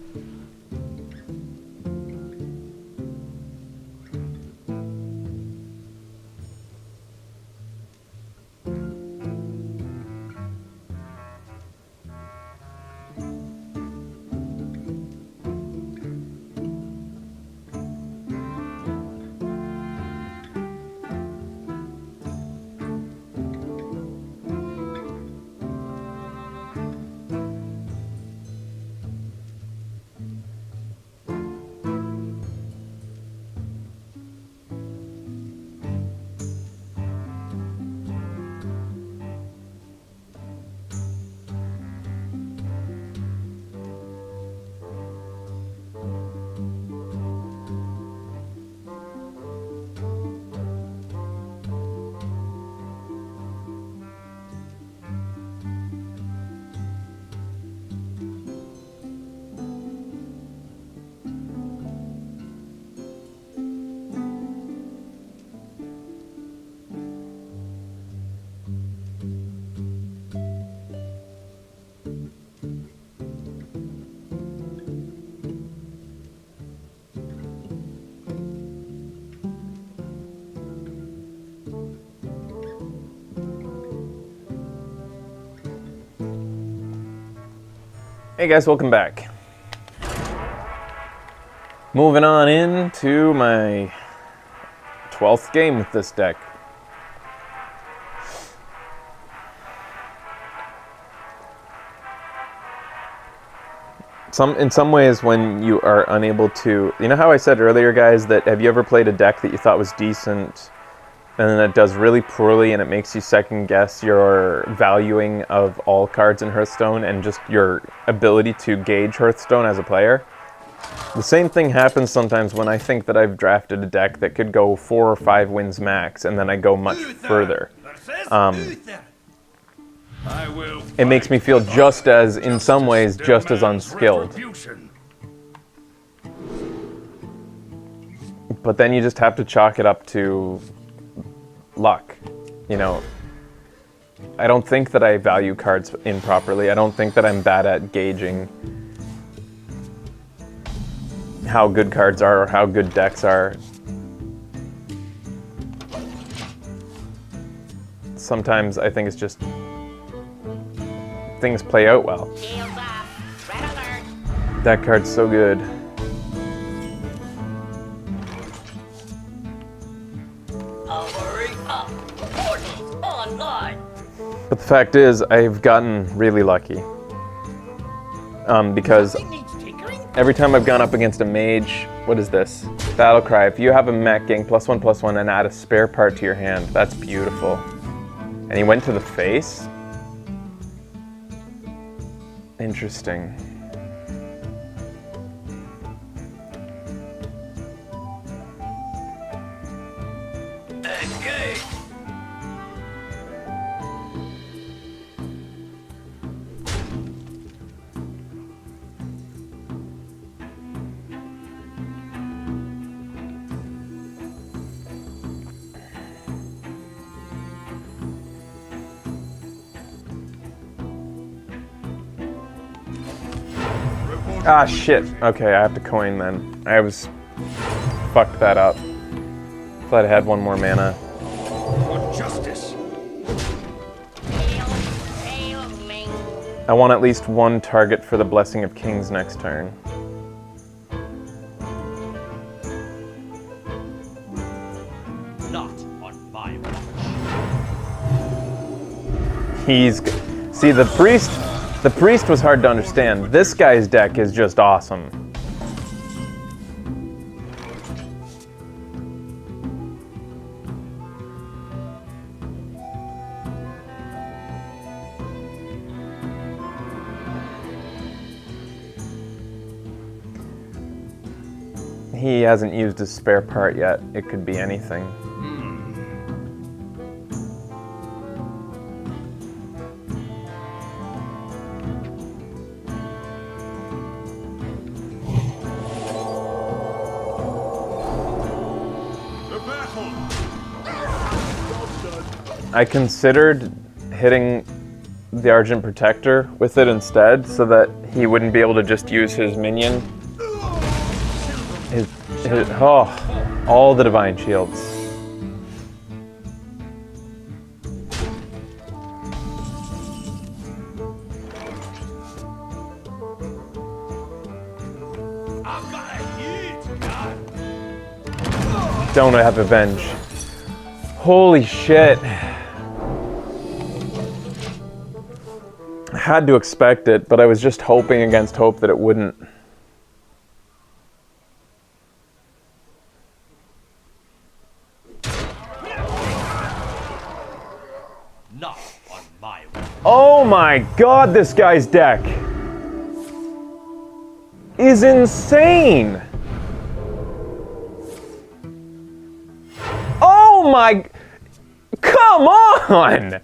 Hey guys, welcome back. Moving on into my 12th game with this deck. In some ways, when you are unable to, you know how I said earlier, guys, that have you ever played a deck that you thought was decent and then it does really poorly and it makes you second guess your valuing of all cards in Hearthstone and just your ability to gauge Hearthstone as a player? The same thing happens sometimes when I think that I've drafted a deck that could go 4 or 5 wins max, and then I go much further. It makes me feel just as, in some ways, just as unskilled. But then you just have to chalk it up to luck. You know, I don't think that I value cards improperly. I don't think that I'm bad at gauging how good cards are or how good decks are. Sometimes I think it's just things play out well. That card's so good. But the fact is, I've gotten really lucky. Because every time I've gone up against a mage, what is this? Battlecry, if you have a mech, gain +1/+1 and add a spare part to your hand. That's beautiful. And he went to the face? Interesting. Ah, shit. Okay, I have to coin then. I fucked that up. Thought I had one more mana. For justice. I want at least one target for the Blessing of Kings next turn. Not on my watch. See, the priest was hard to understand. This guy's deck is just awesome. He hasn't used his spare part yet. It could be anything. I considered hitting the Argent Protector with it instead so that he wouldn't be able to just use his minion. All the Divine Shields. Don't have Avenge. Holy shit. I had to expect it, but I was just hoping against hope that it wouldn't. Not on my watch. Oh my god, this guy's deck is insane. Oh my, come on.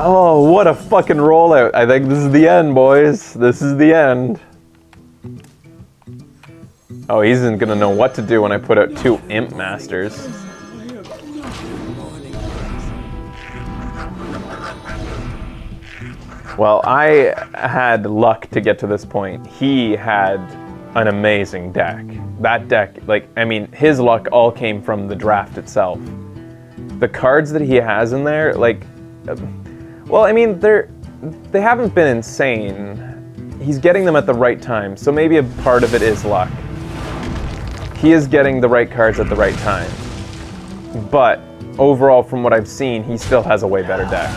Oh, what a fucking rollout. I think this is the end, boys. This is the end. Oh, he isn't gonna know what to do when I put out 2 Imp Masters. Well, I had luck to get to this point. He had an amazing deck. That deck, like, I mean, his luck all came from the draft itself. The cards that he has in there, like, well, I mean, they haven't been insane. He's getting them at the right time, so maybe a part of it is luck. He is getting the right cards at the right time. But overall, from what I've seen, he still has a way better deck.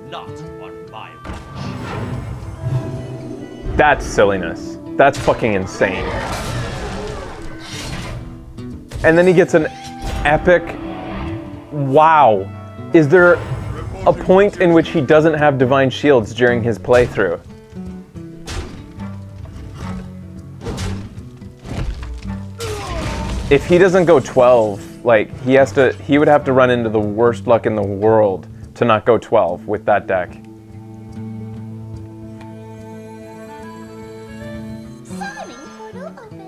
Not on my watch. That's silliness. That's fucking insane. And then he gets an epic... Wow. Is there a point in which he doesn't have Divine Shields during his playthrough? If he doesn't go 12, like, he would have to run into the worst luck in the world to not go 12 with that deck. Summoning portal open.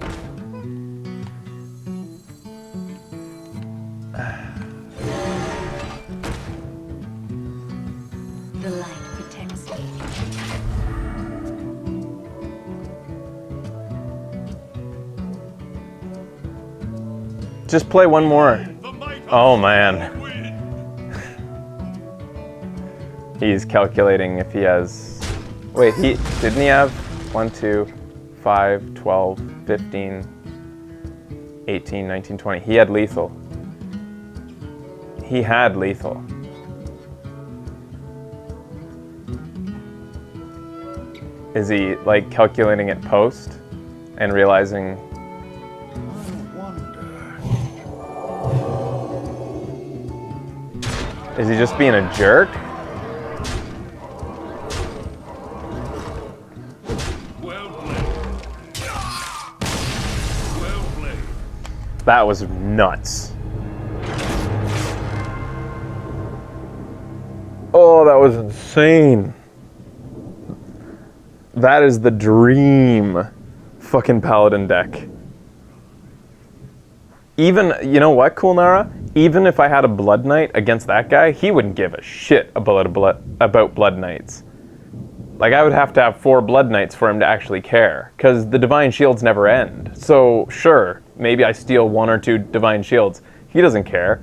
just play one more. Oh man. He's calculating if he has... Wait, didn't he have 1, 2, 5, 12, 15, 18, 19, 20. He had lethal. He had lethal. Is he like calculating it post and realizing? Is he just being a jerk? Well played. Well played. That was nuts. Oh, that was insane. That is the dream fucking paladin deck. Even, you know what, Coolnara? Even if I had a Blood Knight against that guy, he wouldn't give a shit about Blood Knights. Like, I would have to have 4 Blood Knights for him to actually care, because the Divine Shields never end. So, sure, maybe I steal 1 or 2 Divine Shields. He doesn't care.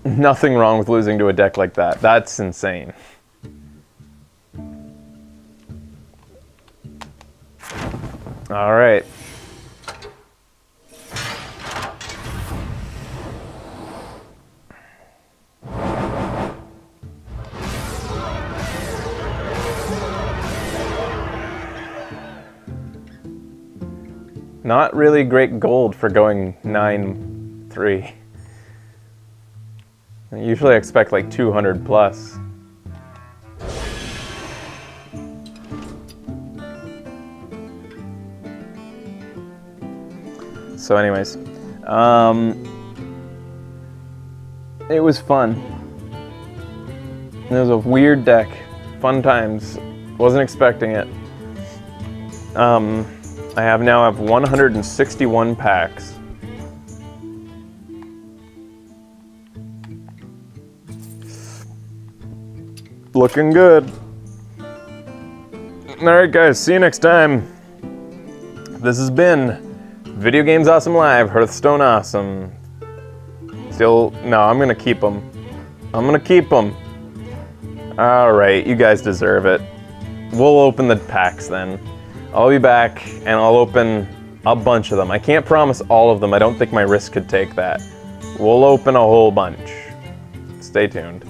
Nothing wrong with losing to a deck like that. That's insane. All right. Not really great gold for going 9-3. I usually expect like 200 plus. So anyways, it was fun. It was a weird deck. Fun times. Wasn't expecting it. I now have 161 packs. Looking good. Alright guys, see you next time. This has been Video Games Awesome Live, Hearthstone Awesome. Still, no, I'm gonna keep them. I'm gonna keep them. Alright, you guys deserve it. We'll open the packs then. I'll be back and I'll open a bunch of them. I can't promise all of them. I don't think my wrist could take that. We'll open a whole bunch. Stay tuned.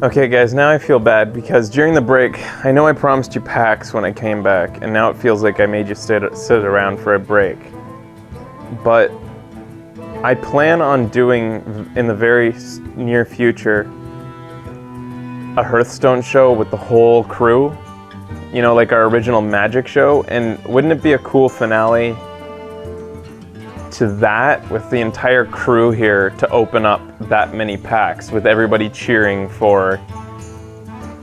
Okay guys, now I feel bad because during the break, I know I promised you packs when I came back, and now it feels like I made you sit around for a break. But I plan on doing, in the very near future, a Hearthstone show with the whole crew. You know, like our original Magic show, and wouldn't it be a cool finale to that with the entire crew here to open up that many packs with everybody cheering for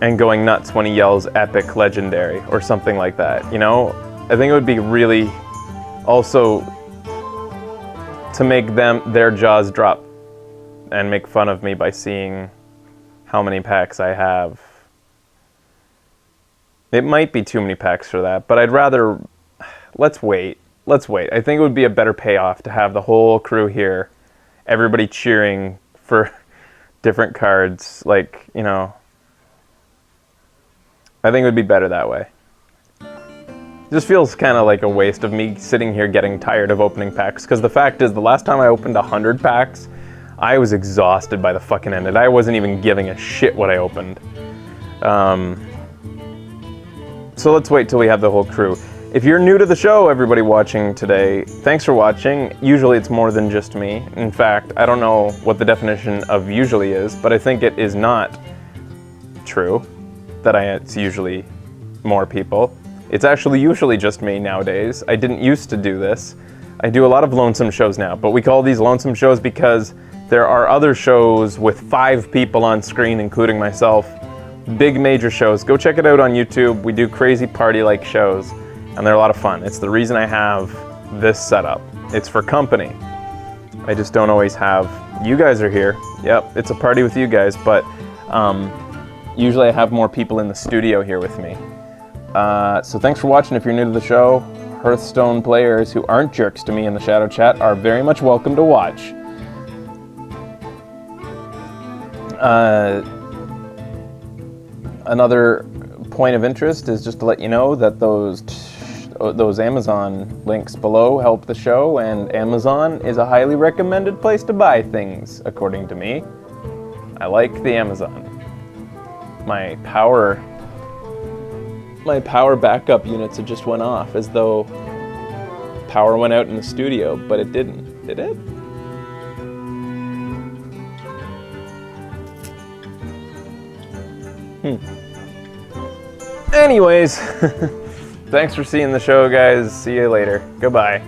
and going nuts when he yells epic legendary or something like that, you know? I think it would be really also to make their jaws drop and make fun of me by seeing how many packs I have. It might be too many packs for that, but I'd rather, let's wait. I think it would be a better payoff to have the whole crew here, everybody cheering for different cards, like, you know. I think it would be better that way. It just feels kind of like a waste of me sitting here getting tired of opening packs, because the fact is, the last time I opened 100 packs, I was exhausted by the fucking end, and I wasn't even giving a shit what I opened. So let's wait till we have the whole crew. If you're new to the show, everybody watching today, thanks for watching. Usually it's more than just me. In fact, I don't know what the definition of usually is, but I think it is not true that it's usually more people. It's actually usually just me nowadays. I didn't used to do this. I do a lot of lonesome shows now, but we call these lonesome shows because there are other shows with 5 people on screen, including myself. Big major shows. Go check it out on YouTube. We do crazy party-like shows, and they're a lot of fun. It's the reason I have this setup. It's for company. I just don't always have... You guys are here. Yep, it's a party with you guys, but usually I have more people in the studio here with me. So thanks for watching if you're new to the show. Hearthstone players who aren't jerks to me in the Shadow Chat are very much welcome to watch. Another point of interest is just to let you know that those Amazon links below help the show, and Amazon is a highly recommended place to buy things, according to me. I like the Amazon. My power backup units just went off as though power went out in the studio, but it didn't. Did it? Anyways, thanks for seeing the show, guys. See you later. Goodbye.